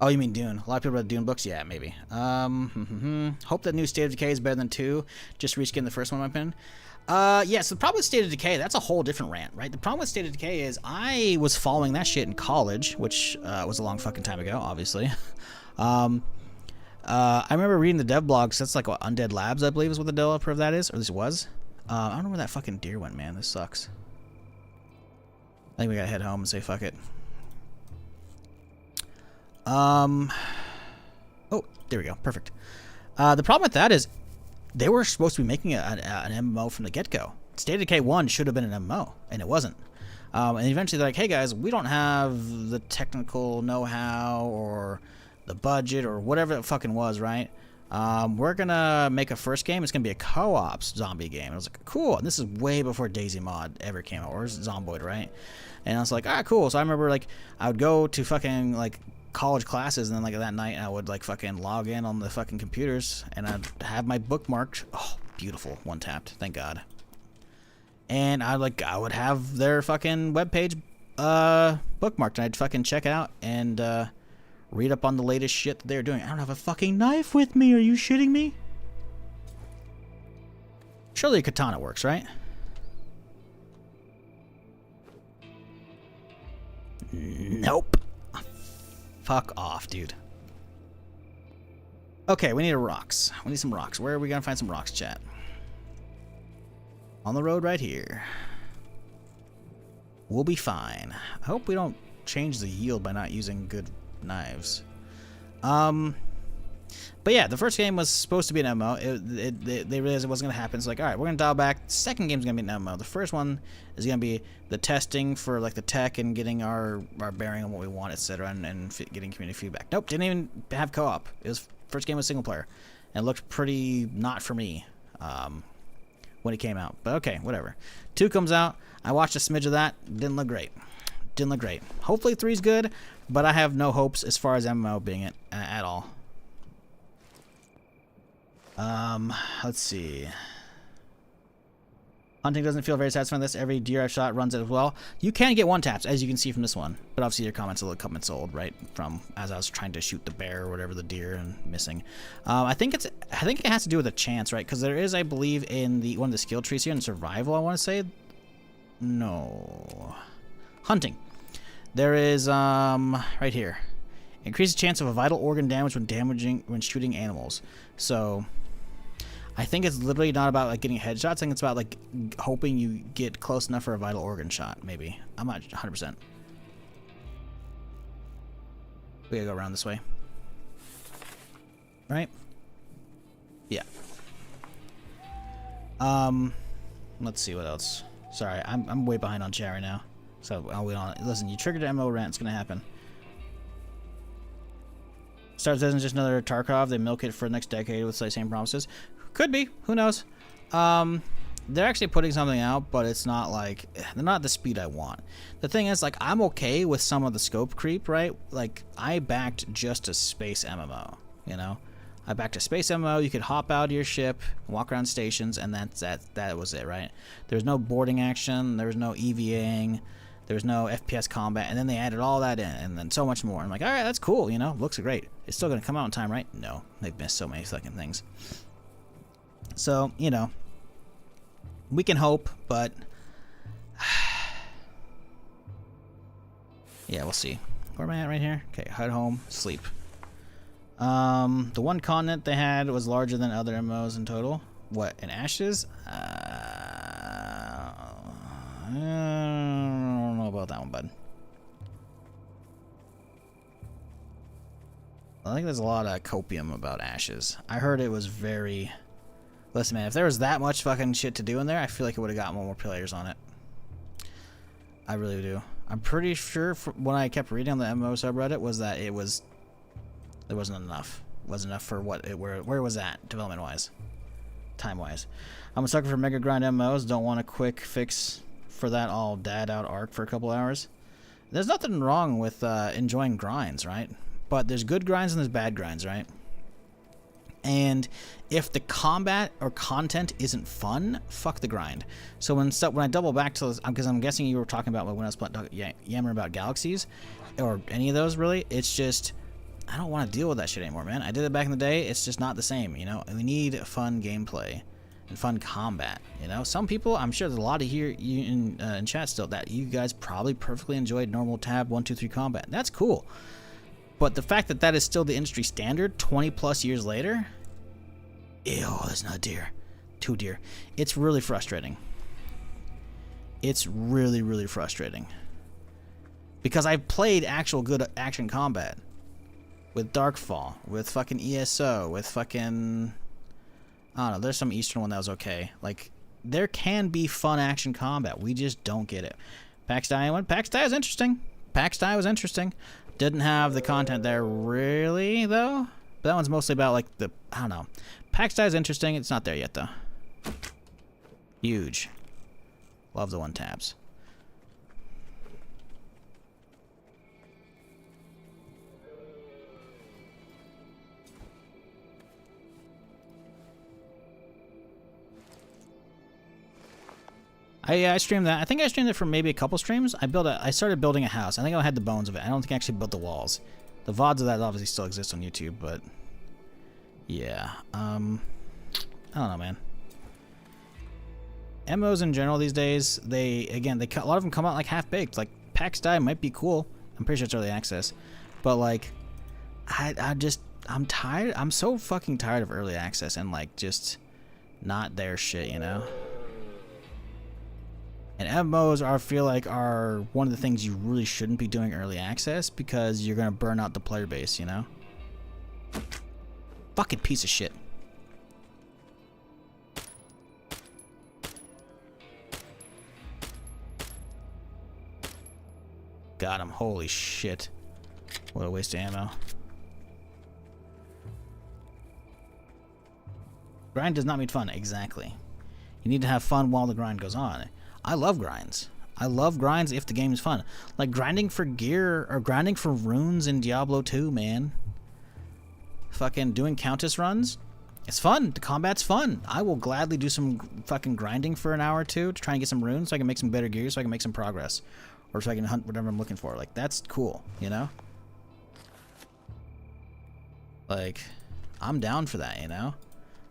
Oh, you mean Dune. A lot of people read Dune books? Yeah, maybe. Hope that new State of Decay is better than 2. Just reskin the first one, in my opinion. Yeah, so the problem with State of Decay, that's a whole different rant, right? The problem with State of Decay is I was following that shit in college, which was a long fucking time ago, obviously. I remember reading the dev blogs. That's like what, Undead Labs, I believe, is what the developer of that is, or at least was. I don't know where that fucking deer went, man. This sucks. I think we gotta head home and say fuck it. Oh, there we go. Perfect. The problem with that is they were supposed to be making an MMO from the get-go. State of Decay 1 should have been an MMO, and it wasn't. And eventually they're like, hey guys, we don't have the technical know-how or the budget or whatever it fucking was, right? We're gonna make a first game. It's gonna be a co-op zombie game. And I was like, cool. And this is way before Daisy Mod ever came out, or Zomboid, right? And I was like, cool. So I remember like I would go to fucking like college classes, and then like that night I would like fucking log in on the fucking computers, and I'd have my bookmarked. Oh, beautiful. One tapped. Thank God. And I would have their fucking webpage bookmarked, and I'd fucking check it out and read up on the latest shit that they're doing. I don't have a fucking knife with me. Are you shitting me? Surely a katana works, right? Nope. Fuck off, dude. Okay, we need rocks. We need some rocks. Where are we gonna find some rocks, chat? On the road right here. We'll be fine. I hope we don't change the yield by not using good knives. But yeah, the first game was supposed to be an MMO. They realized it wasn't going to happen. It's like, all right, we're going to dial back. The second game's going to be an MMO. The first one is going to be the testing for like the tech and getting our bearing on what we want, etc., and getting community feedback. Nope, didn't even have co-op. First game was single player, and it looked pretty not for me when it came out. But okay, whatever. 2 comes out. I watched a smidge of that. Didn't look great. Didn't look great. Hopefully 3's good, but I have no hopes as far as MMO being it at all. Let's see. Hunting doesn't feel very satisfying. This every deer I've shot runs it as well. You can get one taps, as you can see from this one, but obviously your comments old, right? From as I was trying to shoot the bear or whatever, the deer, and missing. I think it has to do with a chance, right? Because there is, I believe, in the one of the skill trees here in survival. I want to say, no, hunting. There is right here, increases chance of a vital organ damage when shooting animals. So I think it's literally not about like getting headshots. I think it's about like hoping you get close enough for a vital organ shot. Maybe I'm not 100%. We gotta go around this way, right? Yeah. Let's see what else. Sorry, I'm way behind on chat right now. So I'll wait on it. Listen, you triggered an MO rant. It's gonna happen. Star Citizen is just another Tarkov. They milk it for the next decade with the same promises. Could be. Who knows? They're actually putting something out, but it's not like they're not the speed I want. The thing is, like, I'm okay with some of the scope creep, right? Like, I backed just a space MMO, you know. I backed a space MMO. You could hop out of your ship, walk around stations, and that was it, right? There's no boarding action. There was no EVAing. There was no FPS combat, and then they added all that in, and then so much more. I'm like, all right, that's cool, you know, looks great. It's still gonna come out in time, right? No, they've missed so many fucking things. So, you know, we can hope, but yeah, we'll see. Where am I at right here? Okay, head home, sleep. The one continent they had was larger than other MMOs in total. What, in Ashes? I don't know about that one, bud. I think there's a lot of copium about Ashes. I heard it was very... Listen, man, if there was that much fucking shit to do in there, I feel like it would have got more players on it. I really do. I'm pretty sure when I kept reading on the MMO subreddit was that there wasn't enough. It wasn't enough for what it where it was at, development-wise. Time-wise. I'm a sucker for mega grind MMOs. Don't want a quick fix for that all dad out arc for a couple hours. There's nothing wrong with enjoying grinds, right? But there's good grinds and there's bad grinds, right? And if the combat or content isn't fun, fuck the grind. So when I double back to, because I'm guessing you were talking about when I was yammering about Galaxies, or any of those really, it's just, I don't want to deal with that shit anymore, man. I did it back in the day. It's just not the same, you know? We need fun gameplay and fun combat, you know? Some people, I'm sure there's a lot of here in chat still, that you guys probably perfectly enjoyed normal tab 1, 2, 3 combat. That's cool. But the fact that that is still the industry standard 20 plus years later, ew, that's not deer. Too deer. It's really frustrating. It's really, really frustrating. Because I've played actual good action combat. With Darkfall, with fucking ESO, with fucking... I don't know, there's some Eastern one that was okay. Like, there can be fun action combat. We just don't get it. PAX Die went. PAX Die was interesting. PAX Die was interesting. Didn't have the content there really, though. But that one's mostly about, like, the... I don't know. PAX Die is interesting. It's not there yet, though. Huge. Love the one tabs. I streamed that. I think I streamed it for maybe a couple streams. I started building a house. I think I had the bones of it. I don't think I actually built the walls. The VODs of that obviously still exist on YouTube, but yeah. I don't know, man. MMOs in general these days, a lot of them come out like half-baked. Like, PAX Die might be cool. I'm pretty sure it's early access. But, like, I'm tired. I'm so fucking tired of early access and, like, just not their shit, you know? And MMOs I feel like are one of the things you really shouldn't be doing early access because you're gonna burn out the player base, you know? Fucking piece of shit. Got him. Holy shit. What a waste of ammo. Grind does not mean fun. Exactly. You need to have fun while the grind goes on. I love grinds. I love grinds if the game is fun. Like grinding for gear or grinding for runes in Diablo 2, man. Fucking doing Countess runs. It's fun. The combat's fun. I will gladly do some fucking grinding for an hour or two to try and get some runes so I can make some better gear so I can make some progress. Or so I can hunt whatever I'm looking for. Like, that's cool, you know? Like, I'm down for that, you know?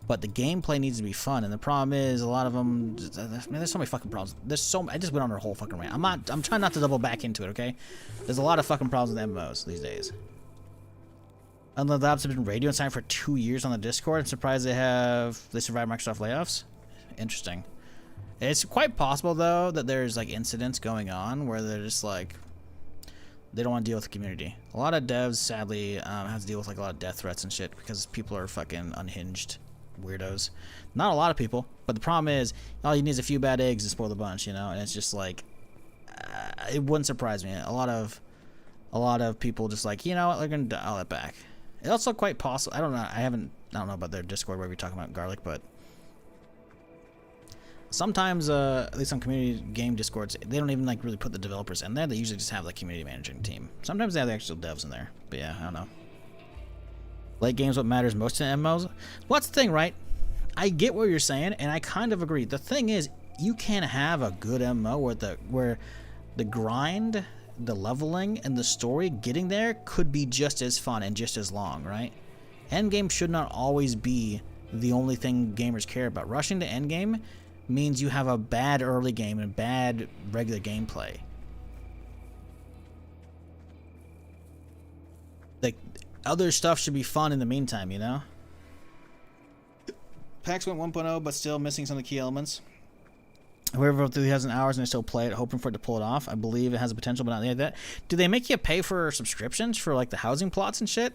But the gameplay needs to be fun, and the problem is a lot of them. Man, there's so many fucking problems. I just went on a whole fucking rant. I'm trying not to double back into it. Okay, there's a lot of fucking problems with MMOs these days. And the labs have been radio and silent for 2 years on the Discord. I'm surprised they survived Microsoft layoffs. Interesting. It's quite possible though that there's like incidents going on where they're just like they don't want to deal with the community. A lot of devs sadly have to deal with like a lot of death threats and shit because people are fucking unhinged weirdos. Not a lot of people, but the problem is all you need is a few bad eggs to spoil the bunch, you know. And it's just like it wouldn't surprise me. A lot of people just like, you know what, they're gonna dial it back. It's also quite possible. I don't know. I don't know about their Discord where we're talking about garlic, but sometimes at least on community game Discords, they don't even like really put the developers in there. They usually just have like community managing team. Sometimes they have the actual devs in there, but yeah, I don't know. Late game's what matters most in MMOs. Well, that's the thing, right? I get what you're saying, and I kind of agree. The thing is, you can have a good MMO where the grind, the leveling, and the story getting there could be just as fun and just as long, right? Endgame should not always be the only thing gamers care about. Rushing to endgame means you have a bad early game and bad regular gameplay. Like, other stuff should be fun in the meantime, you know? PAX went 1.0, but still missing some of the key elements. Whoever wrote 3,000 hours and they still play it, hoping for it to pull it off. I believe it has the potential, but not like that. Do they make you pay for subscriptions for like the housing plots and shit?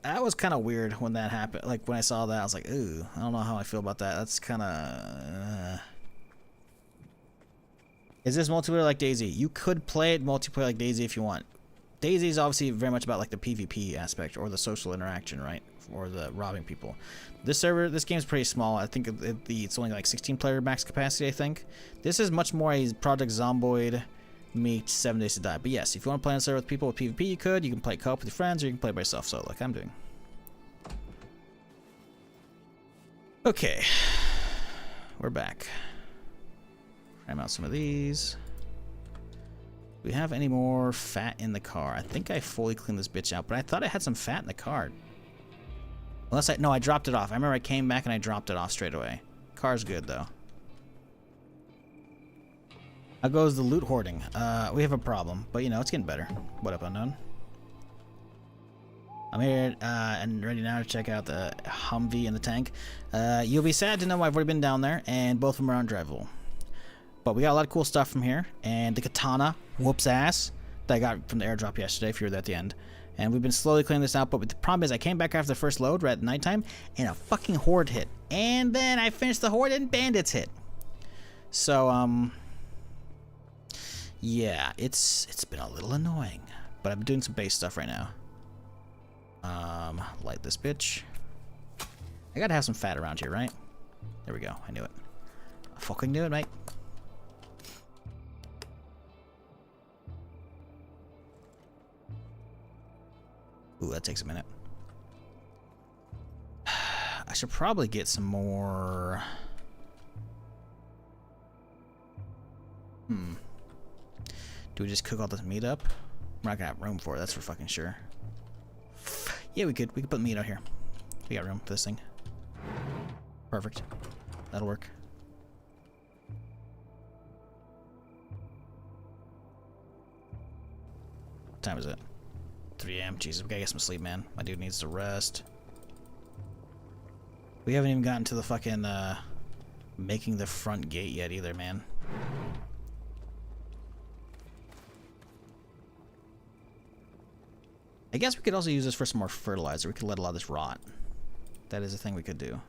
That was kind of weird when that happened. Like when I saw that, I was like, ooh, I don't know how I feel about that. That's kind of. Is this multiplayer like DayZ? You could play it multiplayer like DayZ if you want. DayZ is obviously very much about like the PvP aspect or the social interaction, right? Or the robbing people. This game's pretty small. I think it's only like 16 player max capacity, I think. This is much more a Project Zomboid meets 7 Days to Die. But yes, if you want to play on a server with people with PvP, you could. You can play co-op with your friends, or you can play by yourself, so like I'm doing. Okay. We're back. Try out some of these. Do we have any more fat in the car? I think I fully cleaned this bitch out, but I thought I had some fat in the car. Unless no, I dropped it off. I remember I came back and I dropped it off straight away. Car's good though. How goes the loot hoarding? We have a problem, but you know, it's getting better. What up, Unknown? I'm here and ready now to check out the Humvee and the tank. You'll be sad to know I've already been down there, and both of them are undrivable. But we got a lot of cool stuff from here, and the katana whoops ass that I got from the airdrop yesterday, if you were there at the end. And we've been slowly cleaning this out, but the problem is I came back after the first load right at nighttime, and a fucking horde hit. And then I finished the horde and bandits hit. So, yeah, it's been a little annoying. But I'm doing some base stuff right now. Light this bitch. I gotta have some fat around here, right? There we go, I knew it. I fucking knew it, mate. Ooh, that takes a minute. I should probably get some more. Do we just cook all this meat up? We're not gonna have room for it, that's for fucking sure. Yeah, we could. We could put meat out here. We got room for this thing. Perfect. That'll work. What time is it? 3 a.m. Jesus, we gotta get some sleep, man. My dude needs to rest. We haven't even gotten to the fucking, making the front gate yet either, man. I guess we could also use this for some more fertilizer. We could let a lot of this rot. That is a thing we could do.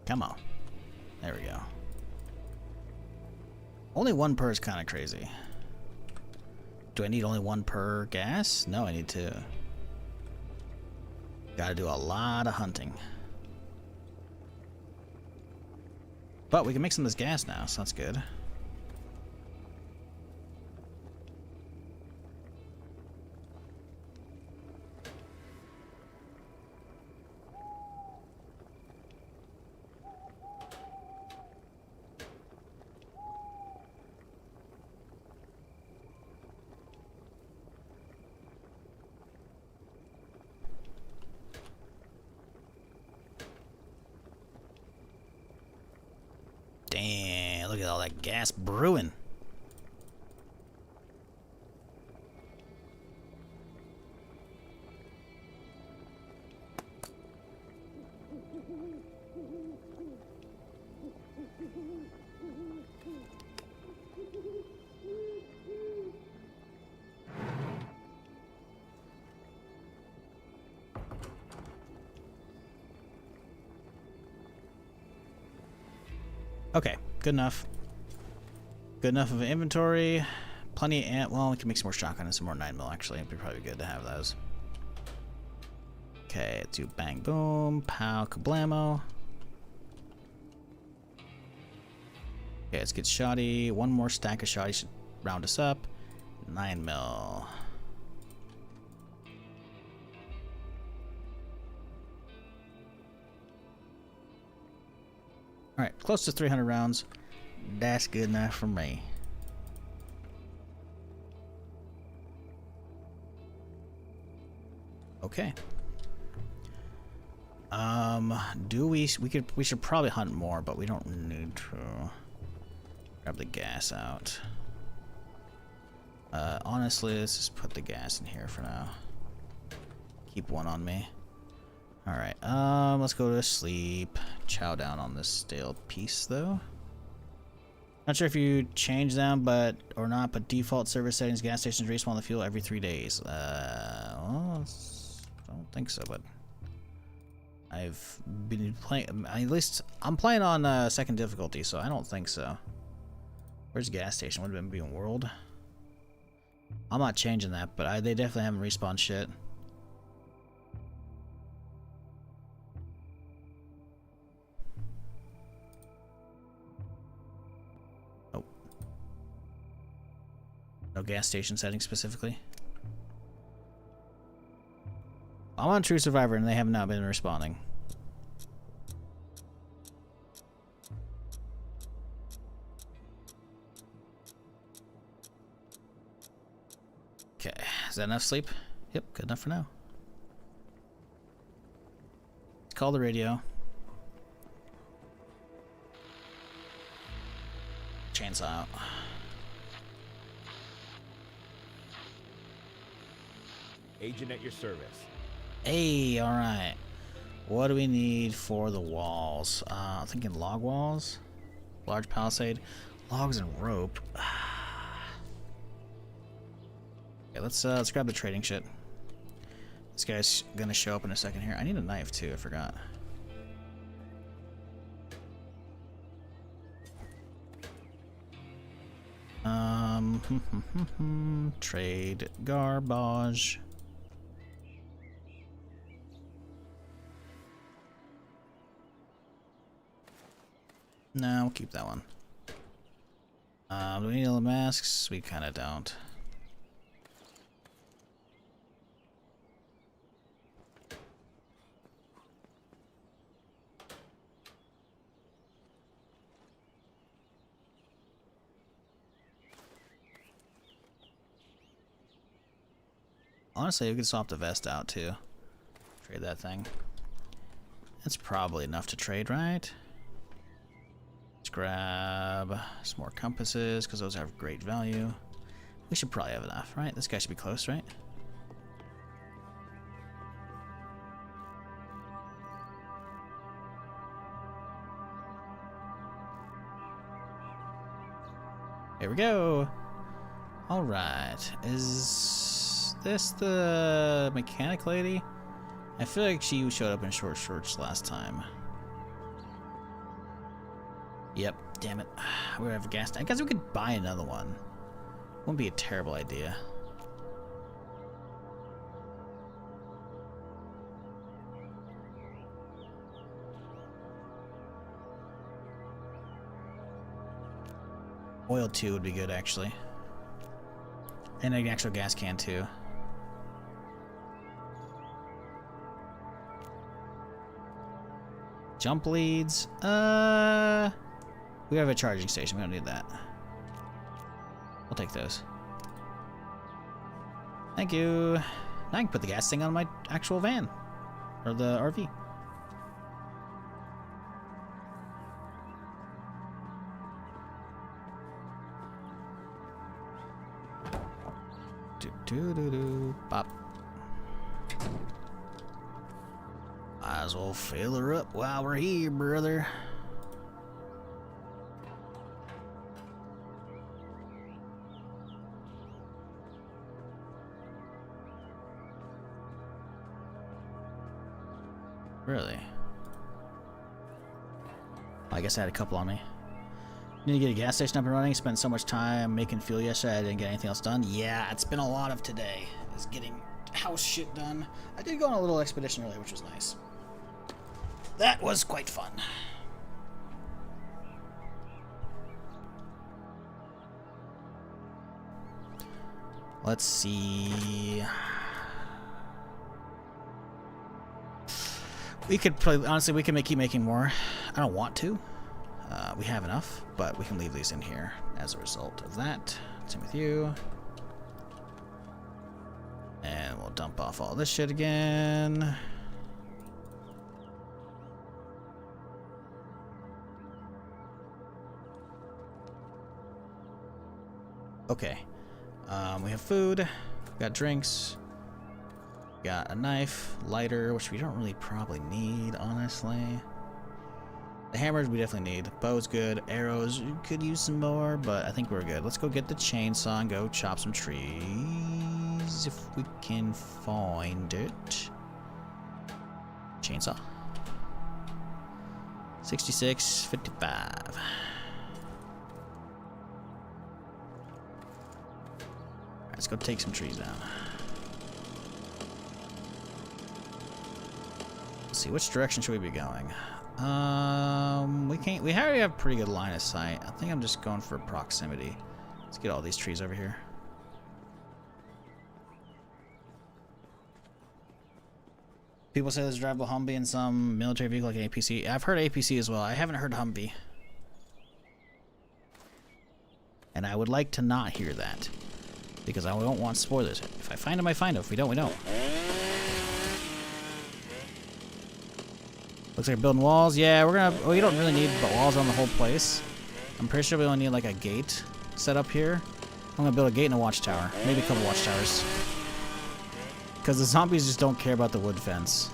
Come on. There we go. Only one per is kind of crazy. Do I need only one per gas? No, I need two. Gotta do a lot of hunting. But we can make some of this gas now, so that's good. Damn, look at all that gas brewing. Okay, good enough. Good enough of an inventory. Plenty of well, we can make some more shotgun and some more 9mm actually. It'd be probably good to have those. Okay, let's do bang boom, pow kablamo. Okay, let's get shoddy. One more stack of shoddy should round us up. 9mm. Alright, close to 300 rounds. That's good enough for me. Okay. We should probably hunt more, but we don't need to. Grab the gas out. Honestly, let's just put the gas in here for now. Keep one on me. Alright, let's go to sleep. Chow down on this stale piece, though. Not sure if you change them, or not, but default service settings, gas stations respawn the fuel every 3 days. Well, I don't think so, but I've been playing, at least, I'm playing on second difficulty, so I don't think so. Where's gas station? Would have been world. I'm not changing that, but they definitely haven't respawned shit. No gas station settings specifically. I'm on True Survivor and they have not been responding. Okay, is that enough sleep? Yep, good enough for now. Let's call the radio. Chainsaw out. Agent at your service. Hey, alright. What do we need for the walls? I'm thinking log walls. Large palisade. Logs and rope. Okay, let's grab the trading shit. This guy's gonna show up in a second here. I need a knife too, I forgot. Trade garbage. No, we'll keep that one. Do we need all the masks? We kind of don't. Honestly, we could swap the vest out too. Trade that thing. That's probably enough to trade, right? Let's grab some more compasses, because those have great value. We should probably have enough, right? This guy should be close, right? Here we go! Alright, is this the mechanic lady? I feel like she showed up in short shorts last time. Yep, damn it. We have a gas tank. I guess we could buy another one. Wouldn't be a terrible idea. Oil too would be good, actually. And an actual gas can too. Jump leads. We have a charging station. We don't need that. We'll take those. Thank you. Now I can put the gas thing on my actual van. Or the RV. Do pop. Might as well fill her up while we're here, brother. Really? I guess I had a couple on me. Need to get a gas station up and running. Spent so much time making fuel yesterday, I didn't get anything else done. Yeah, it's been a lot of today. Is getting house shit done. I did go on a little expedition earlier, which was nice. That was quite fun. Let's see. We could probably, honestly, we can keep making more. I don't want to. We have enough, but we can leave these in here as a result of that. Same with you. And we'll dump off all this shit again. Okay. We have food. We got drinks. We got a knife, lighter, which we don't really probably need, honestly. The hammers we definitely need. Bow's good. Arrows, you could use some more, but I think we're good. Let's go get the chainsaw and go chop some trees if we can find it. Chainsaw. 66, 55. Let's go take some trees down. Let's see, which direction should we be going? We already have pretty good line of sight. I think I'm just going for proximity. Let's get all these trees over here. People say there's a drivable Humvee in some military vehicle like an APC. I've heard APC as well. I haven't heard Humvee. And I would like to not hear that. Because I don't want spoilers. If I find them, I find them. If we don't, we don't. Looks like we're building walls. Yeah, we're gonna... We don't really need walls on the whole place. I'm pretty sure we only need like a gate set up here. I'm gonna build a gate and a watchtower. Maybe a couple watchtowers. Because the zombies just don't care about the wood fence.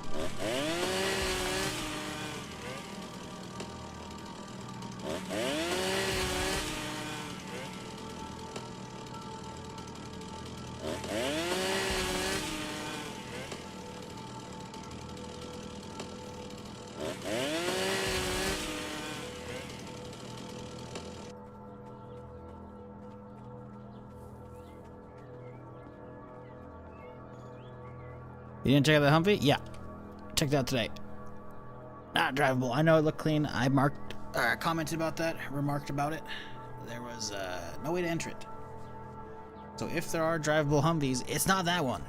You didn't check out the Humvee? Yeah. Checked it out today. Not drivable. I know it looked clean. I commented about that, remarked about it. There was no way to enter it. So if there are drivable Humvees, it's not that one.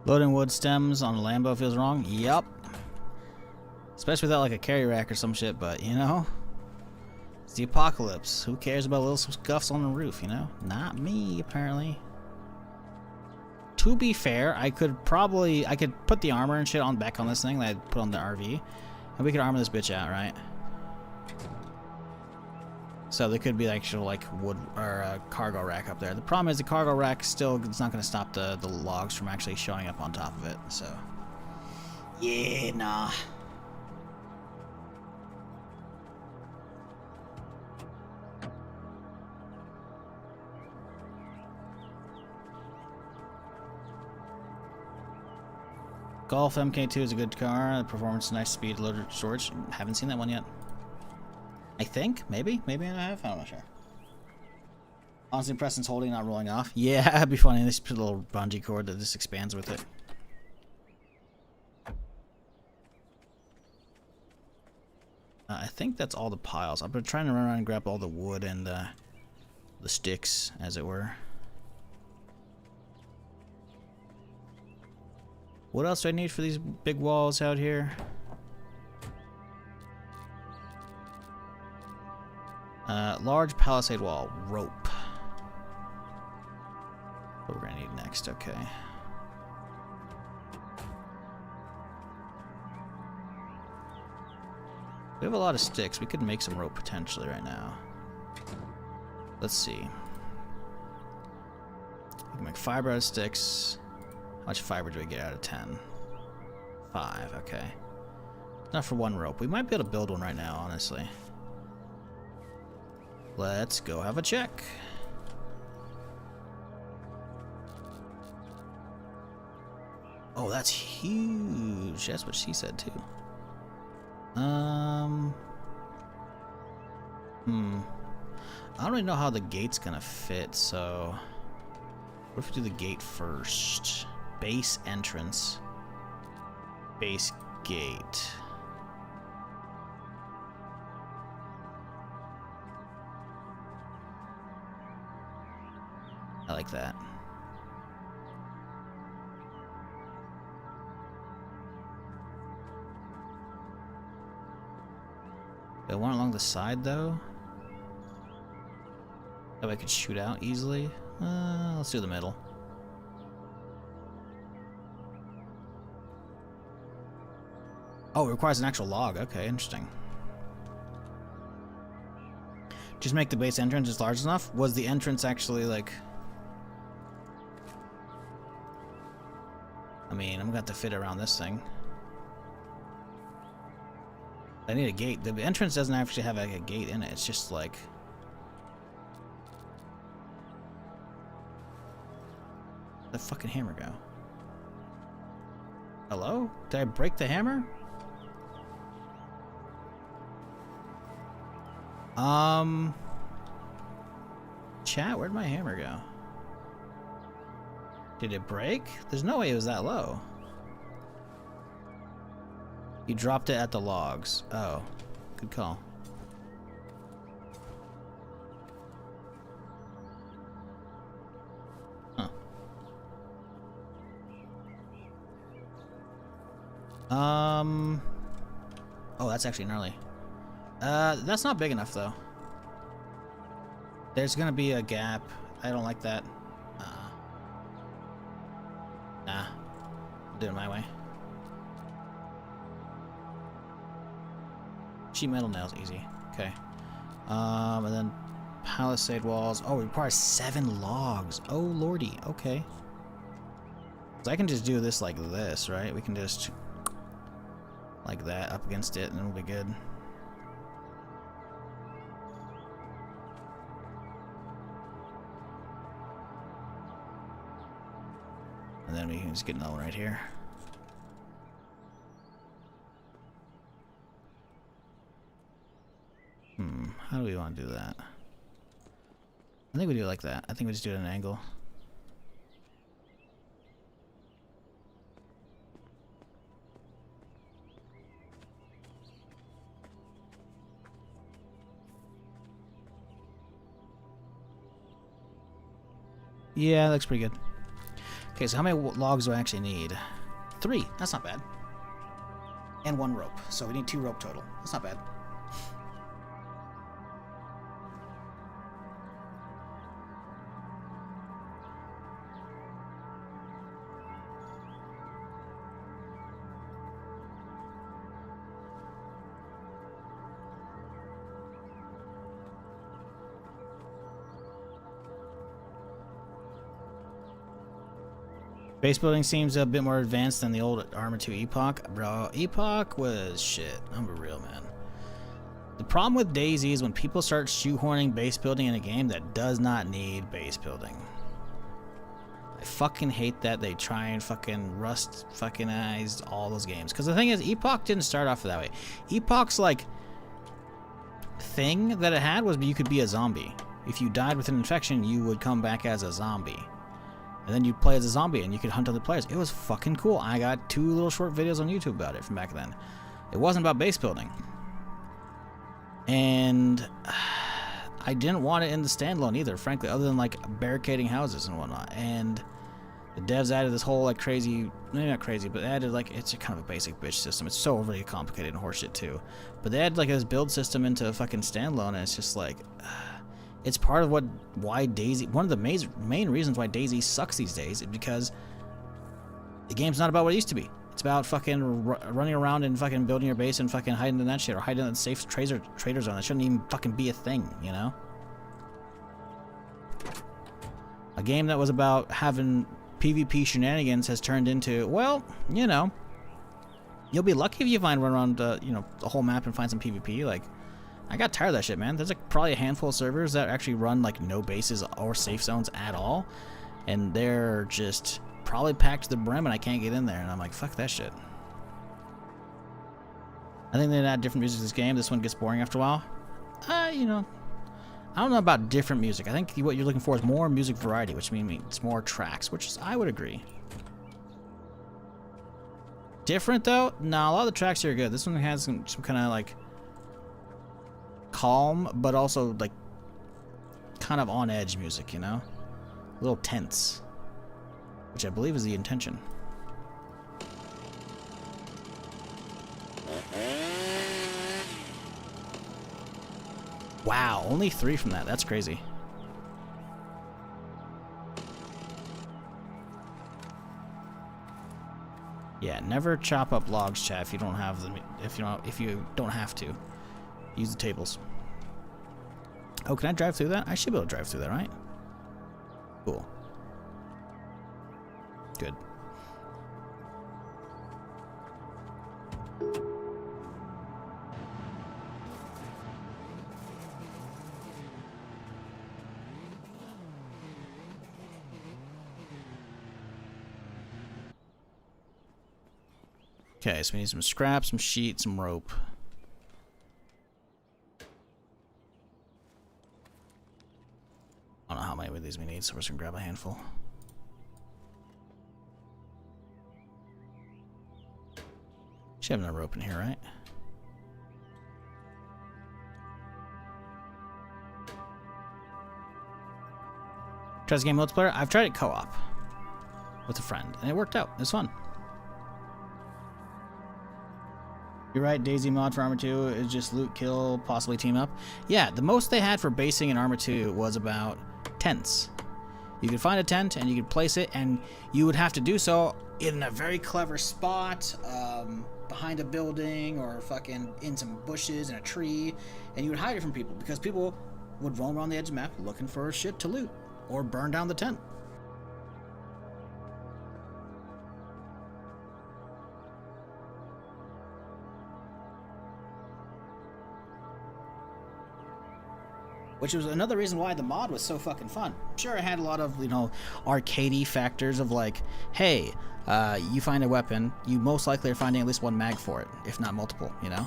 Loading wood stems on a Lambo feels wrong. Yup. Especially without like a carry rack or some shit, but you know. It's the apocalypse. Who cares about little scuffs on the roof, you know? Not me, apparently. To be fair, I could put the armor and shit on back on this thing that I put on the RV. And we could armor this bitch out, right? So there could be actual like wood or a cargo rack up there. The problem is the cargo rack still it's not going to stop the logs from actually showing up on top of it. So yeah, nah. Golf MK2 is a good car. The performance, nice speed, loaded storage. Haven't seen that one yet. I think maybe I have. I'm not sure. Honestly, Preston's holding, not rolling off. Yeah, that'd be funny. They just put a little bungee cord that just expands with it. I think that's all the piles. I've been trying to run around and grab all the wood and the sticks, as it were. What else do I need for these big walls out here? Large palisade wall. Rope. What we're gonna need next, okay. We have a lot of sticks. We could make some rope potentially right now. Let's see. We can make fiber out of sticks. How much fiber do we get out of 10? 5, okay. Enough for one rope. We might be able to build one right now, honestly. Let's go have a check. Oh, that's huge. That's what she said, too. I don't really know how the gate's gonna fit, so... What if we do the gate first? Base entrance. Base gate. I like that. I want along the side though. That way I could shoot out easily. Let's do the middle. Oh, it requires an actual log. Okay, interesting. Just make the base entrance just large enough? Was the entrance actually like... I mean, I'm gonna have to fit around this thing. I need a gate. The entrance doesn't actually have like a gate in it. It's just like... Where'd the fucking hammer go? Hello? Did I break the hammer? Chat, where'd my hammer go? Did it break? There's no way it was that low. You dropped it at the logs. Oh, good call. Huh. Oh, that's actually gnarly. That's not big enough though. There's gonna be a gap. I don't like that. Nah. I'll do it my way. Sheet metal nails, easy. Okay. And then palisade walls. Oh, it requires 7 logs. Oh, lordy. Okay. So I can just do this like this, right? We can just like that up against it and it'll be good. And then we can just get another one right here. How do we want to do that? I think we do it like that. I think we just do it at an angle. Yeah, that looks pretty good. Okay, so how many logs do I actually need? 3. That's not bad. And 1 rope. So we need 2 rope total. That's not bad. Base building seems a bit more advanced than the old Arma 2 Epoch. Bro, Epoch was shit. I'm a real man. The problem with DayZ is when people start shoehorning base building in a game that does not need base building. I fucking hate that they try and fucking rust fucking eyes all those games. Because the thing is, Epoch didn't start off that way. Epoch's like thing that it had was you could be a zombie. If you died with an infection, you would come back as a zombie. And then you'd play as a zombie and you could hunt other players. It was fucking cool. I got 2 little short videos on YouTube about it from back then. It wasn't about base building. And I didn't want it in the standalone either, frankly, other than like barricading houses and whatnot. And the devs added this whole like crazy, maybe not crazy, but they added like, it's a kind of a basic bitch system. It's so overly complicated and horseshit too. But they added like this build system into fucking standalone, and it's just like... It's part of why DayZ, one of the main reasons why DayZ sucks these days is because the game's not about what it used to be. It's about fucking running around and fucking building your base and fucking hiding in that shit, or hiding in the safe trader zone. That shouldn't even fucking be a thing, you know? A game that was about having PvP shenanigans has turned into, well, you know, you'll be lucky if you run around, you know, the whole map and find some PvP, like... I got tired of that shit, man. There's like probably a handful of servers that actually run like no bases or safe zones at all, and they're just probably packed to the brim, and I can't get in there, and I'm like, fuck that shit. I think they add different music to this game. This one gets boring after a while. You know, I don't know about different music. I think what you're looking for is more music variety, which means more tracks, which is, I would agree. Different though? Nah, a lot of the tracks here are good. This one has some kind of like calm, but also like kind of on edge music, you know? A little tense, which I believe is the intention. Wow, only 3 from that. That's crazy. Yeah, never chop up logs, chat, if you don't have them. If you don't have to. Use the tables. Oh, can I drive through that? I should be able to drive through that, right? Cool. Good. Okay, so we need some scrap, some sheet, some rope. I don't know how many of these we need, so we're just gonna grab a handful. Should have another rope in here, right? Try this game multiplayer? I've tried it co-op with a friend, and it worked out. It was fun. You're right, DayZ mod for Arma 2 is just loot, kill, possibly team up. Yeah, the most they had for basing in Arma 2 was about tents. You could find a tent and you could place it, and you would have to do so in a very clever spot, behind a building or fucking in some bushes and a tree, and you would hide it from people because people would roam around the edge of the map looking for shit to loot or burn down the tent. Which was another reason why the mod was so fucking fun. Sure, it had a lot of, you know, arcadey factors of like, hey, you find a weapon, you most likely are finding at least 1 mag for it, if not multiple, you know?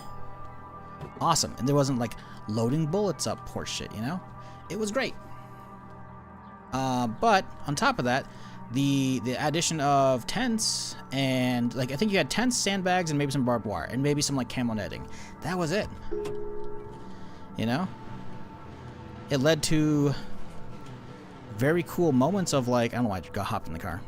Awesome. And there wasn't like loading bullets up horse shit, you know? It was great. But on top of that, the addition of tents and like, I think you had tents, sandbags, and maybe some barbed wire, and maybe some like camo netting. That was it. You know? It led to very cool moments of like, I don't know why I got hopped in the car.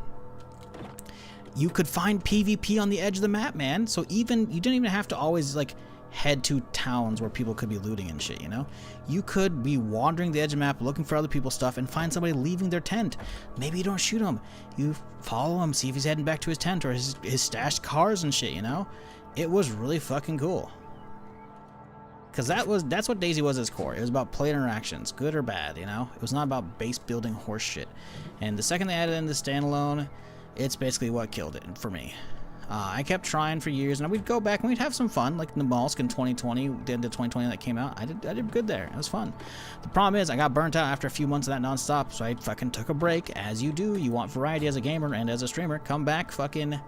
you could find PvP on the edge of the map, man. So even you didn't even have to always like head to towns where people could be looting and shit, you know? You could be wandering the edge of the map looking for other people's stuff and find somebody leaving their tent. Maybe you don't shoot him. You follow him, see if he's heading back to his tent or his stashed cars and shit, you know? It was really fucking cool. Because that's what DayZ was at its core. It was about player interactions, good or bad, you know? It was not about base building horse shit. And the second they added in the standalone, it's basically what killed it for me. I kept trying for years, and we'd go back and we'd have some fun, like Namalsk in 2020, the end of 2020 that came out. I did good there. It was fun. The problem is I got burnt out after a few months of that nonstop, so I fucking took a break. As you do, you want variety as a gamer and as a streamer. Come back, fucking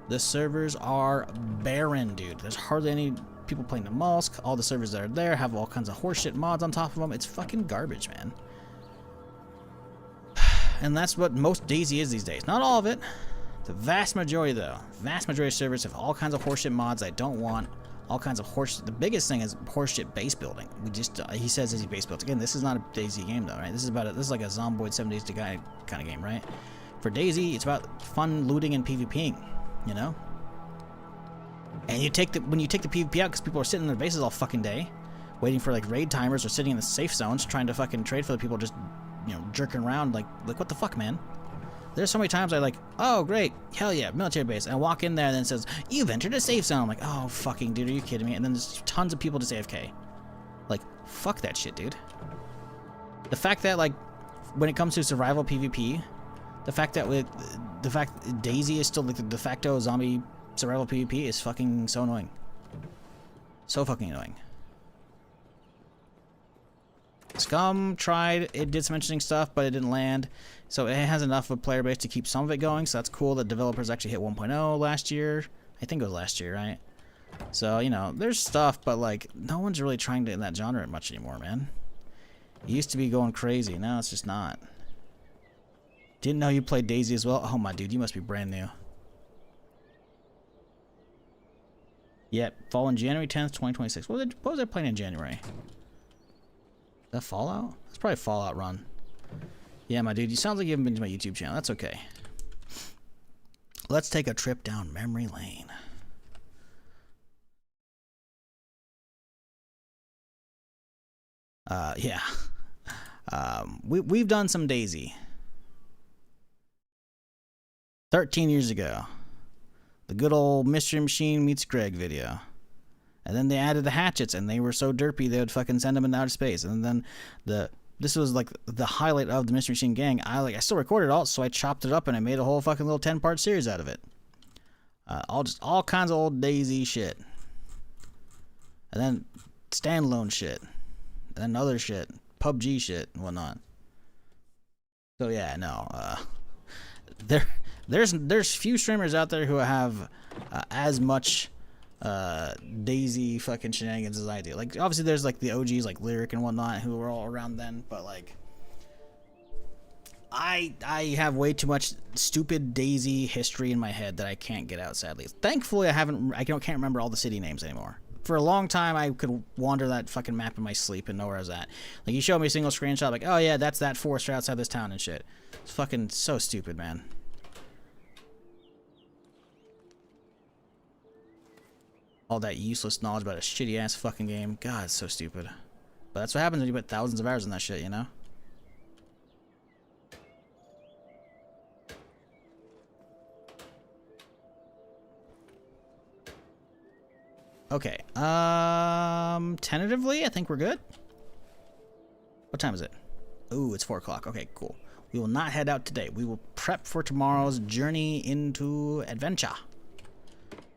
the servers are barren, dude. There's hardly any people playing Namalsk. All the servers that are there have all kinds of horseshit mods on top of them. It's fucking garbage, man. And that's what most DayZ is these days. Not all of it. The vast majority, though, vast majority of servers have all kinds of horseshit mods I don't want. All kinds of horseshit. The biggest thing is horseshit base building. We just he says as he base builds. Again, this is not a DayZ game though, right? This is like a Zomboid 7 Days to Die kind of game, right? For DayZ, it's about fun looting and PvPing, you know. And when you take the PvP out because people are sitting in their bases all fucking day, waiting for like raid timers or sitting in the safe zones trying to fucking trade for the people just, you know, jerking around like what the fuck, man. There's so many times I like, oh great, hell yeah, military base. And I walk in there and then it says, you've entered a safe zone. I'm like, oh fucking dude, are you kidding me? And then there's tons of people just AFK. Like, fuck that shit, dude. The fact that like, when it comes to survival PvP, the fact that DayZ is still like the de facto zombie survival PvP is fucking so annoying. So fucking annoying. Scum tried, it did some interesting stuff, but it didn't land. So it has enough of a player base to keep some of it going, so that's cool that developers actually hit 1.0 last year. I think it was last year, right? So, you know, there's stuff, but like, no one's really trying to in that genre much anymore, man. It used to be going crazy, now it's just not. Didn't know you played DayZ as well? Oh my dude, you must be brand new. Yep, fall on January 10th, 2026. What was I playing in January? Is that Fallout? That's probably Fallout Run. Yeah, my dude, you sound like you haven't been to my YouTube channel. That's okay. Let's take a trip down memory lane. Yeah. We've done some DayZ. 13 years ago. The good old Mystery Machine meets Greg video. And then they added the hatchets, and they were so derpy they would fucking send them into outer space. And then this was like the highlight of the Mystery Machine gang. I still recorded it all, so I chopped it up and I made a whole fucking little 10-part series out of it. All kinds of old DayZ shit. And then standalone shit. And then other shit. PUBG shit and whatnot. So yeah, no. There's few streamers out there who have as much DayZ fucking shenanigans as I do. Like, obviously there's like the OGs like Lyric and whatnot who were all around then, but like I have way too much stupid DayZ history in my head that I can't get out, sadly. Thankfully I can't remember all the city names anymore. For a long time I could wander that fucking map in my sleep and know where I was at. Like, you show me a single screenshot like, oh yeah, that's that forest right outside this town and shit. It's fucking so stupid, man. All that useless knowledge about a shitty ass fucking game. God, it's so stupid. But that's what happens when you put thousands of hours in that shit, you know? Okay. Tentatively, I think we're good. What time is it? Ooh, it's 4 o'clock. Okay, cool. We will not head out today. We will prep for tomorrow's journey into adventure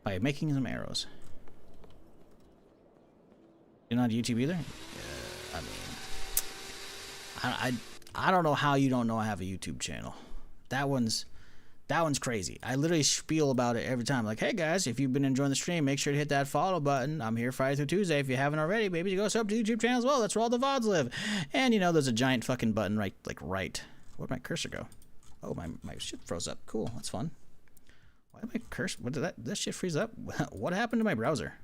by making some arrows. You're not on YouTube either? I mean, I don't know how you don't know I have a YouTube channel. That one's crazy. I literally spiel about it every time. Like, hey guys, if you've been enjoying the stream, make sure to hit that follow button. I'm here Friday through Tuesday. If you haven't already, maybe go sub to the YouTube channel as well. That's where all the VODs live. And you know, there's a giant fucking button right. Where'd my cursor go? Oh, my shit froze up. Cool, that's fun. Why did my cursor? What did that shit freeze up? What happened to my browser?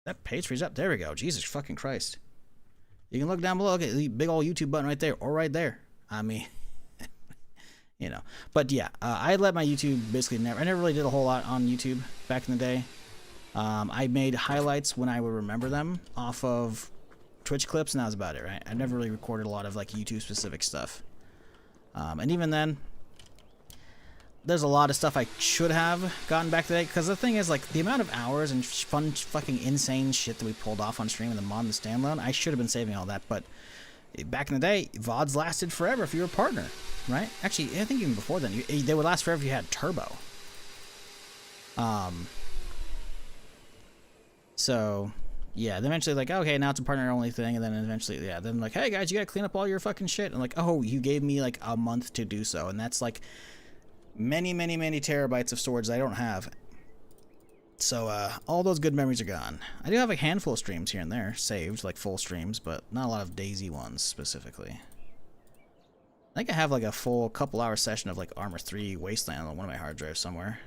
That page freeze up. There we go. Jesus fucking Christ. You can look down below. Okay, the big old YouTube button right there, or right there. I mean, you know. But yeah, I let my YouTube basically I never really did a whole lot on YouTube back in the day. I made highlights when I would remember them off of Twitch clips, and that was about it, right? I never really recorded a lot of like YouTube specific stuff. And even then, there's a lot of stuff I should have gotten back today, because the thing is, like, the amount of hours and fun, fucking insane shit that we pulled off on stream in the mod and the standalone, I should have been saving all that, but back in the day, VODs lasted forever if you were a partner, right? Actually, I think even before then, they would last forever if you had turbo. So, yeah, then eventually, like, okay, now it's a partner-only thing, and then eventually, yeah, then like, hey, guys, you gotta clean up all your fucking shit, and like, oh, you gave me, like, a month to do so, and that's, like, many, many, many terabytes of storage that I don't have. So, all those good memories are gone. I do have a handful of streams here and there saved, like full streams, but not a lot of Daisy ones specifically. I think I have like a full couple-hour session of like Armor 3 Wasteland on one of my hard drives somewhere.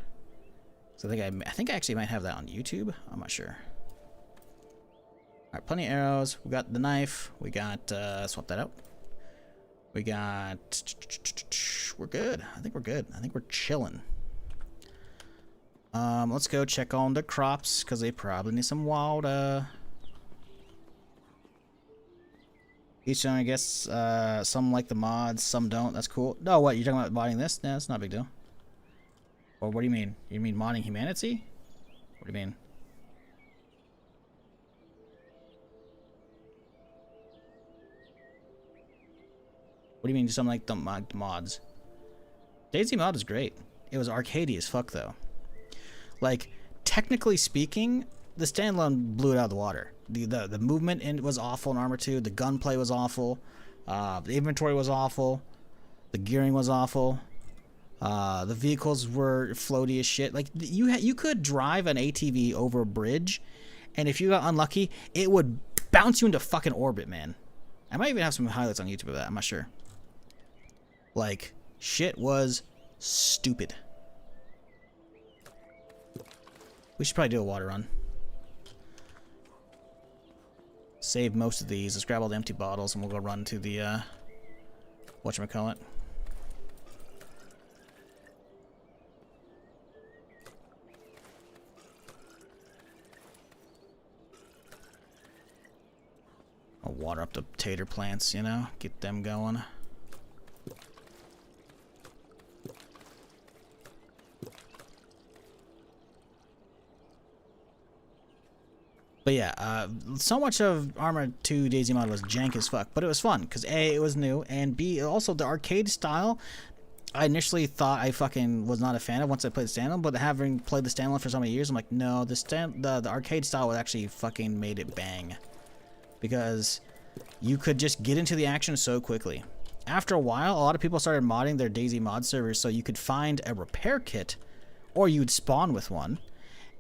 So I think I actually might have that on YouTube. I'm not sure. Alright, plenty of arrows. We got the knife. We got, swap that out. We got... We're good. I think we're good. I think we're chilling. Let's go check on the crops, because they probably need some water. Each one, I guess, some like the mods, some don't. That's cool. No, what? You're talking about modding this? No, that's not a big deal. Or what do you mean? You mean modding HumanitZ? What do you mean? What do you mean something like the mods? Daisy mod is great. It was arcadey as fuck, though. Like, technically speaking, the standalone blew it out of the water. The movement was awful in Armor 2. The gunplay was awful. The inventory was awful. The gearing was awful. The vehicles were floaty as shit. Like, you could drive an ATV over a bridge, and if you got unlucky, it would bounce you into fucking orbit, man. I might even have some highlights on YouTube of that. I'm not sure. Like, shit was stupid. We should probably do a water run. Save most of these. Let's grab all the empty bottles and we'll go run to the, whatchamacallit. I'll water up the tater plants, you know? Get them going. But yeah, so much of Armor 2 Daisy mod was jank as fuck, but it was fun, because A, it was new, and B, also the arcade style, I initially thought I fucking was not a fan of once I played the standalone, but having played the standalone for so many years, I'm like, no, the arcade style actually fucking made it bang. Because you could just get into the action so quickly. After a while, a lot of people started modding their Daisy mod servers so you could find a repair kit, or you'd spawn with one,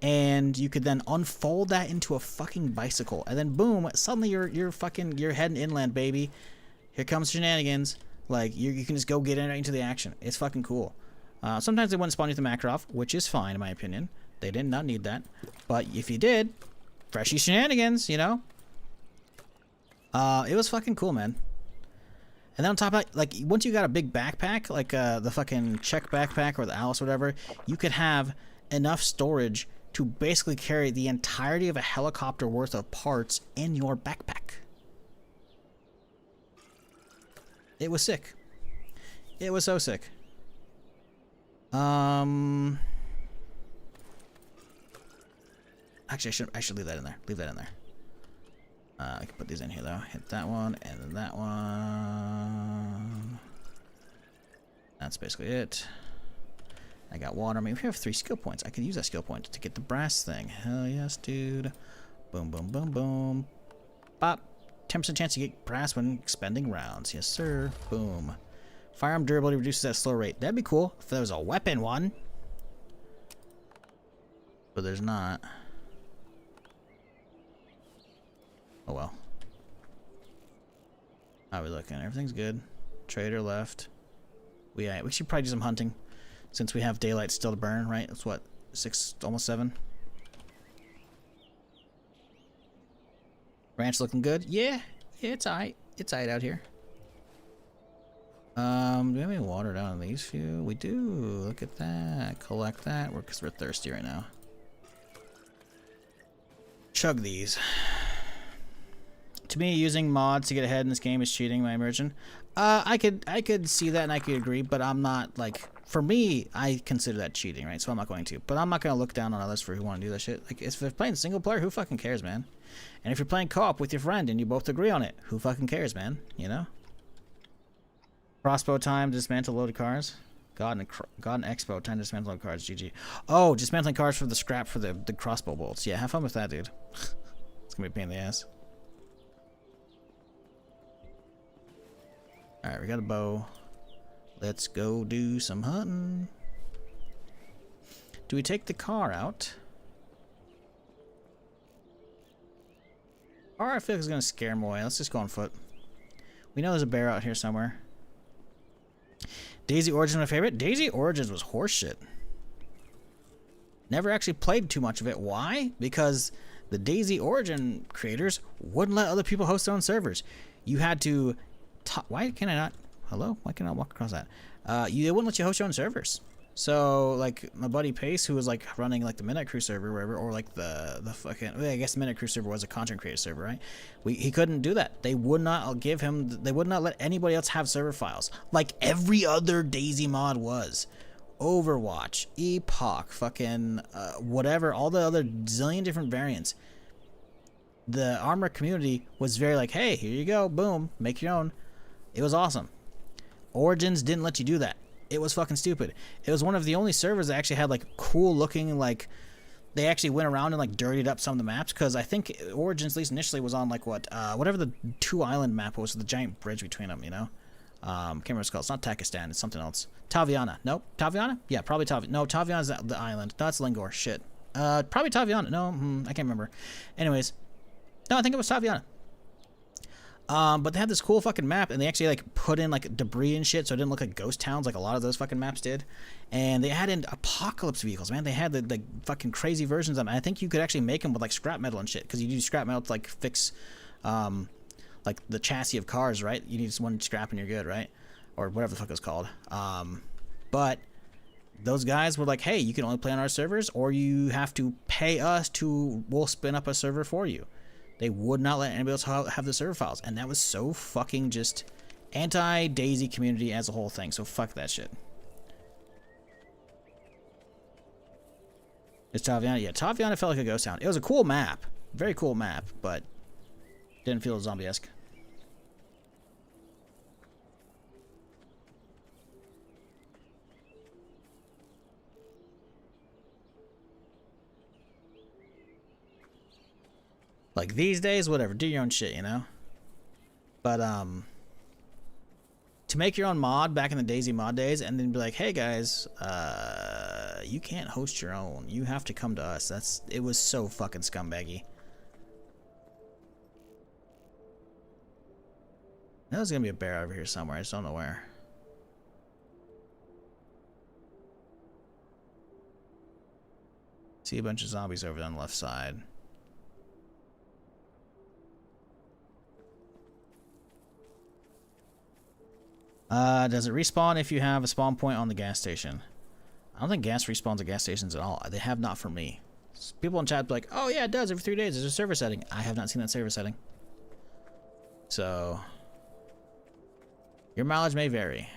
and you could then unfold that into a fucking bicycle, and then boom, suddenly you're heading inland, baby. Here comes shenanigans. Like, you can just go get into the action. It's fucking cool. Sometimes they wouldn't spawn you with the Makarov, which is fine in my opinion. They did not need that. But if you did, freshy shenanigans, you know? It was fucking cool, man. And then on top of that, like, once you got a big backpack, like the fucking Czech backpack or the Alice or whatever, you could have enough storage to basically carry the entirety of a helicopter worth of parts in your backpack. It was sick. It was so sick. Actually, I should leave that in there. Leave that in there. I can put these in here though. Hit that one and then that one. That's basically it. I got water. I mean, we have 3 skill points. I can use that skill point to get the brass thing. Hell yes, dude. Boom, boom, boom, boom. Bop. 10% chance to get brass when expending rounds. Yes, sir. Boom. Firearm durability reduces at a slow rate. That'd be cool if there was a weapon one. But there's not. Oh well. How are we looking? Everything's good. Trader left. We should probably do some hunting. Since we have daylight still to burn, right? It's what, 6, almost 7? Ranch looking good? Yeah, it's alright. It's alright out here. Do we have any water down in these few? We do. Look at that. Collect that. Because we're thirsty right now. Chug these. To me, using mods to get ahead in this game is cheating, my immersion. I could see that and I could agree, but I'm not, like, for me, I consider that cheating, right? So I'm not going to. But I'm not going to look down on others for who want to do that shit. Like, if they're playing single player, who fucking cares, man? And if you're playing co-op with your friend and you both agree on it, who fucking cares, man? You know? Crossbow time, dismantle loaded cars. God and Expo, time to dismantle loaded cars, GG. Oh, dismantling cars for the scrap for the crossbow bolts. Yeah, have fun with that, dude. It's gonna be a pain in the ass. Alright, we got a bow. Let's go do some hunting. Do we take the car out? Or I feel like it's gonna scare him away. Let's just go on foot. We know there's a bear out here somewhere. Daisy Origins, my favorite. Daisy Origins was horseshit. Never actually played too much of it. Why? Because the Daisy Origin creators wouldn't let other people host their own servers. You had to... Why can I not... Hello? Why can I walk across that? They wouldn't let you host your own servers. So, like, my buddy Pace, who was, like, running, like, the Midnight Crew server or whatever, or, like, the fucking... I guess the Midnight Crew server was a content creator server, right? He couldn't do that. They would not give him... They would not let anybody else have server files. Like every other Daisy mod was. Overwatch, Epoch, fucking... whatever, all the other zillion different variants. The Armor community was very like, hey, here you go, boom, make your own. It was awesome. Origins didn't let you do that. It was fucking stupid. It was one of the only servers that actually had, like, cool looking, like, they actually went around and, like, dirtied up some of the maps, because I think Origins, at least initially, was on, like, whatever the 2-island map was, the giant bridge between them, you know? Can't remember what it's called. It's not Takistan, it's something else. Taviana. Nope. Taviana? Yeah, probably Taviana. No, Taviana's the island. No, that's Lingor. Shit. Probably Taviana. No, I can't remember. Anyways. No, I think it was Taviana. But they had this cool fucking map, and they actually, like, put in, like, debris and shit, so it didn't look like ghost towns like a lot of those fucking maps did. And they added apocalypse vehicles, man. They had the fucking crazy versions of them. And I think you could actually make them with, like, scrap metal and shit, because you use scrap metal to, like, fix, like, the chassis of cars, right? You need just one scrap and you're good, right? Or whatever the fuck it's called. But those guys were like, hey, you can only play on our servers, or you have to pay us we'll spin up a server for you. They would not let anybody else have the server files. And that was so fucking just anti-Daisy community as a whole thing. So fuck that shit. Is Taviana? Yeah, Taviana felt like a ghost town. It was a cool map. Very cool map, but didn't feel zombie-esque. Like, these days, whatever, do your own shit, you know? But, to make your own mod back in the Daisy mod days and then be like, hey, guys, you can't host your own. You have to come to us. It was so fucking scumbaggy. There's gonna be a bear over here somewhere. I just don't know where. See a bunch of zombies over there on the left side. Does it respawn if you have a spawn point on the gas station? I don't think gas respawns at gas stations at all. They have not for me. People in chat be like, oh yeah, it does every 3 days. There's a server setting. I have not seen that server setting. So, your mileage may vary.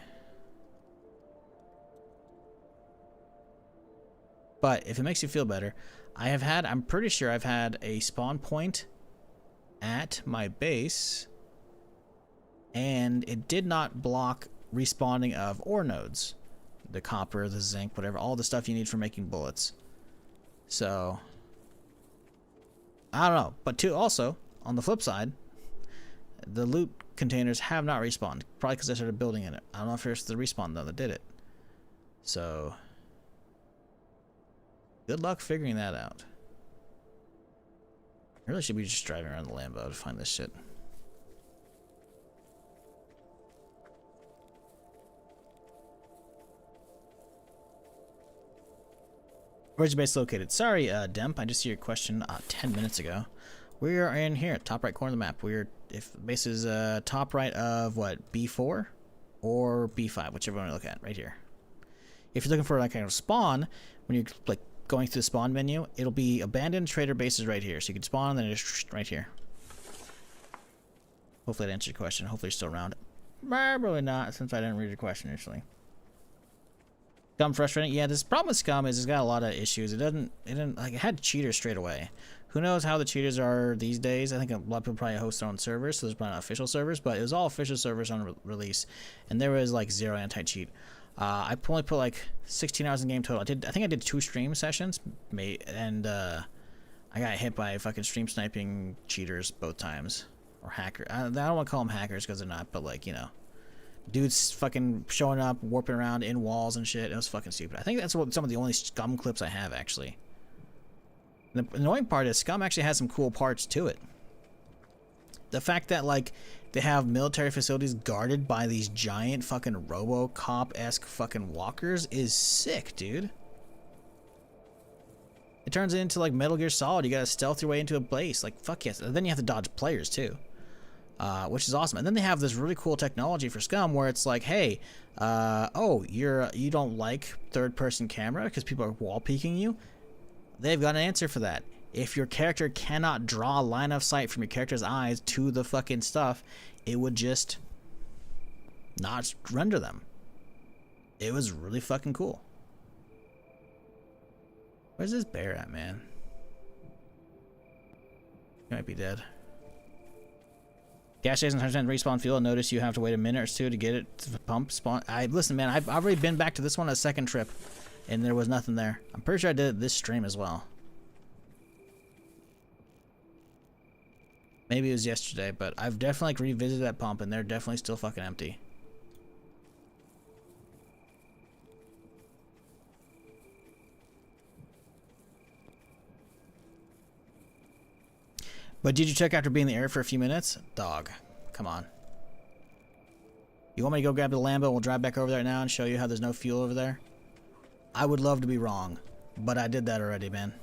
But if it makes you feel better, I'm pretty sure I've had a spawn point at my base, and it did not block respawning of ore nodes. The copper, the zinc, whatever, all the stuff you need for making bullets. So, I don't know. But also, on the flip side, the loot containers have not respawned. Probably because I started building in it. I don't know if it's the respawn, though, that did it. So, good luck figuring that out. I really should be just driving around the Lambo to find this shit. Where's your base located? Sorry, Demp, I just see your question 10 minutes ago. We are in here, top right corner of the map. If base is top right of what, B4? or B5, whichever one you look at, right here. If you're looking for like kind of spawn, when you're like going through the spawn menu, it'll be abandoned trader bases right here. So you can spawn and then just right here. Hopefully that answered your question. Hopefully you're still around. Probably not, since I didn't read your question initially. Scum frustrating. Yeah, this problem with Scum is it's got a lot of issues. It had cheaters straight away. Who knows how the cheaters are these days? I think a lot of people probably host their own servers, so there's probably not official servers, but it was all official servers on release, and there was like 0 anti-cheat. I only put like 16 hours in game total. I think I did 2 stream sessions, and I got hit by fucking stream sniping cheaters both times, or hacker. I don't want to call them hackers because they're not, but like, you know. Dudes fucking showing up, warping around in walls and shit. It was fucking stupid. I think that's what some of the only Scum clips I have, actually. The annoying part is Scum actually has some cool parts to it. The fact that, like, they have military facilities guarded by these giant fucking RoboCop-esque fucking walkers is sick, dude. It turns it into, like, Metal Gear Solid. You gotta stealth your way into a base. Like, fuck yes. And then you have to dodge players, too. Which is awesome. And then they have this really cool technology for Scum where it's like, hey, oh, you don't like third-person camera because people are wall peeking you? They've got an answer for that. If your character cannot draw a line of sight from your character's eyes to the fucking stuff, it would just not render them. It was really fucking cool. Where's this bear at, man? He might be dead. Gas station 100% respawn fuel. Notice you have to wait a minute or 2 to get it to pump spawn. Listen, man, I've already been back to this one a second trip, and there was nothing there. I'm pretty sure I did it this stream as well. Maybe it was yesterday, but I've definitely like revisited that pump, and they're definitely still fucking empty. But did you check after being in the air for a few minutes? Dog, come on. You want me to go grab the Lambo and we'll drive back over there now and show you how there's no fuel over there? I would love to be wrong, but I did that already, man.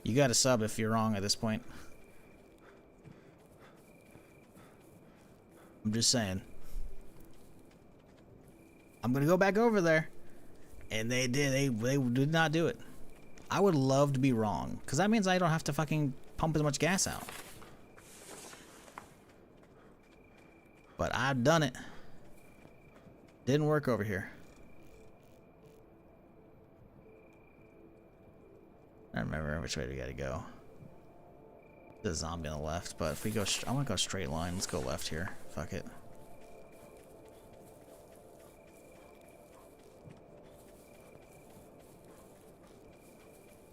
You got to sub if you're wrong at this point. I'm just saying. I'm gonna go back over there, and they did not do it. I would love to be wrong, because that means I don't have to fucking pump as much gas out. But I've done it. Didn't work over here. I don't remember which way we gotta go. There's a zombie on the left, but if we go, I want to go straight line. Let's go left here. Fuck it.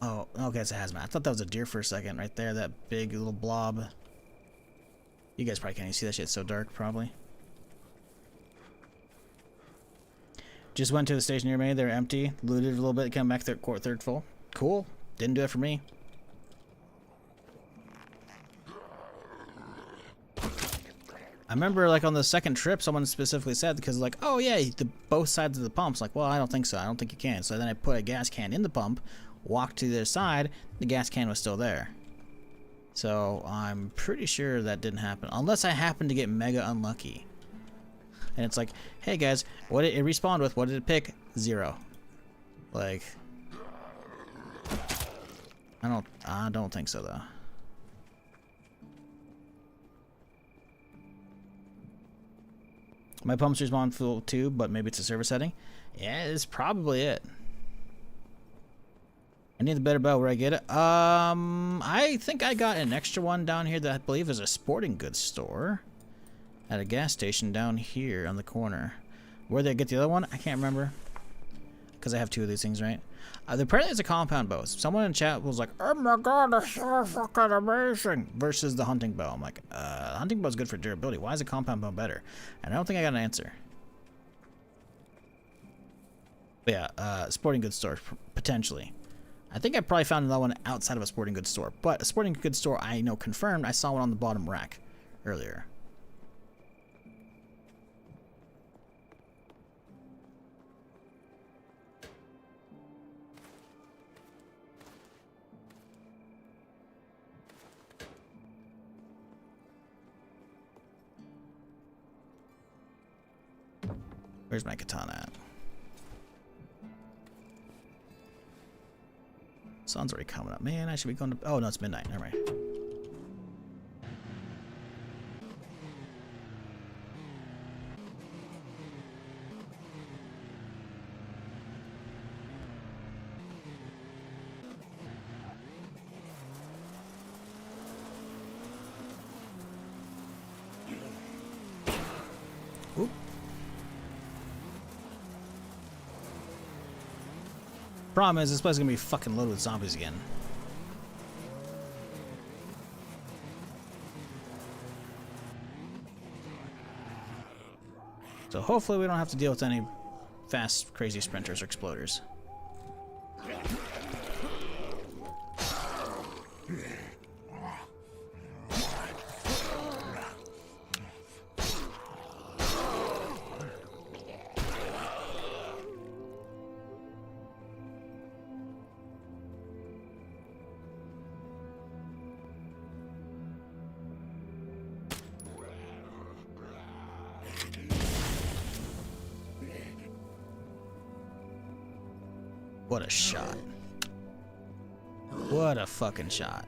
Oh, okay, it's a hazmat. I thought that was a deer for a second right there, that big little blob. You guys probably can't even see that shit, it's so dark, probably. Just went to the station near me, they're empty. Looted a little bit, came back third full. Cool. Didn't do it for me. I remember, like, on the second trip, someone specifically said, because, like, oh, yeah, both sides of the pump's like, well, I don't think so. I don't think you can. So then I put a gas can in the pump, walked to the other side, the gas can was still there. So I'm pretty sure that didn't happen. Unless I happened to get mega unlucky. And it's like, hey, guys, what did it respawn with? What did it pick? 0. Like, I don't think so, though. My pumps respawn full too, but maybe it's a server setting. Yeah, it's probably it. I need a better bow. Where I get it? I think I got an extra one down here that I believe is a sporting goods store. At a gas station down here on the corner. Where did I get the other one? I can't remember. Because I have 2 of these things, right? Apparently it's a compound bow. Someone in chat was like, oh my god, that's so fucking amazing. Versus the hunting bow. I'm like, the hunting bow is good for durability. Why is a compound bow better? And I don't think I got an answer. But yeah, sporting goods store, potentially. I think I probably found another one outside of a sporting goods store. But a sporting goods store, I know confirmed. I saw one on the bottom rack earlier. Where's my katana at? Sun's already coming up. Man, I should be going to... Oh, no, it's midnight. Never mind. Oop. Problem is, this place is gonna be fucking loaded with zombies again. So hopefully we don't have to deal with any fast, crazy sprinters or exploders. What a shot. What a fucking shot.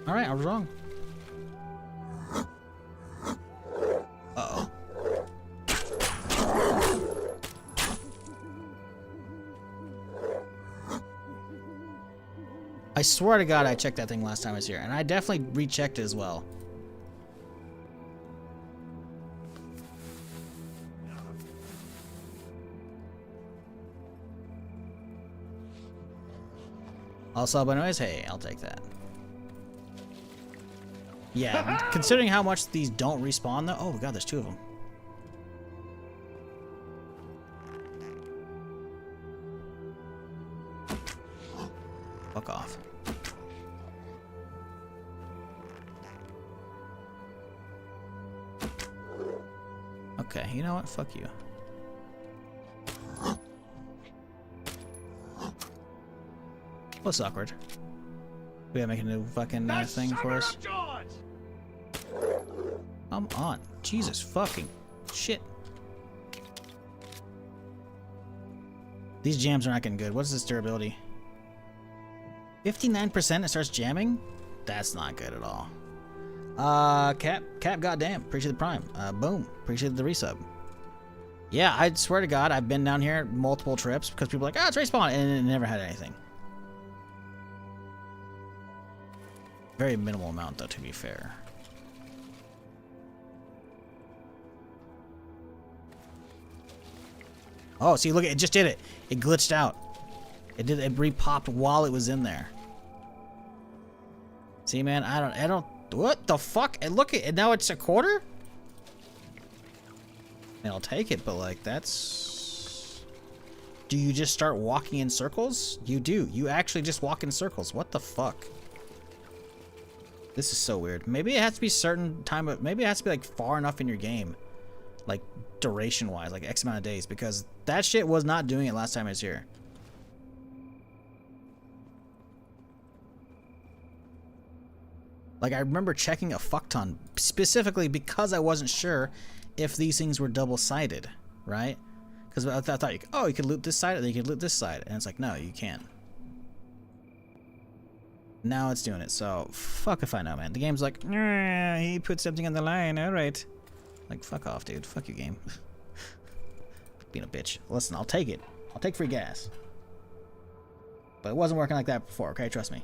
Alright, I was wrong. Uh-oh. I swear to God I checked that thing last time I was here, and I definitely rechecked it as well. Also, by noise, hey, I'll take that. Yeah, considering how much these don't respawn, though. Oh god, there's two of them. Fuck off. Okay, you know what? Fuck you. What's awkward? We gotta make a new fucking thing for us. Come on. Jesus fucking shit. These jams are not getting good. What's this durability? 59% it starts jamming? That's not good at all. Cap, goddamn. Appreciate the prime. Boom. Appreciate the resub. Yeah, I swear to God, I've been down here multiple trips because people are like, oh, it's respawn, and it never had anything. Very minimal amount, though, to be fair. Oh, see, look, it just did it. It glitched out. It re-popped while it was in there. See, man, I don't. What the fuck? And look at it. Now it's a quarter. And I'll take it, but like that's. Do you just start walking in circles? You do. You actually just walk in circles. What the fuck? This is so weird. Maybe it has to be certain time, but maybe it has to be like far enough in your game, like duration-wise, like X amount of days, because that shit was not doing it last time I was here. Like I remember checking a fuck ton specifically because I wasn't sure if these things were double-sided, right? Because I thought, you could loot this side, or you could loot this side, and it's like, no, you can't. Now it's doing it, so fuck if I know, man. The game's like, he put something on the line, alright. Like, fuck off, dude. Fuck your game. Being a bitch. Listen, I'll take it. I'll take free gas. But it wasn't working like that before, okay? Trust me.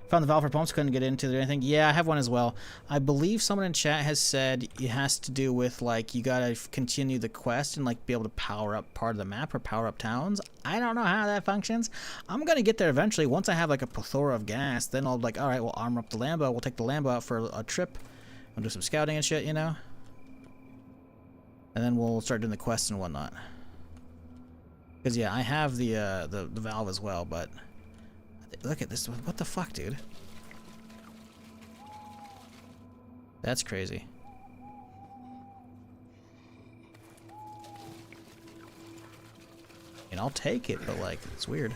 Found the valve for pumps, couldn't get into it or anything. Yeah, I have one as well. I believe someone in chat has said it has to do with, like, you gotta continue the quest and, like, be able to power up part of the map or power up towns. I don't know how that functions. I'm gonna get there eventually. Once I have, like, a plethora of gas, then I'll be like, alright, we'll armor up the Lambo. We'll take the Lambo out for a trip. We'll do some scouting and shit, you know? And then we'll start doing the quests and whatnot. Because, yeah, I have the valve as well, but... Look at this. What the fuck, dude? That's crazy. And I'll take it, but like, it's weird.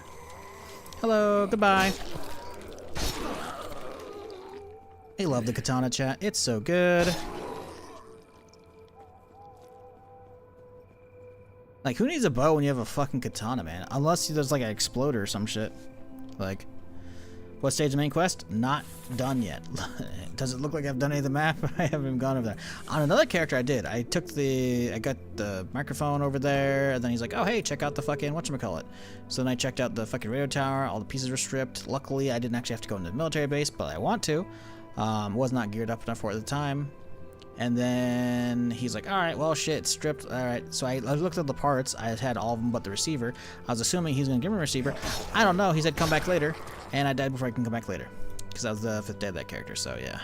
Hello, goodbye. I love the katana, chat. It's so good. Like, who needs a bow when you have a fucking katana, man? Unless there's like an exploder or some shit. Like, what stage of the main quest? Not done yet. Does it look like I've done any of the map? I haven't even gone over there. On another character I did. I got the microphone over there, and then he's like, oh hey, check out the fucking whatchamacallit. So then I checked out the fucking radio tower, all the pieces were stripped. Luckily I didn't actually have to go into the military base, but I want to. Was not geared up enough for it at the time. And then he's like, alright, well shit, stripped, alright. So I looked at the parts, I had all of them but the receiver. I was assuming he's gonna give me a receiver. I don't know, he said come back later. And I died before I can come back later. Because I was the 5th day of that character, so yeah.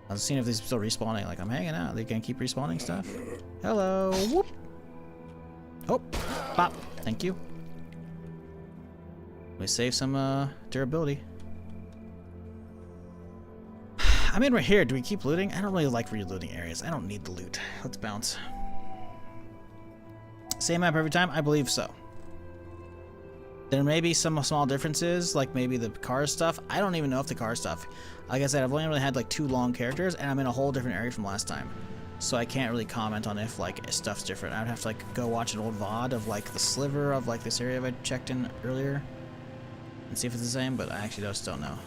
I was seeing if these still respawning, like I'm hanging out, they can keep respawning stuff. Hello, whoop. Oh, pop, thank you. We save some durability. I mean, we're here. Do we keep looting? I don't really like relooting areas. I don't need the loot. Let's bounce. Same map every time? I believe so. There may be some small differences, like maybe the car stuff. I don't even know if the car stuff. Like I said, I've only really had like 2 long characters, and I'm in a whole different area from last time. So I can't really comment on if like stuff's different. I would have to like go watch an old VOD of like the sliver of like this area I checked in earlier and see if it's the same, but I actually just don't know.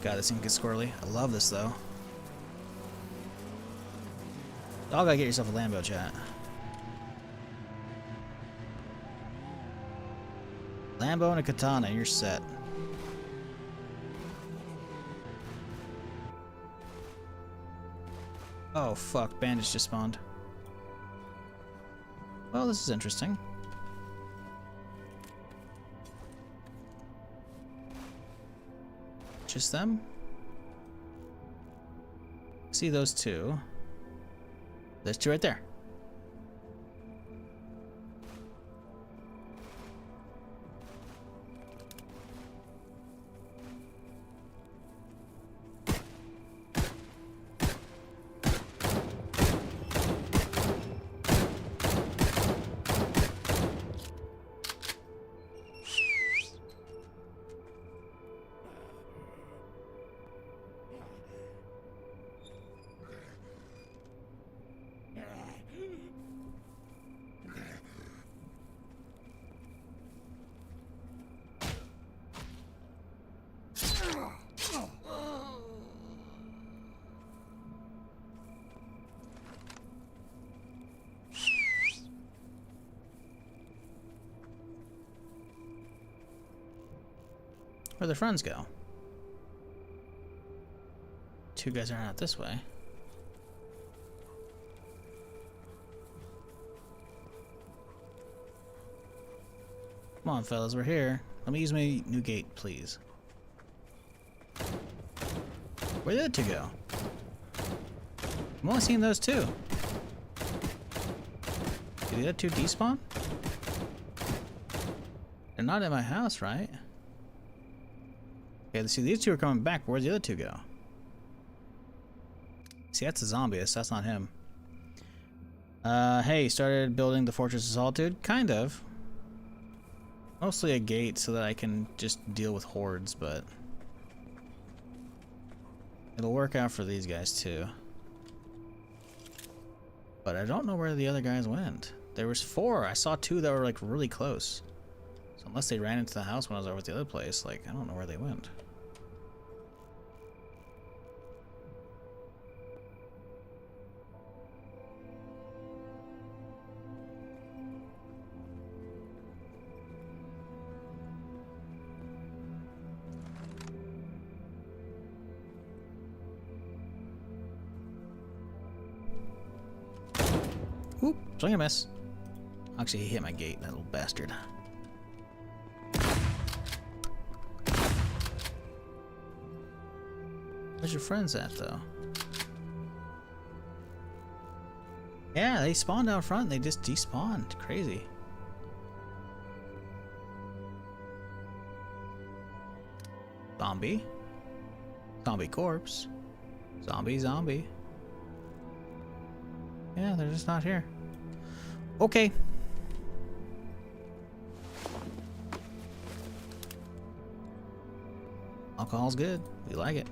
God, this thing gets squirrely. I love this though. Y'all gotta get yourself a Lambo, chat. Lambo and a katana, you're set. Oh fuck, bandits just spawned. Well, this is interesting. Just them? See those 2. There's 2 right there. Where'd their friends go? 2 guys are out this way. Come on, fellas, we're here. Let me use my new gate, please. Where'd the other 2 go? I'm only seeing those 2. Did the other 2 despawn? They're not in my house, right? Okay, see, these 2 are coming back, but where'd the other 2 go? See, that's a zombie, so that's not him. Hey, started building the Fortress of Solitude? Kind of. Mostly a gate so that I can just deal with hordes, but it'll work out for these guys too. But I don't know where the other guys went. There was 4. I saw 2 that were like really close. So unless they ran into the house when I was over at the other place, like I don't know where they went. Oop, swing and miss. Actually, he hit my gate, that little bastard. Where's your friends at, though? Yeah, they spawned out front, they just despawned. Crazy. Zombie. Zombie corpse. Zombie, zombie. Yeah, they're just not here. Okay. Alcohol's good. We like it.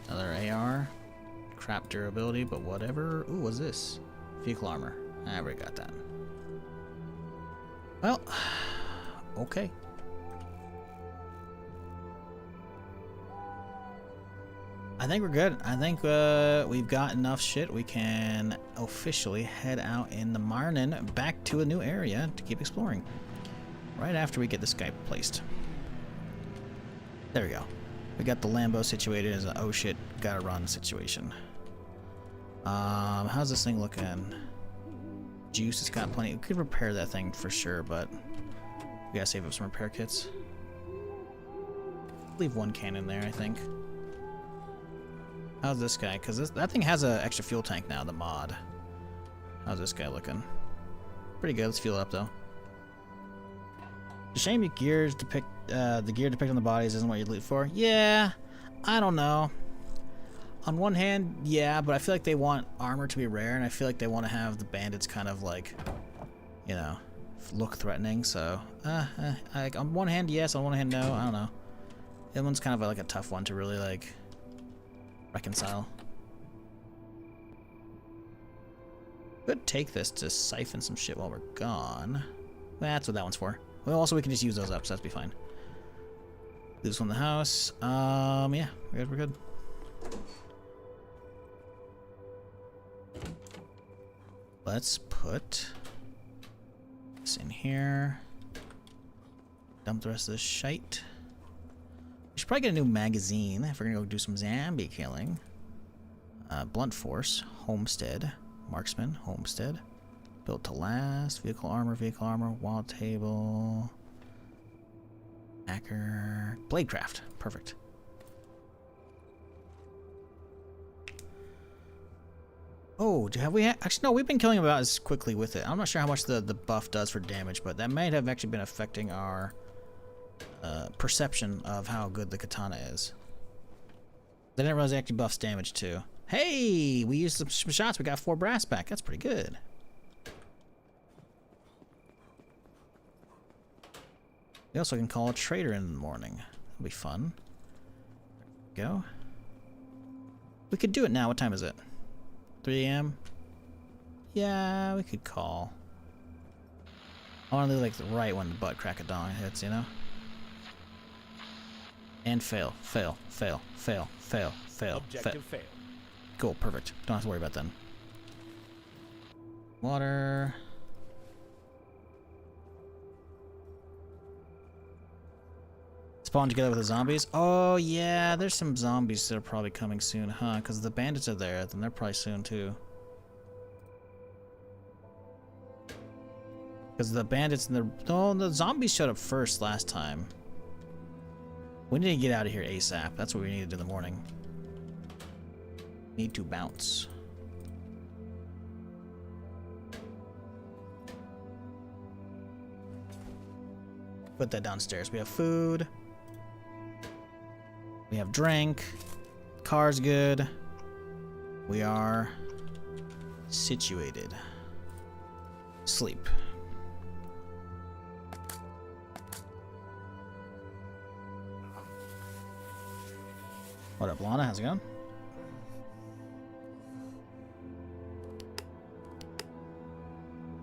Another AR. Crap durability, but whatever. Ooh, what's this? Vehicle armor. I already got that. Well, okay. I think we're good. I think we've got enough shit. We can officially head out in the morning back to a new area to keep exploring. Right after we get this guy placed. There we go. We got the Lambo situated as an oh shit, gotta run situation. How's this thing looking? Juice, it's got plenty. We could repair that thing for sure, but we gotta save up some repair kits. Leave one can in there, I think. How's this guy? Because that thing has an extra fuel tank now, the mod. How's this guy looking? Pretty good. Let's fuel it up, though. It's a shame the gear depicted on the bodies isn't what you loot for. Yeah, I don't know. On one hand, yeah, but I feel like they want armor to be rare, and I feel like they want to have the bandits kind of like, you know, look threatening. So, like on one hand, yes. On one hand, no. I don't know. That one's kind of like a tough one to really like reconcile. Could take this to siphon some shit while we're gone. That's what that one's for. Well, also we can just use those up, so that'd be fine. This one in the house. Yeah, we're good. Let's put this in here. Dump the rest of this shite. We should probably get a new magazine if we're gonna go do some zombie killing. Blunt force, homestead, marksman, homestead. Built to last, vehicle armor, wall table, hacker, bladecraft, perfect. Oh, have we actually no? We've been killing about as quickly with it. I'm not sure how much the buff does for damage, but that might have actually been affecting our perception of how good the katana is. I didn't realize it actually buffs damage too. Hey, we used some shots. We got 4 brass back. That's pretty good. We also can call a trader in the morning. That'll be fun. There we go. We could do it now. What time is it? 3 a.m. Yeah, we could call. I want to do like the right when the butt crack of dawn hits, you know? And fail, fail, fail, fail, fail, fail, Objective fail. Cool, perfect. Don't have to worry about that. Water. Spawn together with the zombies. Oh yeah, there's some zombies that are probably coming soon, huh? Because the bandits are there, then they're probably soon too. Because the bandits and the zombies showed up first last time. We need to get out of here ASAP. That's what we need to do in the morning. Need to bounce. Put that downstairs. We have food. We have drink. Car's good. We are situated. Sleep. What up, Lana? How's it going?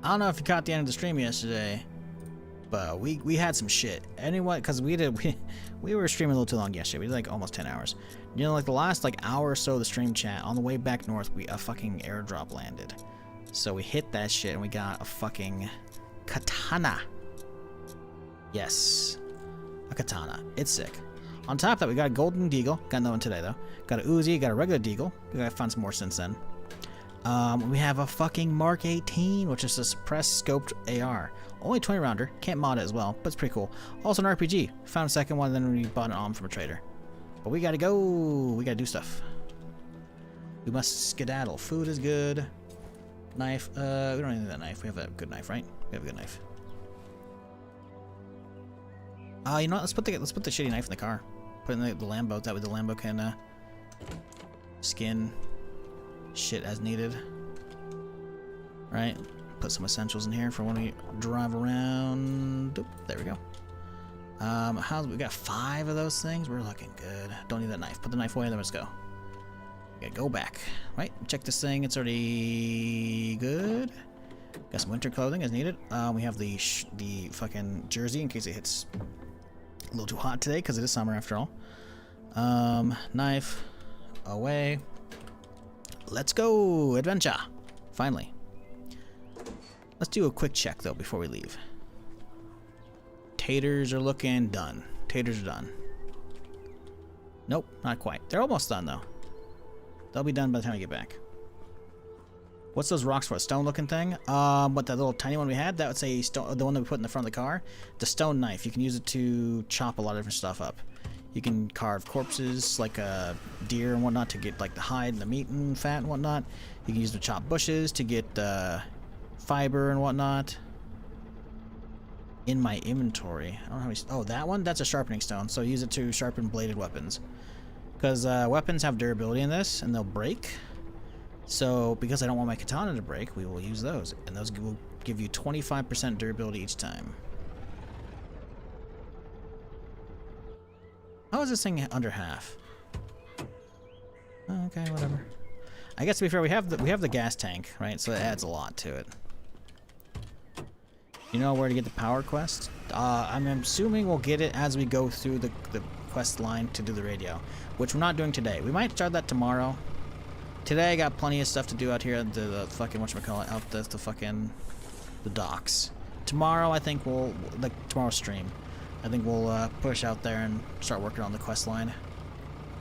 I don't know if you caught the end of the stream yesterday, but we had some shit. Anyone, because we were streaming a little too long yesterday. We did like almost 10 hours. You know, like the last like hour or so of the stream chat, on the way back north, a fucking airdrop landed. So we hit that shit and we got a fucking katana. Yes, a katana. It's sick. On top of that, we got a golden deagle. Got another one today though. Got a Uzi. Got a regular deagle. We gotta find some more since then. We have a fucking Mark 18, which is a suppressed scoped AR. Only 20 rounder. Can't mod it as well, but it's pretty cool. Also an RPG. Found a second one, then we bought an ARM from a trader. But we gotta go. We gotta do stuff. We must skedaddle. Food is good. Knife. We don't need that knife. We have a good knife, right? We have a good knife. You know what? Let's put the shitty knife in the car. Put it in the Lambo. That way the Lambo can skin shit as needed. Right? Put some essentials in here for when we drive around. Oop, there we go. We got 5 of those things. We're looking good. Don't need that knife. Put the knife away, then let's go. Okay, go back. Right, check this thing. It's already good. Got some winter clothing as needed. We have the fucking jersey in case it hits a little too hot today because it is summer after all. Knife away. Let's go adventure. Finally. Let's do a quick check though before we leave. Taters are looking done. Taters are done. Nope, not quite. They're almost done though. They'll be done by the time we get back. What's those rocks for? A stone looking thing? What, that little tiny one we had? That would say stone, the one that we put in the front of the car. The stone knife. You can use it to chop a lot of different stuff up. You can carve corpses like a deer and whatnot to get like the hide and the meat and fat and whatnot. You can use it to chop bushes to get fiber and whatnot. In my inventory. I don't know how many. Oh, that one? That's a sharpening stone. So use it to sharpen bladed weapons. Because weapons have durability in this and they'll break. So, because I don't want my katana to break, we will use those. And those will give you 25% durability each time. How is this thing under half? Oh, okay, whatever. I guess to be fair, we have the gas tank, right? So it adds a lot to it. You know where to get the power quest? I'm assuming we'll get it as we go through the quest line to do the radio, which we're not doing today. We might start that tomorrow. Today I got plenty of stuff to do out here at the fucking whatchamacallit, out the fucking the docks. Tomorrow I think tomorrow's stream. I think we'll push out there and start working on the quest line.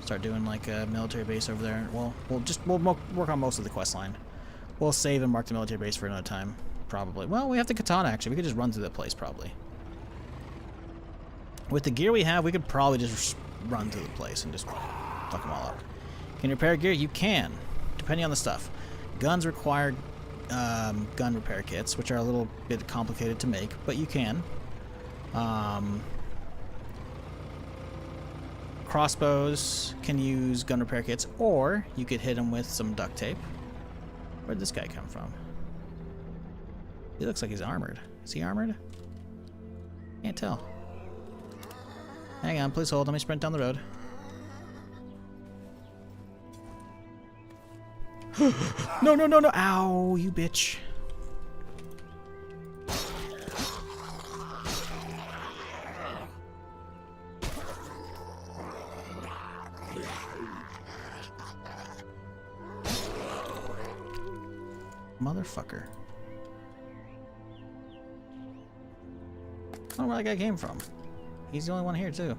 Start doing like a military base over there. Well, we'll work on most of the quest line. We'll save and mark the military base for another time, probably. Well, we have the katana actually. We could just run through the place probably. With the gear we have, we could probably just run through the place and just fuck them all up. Can you repair gear? You can, depending on the stuff. Guns require gun repair kits, which are a little bit complicated to make, but you can. Crossbows can use gun repair kits, or you could hit them with some duct tape. Where'd this guy come from? He looks like he's armored. Is he armored? Can't tell. Hang on, please hold. Let me sprint down the road. No, no, no, no. Ow, you bitch. Motherfucker. I don't know where that guy came from. He's the only one here, too.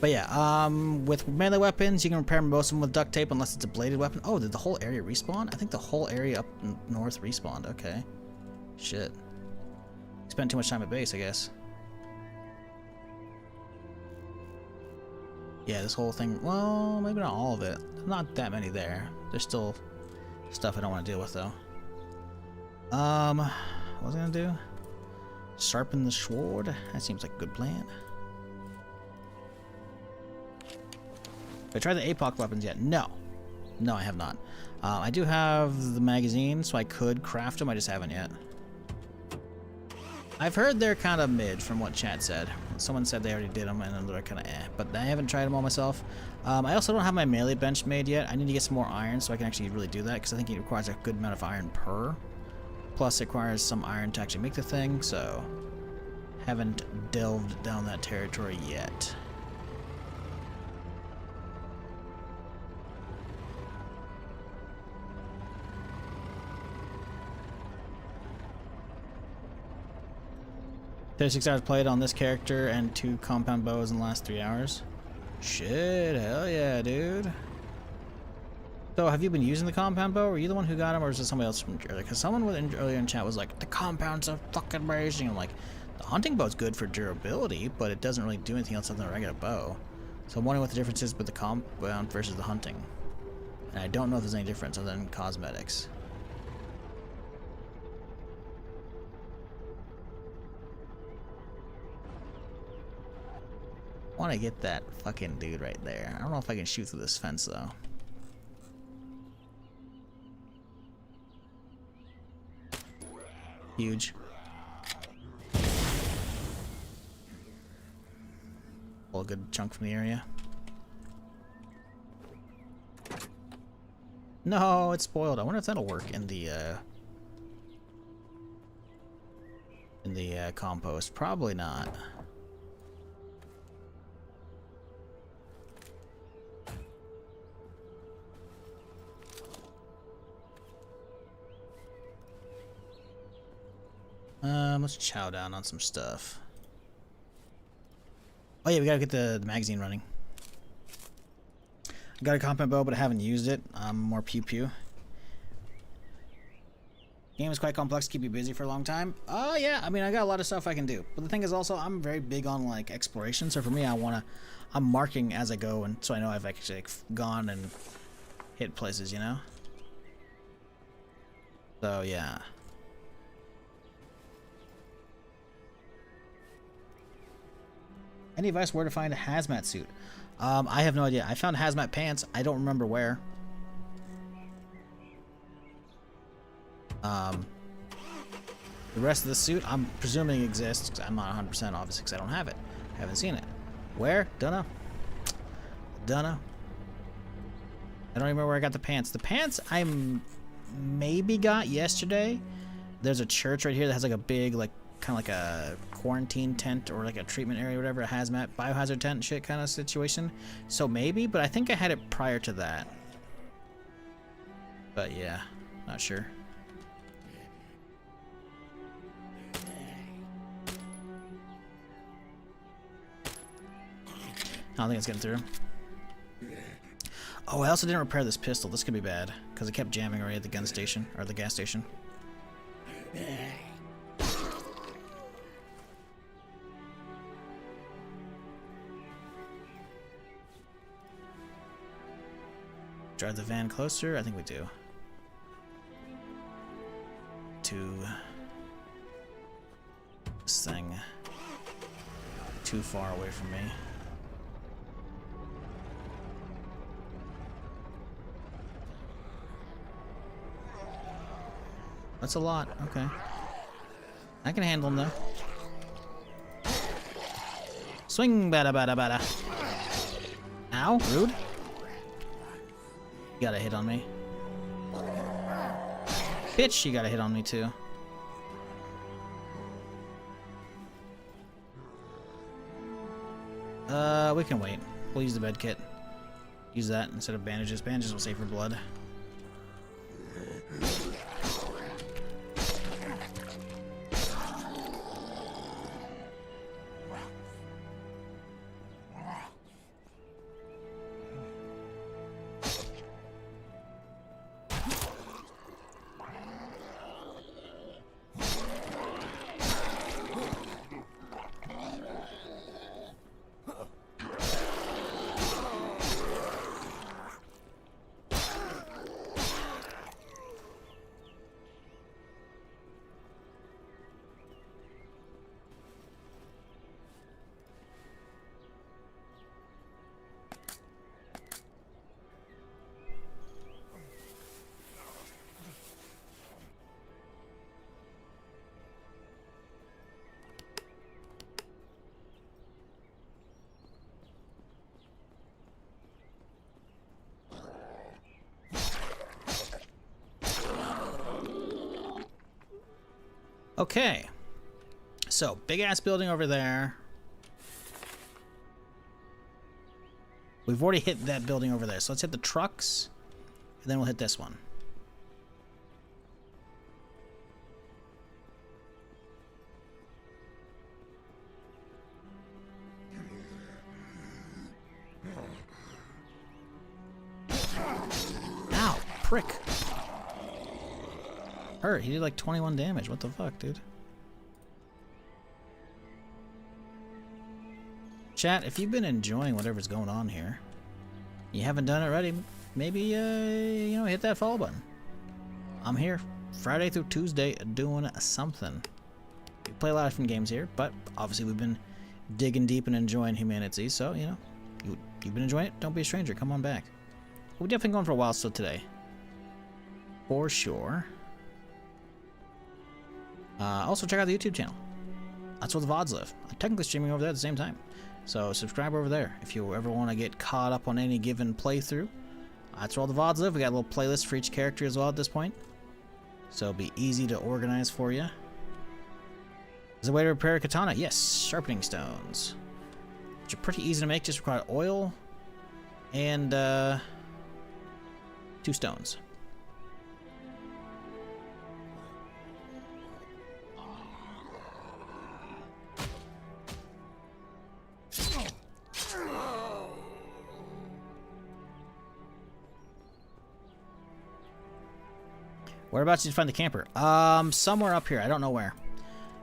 But yeah, with melee weapons, you can repair most of them with duct tape unless it's a bladed weapon. Oh, did the whole area respawn? I think the whole area up north respawned. Okay. Shit. Spent too much time at base, I guess. Yeah, this whole thing, well, maybe not all of it. Not that many there. There's still stuff I don't want to deal with, though. What was I gonna do? Sharpen the sword? That seems like a good plan. Have I tried the APOC weapons yet? No. No, I have not. I do have the magazine, so I could craft them. I just haven't yet. I've heard they're kind of mid from what chat said. Someone said they already did them and they're kind of eh. But I haven't tried them all myself. I also don't have my melee bench made yet. I need to get some more iron so I can actually really do that, because I think it requires a good amount of iron per. Plus it requires some iron to actually make the thing, so haven't delved down that territory yet. "36 hours played on this character and 2 compound bows in the last 3 hours." Shit, hell yeah, dude. So, have you been using the compound bow? Were you the one who got him, or is it somebody else from earlier? Because someone earlier in chat was like, "The compounds are fucking amazing." I'm like, the hunting bow's good for durability, but it doesn't really do anything else other than a regular bow. So I'm wondering what the difference is with the compound versus the hunting. And I don't know if there's any difference other than cosmetics. I want to get that fucking dude right there. I don't know if I can shoot through this fence, though. Huge. Pull a good chunk from the area. No, it's spoiled. I wonder if that'll work in the compost. Probably not. Let's chow down on some stuff. Oh yeah, we gotta get the magazine running. I got a combat bow, but I haven't used it. More pew pew. Game is quite complex, keep you busy for a long time. Oh yeah, I mean I got a lot of stuff I can do. But the thing is also I'm very big on like exploration, so for me I'm marking as I go, and so I know I've actually like, gone and hit places, you know? So yeah. Any advice where to find a hazmat suit? I have no idea. I found hazmat pants. I don't remember where. The rest of the suit, I'm presuming exists, because I'm not 100% obviously, because I don't have it. I haven't seen it. Where? Dunno. Dunno. I don't remember where I got the pants. The pants I maybe got yesterday. There's a church right here that has like a big, like, kind of like a quarantine tent or like a treatment area or whatever, a hazmat, biohazard tent shit kind of situation. So maybe, but I think I had it prior to that. But yeah, not sure. I don't think it's getting through. Oh, I also didn't repair this pistol. This could be bad because it kept jamming already at the gun station or the gas station. Drive the van closer? I think we do. To this thing. Too far away from me. That's a lot. Okay. I can handle them though. Swing, bada bada bada. Ow, rude. You got a hit on me. Bitch, you got a hit on me too. We can wait. We'll use the bed kit. Use that instead of bandages. Bandages will save for blood. Okay, so big ass building over there. We've already hit that building over there, so let's hit the trucks, and then we'll hit this one. Ow, prick. Hurt. He did like 21 damage. What the fuck, dude? Chat, if you've been enjoying whatever's going on here, you haven't done it already, maybe, you know, hit that follow button. I'm here Friday through Tuesday doing something. We play a lot of different games here, but obviously we've been digging deep and enjoying HumanitZ, so, you know, you've been enjoying it? Don't be a stranger. Come on back. We're definitely going for a while still today. For sure. Also, check out the YouTube channel. That's where the VODs live. I'm technically streaming over there at the same time. So subscribe over there if you ever want to get caught up on any given playthrough. That's where all the VODs live. We got a little playlist for each character as well at this point. So it'll be easy to organize for you. Is a way to repair a katana? Yes, sharpening stones. Which are pretty easy to make, just require oil and 2 stones. Whereabouts did you find the camper? Somewhere up here. I don't know where.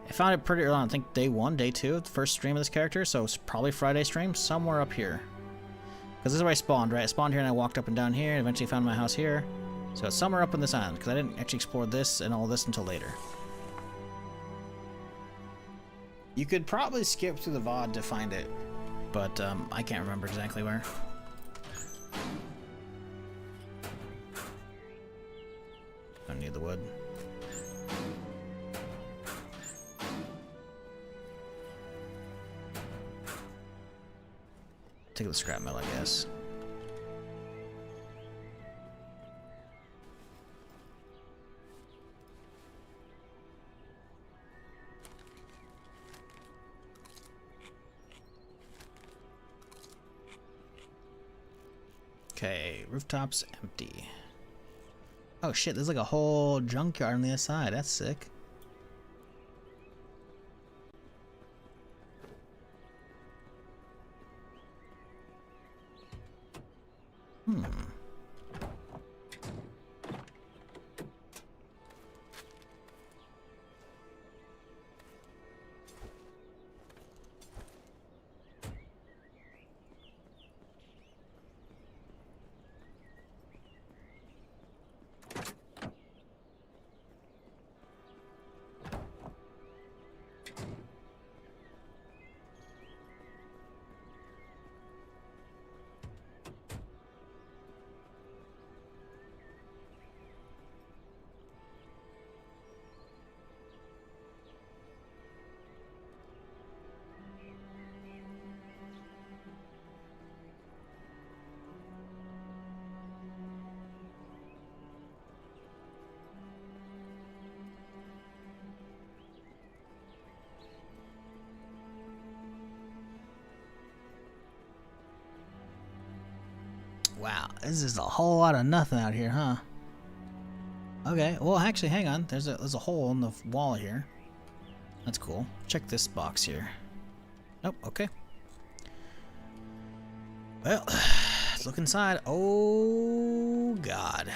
I found it pretty early on. I think day 1, day 2, the first stream of this character. So it's probably Friday stream. Somewhere up here. Because this is where I spawned, right? I spawned here and I walked up and down here. And eventually found my house here. So it's somewhere up on this island. Because I didn't actually explore this and all this until later. You could probably skip through the VOD to find it. But I can't remember exactly where. Don't need the wood. Take the scrap metal, I guess. Okay, rooftops empty. Oh shit, there's like a whole junkyard on the other side. That's sick. Wow, this is a whole lot of nothing out here, huh? Okay, well actually hang on. There's a hole in the wall here. That's cool. Check this box here. Nope, okay. Well, let's look inside. Oh god.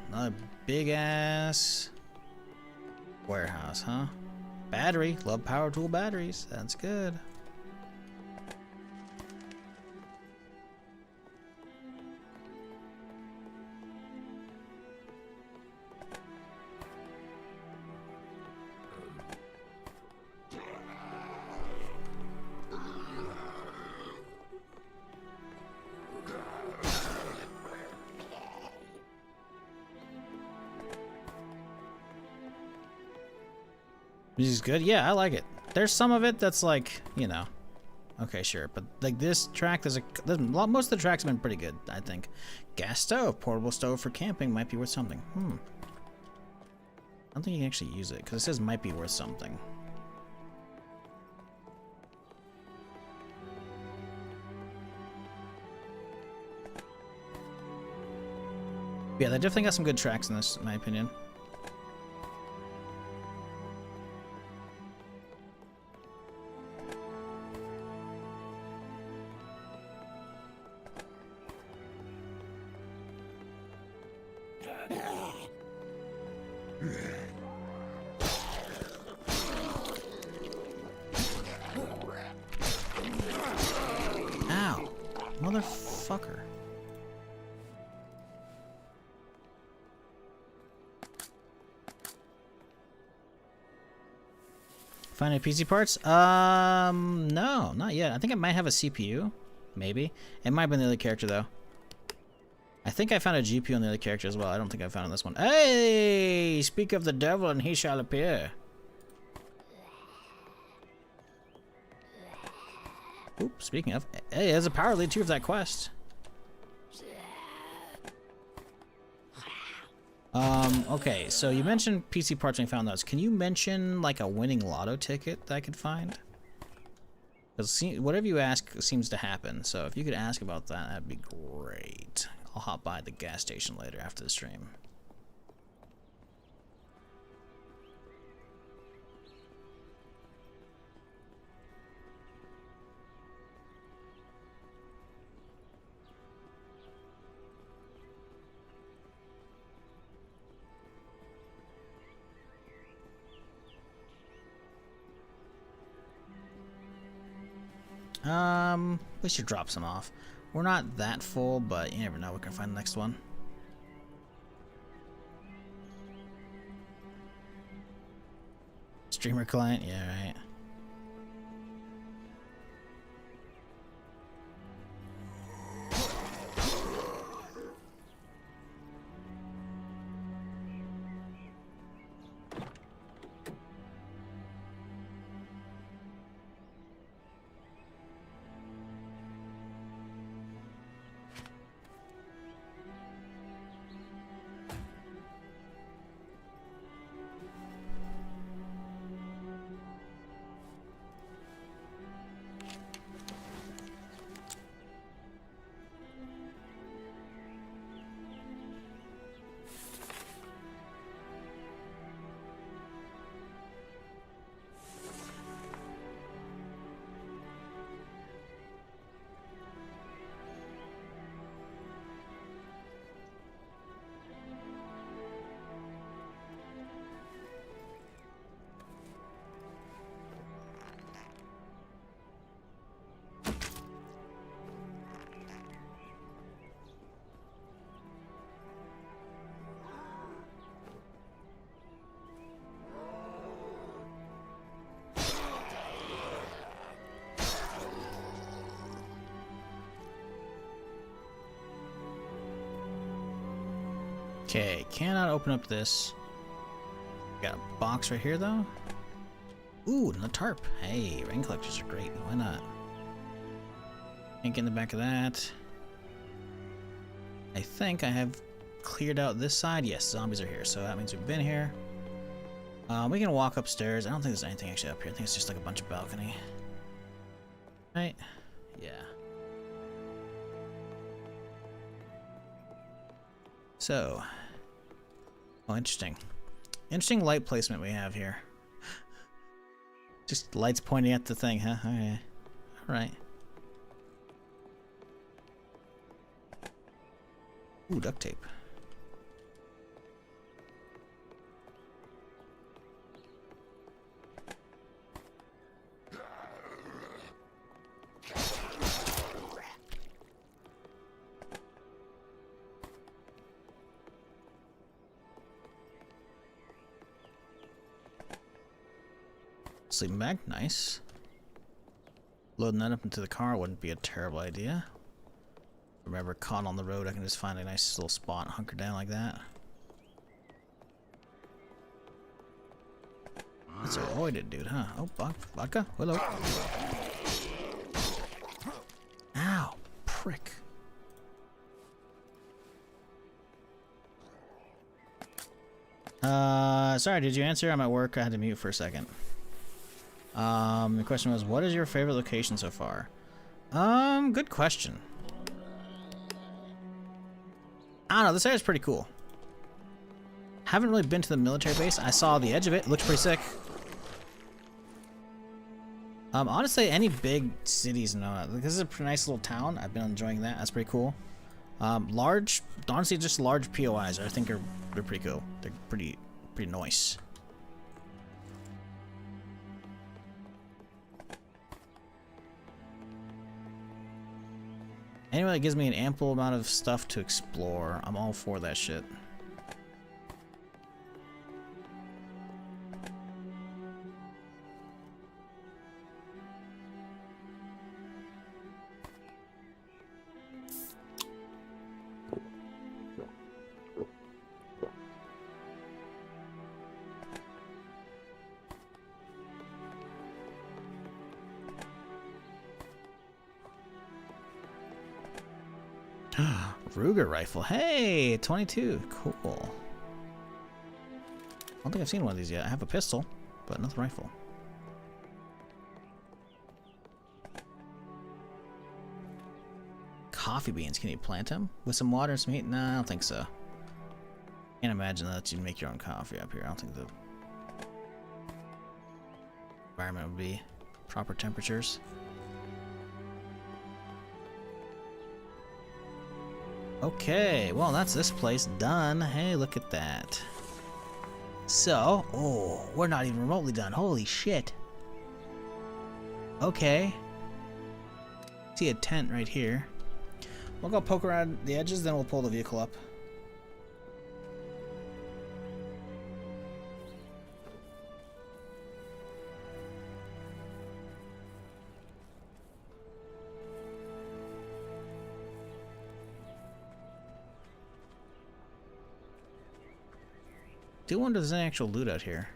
Another big ass warehouse, huh? Battery. Love power tool batteries. That's good. Music's good? Yeah, I like it. There's some of it that's like, you know. Okay, sure. But like this track, most of the tracks have been pretty good, I think. Gas stove. Portable stove for camping might be worth something. I don't think you can actually use it, because it says might be worth something. Yeah, they definitely got some good tracks in this, in my opinion. Ow, motherfucker. Find any PC parts? No, not yet. I think I might have a CPU. Maybe. It might have been the other character, though. I think I found a GPU on the other character as well. I don't think I found on this one. Hey! Speak of the devil and he shall appear. Oop, speaking of, hey, there's a power lead too of that quest. Okay, so you mentioned PC parts when you found those. Can you mention like a winning lotto ticket that I could find? Because whatever you ask seems to happen. So if you could ask about that, that'd be great. I'll hop by the gas station later after the stream. We should drop some off. We're not that full, but you never know. We can find the next one. Streamer client, yeah, right. Okay, cannot open up this. Got a box right here though. Ooh, and a tarp. Hey, rain collectors are great. Why not? Can't get in the back of that. I think I have cleared out this side. Yes, zombies are here, so that means we've been here. We can walk upstairs. I don't think there's anything actually up here. I think it's just like a bunch of balcony. Right? Yeah. So. Oh, interesting. Interesting light placement we have here. Just lights pointing at the thing, huh? Okay. Alright. Ooh, duct tape. Sleeping bag, nice. Loading that up into the car wouldn't be a terrible idea. Remember, caught on the road, I can just find a nice little spot and hunker down like that. That's avoided, dude, huh? Oh, vodka? Hello. Ow, prick. Sorry, did you answer? I'm at work. I had to mute for a second. The question was, what is your favorite location so far? Good question. I don't know, this area's pretty cool. Haven't really been to the military base. I saw the edge of it. It looks pretty sick. Honestly, any big cities, no. This is a pretty nice little town. I've been enjoying that. That's pretty cool. Honestly, just large POIs. I think they're pretty cool. They're pretty nice. Anyway, that gives me an ample amount of stuff to explore. I'm all for that shit. Ruger rifle. Hey, 22. Cool. I don't think I've seen one of these yet. I have a pistol, but not the rifle. Coffee beans. Can you plant them with some water and some heat? No, I don't think so. Can't imagine that you'd make your own coffee up here. I don't think the environment would be proper temperatures. Okay, well that's this place done. Hey, look at that. So, oh, we're not even remotely done. Holy shit. Okay. See a tent right here. We'll go poke around the edges, then we'll pull the vehicle up. Do wonder if there's any actual loot out here.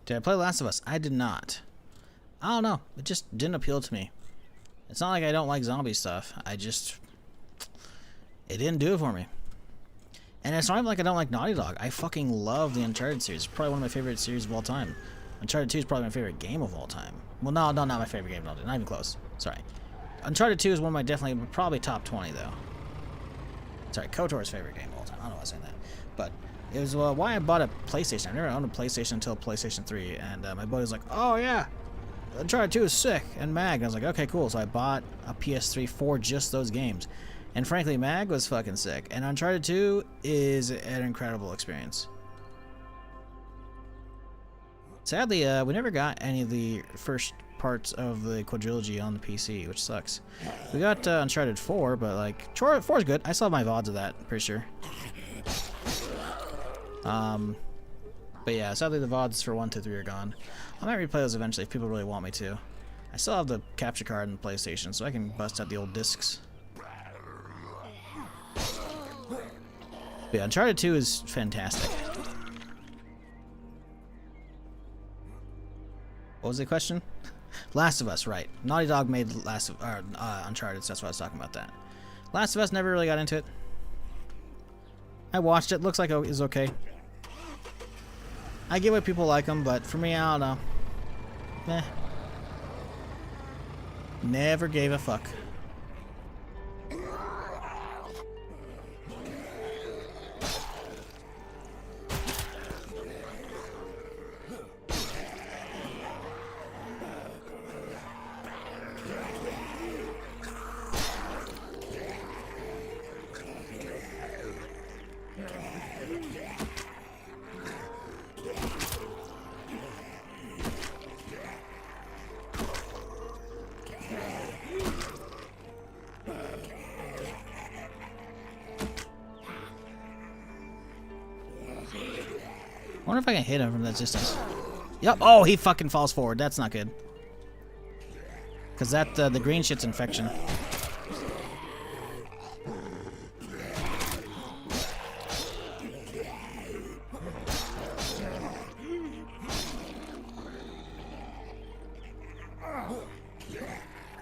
Did I play Last of Us? I did not. I don't know. It just didn't appeal to me. It's not like I don't like zombie stuff. It didn't do it for me. And it's not even like I don't like Naughty Dog. I fucking love the Uncharted series. It's probably one of my favorite series of all time. Uncharted 2 is probably my favorite game of all time. Well, no, not my favorite game of all time. Not even close. Sorry. Uncharted 2 is one of my probably top 20, though. Sorry, KOTOR's favorite game of all time. I don't know why I'm saying that. But it was why I bought a PlayStation. I never owned a PlayStation until PlayStation 3, and my buddy was like, "Oh yeah, Uncharted 2 is sick," and Mag. I was like, "Okay, cool." So I bought a PS3 for just those games, and frankly, Mag was fucking sick, and Uncharted 2 is an incredible experience. Sadly, we never got any of the first parts of the quadrilogy on the PC, which sucks. We got Uncharted 4, but like 4 is good. I still have my VODs of that, pretty sure. But yeah, sadly the VODs for 1, 2, 3 are gone. I might replay those eventually if people really want me to. I still have the capture card in PlayStation, so I can bust out the old discs. But yeah, Uncharted 2 is fantastic. What was the question? Last of Us, right. Naughty Dog made Uncharted, so that's why I was talking about that. Last of Us, never really got into it. I watched it, looks like it was okay. I get why people like them, but for me, I don't know. Meh. Never gave a fuck. I wonder if I can hit him from that distance. Yep. Oh, he fucking falls forward. That's not good. Because that, the green shit's infection.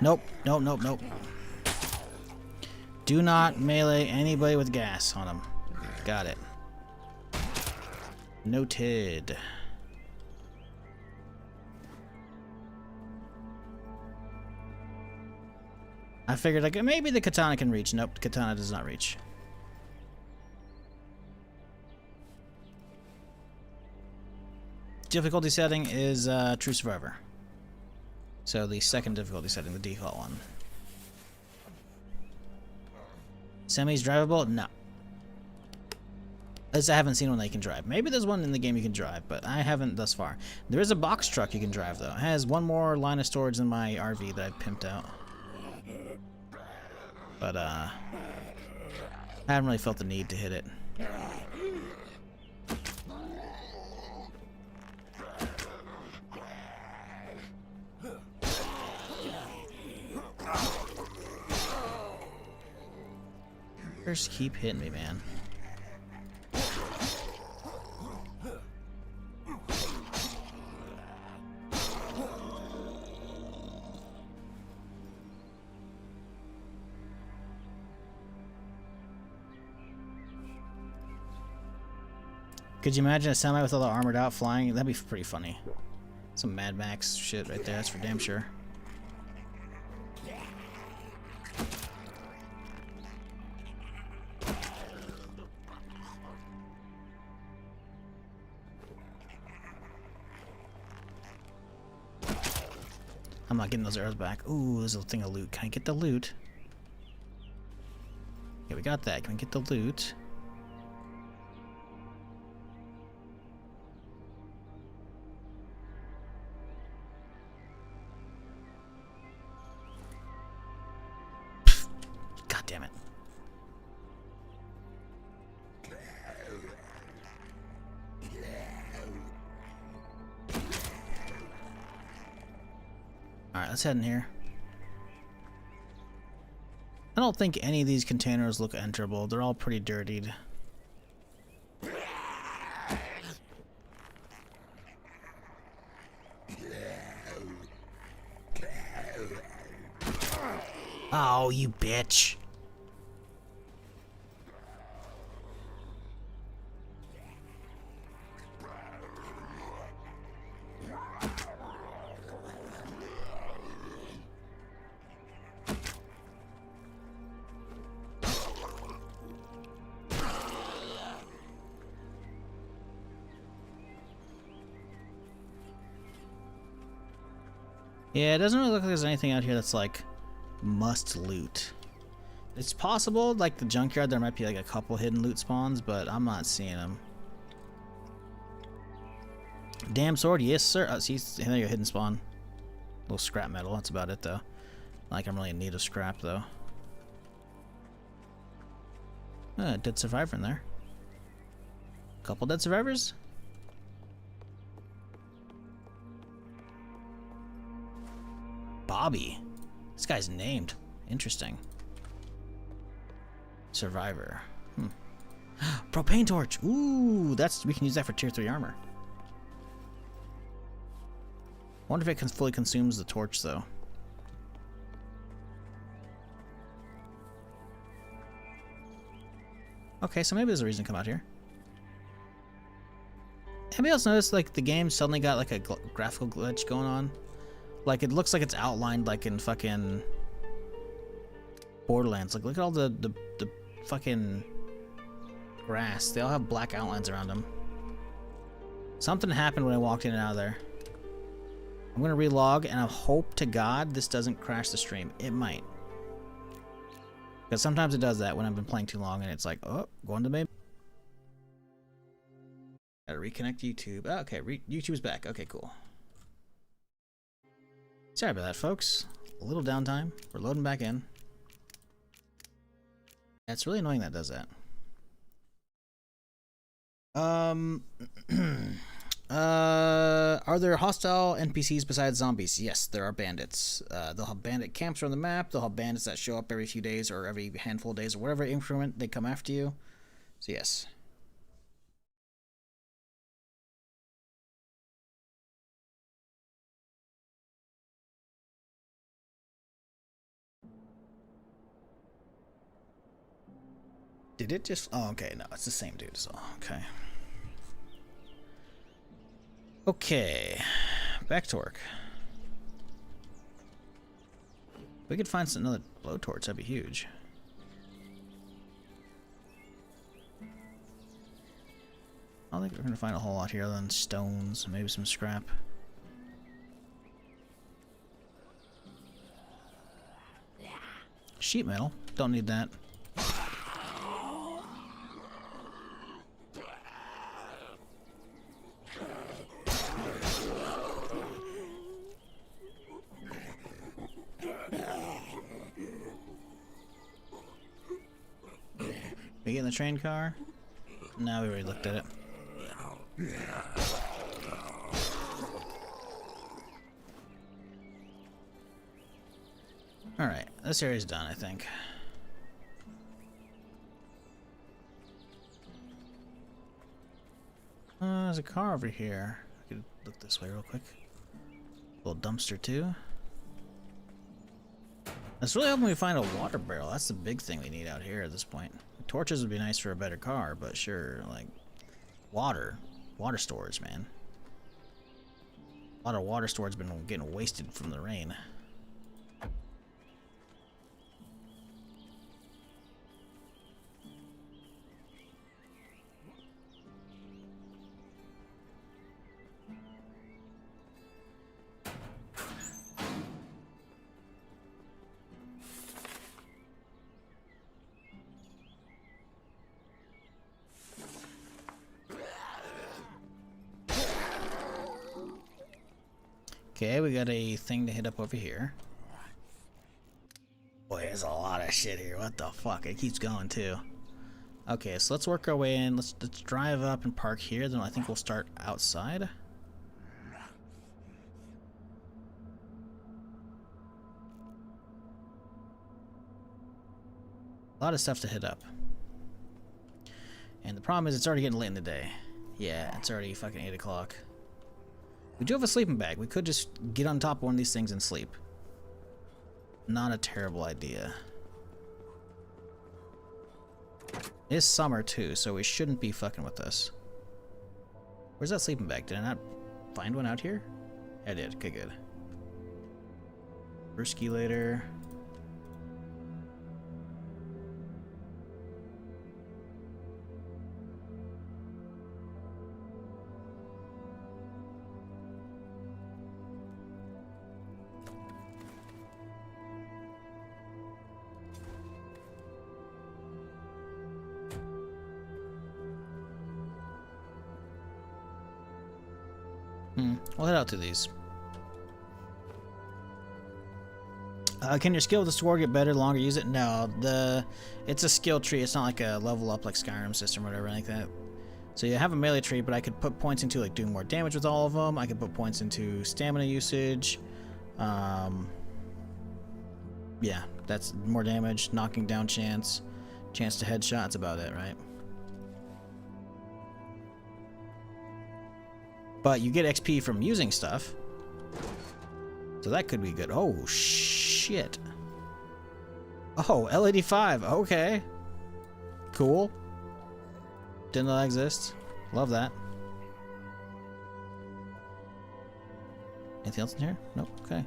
Nope. Nope, nope, nope. Do not melee anybody with gas on him. Got it. Noted. I figured like maybe the katana can reach. Nope, the katana does not reach. Difficulty setting is True Survivor. So the second difficulty setting, the default one. Semi's drivable? No. At least I haven't seen one that you can drive. Maybe there's one in the game you can drive, but I haven't thus far. There is a box truck you can drive, though. It has one more line of storage than my RV that I pimped out. But, I haven't really felt the need to hit it. Just keep hitting me, man. Could you imagine a semi with all the armored out flying? That'd be pretty funny. Some Mad Max shit right there, that's for damn sure. I'm not getting those arrows back. Ooh, there's a thing of loot. Can I get the loot? Yeah, we got that. Can we get the loot? God damn it. Alright, let's head in here. I don't think any of these containers look enterable. They're all pretty dirtied. Oh, you bitch. Yeah, it doesn't really look like there's anything out here that's like must loot. It's possible, like the junkyard, there might be like a couple hidden loot spawns, but I'm not seeing them. Damn sword, yes sir. Oh, see, there you go, hidden spawn. Little scrap metal, that's about it though. Not like I'm really in need of scrap though. Dead survivor in there. Couple dead survivors? Bobby. This guy's named. Interesting. Survivor. Propane torch. Ooh, we can use that for tier 3 armor. Wonder if it fully consumes the torch though. Okay, so maybe there's a reason to come out here. Anybody else notice like the game suddenly got like a graphical glitch going on? Like, it looks like it's outlined like in fucking Borderlands. Like, look at all the fucking grass. They all have black outlines around them. Something happened when I walked in and out of there. I'm gonna relog, and I hope to God this doesn't crash the stream. It might. Because sometimes it does that when I've been playing too long, and it's like, oh, going to maybe. Gotta reconnect YouTube. Oh, okay, YouTube's back. Okay, cool. Sorry about that, folks. A little downtime. We're loading back in. It's really annoying that does that. Are there hostile NPCs besides zombies? Yes, there are bandits. They'll have bandit camps on the map. They'll have bandits that show up every few days or every handful of days or whatever increment they come after you. So yes. Did it just... Oh, okay. No, it's the same dude, so... Okay. Okay. Back to work. If we could find another blowtorch, that'd be huge. I don't think we're going to find a whole lot here other than stones, maybe some scrap. Sheet metal. Don't need that. train car? No, we already looked at it. Alright, this area's done, I think. There's a car over here. I could look this way real quick. Little dumpster too. Let's really hoping we find a water barrel. That's the big thing we need out here at this point. Torches would be nice for a better car, but sure, like water storage, man. A lot of water storage has been getting wasted from the rain. Okay, we got a thing to hit up over here. Boy, there's a lot of shit here. What the fuck? It keeps going too. Okay, so let's work our way in. Let's drive up and park here. Then I think we'll start outside. A lot of stuff to hit up. And the problem is it's already getting late in the day. Yeah, it's already fucking 8 o'clock. We do have a sleeping bag. We could just get on top of one of these things and sleep. Not a terrible idea. It's summer too, so we shouldn't be fucking with this. Where's that sleeping bag? Did I not find one out here? I did. Okay, good. Brewski later. We'll head out to these. Can your skill with the sword get better the longer you use it? No, it's a skill tree. It's not like a level up like Skyrim system or whatever like that. So you have a melee tree, but I could put points into like doing more damage with all of them. I could put points into stamina usage. Yeah, that's more damage, knocking down chance to headshot. That's about it, right? But you get XP from using stuff. So that could be good. Oh, shit. Oh, L85. Okay. Cool. Didn't know that exists. Love that. Anything else in here? Nope. Okay.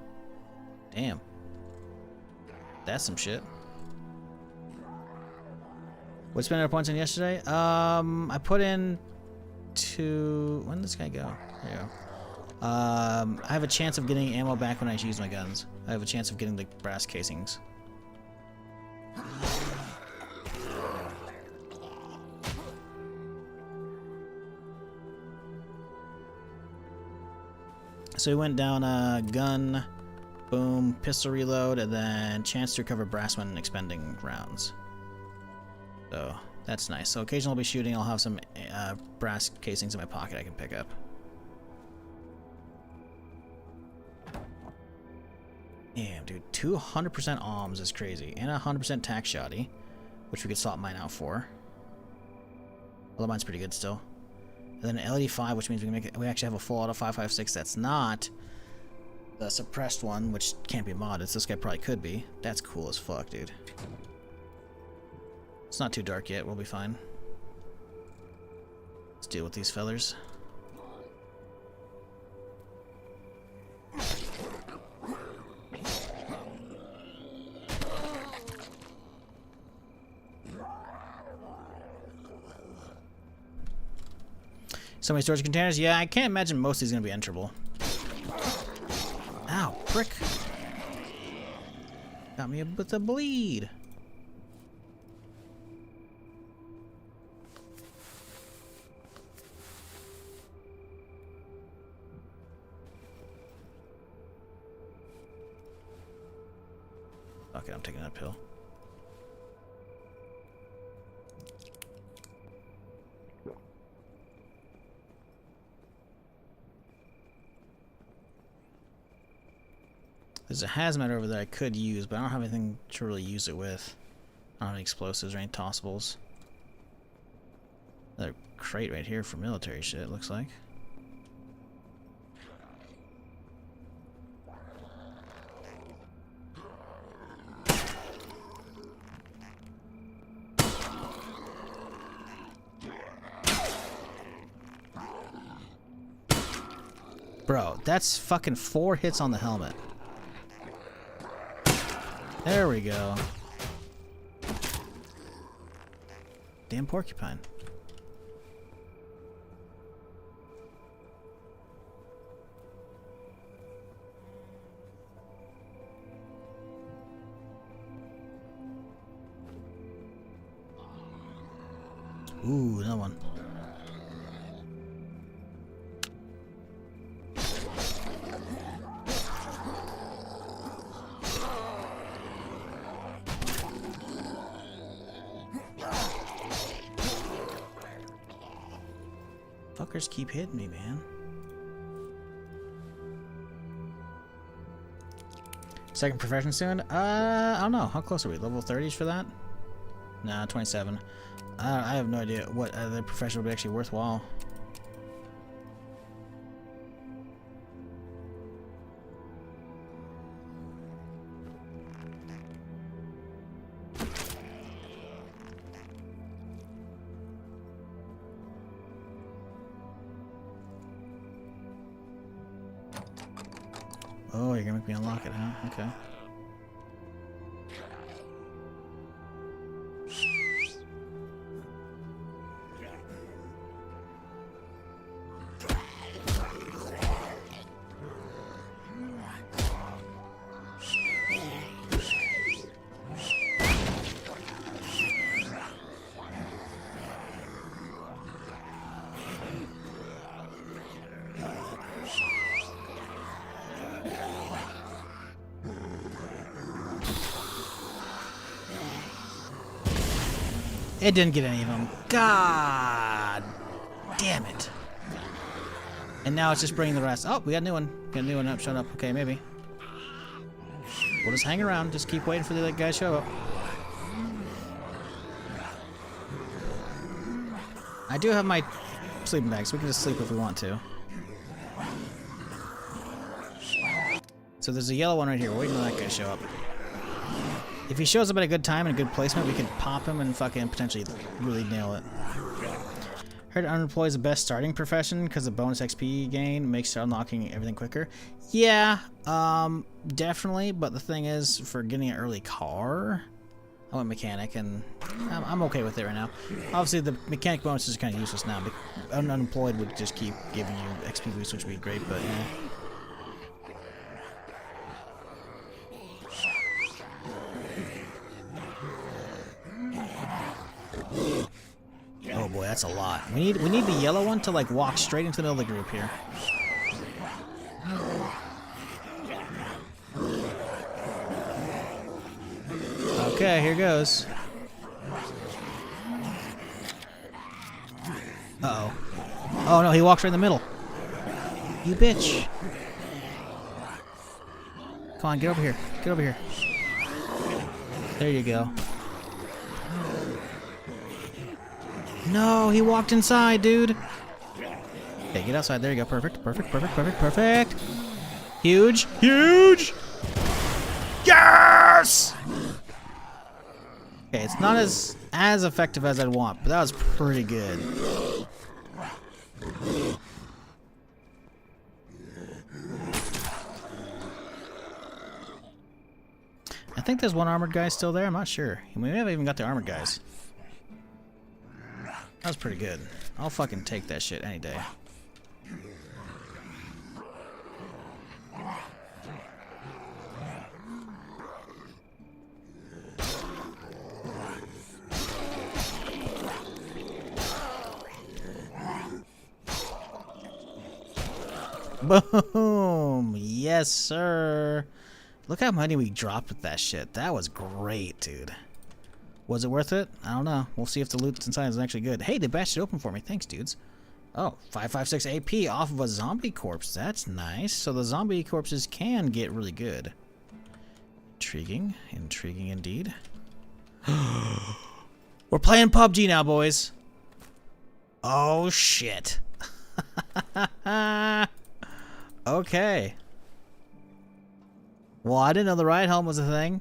Damn. That's some shit. What spent our points on yesterday? I put in when did this guy go? There you go. I have a chance of getting ammo back when I use my guns. I have a chance of getting the brass casings. So we went down gun, boom, pistol reload, and then chance to recover brass when expending rounds. So that's nice. So occasionally I'll be shooting. I'll have some brass casings in my pocket I can pick up. Damn, dude. 200% alms is crazy. And 100% tax shoddy, which we could swap mine out for. Although mine's pretty good still. And then an LED5, which means we actually have a full auto 5.56 that's not the suppressed one, which can't be modded. So this guy probably could be. That's cool as fuck, dude. It's not too dark yet. We'll be fine. Let's deal with these fellers. So many storage containers? Yeah, I can't imagine most of these are going to be enterable. Ow, prick. Got me with a bleed. Okay, I'm taking that pill. There's a hazmat over there I could use, but I don't have anything to really use it with. I don't have any explosives or any tossables. Another crate right here for military shit, it looks like. Bro, that's fucking 4 hits on the helmet. There we go. Damn porcupine. Ooh, another one. Fuckers keep hitting me, man. Second profession soon? I don't know. How close are we? Level 30s for that? Nah, 27. I have no idea what other profession would be actually worthwhile. Oh, you're gonna make me unlock it, huh? Okay. It didn't get any of them. God damn it. And now it's just bringing the rest. Oh, we got a new one. Got a new one up, showing up. Okay, maybe. We'll just hang around. Just keep waiting for the guy to show up. I do have my sleeping bag, so we can just sleep if we want to. So there's a yellow one right here. We're waiting for that guy to show up. If he shows up at a good time and a good placement, we can pop him and fucking potentially really nail it. Heard unemployed is the best starting profession because the bonus XP gain makes unlocking everything quicker. Yeah, definitely. But the thing is, for getting an early car, I went mechanic, and I'm okay with it right now. Obviously, the mechanic bonus is kind of useless now. But unemployed would just keep giving you XP boost, which would be great. But yeah. Oh boy, that's a lot. We need the yellow one to like walk straight into the middle of the group here. Okay, here goes. Uh-oh. Oh no, he walks right in the middle. You bitch. Come on, get over here. Get over here. There you go. No, he walked inside, dude. Okay, get outside. There you go. Perfect, perfect, perfect, perfect, perfect. Huge, huge. Yes! Okay, it's not as effective as I'd want, but that was pretty good. I think there's one armored guy still there. I'm not sure. We may have even got the armored guys. That was pretty good. I'll fucking take that shit any day. Boom! Yes, sir. Look how money we dropped with that shit. That was great, dude. Was it worth it? I don't know. We'll see if the loot inside is actually good. Hey, they bashed it open for me. Thanks, dudes. Oh, 556 AP off of a zombie corpse. That's nice. So the zombie corpses can get really good. Intriguing. Intriguing indeed. We're playing PUBG now, boys. Oh, shit. Okay. Well, I didn't know the riot helm was a thing.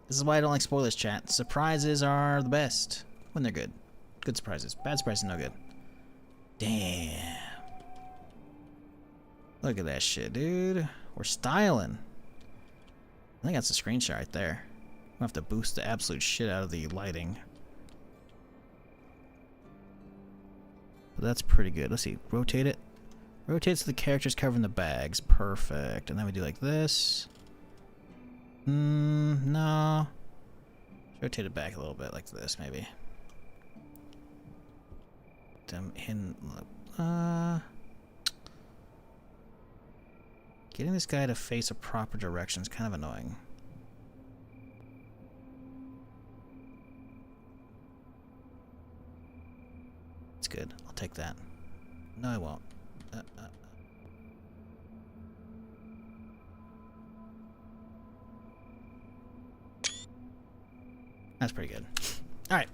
This is why I don't like spoilers, chat. Surprises are the best. When they're good. Good surprises. Bad surprises, no good. Damn. Look at that shit, dude. We're styling. I think that's a screenshot right there. We'll have to boost the absolute shit out of the lighting. But that's pretty good. Let's see. Rotate it. Rotate so the character's covering the bags. Perfect. And then we do like this. No. Rotate it back a little bit like this, maybe. Getting this guy to face a proper direction is kind of annoying. It's good. I'll take that. No, I won't. That's pretty good. Alright.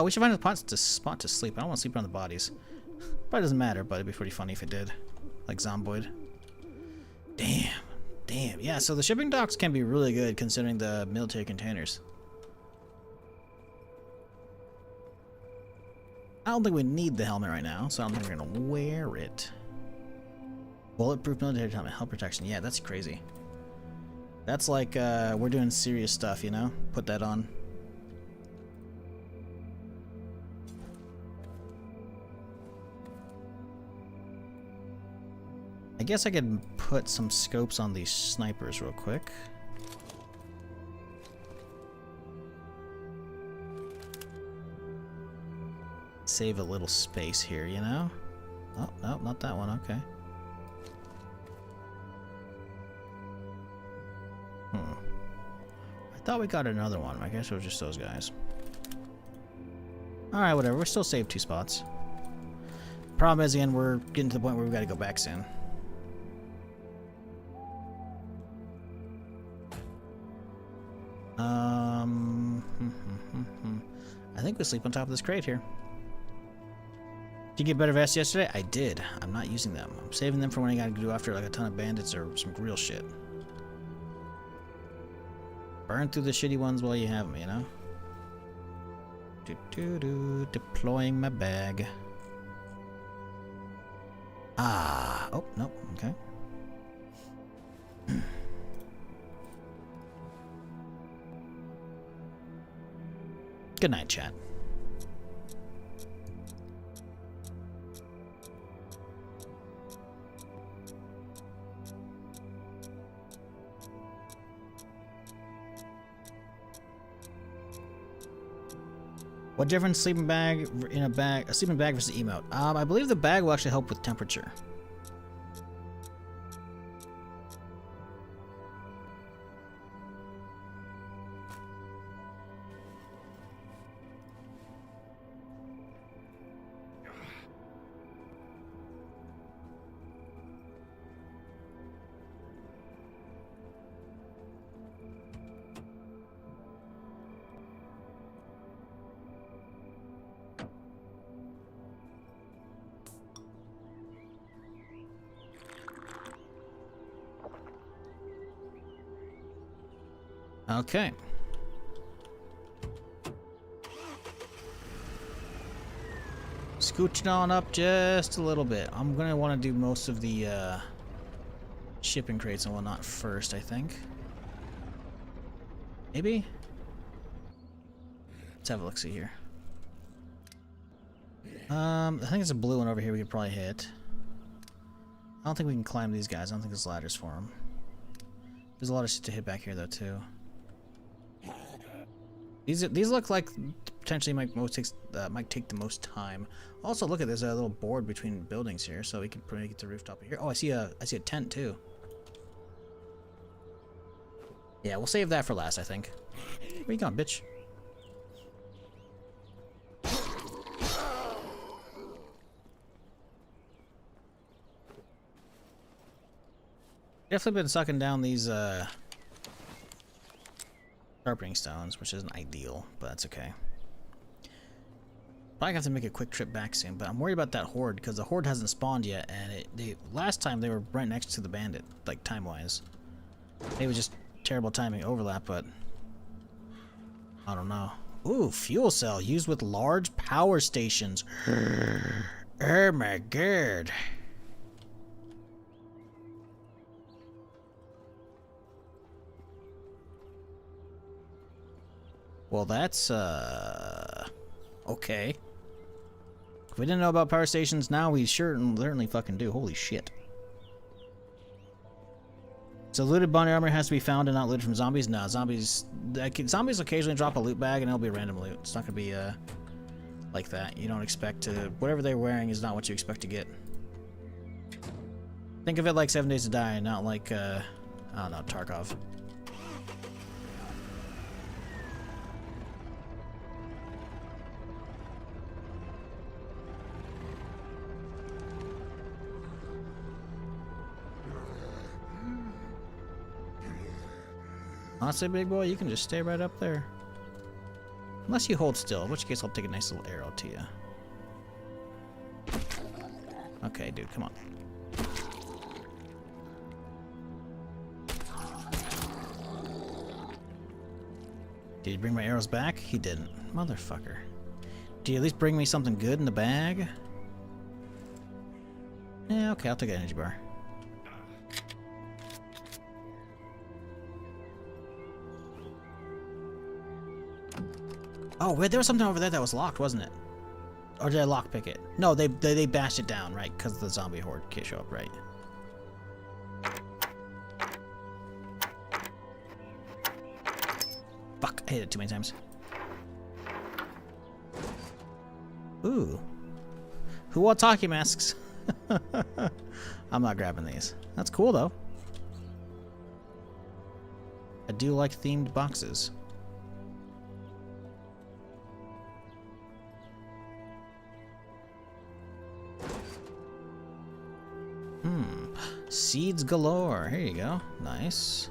We should find a spot to sleep. I don't want to sleep around the bodies. Probably doesn't matter, but it'd be pretty funny if it did. Like Zomboid. Damn. Damn. Yeah, so the shipping docks can be really good considering the military containers. I don't think we need the helmet right now, so I don't think we're gonna wear it. Bulletproof military helmet, health protection. Yeah, that's crazy. That's like, we're doing serious stuff, you know? Put that on. I guess I could put some scopes on these snipers real quick. Save a little space here, you know? Oh, no, not that one, okay. I thought we got another one. I guess it was just those guys. Alright, whatever. We're still saved 2 spots. Problem is, again, we're getting to the point where we've got to go back soon. I think we sleep on top of this crate here. Did you get better vests yesterday? I did. I'm not using them. I'm saving them for when I gotta go after like a ton of bandits or some real shit. Burn through the shitty ones while you have them, you know? Deploying my bag. Ah. Oh, no. Okay. Good night, chat. What difference sleeping bag in a sleeping bag versus emote? I believe the bag will actually help with temperature. Okay. Scooching on up just a little bit. I'm gonna want to do most of the shipping crates and whatnot first, I think. Maybe? Let's have a look-see here. I think there's a blue one over here we could probably hit. I don't think we can climb these guys. I don't think there's ladders for them. There's a lot of shit to hit back here though too. These look like potentially might take the most time. Also, look at there's a little board between buildings here, so we can probably get the rooftop here. Oh, I see a tent too. Yeah, we'll save that for last, I think. Where you going, bitch? Definitely been sucking down these Sharpening stones, which isn't ideal, but that's okay. Probably have to make a quick trip back soon, but I'm worried about that horde because the horde hasn't spawned yet, and last time they were right next to the bandit, like time-wise. It was just terrible timing overlap, but I don't know. Ooh, fuel cell used with large power stations. Oh my god. Well, that's okay. If we didn't know about power stations now, we certainly fucking do. Holy shit. So looted body armor has to be found and not looted from zombies? No, zombies occasionally drop a loot bag and it'll be random loot. It's not gonna be like that. You don't expect to, whatever they're wearing is not what you expect to get. Think of it like 7 Days to Die, not like I don't know, Tarkov. Honestly, big boy, you can just stay right up there. Unless you hold still, in which case I'll take a nice little arrow to you. Okay, dude, come on. Did he bring my arrows back? He didn't. Motherfucker. Did you at least bring me something good in the bag? Yeah, okay, I'll take an energy bar. Oh, wait, there was something over there that was locked, wasn't it? Or did I lockpick it? No, they bashed it down, right? Because the zombie horde can't show up, right? Fuck, I hit it too many times. Ooh. Who wants hockey masks? I'm not grabbing these. That's cool, though. I do like themed boxes. Seeds galore. Here you go. Nice.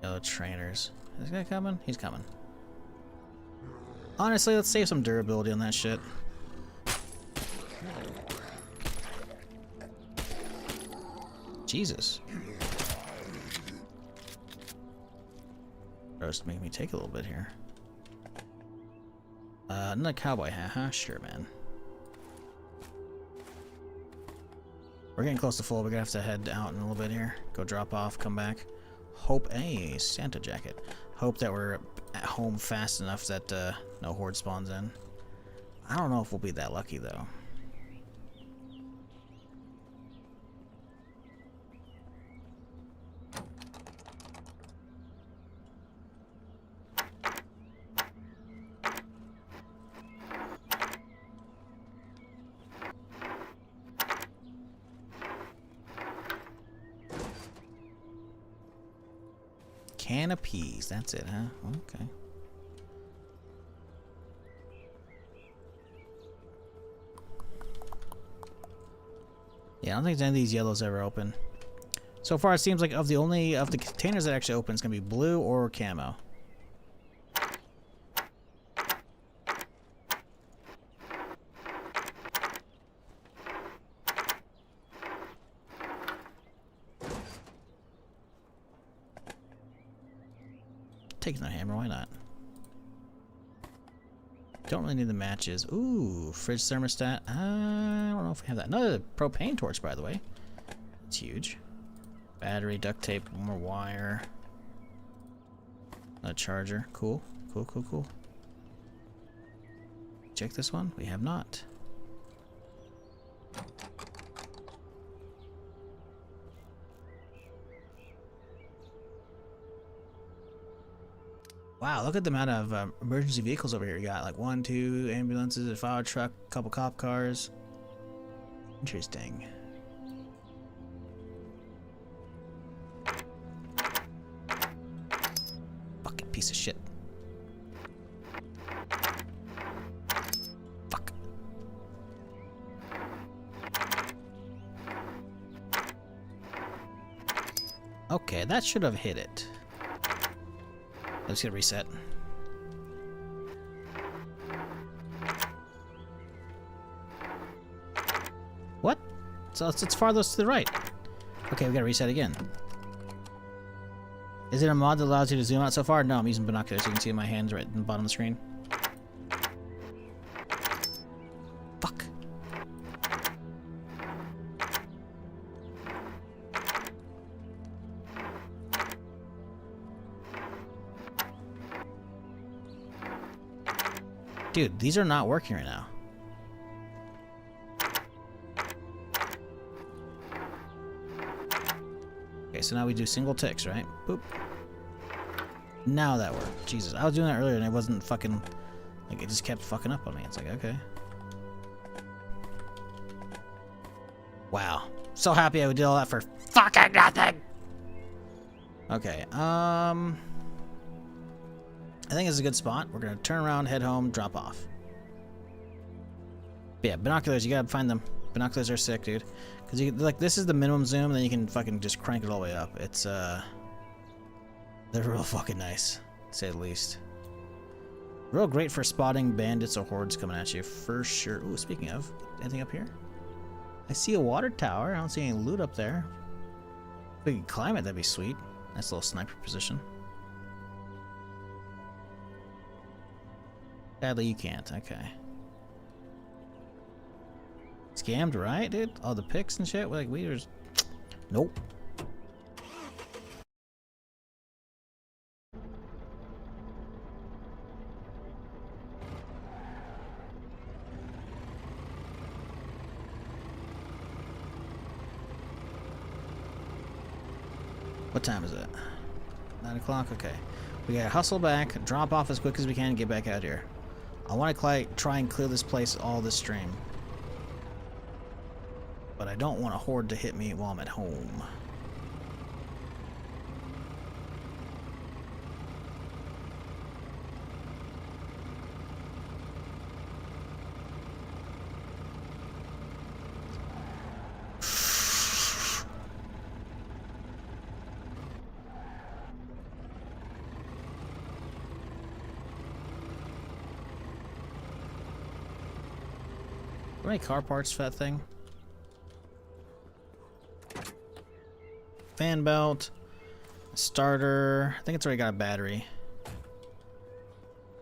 Yellow trainers. Is this guy coming? He's coming. Honestly, let's save some durability on that shit. Jesus. Just make me take a little bit here. Another cowboy hat, huh? Sure, man. We're getting close to full. We're gonna have to head out in a little bit here. Go drop off, come back. Hope a Santa jacket. Hope that we're at home fast enough that no horde spawns in. I don't know if we'll be that lucky though. Can of peas, that's it, huh? Okay. Yeah, I don't think any of these yellows ever open. So far, it seems like of the containers that actually open, it's gonna be blue or camo. Take the hammer, why not? Don't really need the matches. Ooh, fridge thermostat. I don't know if we have that. Another propane torch, by the way. It's huge. Battery, duct tape, more wire. A charger. Cool. Cool, cool, cool. Check this one. We have not. Wow, look at the amount of emergency vehicles over here. You got like 1, 2 ambulances, a fire truck, a couple cop cars. Interesting. Fucking piece of shit. Fuck. Okay, that should have hit it. Let's get reset. What? So it's farthest to the right. Okay, we gotta reset again. Is it a mod that allows you to zoom out so far? No, I'm using binoculars. You can see my hands right in the bottom of the screen. Fuck. Dude, these are not working right now. Okay, so now we do single ticks, right? Boop. Now that worked. Jesus, I was doing that earlier and it wasn't fucking... Like, it just kept fucking up on me. It's like, okay. Wow. So happy I did all that for fucking nothing! Okay, I think this is a good spot. We're gonna turn around, head home, drop off. But yeah, binoculars, you gotta find them. Binoculars are sick, dude. Cause you like this is the minimum zoom, and then you can fucking just crank it all the way up. It's they're real fucking nice, to say the least. Real great for spotting bandits or hordes coming at you, for sure. Ooh, speaking of, anything up here? I see a water tower. I don't see any loot up there. If we could climb it, that'd be sweet. Nice little sniper position. Sadly, you can't. Okay. Scammed, right, dude? All the pics and shit? Like, we just... Nope. What time is it? 9 o'clock? Okay. We gotta hustle back, drop off as quick as we can, and get back out here. I want to try and clear this place all this stream. But I don't want a horde to hit me while I'm at home. Are there any car parts for that thing? Fan belt, starter. I think it's already got a battery.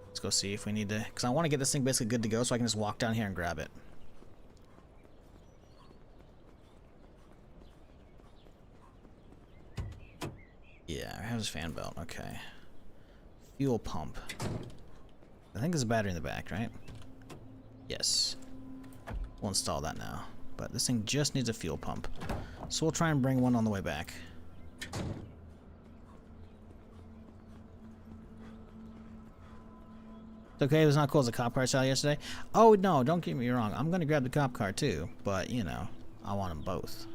Let's go see if we need to, because I want to get this thing basically good to go so I can just walk down here and grab it. Yeah, I have this fan belt. Okay. Fuel pump. I think there's a battery in the back, right? Yes. We'll install that now. But this thing just needs a fuel pump. So we'll try and bring one on the way back. It's okay, it was not cool as a cop car I saw yesterday. Oh no, don't get me wrong. I'm gonna grab the cop car too, but you know, I want them both.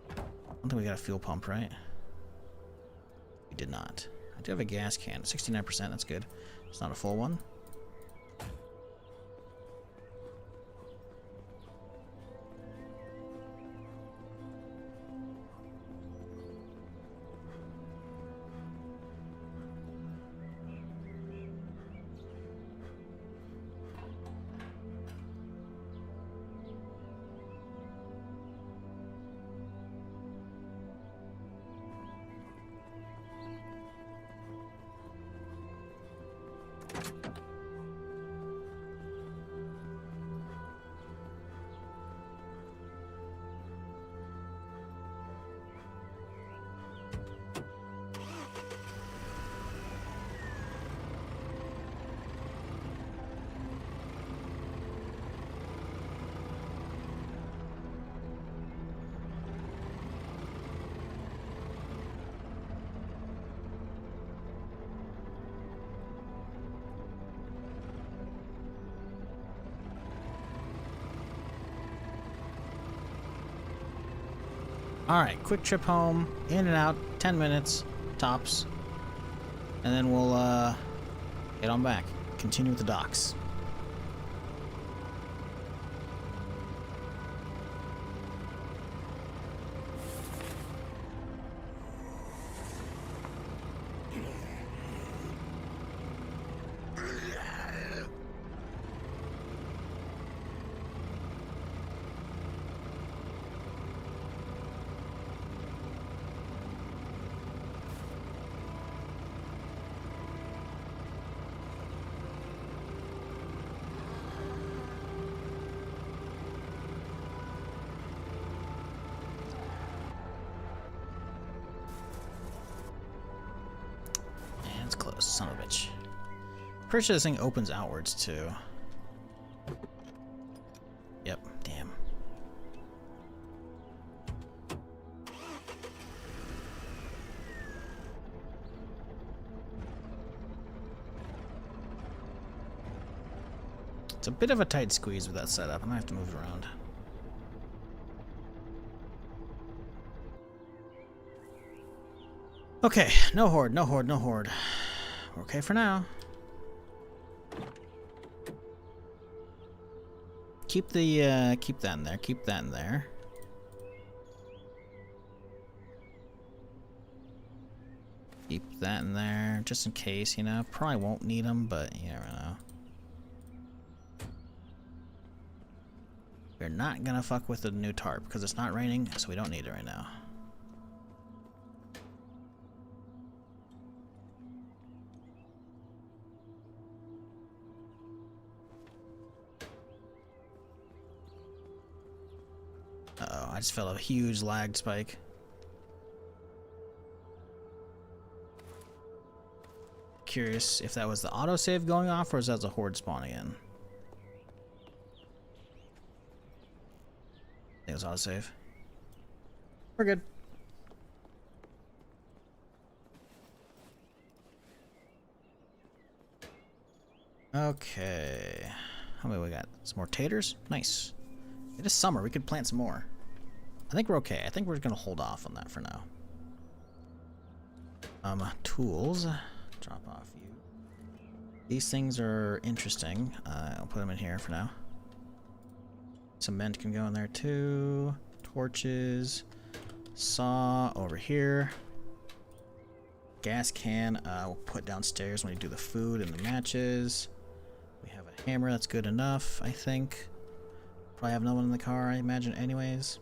I don't think we got a fuel pump, right? We did not. I do have a gas can, 69%, that's good. It's not a full one. Alright, quick trip home, in and out, 10 minutes, tops. And then we'll, get on back. Continue with the docks. son of a bitch. Pretty sure this thing opens outwards too. Yep, damn. It's a bit of a tight squeeze with that setup. I might have to move it around. Okay, no horde, no horde, no horde. We're okay for now. Keep the keep that in there. Keep that in there. Keep that in there, just in case, you know. Probably won't need them, but you never know. We're not gonna fuck with the new tarp because it's not raining, so we don't need it right now. Uh-oh, I just felt a huge lag spike. Curious if that was the autosave going off or is that the horde spawning in? I think it was autosave. We're good. Okay. How many we got? Some more taters? Nice. It is summer. We could plant some more. I think we're okay. I think we're going to hold off on that for now. Tools. Drop off you. These things are interesting. I'll put them in here for now. Cement can go in there too. Torches. Saw over here. Gas can we'll put downstairs when we do the food and the matches. We have a hammer. That's good enough, I think. Probably have no one in the car, I imagine, anyways.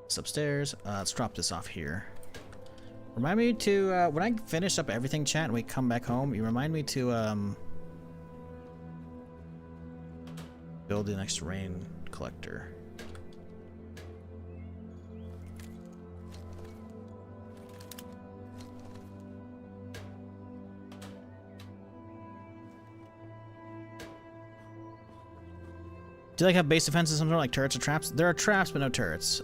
It's upstairs. Let's drop this off here. Remind me to, when I finish up everything, chat, and we come back home, you remind me to, build the next rain collector. Do you like have base defenses, something like turrets or traps? There are traps, but no turrets.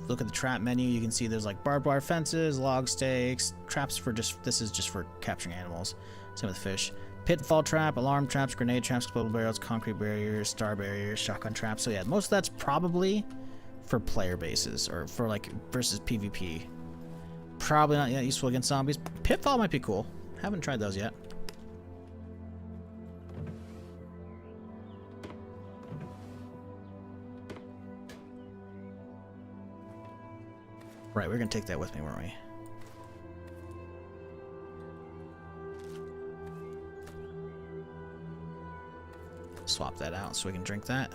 Look at the trap menu, you can see there's like barbed wire fences, log stakes, traps for just, this is just for capturing animals. Same with fish. Pitfall trap, alarm traps, grenade traps, explodable barrels, concrete barriers, star barriers, shotgun traps. So yeah, most of that's probably for player bases or for like versus PvP. Probably not yet useful against zombies. Pitfall might be cool. Haven't tried those yet. Right, we're gonna take that with me, weren't we? Swap that out so we can drink that.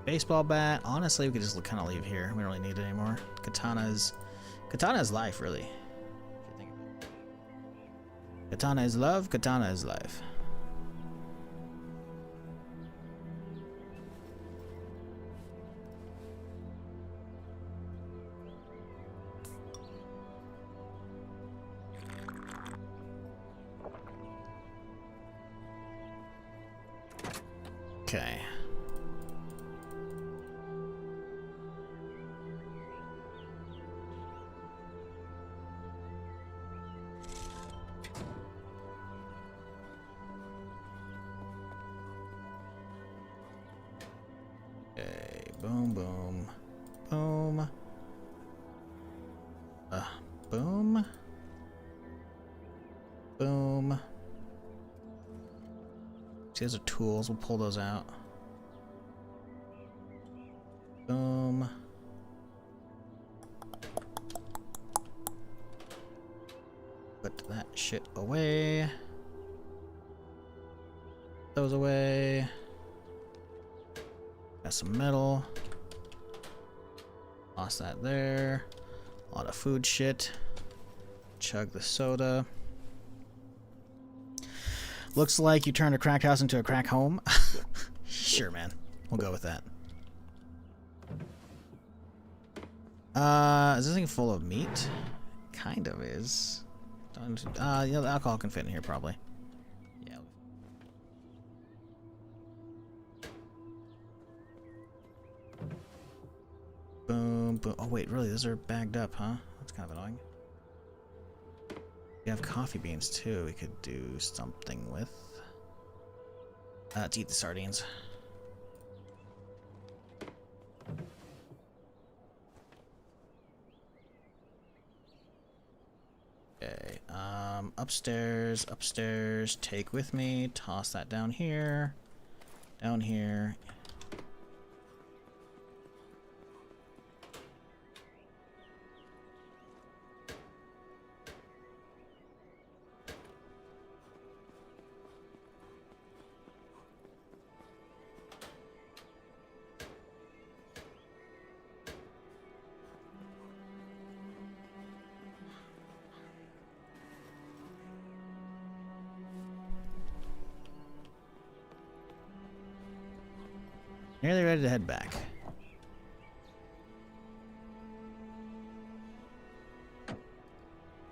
Baseball bat. Honestly, we could just kind of leave here. We don't really need it anymore. Katana is life, really. If you think about it. Katana is love. Katana is life. Okay. Okay, boom, boom, boom. Boom. Boom. See, those are tools. We'll pull those out. Boom. Put that shit away. Those away. Got some metal. Lost that there. A lot of food shit. Chug the soda. Looks like you turned a crack house into a crack home. Sure, man. We'll go with that. Is this thing full of meat? kind of is. Yeah, the alcohol can fit in here probably. Yeah. Boom, boom. Oh wait, really? Those are bagged up, huh? That's kind of annoying. We have coffee beans too. We could do something with. Let's eat the sardines. Okay, upstairs, upstairs, take with me, toss that down here, down here. Nearly ready to head back.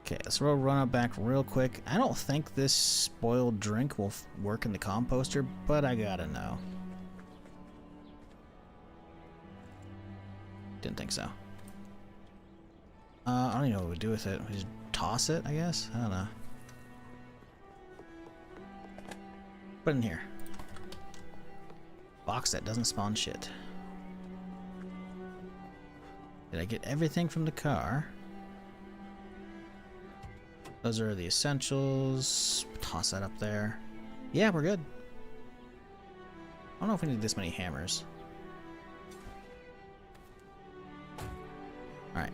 Okay, let's run it back real quick. I don't think this spoiled drink will work in the composter, but I gotta know. Didn't think so. I don't even know what we do with it. We just toss it, I guess? I don't know. Put it in here. Box that doesn't spawn shit. Did I get everything from the car? Those are the essentials. Toss that up there. Yeah, we're good. I don't know if we need this many hammers. Alright.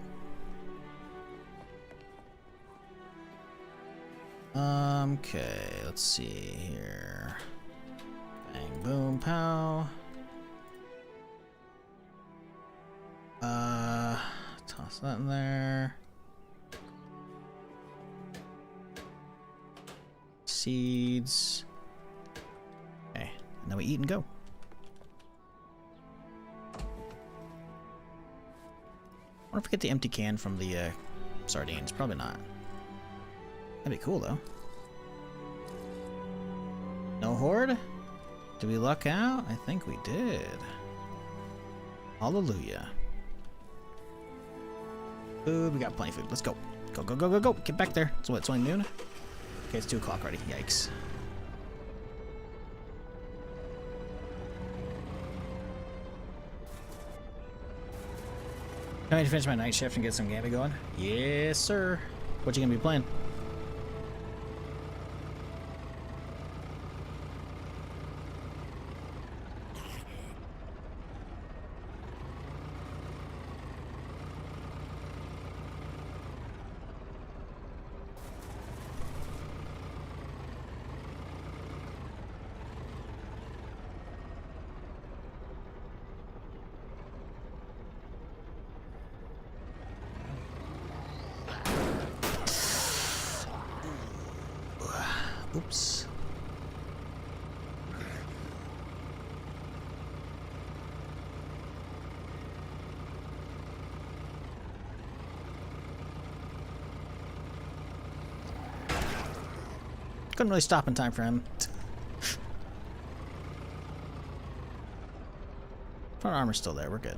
Okay, let's see here. Bang, boom, pow. Toss that in there. Seeds. Okay, and then we eat and go. I wonder if we get the empty can from the sardines. Probably not. That'd be cool though. No horde? Did we luck out? I think we did. Hallelujah. Food, we got plenty of food. Let's go. Go, go, go, go, go. Get back there. So what, it's only noon? Okay, it's 2 o'clock already. Yikes. Can I finish my night shift and get some Gambit going? Yes, sir. What you gonna be playing? Oops. Couldn't really stop in time for him. Front armor's still there, we're good.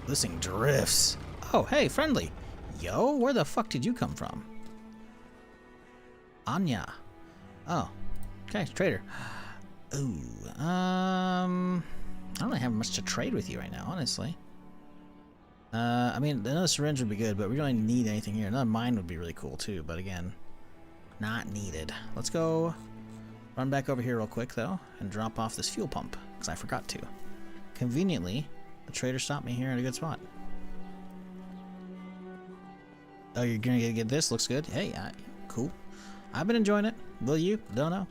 This thing drifts. Oh, hey, friendly. Yo, where the fuck did you come from? Anya. Oh, okay, trader. Ooh, I don't really have much to trade with you right now, honestly. I mean, another syringe would be good, but we don't need anything here. Another mine would be really cool too, but again, not needed. Let's go run back over here real quick though and drop off this fuel pump because I forgot to. Conveniently, the trader stopped me here at a good spot. Oh, you're gonna get this? Looks good. Hey, cool. I've been enjoying it. Will you? Don't know.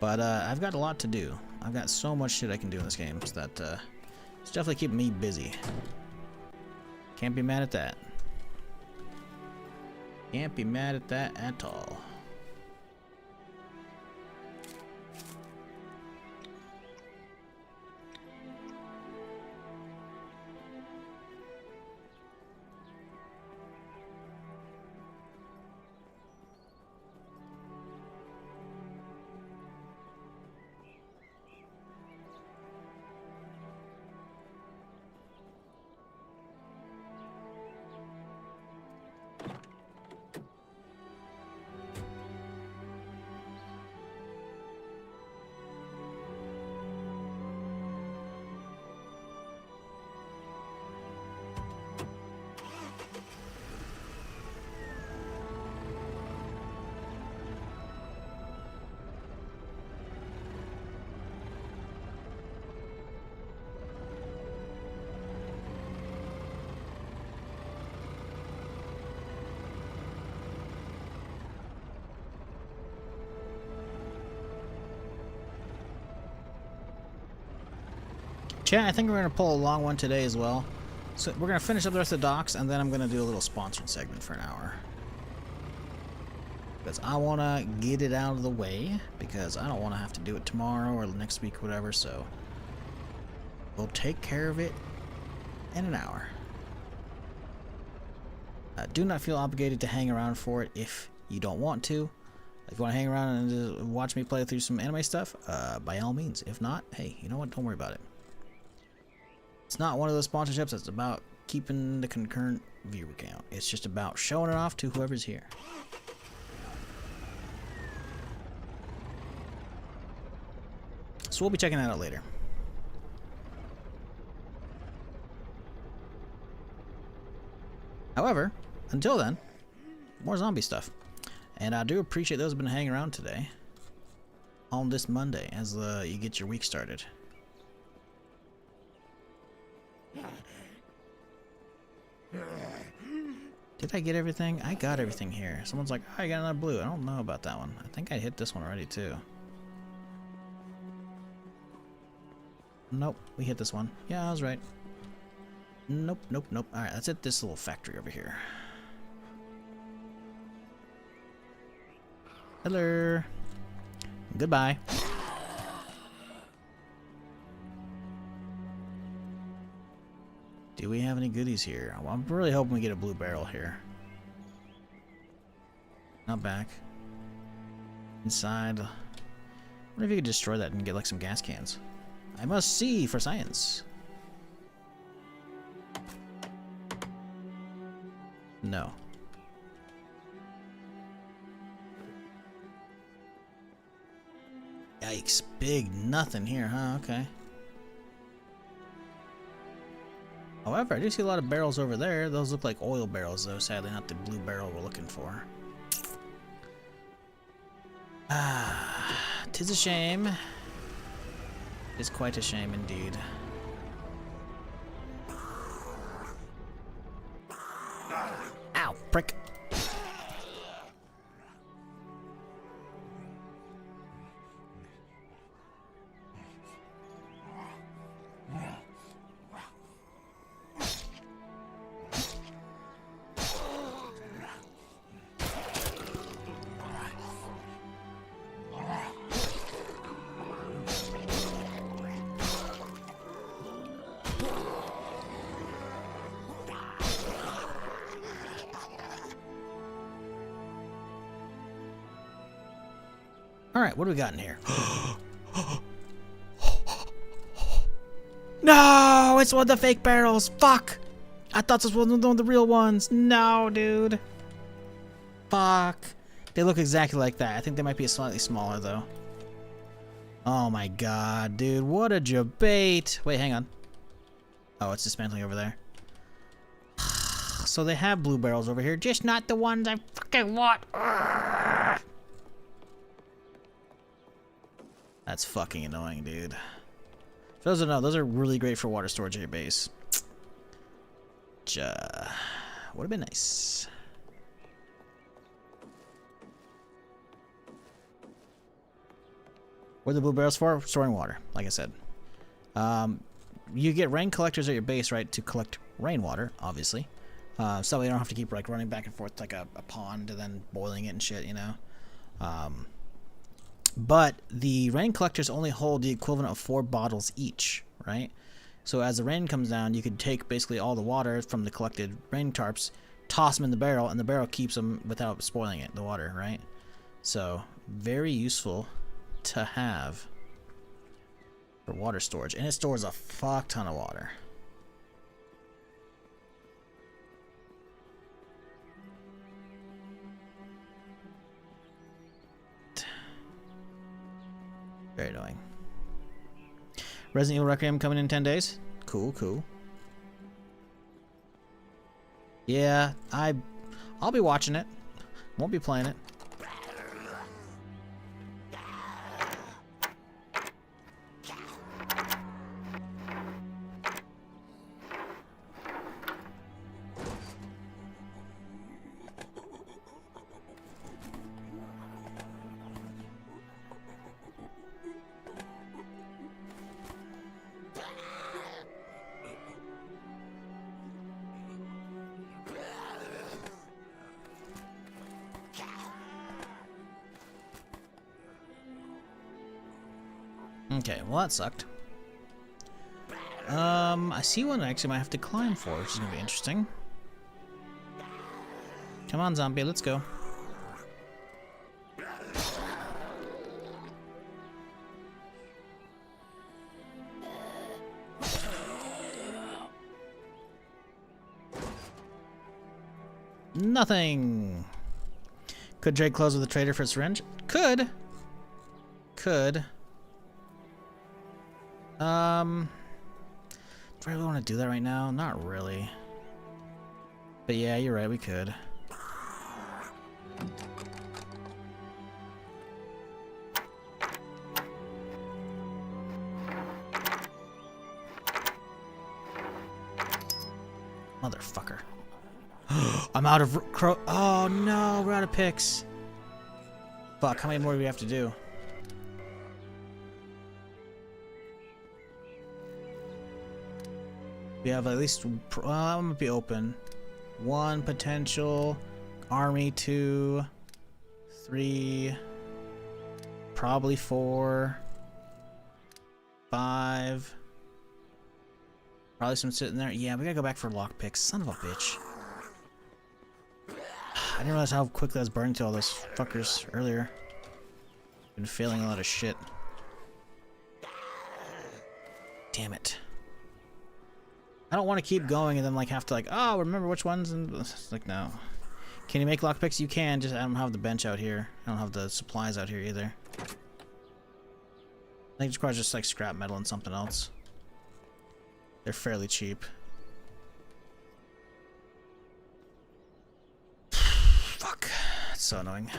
But I've got a lot to do. I've got so much shit I can do in this game, so that it's definitely keeping me busy. Can't be mad at that. Can't be mad at that at all. Chat, I think we're going to pull a long one today as well. So we're going to finish up the rest of the docks, and then I'm going to do a little sponsored segment for an hour. Because I want to get it out of the way, because I don't want to have to do it tomorrow or next week or whatever, so we'll take care of it in an hour. Do not feel obligated to hang around for it if you don't want to. If you want to hang around and just watch me play through some anime stuff, by all means. If not, hey, you know what? Don't worry about it. It's not one of those sponsorships that's about keeping the concurrent viewer count. It's just about showing it off to whoever's here. So we'll be checking that out later. However, until then, more zombie stuff. And I do appreciate those who've been hanging around today on this Monday as you get your week started. Did I get everything? I got everything here. Someone's like, oh, I got another blue. I don't know about that one. I think I hit this one already too. Nope, we hit this one. Yeah, I was right. Nope, nope, nope. Alright, let's hit this little factory over here. Hello. Goodbye. Do we have any goodies here? I'm really hoping we get a blue barrel here. Not back. Inside. I wonder if you could destroy that and get like some gas cans. I must see for science. No. Yikes. Big nothing here, huh? Okay. However, I do see a lot of barrels over there. Those look like oil barrels, though. Sadly, not the blue barrel we're looking for. Ah, 'tis a shame. It's quite a shame indeed. Ow, prick. Alright, what do we got in here? No! It's one of the fake barrels! Fuck! I thought this was one of the real ones! No, dude! Fuck. They look exactly like that. I think they might be slightly smaller, though. Oh my god, dude. What a debate! Wait, hang on. Oh, it's dismantling over there. So they have blue barrels over here, just not the ones I fucking want! That's fucking annoying, dude. For those who don't know, those are really great for water storage at your base. Would have been nice. What are the blue barrels for? Storing water, like I said. You get rain collectors at your base, right, to collect rainwater, obviously. So you don't have to keep like running back and forth like a pond and then boiling it and shit, you know. But the rain collectors only hold the equivalent of 4 bottles each, right? So as the rain comes down, you could take basically all the water from the collected rain tarps, toss them in the barrel, and the barrel keeps them without spoiling it, the water, right? So very useful to have for water storage, and it stores a fuck ton of water. Very annoying. Resident Evil Requiem coming in 10 days. Cool, cool. Yeah, I'll be watching it. Won't be playing it. Okay, well that sucked. I see one I actually might have to climb for, which is gonna be interesting. Come on, zombie, let's go. Nothing. Could trade clothes with a trader for a syringe? Could. Do I really want to do that right now? Not really. But yeah, you're right, we could. Motherfucker. I'm out of crow. Oh no, we're out of picks. Fuck, how many more do we have to do? We have at least, I'm gonna be open. 1 potential, army 2, 3, probably 4, 5. Probably some sitting there. Yeah, we gotta go back for lockpicks. Son of a bitch. I didn't realize how quickly I was burning to all those fuckers earlier. Been failing a lot of shit. Damn it. I don't want to keep going and then like have to like, oh, remember which ones, and it's like, no. Can you make lockpicks? You can, just I don't have the bench out here. I don't have the supplies out here either. I think it's probably just like scrap metal and something else. They're fairly cheap. Fuck. It's so annoying.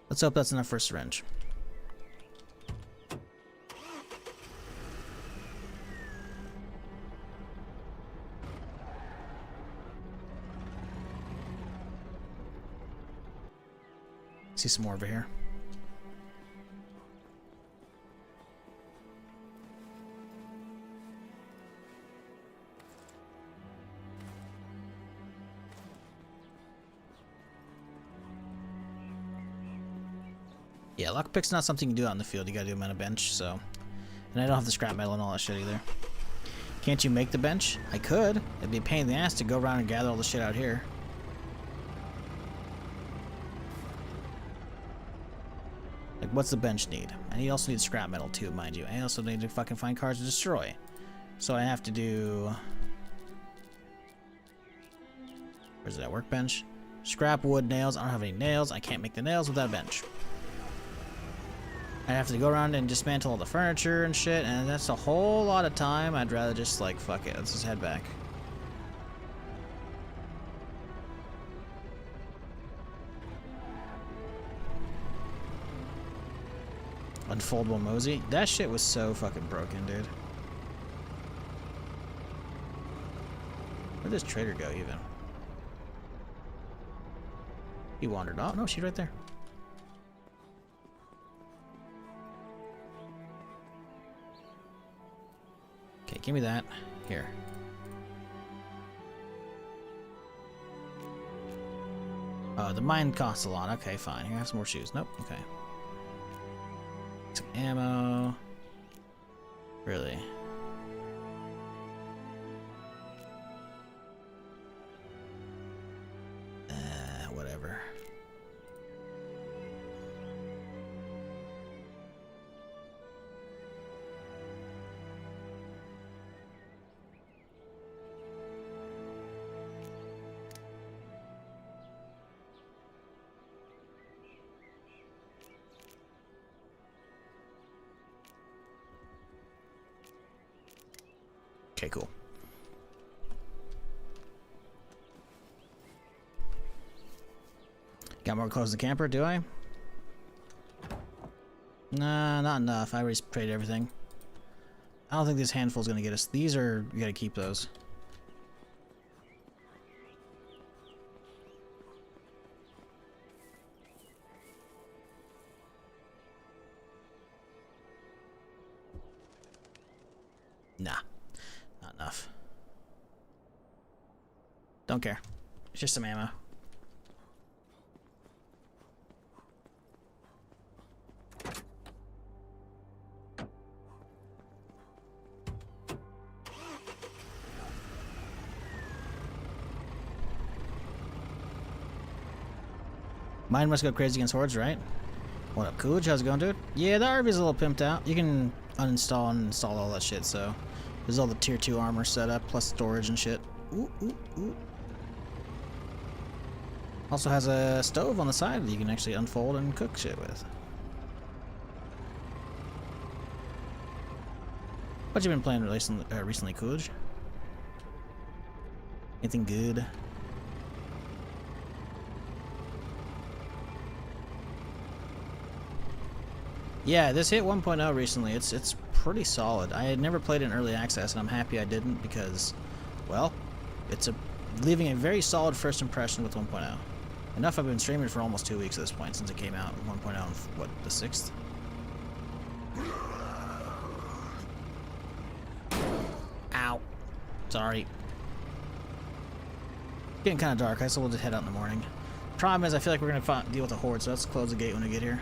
Let's hope that's enough for a syringe. See some more over here. Yeah, lockpick's not something you do out in the field. You gotta do them on a bench, so. And I don't have the scrap metal and all that shit either. Can't you make the bench? I could. It'd be a pain in the ass to go around and gather all the shit out here. Like, what's the bench need? And you also need scrap metal too, mind you. I also need to fucking find cars to destroy. So I have to do... Where's that workbench? Scrap wood, nails. I don't have any nails. I can't make the nails without a bench. I have to go around and dismantle all the furniture and shit, and that's a whole lot of time. I'd rather just, like, fuck it. Let's just head back. Unfoldable Mosey. That shit was so fucking broken, dude. Where'd this trader go, even? He wandered off. No, she's right there. Okay, give me that. Here. The mine costs a lot. Okay, fine. Here, have some more shoes. Nope. Okay. Some ammo. Really? Whatever. Okay, cool. Got more clothes to camper, do I? Nah, not enough. I already sprayed everything. I don't think this handful is gonna get us. These are, you gotta keep those. Nah, not enough. Don't care. It's just some ammo. Mine must go crazy against hordes, right? What up, Coolidge? How's it going, dude? Yeah, the RV's a little pimped out. You can uninstall and install all that shit, so there's all the tier 2 armor set up, plus storage and shit. Ooh, ooh, ooh. Also has a stove on the side that you can actually unfold and cook shit with. What you been playing recently, Coolidge? Anything good? Yeah, this hit 1.0 recently. It's pretty solid. I had never played it in early access, and I'm happy I didn't because, well, it's leaving a very solid first impression with 1.0. Enough, I've been streaming for almost 2 weeks at this point since it came out. 1.0 on, what, the 6th? Ow. Sorry. Getting kind of dark. I still will just head out in the morning. Problem is, I feel like we're going to deal with a horde, so let's close the gate when we get here.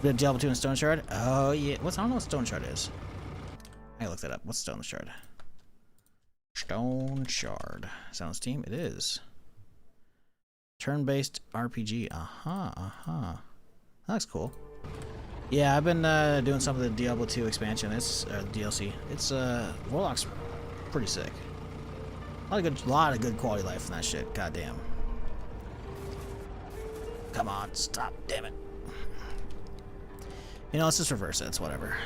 Bit of Diablo 2 and Stone Shard? Oh, yeah. I don't know what Stone Shard is. I gotta look that up. What's Stone Shard? Stone Shard. Sounds team? It is. Turn-based RPG. That looks cool. Yeah, I've been doing some of the Diablo 2 expansion. It's DLC. It's Warlock's pretty sick. A lot of good quality life in that shit. Goddamn. Come on, stop! Damn it. You know, let's just reverse it. It's whatever.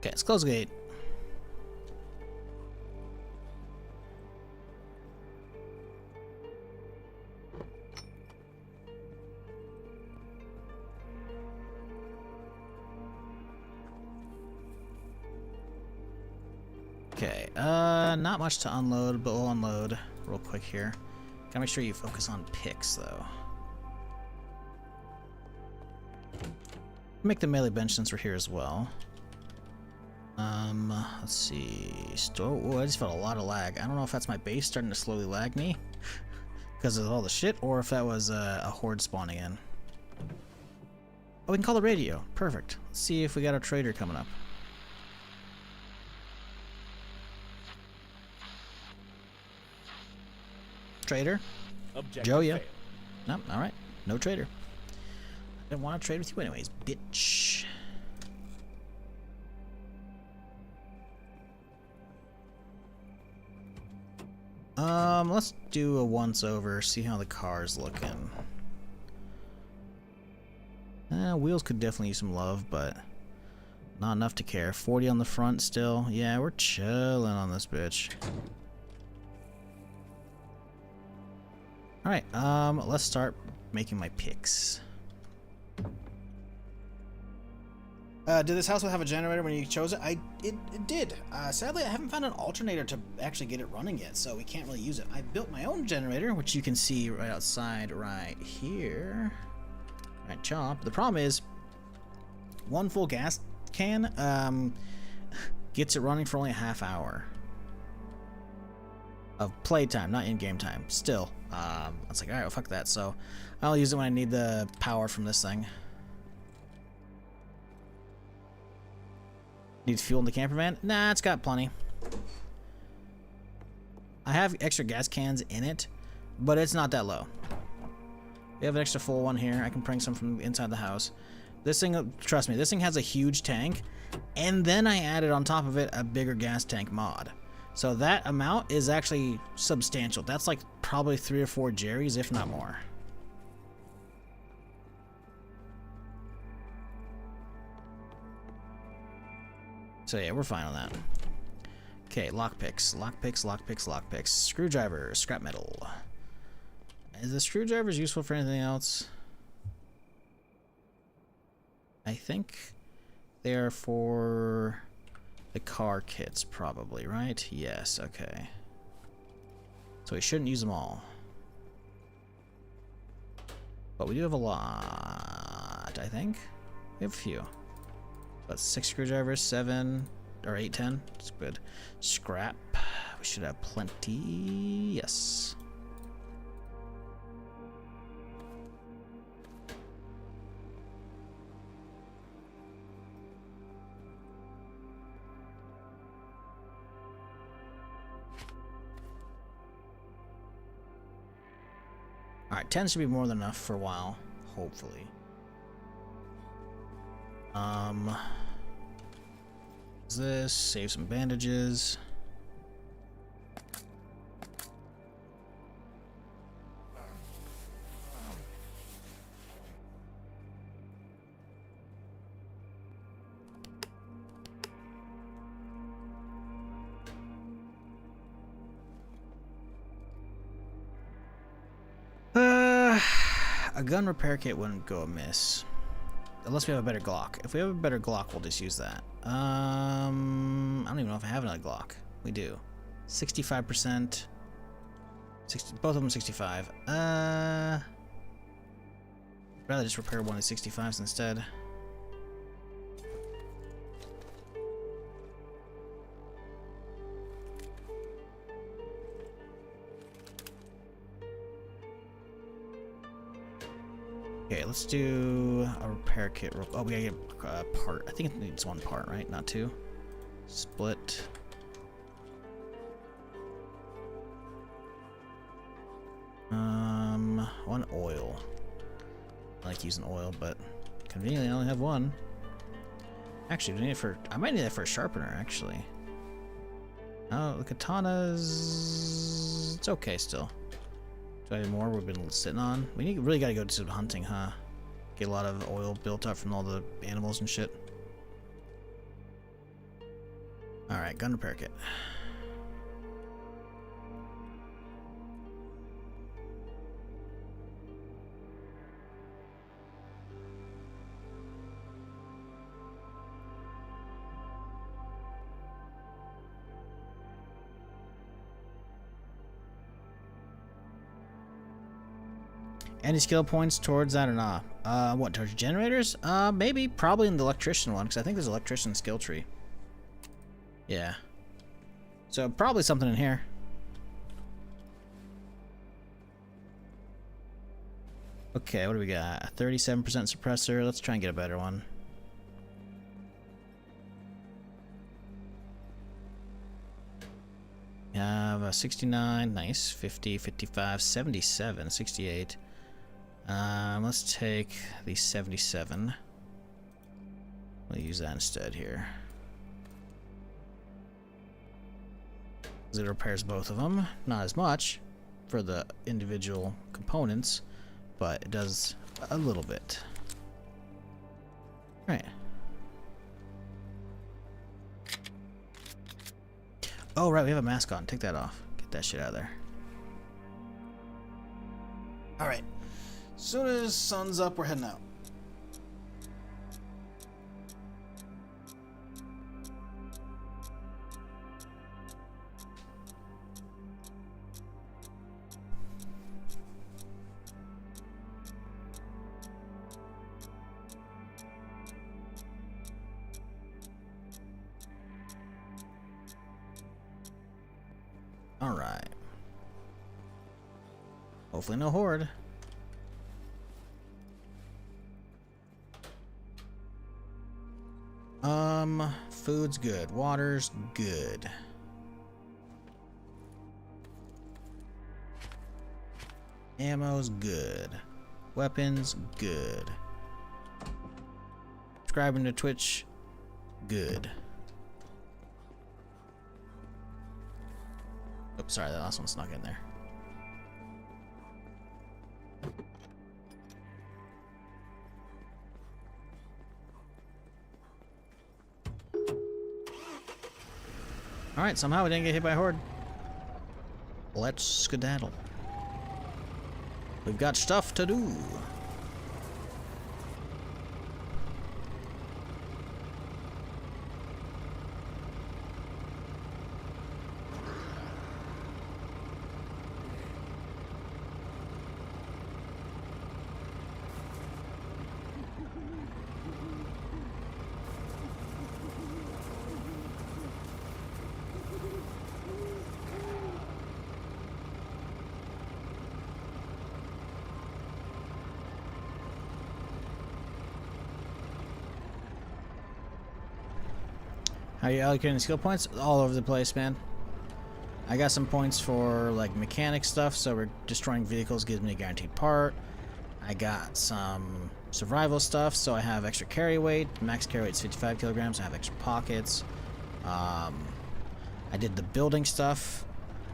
Okay, let's close the gate. Okay, not much to unload, but we'll unload real quick here. Gotta make sure you focus on picks, though. Make the melee bench since we're here as well. Let's see. Oh, I just felt a lot of lag. I don't know if that's my base starting to slowly lag me because of all the shit, or if that was a horde spawning in. Oh, we can call the radio. Perfect. Let's see if we got a trader coming up. Trader? Objective Joe, yeah. failed. No, alright. No trader. I didn't want to trade with you anyways, bitch. Let's do a once over, see how the car's looking. Wheels could definitely use some love, but not enough to care. 40 on the front still. Yeah, we're chilling on this bitch. Alright, let's start making my picks. Did this house have a generator when you chose it? It did. Sadly, I haven't found an alternator to actually get it running yet, so we can't really use it. I built my own generator, which you can see right outside right here. Right, chomp. The problem is, one full gas can gets it running for only a half hour of playtime, not in-game time. Still, I was like, all right, well, fuck that. So I'll use it when I need the power from this thing. Needs fuel in the camper van? Nah, it's got plenty. I have extra gas cans in it, but it's not that low. We have an extra full one here. I can bring some from inside the house. This thing, trust me, this thing has a huge tank, and then I added on top of it a bigger gas tank mod. So that amount is actually substantial. That's like probably 3 or 4 Jerry's, if not more. So yeah, we're fine on that. Okay, lockpicks, lockpicks, lockpicks, lockpicks. Screwdriver, scrap metal. Is the screwdrivers useful for anything else? I think they are for the car kits, probably, right? Yes, okay. So we shouldn't use them all. But we do have a lot, I think. We have a few. About 6 screwdrivers, 7 or 8, 10. It's good. Scrap. We should have plenty. Yes. Alright, 10 should be more than enough for a while, hopefully. Is this? Save some bandages. A gun repair kit wouldn't go amiss. Unless we have a better Glock. If we have a better Glock, we'll just use that. I don't even know if I have another Glock. We do. 65%. 60, both of them 65. I'd rather just repair one of the 65s instead. Okay, let's do a repair kit. Oh, we gotta get a part. I think it needs 1 part, right? Not 2. Split. One oil. I like using oil, but conveniently I only have 1. Actually, we need it for. I might need that for a sharpener, actually. Oh, the katana's. It's okay still. Do I have more we've been sitting on? We really gotta go do some hunting, huh? Get a lot of oil built up from all the animals and shit. Alright, gun repair kit. Any skill points towards that or not? What, towards generators? Maybe. Probably in the electrician one, because I think there's an electrician skill tree. Yeah. So, probably something in here. Okay, what do we got? A 37% suppressor. Let's try and get a better one. We have a 69. Nice. 50, 55, 77, 68. Let's take the 77. We'll use that instead here. It repairs both of them. Not as much for the individual components, but it does a little bit. Right. Oh, right, we have a mask on. Take that off. Get that shit out of there. Alright. As soon as sun's up, we're heading out. Alright. Hopefully no horde. Food's good. Water's good. Ammo's good. Weapons, good. Subscribing to Twitch, good. Oops, sorry, that last one snuck in there. Alright, somehow we didn't get hit by a horde. Let's skedaddle. We've got stuff to do. How are you allocating skill points? All over the place, man. I got some points for like mechanic stuff, so we're destroying vehicles gives me a guaranteed part. I got some survival stuff, so I have extra carry weight. Max carry weight is 55 kilograms. I have extra pockets. I did the building stuff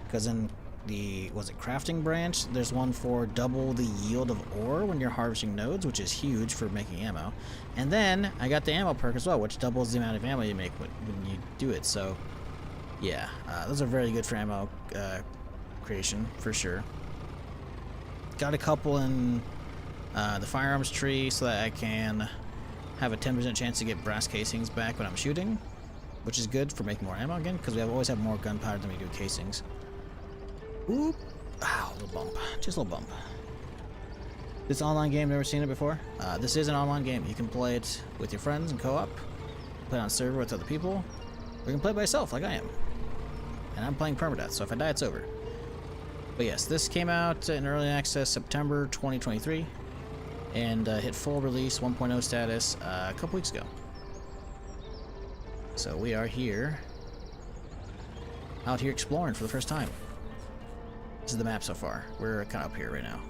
because in the crafting branch, there's one for double the yield of ore when you're harvesting nodes, which is huge for making ammo. And then I got the ammo perk as well, which doubles the amount of ammo you make when you do it. So yeah, those are very good for ammo creation for sure. Got a couple in the firearms tree so that I can have a 10% chance to get brass casings back when I'm shooting, which is good for making more ammo again, because we always have more gunpowder than we do casings. Oop! Ow, a little bump. Just a little bump. This online game, never seen it before. This is an online game. You can play it with your friends and co-op, play it on server with other people, or you can play it by yourself like I am. And I'm playing Permadeath, so if I die, it's over. But yes, this came out in early access September 2023, and hit full release 1.0 status a couple weeks ago. So we are here, out here exploring for the first time. This is the map so far. We're kind of up here right now.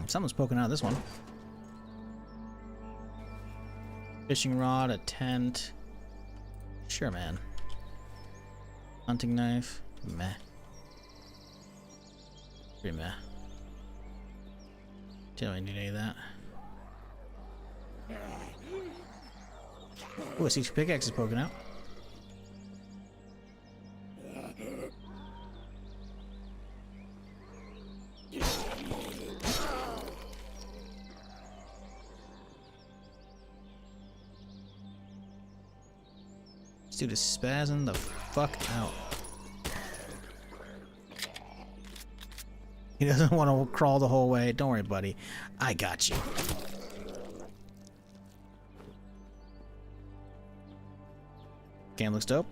Something's poking out of this one. Fishing rod, a tent. Sure, man. Hunting knife. Meh. Pretty meh. Don't really need any of that. Oh, a 6 pickaxe is poking out. This dude is spazzing the fuck out. He doesn't want to crawl the whole way. Don't worry, buddy. I got you. Game looks dope.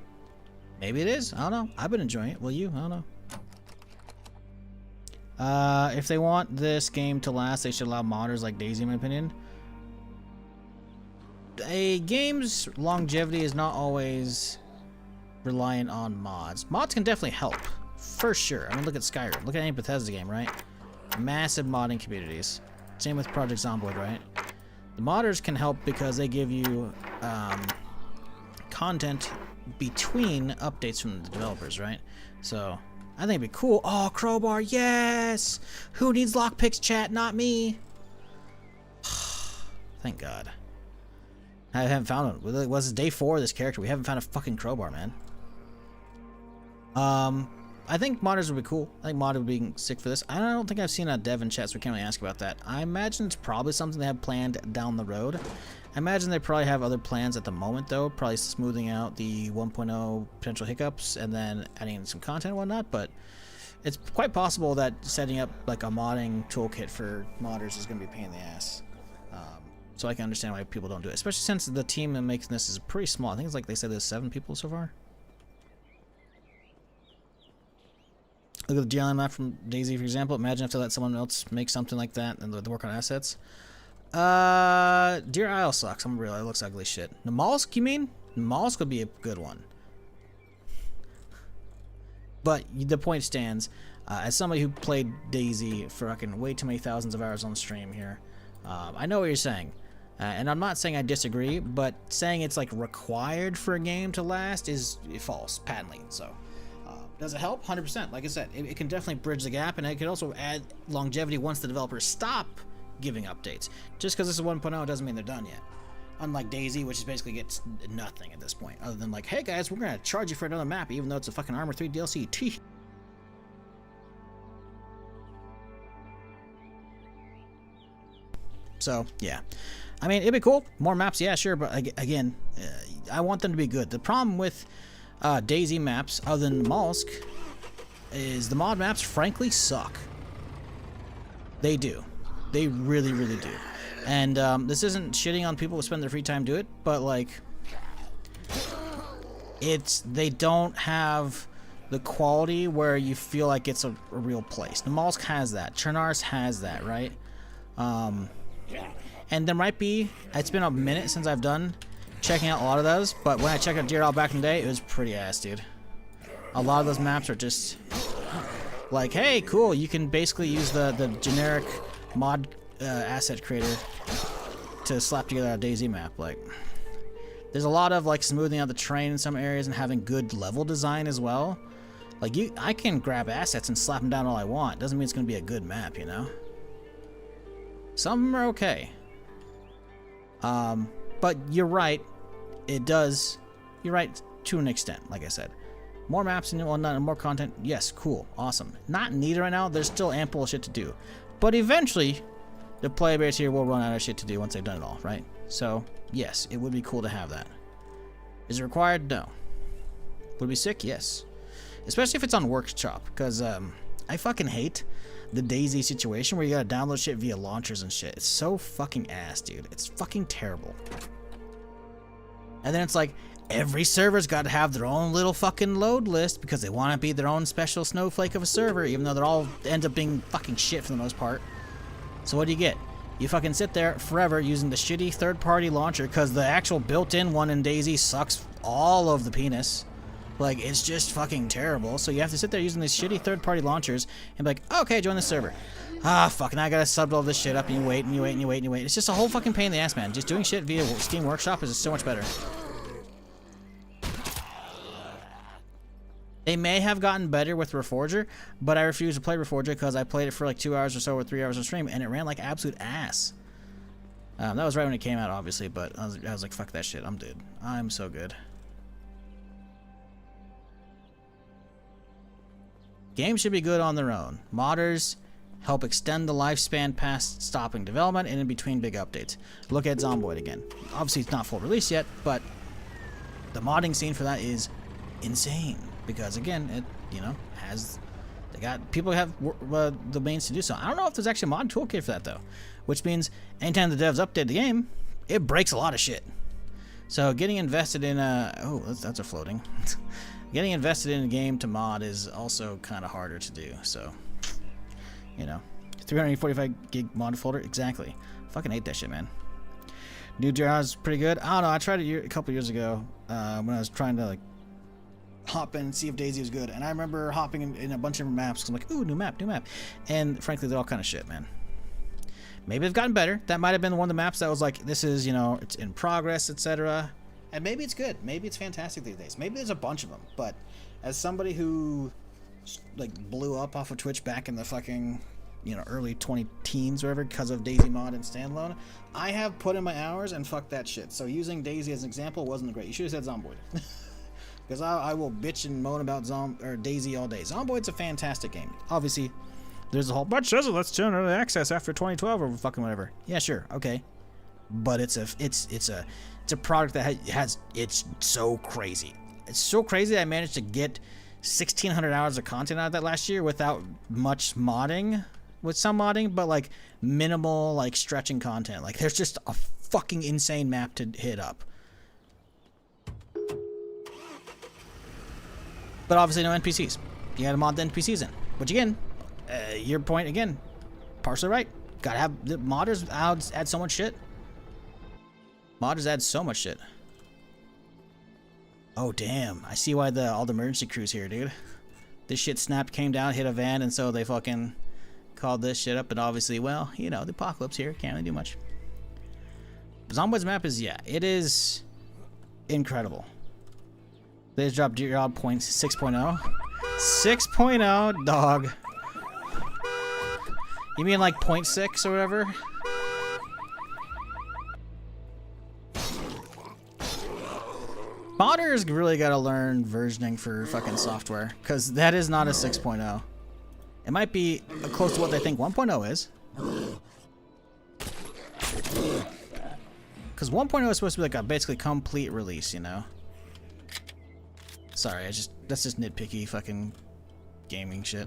Maybe it is. I don't know. I've been enjoying it. Will you? I don't know. If they want this game to last, they should allow modders like Daisy, in my opinion. A game's longevity is not always reliant on mods. Mods can definitely help, for sure. I mean, look at Skyrim. Look at any Bethesda game, right? Massive modding communities. Same with Project Zomboid, right? The modders can help because they give you content between updates from the developers, right? So I think it'd be cool. Oh, crowbar, yes! Who needs lockpicks, chat? Not me. Thank God. I haven't found one. Was it day 4 of this character? We haven't found a fucking crowbar, man. I think modders would be cool. I think modders would be sick for this. I don't think I've seen a dev in chat, so we can't really ask about that. I imagine it's probably something they have planned down the road. I imagine they probably have other plans at the moment, though. Probably smoothing out the 1.0 potential hiccups and then adding in some content and whatnot, but it's quite possible that setting up like a modding toolkit for modders is going to be a pain in the ass. So I can understand why people don't do it, especially since the team that makes this is pretty small. I think it's like they said there's 7 people so far. Look at the GLM map from Daisy, for example. Imagine if they let someone else make something like that and they work on assets. Deer Isle sucks. I'm real. It looks ugly shit. Namalsk, you mean? Namalsk would be a good one. But the point stands. As somebody who played Daisy for fucking way too many thousands of hours on stream here, I know what you're saying. And I'm not saying I disagree, but saying it's like required for a game to last is false, patently. So, does it help? 100%. Like I said, it can definitely bridge the gap, and it can also add longevity once the developers stop giving updates. Just because this is 1.0 doesn't mean they're done yet. Unlike Daisy, which is basically gets nothing at this point, other than like, hey guys, we're gonna charge you for another map, even though it's a fucking Armor 3 DLC. Tee. So yeah, I mean, it'd be cool. More maps, yeah, sure, but again, I want them to be good. The problem with Daisy maps, other than Molsk, is the mod maps frankly suck. They do. They really, really do. And this isn't shitting on people who spend their free time do it, but like, they don't have the quality where you feel like it's a real place. The Molsk has that. Chernars has that, right? And there might be, it's been a minute since I've done checking out a lot of those, but when I checked out Deer Isle back in the day, it was pretty ass, dude. A lot of those maps are just like, hey, cool, you can basically use the generic mod asset creator to slap together a Daisy map. Like, there's a lot of like smoothing out the terrain in some areas and having good level design as well. Like, I can grab assets and slap them down all I want. Doesn't mean it's gonna be a good map, you know? Some of them are okay. But you're right. It does. You're right to an extent, like I said. More maps and whatnot and more content. Yes, cool. Awesome. Not needed right now. There's still ample shit to do. But eventually, the player base here will run out of shit to do once they've done it all, right? So, yes, it would be cool to have that. Is it required? No. Would it be sick? Yes. Especially if it's on Workshop, because I fucking hate the Daisy situation where you gotta download shit via launchers and shit. It's so fucking ass, dude. It's fucking terrible. And then it's like, every server's gotta have their own little fucking load list because they wanna be their own special snowflake of a server, even though they're all end up being fucking shit for the most part. So what do you get? You fucking sit there forever using the shitty third-party launcher because the actual built-in one in Daisy sucks all of the penis. Like, it's just fucking terrible. So you have to sit there using these shitty third-party launchers and be like, okay, join the server. Ah, fuck, now I gotta sub all this shit up, and you wait, and you wait, and you wait, and you wait. It's just a whole fucking pain in the ass, man. Just doing shit via Steam Workshop is just so much better. They may have gotten better with Reforger, but I refuse to play Reforger because I played it for like 2 hours or so or 3 hours on stream, and it ran like absolute ass. That was right when it came out, obviously, but I was like, fuck that shit, I'm good. I'm so good. Games should be good on their own. Modders help extend the lifespan past stopping development and in between big updates. Look at Zomboid again. Obviously, it's not full release yet, but the modding scene for that is insane. Because again, it, you know, people have the means to do so. I don't know if there's actually a mod toolkit for that though, which means anytime the devs update the game, it breaks a lot of shit. So getting invested in that's a floating. Getting invested in a game to mod is also kind of harder to do. So You know, 345 gig mod folder, exactly. Fucking hate that shit, man. New Jira's pretty good. I don't know. I tried it a couple years ago when I was trying to like hop in and see if Daisy was good. And I remember hopping in a bunch of maps. I'm like, ooh, new map. And frankly, they're all kind of shit, man. Maybe they've gotten better. That might have been one of the maps that was like, this is, you know, it's in progress, etc. And maybe it's good. Maybe it's fantastic these days. Maybe there's a bunch of them. But as somebody who like blew up off of Twitch back in the fucking, you know, early 20-teens or whatever because of Daisy mod and standalone, I have put in my hours and fuck that shit. So using Daisy as an example wasn't great. You should have said Zomboid. Because I will bitch and moan about Daisy all day. Zomboid's a fantastic game. Obviously, there's a whole bunch of let's turn early access after 2012 or fucking whatever. Yeah, sure, okay. But it's a product that it's so crazy. It's so crazy that I managed to get 1,600 hours of content out of that last year without much modding. With some modding, but like minimal like stretching content. Like there's just a fucking insane map to hit up. But obviously no NPCs. You gotta mod the NPCs in. Which again, your point again, partially right. Gotta have the modders add so much shit. Modders add so much shit. Oh damn! I see why all the emergency crew's here, dude. This shit snapped, came down, hit a van, and so they fucking called this shit up. And obviously, well, you know, the apocalypse here, can't really do much. Zomboid's map is, yeah, it is incredible. They just dropped Gear points 6.0. 6.0, dog. You mean like 0.6 or whatever? Modders really gotta learn versioning for fucking software, because that is not a 6.0. It might be close to what they think 1.0 is. Because 1.0 is supposed to be like a basically complete release, you know? Sorry, that's just nitpicky fucking gaming shit.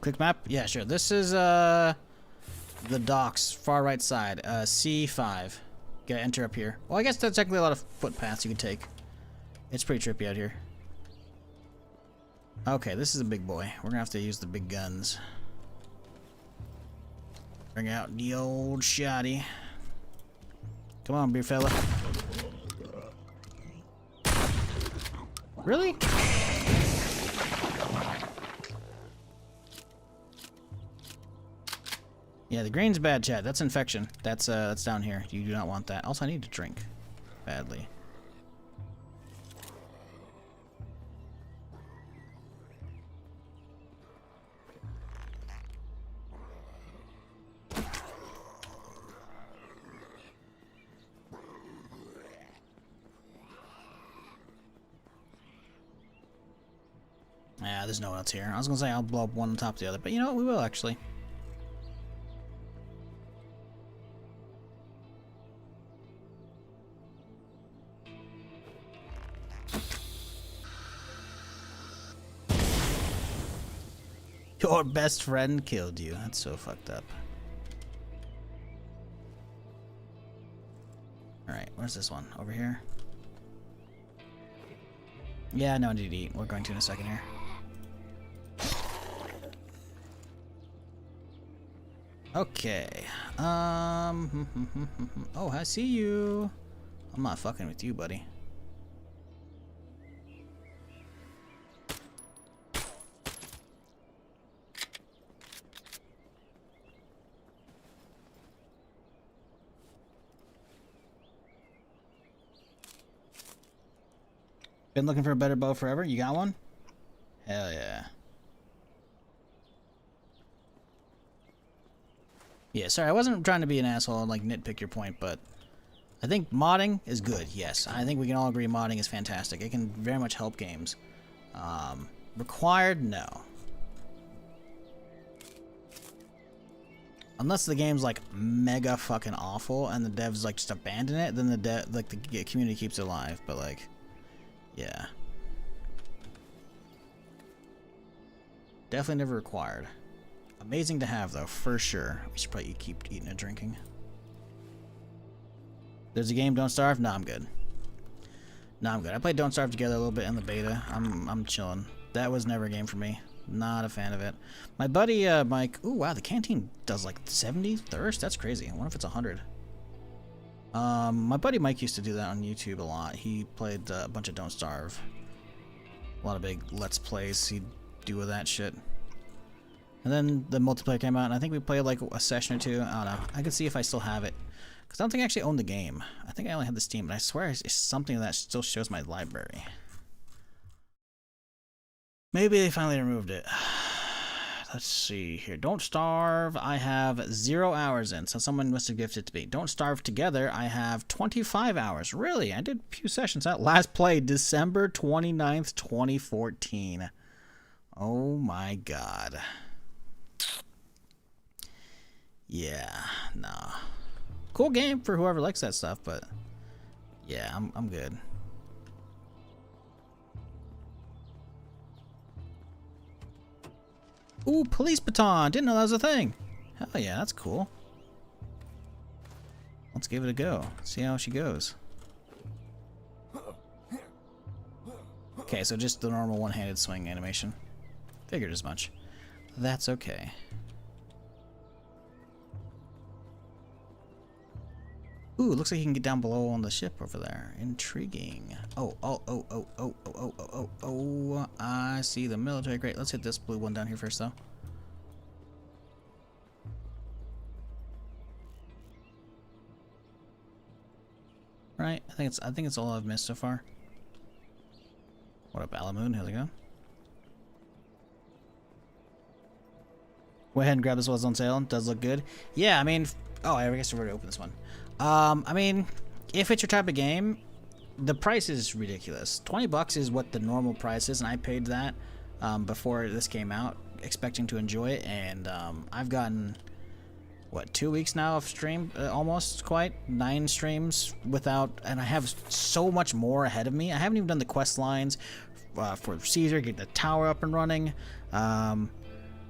Click map? Yeah, sure. This is the docks, far right side, C5. Gotta enter up here. Well, I guess there's technically a lot of footpaths you can take. It's pretty trippy out here. Okay, this is a big boy. We're gonna have to use the big guns. Bring out the old shotty. Come on, beer fella. Really? Yeah, the green's bad, chat. That's infection. That's down here. You do not want that. Also, I need to drink badly. Yeah, there's no one else here. I was gonna say I'll blow up one on top of the other, but you know what? We will actually. Your best friend killed you. That's so fucked up. Alright, where's this one? Over here? Yeah, no need to eat. We're going to in a second here. Okay. Oh, I see you. I'm not fucking with you, buddy. Been looking for a better bow forever? You got one? Hell yeah. Yeah, sorry, I wasn't trying to be an asshole and like nitpick your point, but I think modding is good, yes. I think we can all agree modding is fantastic. It can very much help games. Required? No. Unless the game's like mega fucking awful and the devs like just abandon it, then the community keeps it alive, but like, yeah. Definitely never required. Amazing to have, though, for sure. We should probably keep eating and drinking. There's a game, Don't Starve? No, I'm good. No, I'm good. I played Don't Starve together a little bit in the beta. I'm chilling. That was never a game for me. Not a fan of it. My buddy, Mike... Ooh, wow, the canteen does like 70 thirst? That's crazy. I wonder if it's 100. My buddy Mike used to do that on YouTube a lot. He played a bunch of Don't Starve. A lot of big Let's Plays he'd do with that shit. And then the multiplayer came out, and I think we played like a session or two. I don't know. I can see if I still have it. Because I don't think I actually own the game. I think I only had the Steam, but I swear it's something that still shows my library. Maybe they finally removed it. Let's see here. Don't Starve, I have 0 hours in, so someone must have gifted it to me. Don't Starve Together, I have 25 hours. Really? I did a few sessions out. Last played December 29th, 2014. Oh my god. Yeah, nah. Cool game for whoever likes that stuff, but yeah, I'm good. Ooh, police baton! Didn't know that was a thing. Hell yeah, that's cool. Let's give it a go. See how she goes. Okay, so just the normal one-handed swing animation. Figured as much. That's okay. Ooh, looks like you can get down below on the ship over there. Intriguing. Oh, I see the military. Great, let's hit this blue one down here first, though. Right, I think it's all I've missed so far. What up, Alamoon? How's it going? Go ahead and grab this while it's on sale. It does look good. Yeah, I mean, oh, I guess I've already opened this one. I mean, if it's your type of game, the price is ridiculous. 20 bucks is what the normal price is, and I paid that before this came out, expecting to enjoy it, and I've gotten, what, 2 weeks now of stream, almost quite, 9 streams without, and I have so much more ahead of me. I haven't even done the quest lines for Caesar, get the tower up and running.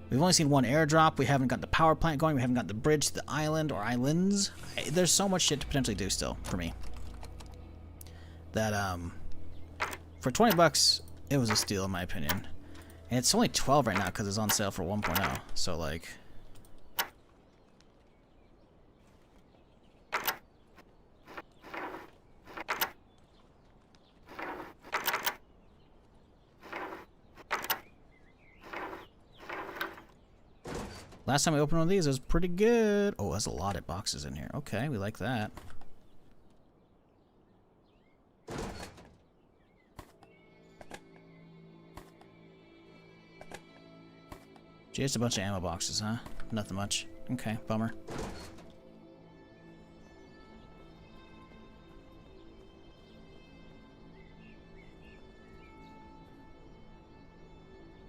We've only seen one airdrop. We haven't got the power plant going. We haven't got the bridge to the island or islands. There's so much shit to potentially do still for me. That, for 20 bucks, it was a steal in my opinion. And it's only 12 right now because it's on sale for 1.0. So, like... Last time we opened one of these, it was pretty good. Oh, there's a lot of boxes in here. Okay, we like that. Just a bunch of ammo boxes, huh? Nothing much. Okay, bummer.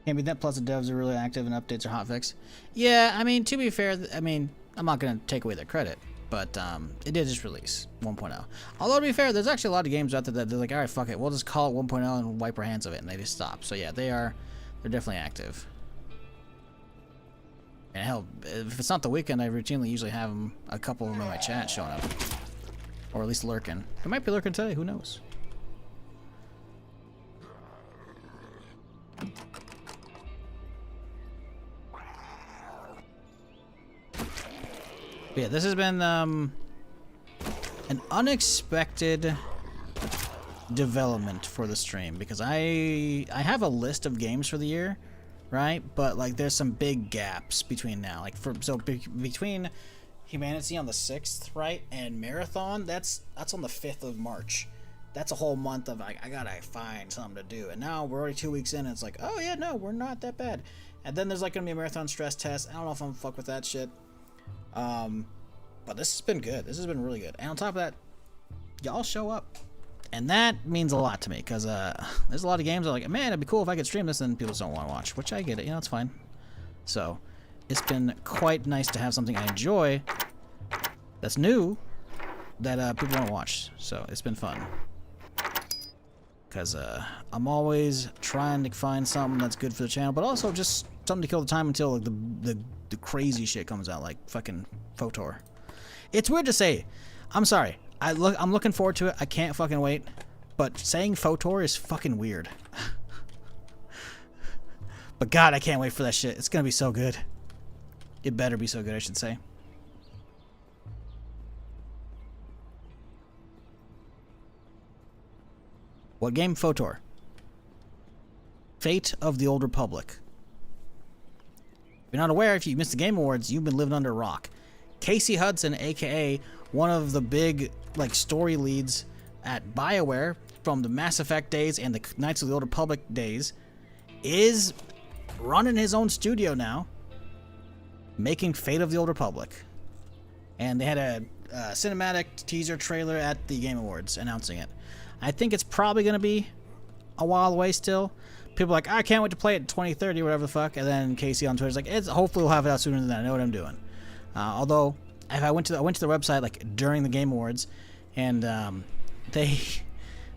Can't be that, plus the devs are really active and updates are hotfix. Yeah, I mean, to be fair, I mean, I'm not going to take away their credit, but it did just release 1.0. Although, to be fair, there's actually a lot of games out there that they're like, alright, fuck it, we'll just call it 1.0 and wipe our hands of it, and they just stop. So yeah, they're definitely active. And hell, if it's not the weekend, I routinely usually have them, a couple of them in my chat showing up. Or at least lurking. They might be lurking today, who knows? But yeah, this has been an unexpected development for the stream because I have a list of games for the year, right? But like there's some big gaps between now. Like between HumanitZ on the 6th, right, and Marathon, that's on the 5th of March. That's a whole month of like I gotta find something to do. And now we're already 2 weeks in and it's like, oh yeah, no, we're not that bad. And then there's like gonna be a Marathon stress test. I don't know if I'm gonna fuck with that shit. But this has been good. This has been really good. And on top of that, y'all show up. And that means a lot to me, because there's a lot of games that are like, man, it'd be cool if I could stream this, and people just don't want to watch, which I get it. You know, it's fine. So, it's been quite nice to have something I enjoy that's new that people want to watch. So, it's been fun. because I'm always trying to find something that's good for the channel, but also just something to kill the time until like, the crazy shit comes out, like fucking Photor. It's weird to say. I'm sorry. I'm looking forward to it. I can't fucking wait. But saying Photor is fucking weird. But God, I can't wait for that shit. It's gonna be so good. It better be so good, I should say. What game? Photor. Fate of the Old Republic. If you're not aware, if you missed the Game Awards, you've been living under a rock. Casey Hudson, aka one of the big like story leads at BioWare from the Mass Effect days and the Knights of the Old Republic days, is running his own studio now, making Fate of the Old Republic. And they had a cinematic teaser trailer at the Game Awards announcing it. I think it's probably going to be a while away still. People are like, I can't wait to play it in 2030 or whatever the fuck. And then Casey on Twitter's like, hopefully we'll have it out sooner than that. I know what I'm doing. Although, if I went to the website like during the Game Awards, and they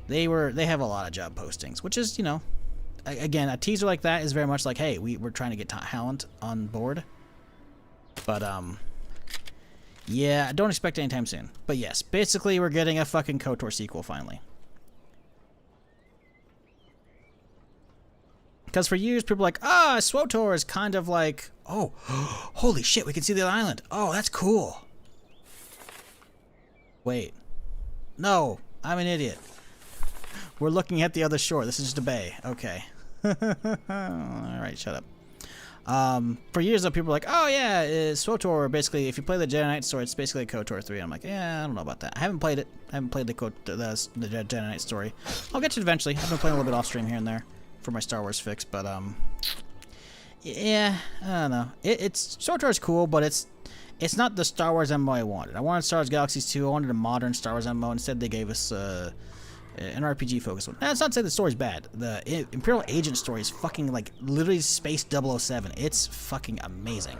have a lot of job postings, which is, you know, again, a teaser like that is very much like, hey, we're trying to get talent on board. But yeah, don't expect it anytime soon. But yes, basically we're getting a fucking KOTOR sequel finally. Because for years, people were like, SWTOR is kind of like, oh, holy shit, we can see the island. Oh, that's cool. Wait. No, I'm an idiot. We're looking at the other shore. This is just a bay. Okay. Alright, shut up. For years, though, people were like, oh, yeah, SWTOR, basically, if you play the Jedi Knight story, it's basically a KOTOR 3. I'm like, yeah, I don't know about that. I haven't played it. I haven't played the Jedi Knight story. I'll get to it eventually. I've been playing a little bit off stream here and there for my Star Wars fix, but yeah, I don't know. SWTOR is cool, but it's not the Star Wars MMO I wanted. I wanted Star Wars Galaxies 2. I wanted a modern Star Wars MMO. Instead, they gave us an RPG focused one. That's not to say the story's bad. The Imperial Agent story is fucking like literally Space 007. It's fucking amazing.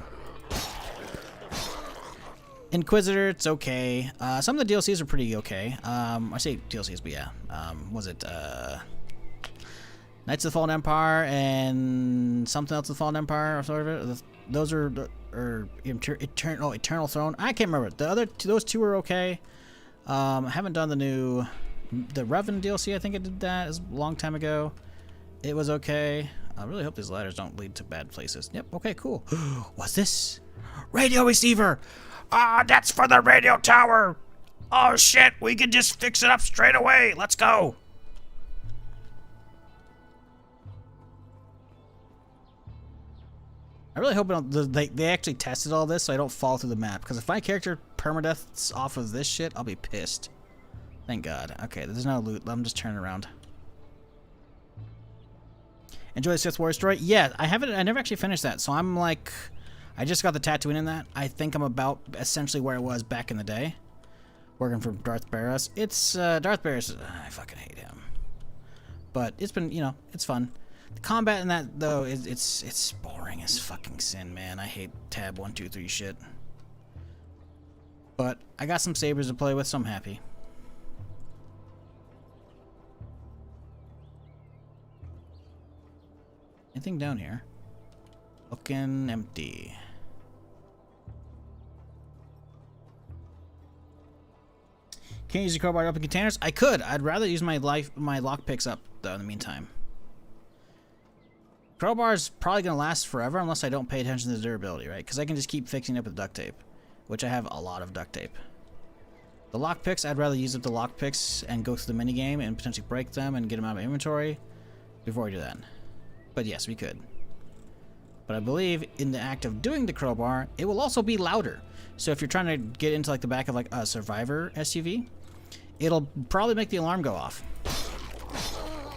Inquisitor, it's okay. Some of the DLCs are pretty okay. I say DLCs, but yeah. Was it Knights of the Fallen Empire and something else of the Fallen Empire or sort of it? Those are Eternal Throne. I can't remember. Those two are okay. I haven't done the Revan DLC. I think I did that a long time ago. It was okay. I really hope these ladders don't lead to bad places. Yep. Okay. Cool. What's this? Radio receiver. That's for the radio tower. Oh shit! We can just fix it up straight away. Let's go. I really hope they actually tested all this so I don't fall through the map. Because if my character permadeaths off of this shit, I'll be pissed. Thank God. Okay, there's no loot. I'm just turning around. Enjoy the Sith Warrior story? Yeah, I never actually finished that. So I'm like, I just got the Tatooine in that. I think I'm about essentially where I was back in the day, working for Darth Barris. It's Darth Barris. I fucking hate him. But it's been, you know, it's fun. The combat in that, though, it's boring as fucking sin, man. I hate tab 1, 2, 3 shit. But I got some sabers to play with, so I'm happy. Anything down here? Looking empty. Can't use the crowbar to open containers? I could. I'd rather use my lockpicks up, though, in the meantime. Crowbar's probably going to last forever unless I don't pay attention to the durability, right? Because I can just keep fixing it up with duct tape, which I have a lot of duct tape. The lockpicks, I'd rather use up the lockpicks and go through the minigame and potentially break them and get them out of my inventory before I do that. But yes, we could. But I believe in the act of doing the crowbar, it will also be louder. So if you're trying to get into like the back of like a Survivor SUV, it'll probably make the alarm go off.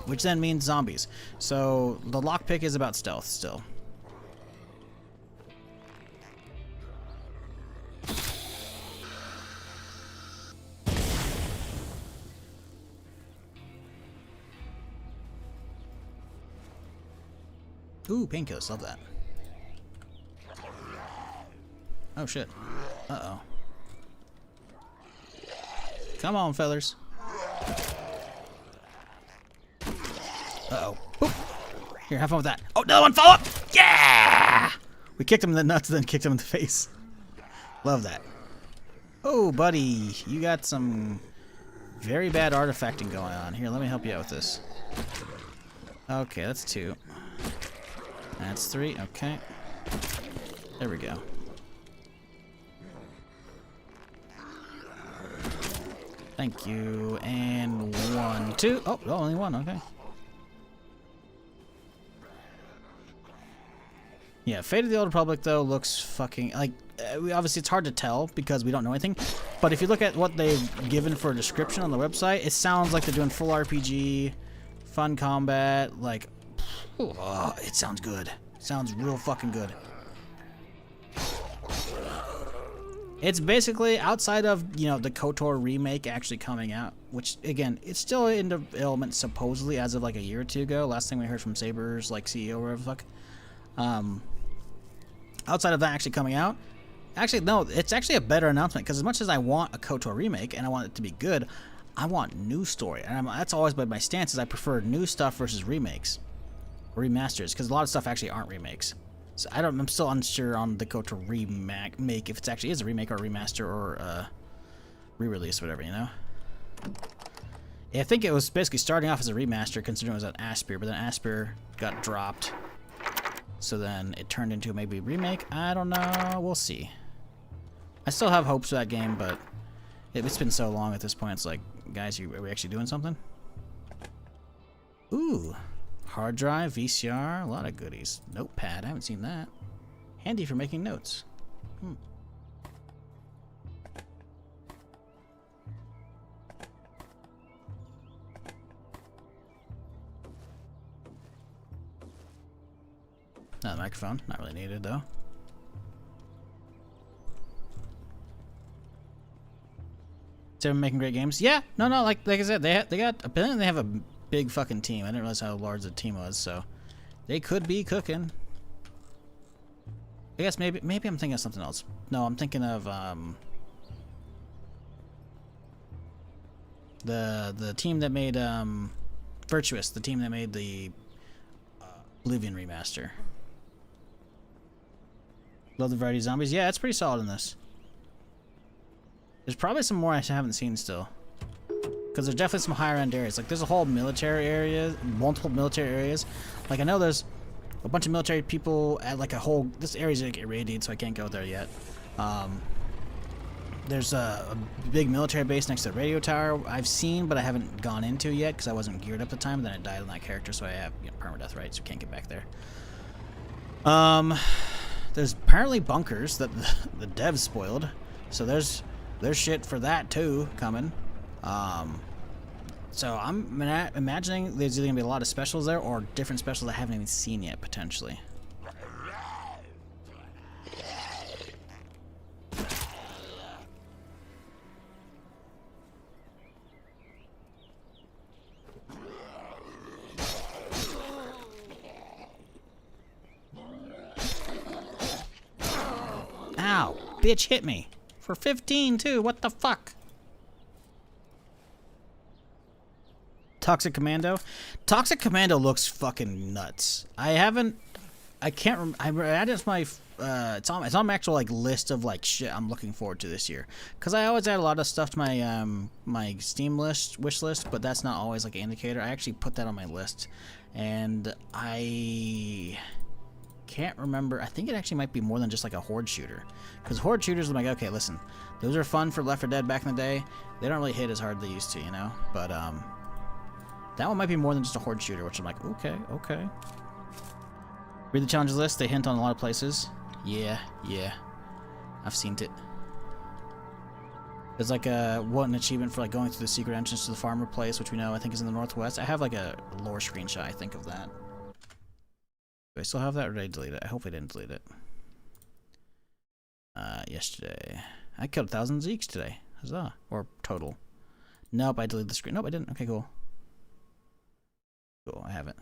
Which then means zombies. So the lockpick is about stealth still. Ooh, painkillers, love that. Oh shit. Uh-oh. Come on, fellas. Uh-oh. Boop. Here, have fun with that. Oh, another one, follow up! Yeah! We kicked him in the nuts, then kicked him in the face. Love that. Oh, buddy, you got some very bad artifacting going on. Here, let me help you out with this. Okay, that's 2. That's 3, okay. There we go. Thank you. And 1, 2. Oh, only 1, okay. Yeah, Fate of the Old Republic, though, looks fucking... Like, obviously, it's hard to tell because we don't know anything. But if you look at what they've given for a description on the website, it sounds like they're doing full RPG, fun combat, like... Oh, it sounds good. It sounds real fucking good. It's basically, outside of, you know, the KOTOR remake actually coming out, which, again, it's still in development, supposedly, as of, like, a year or 2 ago. Last thing we heard from Saber's, like, CEO or whatever the fuck. Outside of that actually coming out, actually, no, it's actually a better announcement, because as much as I want a KOTOR remake, and I want it to be good, I want new story. And that's always been my stance, is I prefer new stuff versus remakes. Or remasters, because a lot of stuff actually aren't remakes. So I'm still unsure on the KOTOR remake, if it actually is a remake or a remaster or a re-release, whatever, you know? Yeah, I think it was basically starting off as a remaster, considering it was an Asper, but then Asper got dropped. So then it turned into maybe a remake. I don't know. We'll see. I still have hopes for that game, but it's been so long at this point. It's like, guys, are we actually doing something? Ooh. Hard drive, VCR, a lot of goodies. Notepad, I haven't seen that. Handy for making notes. Not a microphone, not really needed though. They're making great games. Yeah, no, like I said, they got apparently they have a big fucking team. I didn't realize how large the team was, so they could be cooking. I guess maybe I'm thinking of something else. No, I'm thinking of the team that made Virtuous, the team that made the Oblivion remaster. Love the variety of zombies. Yeah, it's pretty solid in this. There's probably some more I haven't seen still. Because there's definitely some higher end areas. Like, there's a whole military area, multiple military areas. Like, I know there's a bunch of military people at, like, a whole... This area's like irradiated, so I can't go there yet. There's a big military base next to the radio tower I've seen, but I haven't gone into yet because I wasn't geared up at the time. Then I died on that character, so I have, you know, permadeath, right? So I can't get back there. There's apparently bunkers that the devs spoiled. So there's shit for that, too, coming. So I'm imagining there's either gonna be a lot of specials there or different specials I haven't even seen yet, potentially. Ow! Bitch hit me! For 15 too, what the fuck? Toxic Commando? Toxic Commando looks fucking nuts. I can't remember, I added it to my, it's on my actual, like, list of, like, shit I'm looking forward to this year. Because I always add a lot of stuff to my, my Steam wish list, but that's not always, like, an indicator. I actually put that on my list. And I can't remember, I think it actually might be more than just, like, a horde shooter. Because horde shooters, I'm like, okay, listen, those are fun for Left 4 Dead back in the day. They don't really hit as hard as they used to, you know? But, that one might be more than just a horde shooter, which I'm like, okay. Read the challenges list. They hint on a lot of places. Yeah. I've seen it. There's like one achievement for like going through the secret entrance to the farmer place, which we know I think is in the northwest. I have like a lore screenshot, I think, of that. Do I still have that, or did I delete it? I hope I didn't delete it. Yesterday. I killed 1,000 Zeeks today. Huzzah. Or total. Nope, I deleted the screen. Nope, I didn't. Okay, cool. Cool, I have it.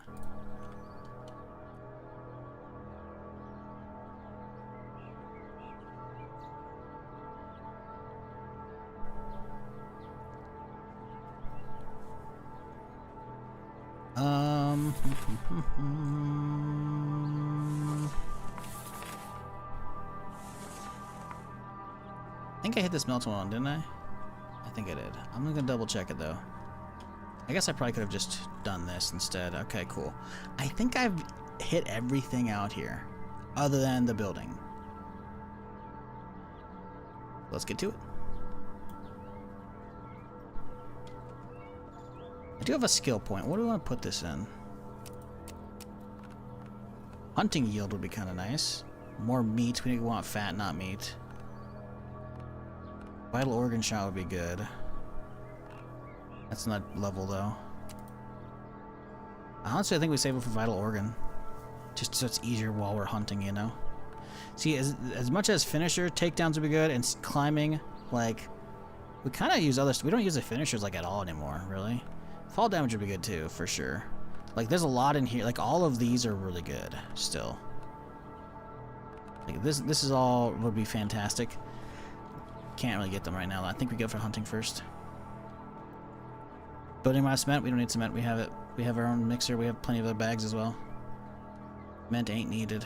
I think I hit this melting one, didn't I? I think I did. I'm gonna double check it though. I guess I probably could have just done this instead. Okay, cool. I think I've hit everything out here, other than the building. Let's get to it. I do have a skill point. What do we want to put this in? Hunting yield would be kind of nice. More meat. We want fat, not meat. Vital organ shot would be good. That's not level though. Honestly, I think we save it for vital organ. Just so it's easier while we're hunting, you know? See, as much as finisher, takedowns would be good, and climbing, like, we kind of use others. We don't use the finishers, like, at all anymore, really. Fall damage would be good, too, for sure. Like, there's a lot in here. Like, all of these are really good, still. Like, this is all would be fantastic. Can't really get them right now. I think we go for hunting first. Building my cement. We don't need cement. We have it. We have our own mixer. We have plenty of other bags as well. Cement ain't needed.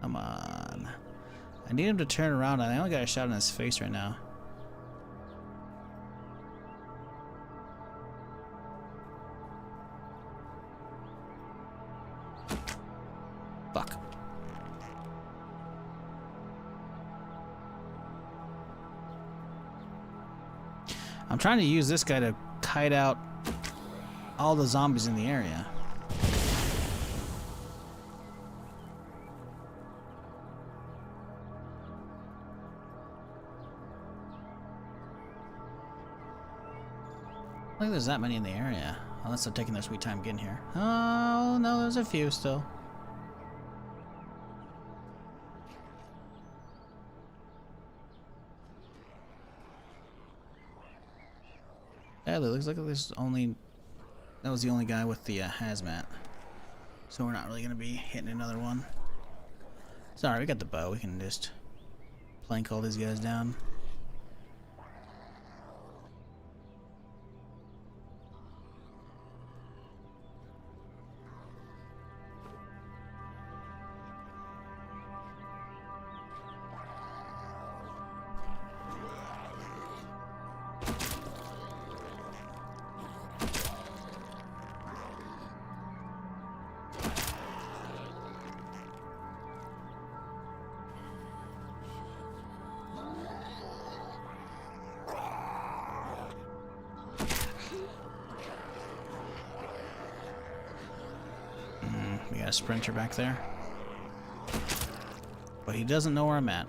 Come on. I need him to turn around. I only got a shot in his face right now. Fuck. I'm trying to use this guy to kite out all the zombies in the area. I don't think there's that many in the area, unless they're taking their sweet time getting here. Oh, no, there's a few still. Yeah, it looks like there's only... That was the only guy with the hazmat. So we're not really going to be hitting another one. It's alright, we got the bow. We can just plank all these guys down. We got a sprinter back there. But he doesn't know where I'm at.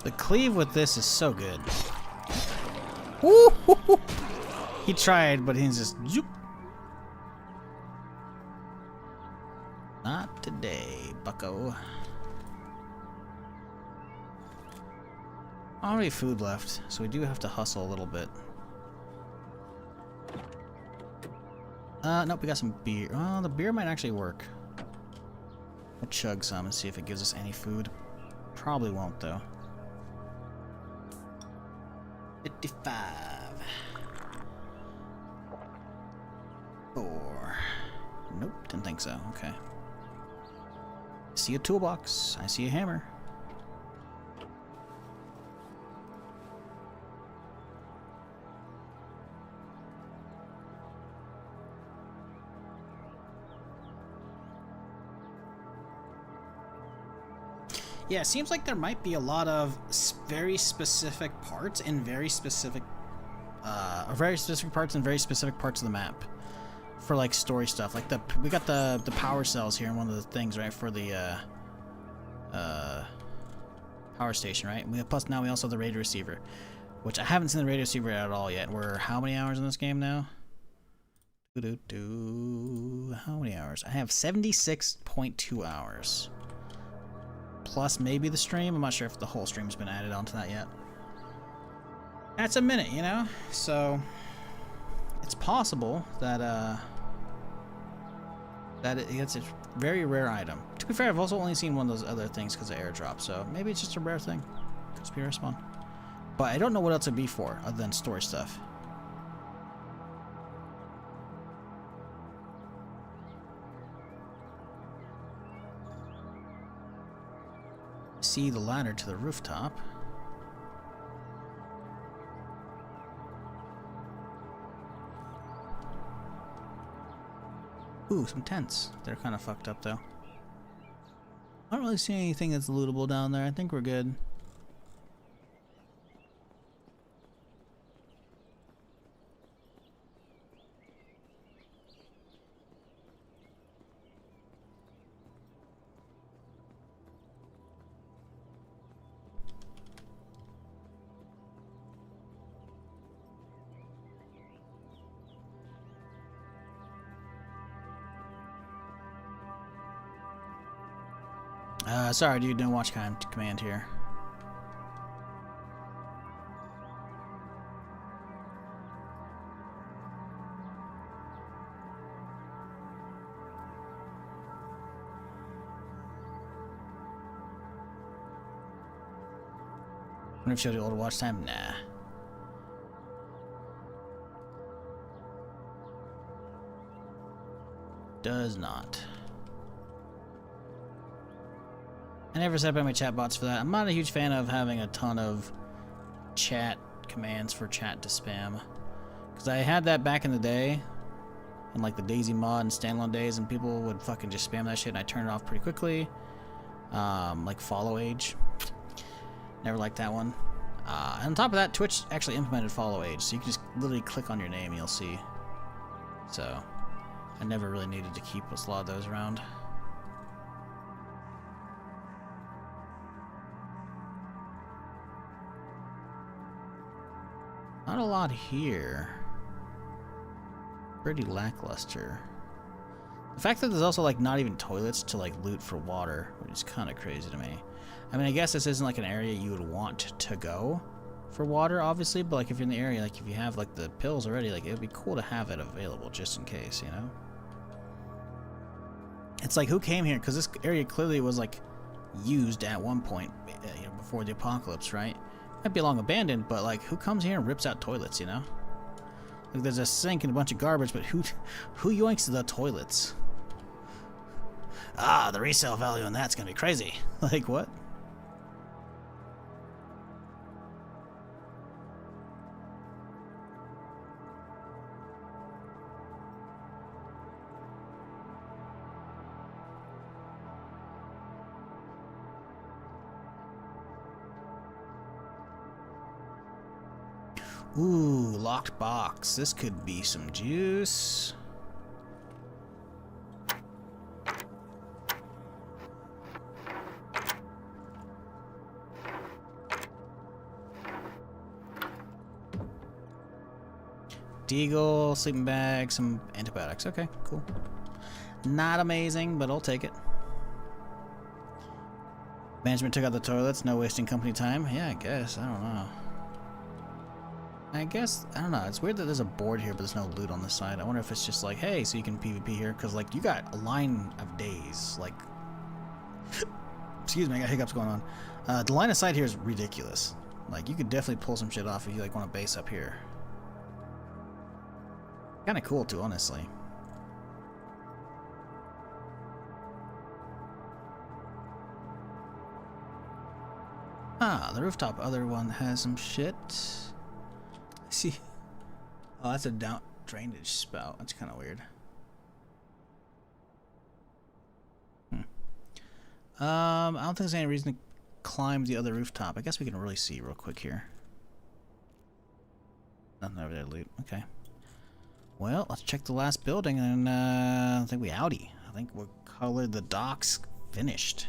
The cleave with this is so good. Woo! He tried, but he's just zoop. Not today, bucko. I don't have any food left, so we do have to hustle a little bit. Nope, we got some beer. Oh, the beer might actually work. We'll chug some and see if it gives us any food. Probably won't, though. 55. 4. Nope, didn't think so. Okay. I see a toolbox. I see a hammer. Yeah, it seems like there might be a lot of very specific parts in very specific parts in very specific parts of the map for like story stuff. Like we got the power cells here in one of the things, right, for the power station, right? Plus now we also have the radio receiver, which I haven't seen the radio receiver at all yet. We're how many hours in this game now? How many hours? I have 76.2 hours. Plus maybe the stream. I'm not sure if the whole stream's been added onto that yet. That's a minute, you know? So it's possible that it's a very rare item. To be fair, I've also only seen one of those other things because of airdrop, so maybe it's just a rare thing. Could just be a rare spawn. But I don't know what else it'd be for other than story stuff. See the ladder to the rooftop. Ooh, some tents. They're kind of fucked up though. I don't really see anything that's lootable down there. I think we're good. Sorry, dude, no watch command here. Wonder if she'll do older watch time? Nah. Does not. I never set up my chat bots for that. I'm not a huge fan of having a ton of chat commands for chat to spam. Because I had that back in the day, in like the Daisy mod and standalone days, and people would fucking just spam that shit and I turned it off pretty quickly. Like follow age. Never liked that one. And on top of that, Twitch actually implemented follow age, so you can just literally click on your name and you'll see. So, I never really needed to keep a lot of those around. Not a lot here. Pretty lackluster. The fact that there's also like not even toilets to like loot for water, which is kind of crazy to me. I mean, I guess this isn't like an area you would want to go for water, obviously, but like if you're in the area, like if you have like the pills already, like it would be cool to have it available just in case, you know? It's like, who came here? Because this area clearly was like used at one point, you know, before the apocalypse, right? Might be long abandoned, but like, who comes here and rips out toilets, you know? Like, there's a sink and a bunch of garbage, but who yoinks the toilets? Ah, the resale value on that's gonna be crazy. Like, what? Ooh, locked box. This could be some juice. Deagle, sleeping bag, some antibiotics. Okay, cool. Not amazing, but I'll take it. Management took out the toilets, no wasting company time. Yeah, I guess. I don't know. I guess, I don't know, it's weird that there's a board here but there's no loot on this side. I wonder if it's just like, hey, so you can PvP here, because like, you got a line of days, like, excuse me, I got hiccups going on. The line of sight here is ridiculous. Like, you could definitely pull some shit off if you like want to base up here. Kind of cool too, honestly. Ah, the rooftop other one has some shit. See, oh, that's a down drainage spout. That's kind of weird. I don't think there's any reason to climb the other rooftop. I guess we can really see real quick here. Nothing over there to loot. Okay. Well, let's check the last building, and I think we outie. I think we'll color the docks finished.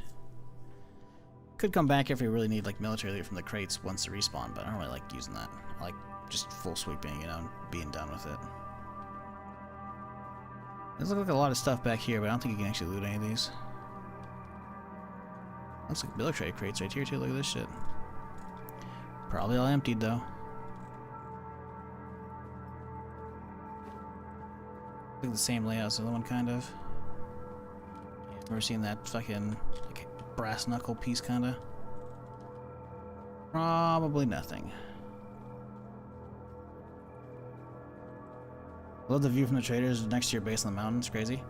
Could come back if we really need like military loot from the crates once they respawn, but I don't really like using that. I like just full sweeping, you know, and being done with it. There's like a lot of stuff back here, but I don't think you can actually loot any of these. Looks like military crates right here too. Look at this shit. Probably all emptied though. Like the same layout as the other one, kind of. Yeah, never seen that fucking like brass knuckle piece, kind of. Probably nothing. Love the view from the traders next to your base on the mountain. It's crazy.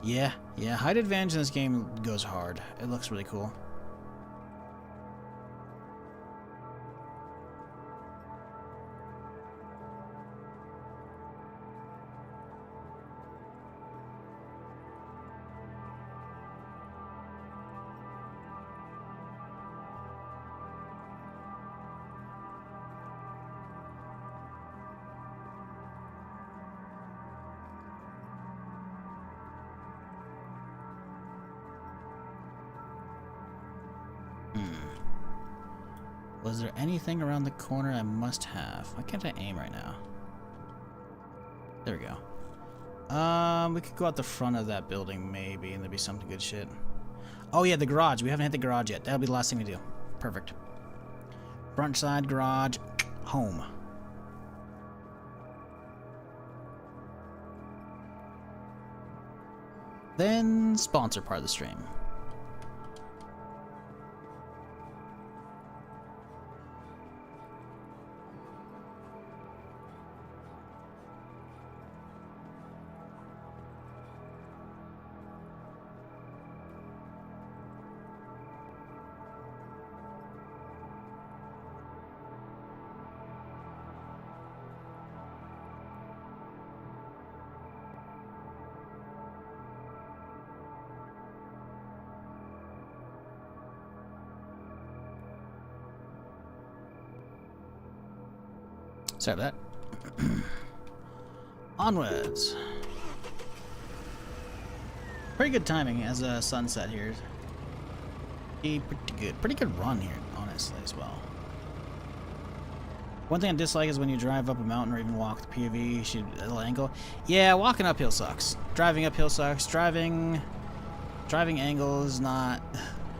Yeah, height advantage in this game goes hard. It looks really cool. Was there anything around the corner I must have? Why can't I aim right now? There we go. We could go out the front of that building maybe, and there'd be something good shit. Oh yeah, the garage. We haven't hit the garage yet. That'll be the last thing we do. Perfect. Front side garage, home. Then sponsor part of the stream. Sorry about that. Onwards. Pretty good timing as a sunset here. Pretty good run here, honestly, as well. One thing I dislike is when you drive up a mountain or even walk the POV, you should a little angle. Yeah, walking uphill sucks. Driving uphill sucks. Driving angle is not.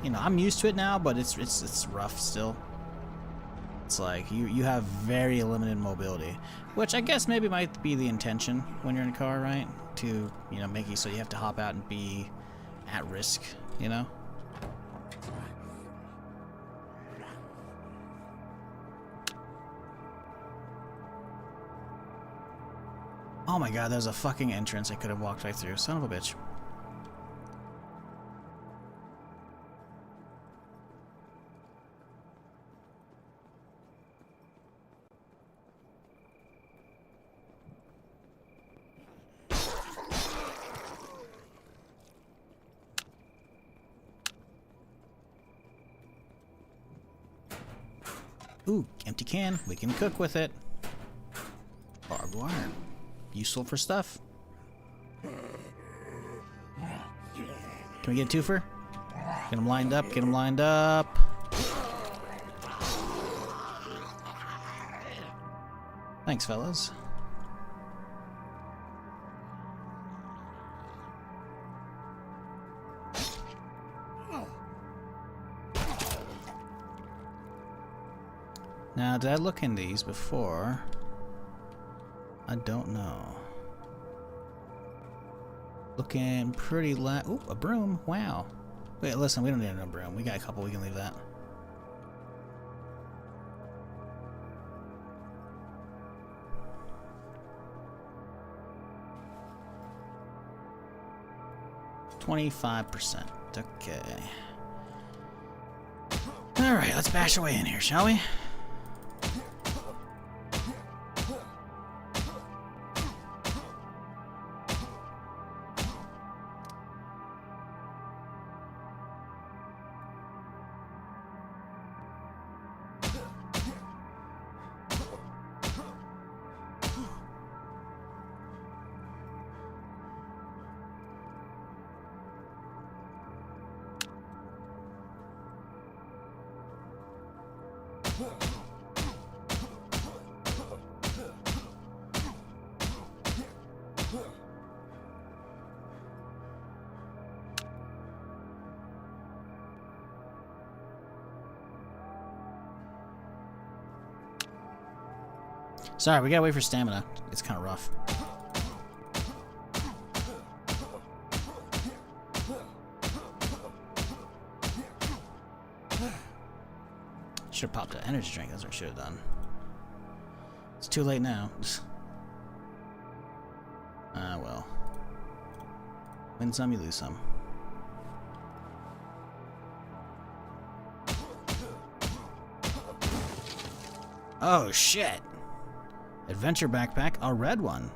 You know, I'm used to it now, but it's rough still. It's like you have very limited mobility, which I guess maybe might be the intention when you're in a car, right? To, you know, make it so you have to hop out and be at risk, you know? Oh my god, there's a fucking entrance I could have walked right through. Son of a bitch. Ooh, empty can. We can cook with it. Barbed wire. Useful for stuff. Can we get a twofer? Get them lined up. Get them lined up. Thanks, fellas. Now, did I look in these before? I don't know. Looking pretty ooh, a broom. Wow. Wait, listen, we don't need no broom. We got a couple. We can leave that. %. Okay. Alright, let's bash away in here, shall we? Sorry, we gotta wait for stamina. It's kind of rough. Should have popped an energy drink. That's what I should have done. It's too late now. Ah, well. Win some, you lose some. Oh, shit! Adventure backpack, a red one.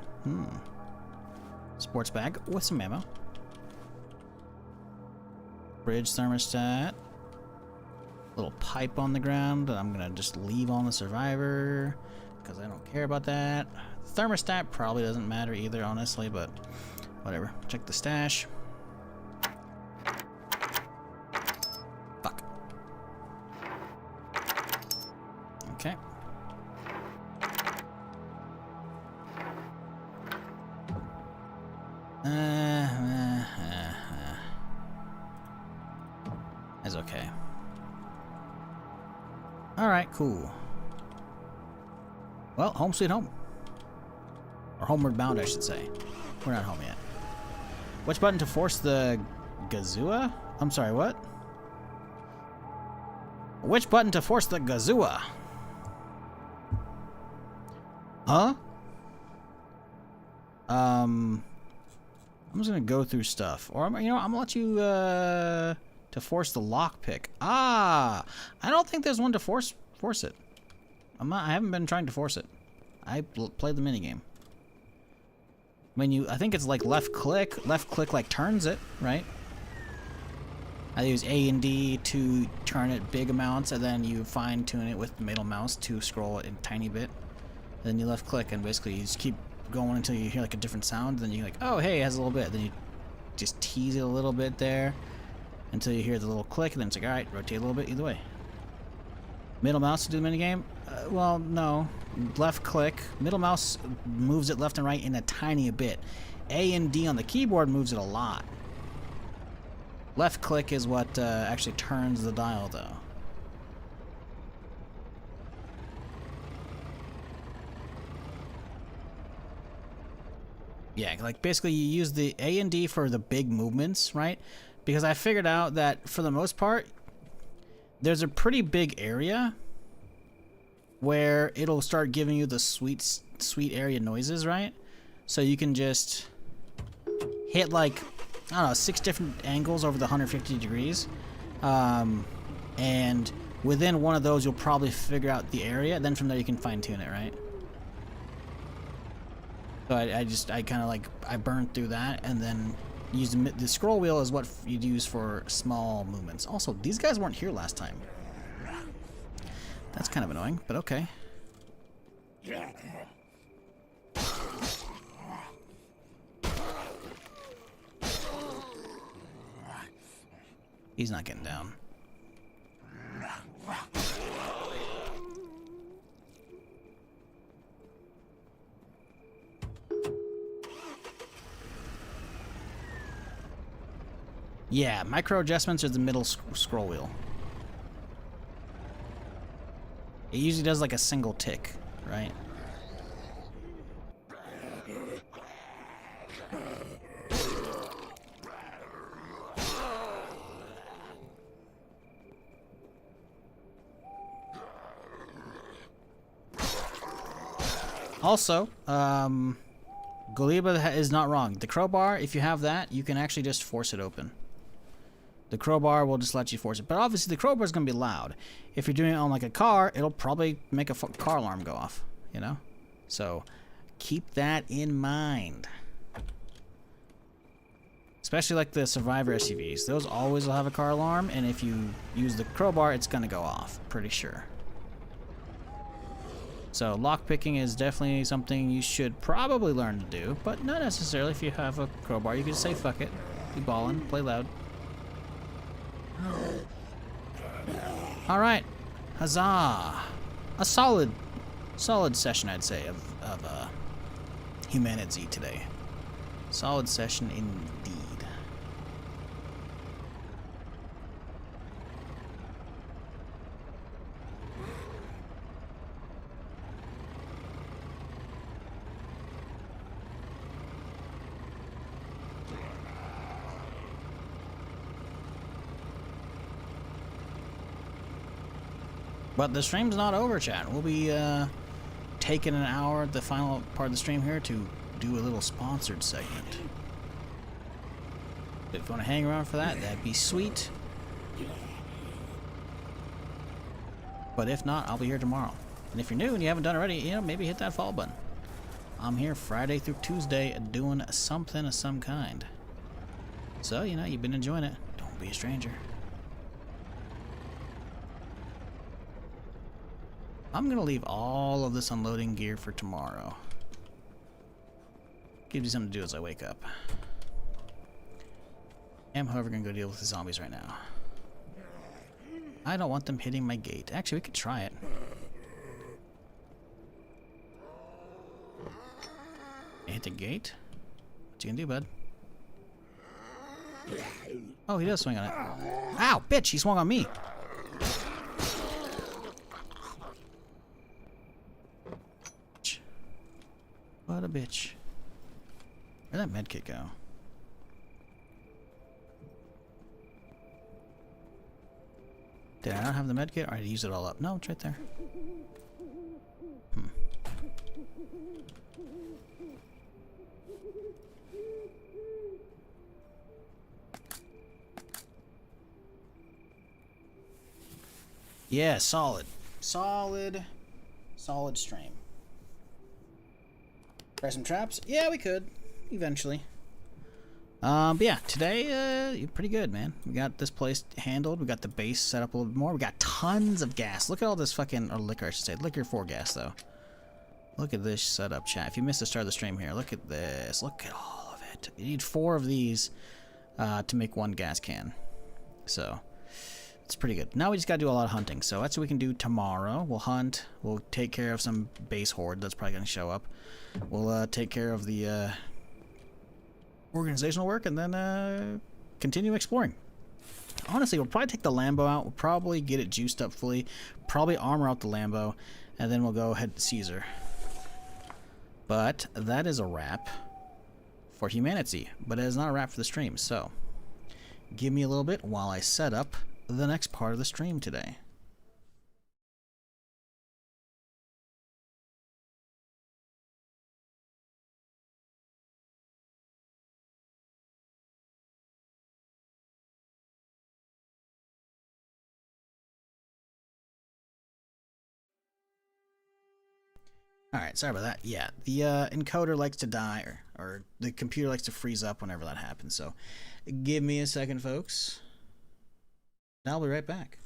Sports bag with some ammo. Bridge thermostat. Little pipe on the ground that I'm gonna just leave on the survivor because I don't care about that. Thermostat probably doesn't matter either, honestly, but whatever. Check the stash. Fuck. Okay. That's okay. Alright, cool. Well, home sweet home. Or homeward bound, I should say. We're not home yet. Which button to force the Gazua? I'm sorry, what? Which button to force the Gazua? Huh? I'm just gonna go through stuff. Or, you know, I'm gonna let you, to force the lockpick. Ah! I don't think there's one to force it. I haven't been trying to force it. I played the minigame. I think it's like left click like turns it, right? I use A and D to turn it big amounts, and then you fine tune it with the middle mouse to scroll it a tiny bit. And then you left click, and basically you just keep going until you hear like a different sound. Then you're like, oh hey, it has a little bit. Then you just tease it a little bit there until you hear the little click, and then it's like, alright, rotate a little bit either way. Middle mouse to do the minigame? Well, no. Left click. Middle mouse moves it left and right in a tiny bit. A and D on the keyboard moves it a lot. Left click is what actually turns the dial, though. Yeah, like basically you use the A and D for the big movements, right? Because I figured out that for the most part, there's a pretty big area where it'll start giving you the sweet area noises, right? So you can just hit like, I don't know, 6 different angles over the 150 degrees. And within one of those, you'll probably figure out the area. Then from there, you can fine tune it, right? So I kind of like, I burned through that and then used the scroll wheel is what you'd use for small movements. Also, these guys weren't here last time. That's kind of annoying, but okay. He's not getting down. Yeah, micro adjustments are the middle scroll wheel. It usually does like a single tick, right? Also, Goliba is not wrong. The crowbar, if you have that, you can actually just force it open. The crowbar will just let you force it. But obviously the crowbar is going to be loud. If you're doing it on like a car, it'll probably make a car alarm go off, you know? So keep that in mind. Especially like the Survivor SUVs. Those always will have a car alarm, and if you use the crowbar, it's going to go off, pretty sure. So lockpicking is definitely something you should probably learn to do, but not necessarily. If you have a crowbar, you can just say fuck it, be ballin', play loud. Alright, huzzah! A solid session, I'd say, of HumanitZ today. Solid session indeed. But the stream's not over, chat. We'll be taking an hour at the final part of the stream here to do a little sponsored segment. If you want to hang around for that, that'd be sweet. But if not, I'll be here tomorrow. And if you're new and you haven't done already, you know, maybe hit that follow button. I'm here Friday through Tuesday doing something of some kind. So, you know, you've been enjoying it. Don't be a stranger. I'm gonna leave all of this unloading gear for tomorrow. Gives you something to do as I wake up. I'm, however, gonna go deal with the zombies right now. I don't want them hitting my gate. Actually, we could try it. Hit the gate? What you gonna do, bud? Oh, he does swing on it. Ow, bitch, he swung on me. What a bitch. Where'd that medkit go? Did I not have the medkit? Or did I use it all up? No, it's right there. Yeah, solid. Solid stream. Try some traps? Yeah, we could. Eventually. But yeah, today, pretty good, man. We got this place handled. We got the base set up a little bit more. We got tons of gas. Look at all this fucking, or liquor, I should say. Liquor for gas, though. Look at this setup, chat. If you missed the start of the stream here, look at this. Look at all of it. You need 4 of these to make 1 gas can. So, it's pretty good. Now we just gotta do a lot of hunting. So that's what we can do tomorrow. We'll hunt. We'll take care of some base horde that's probably gonna show up. We'll take care of the organizational work and then continue exploring. Honestly, we'll probably take the Lambo out. We'll probably get it juiced up fully. Probably armor out the Lambo. And then we'll go head to Caesar. But that is a wrap for HumanitZ. But it is not a wrap for the stream. So give me a little bit while I set up the next part of the stream today. Alright, sorry about that. Yeah, the encoder likes to die, or the computer likes to freeze up whenever that happens, so give me a second, folks. I'll be right back.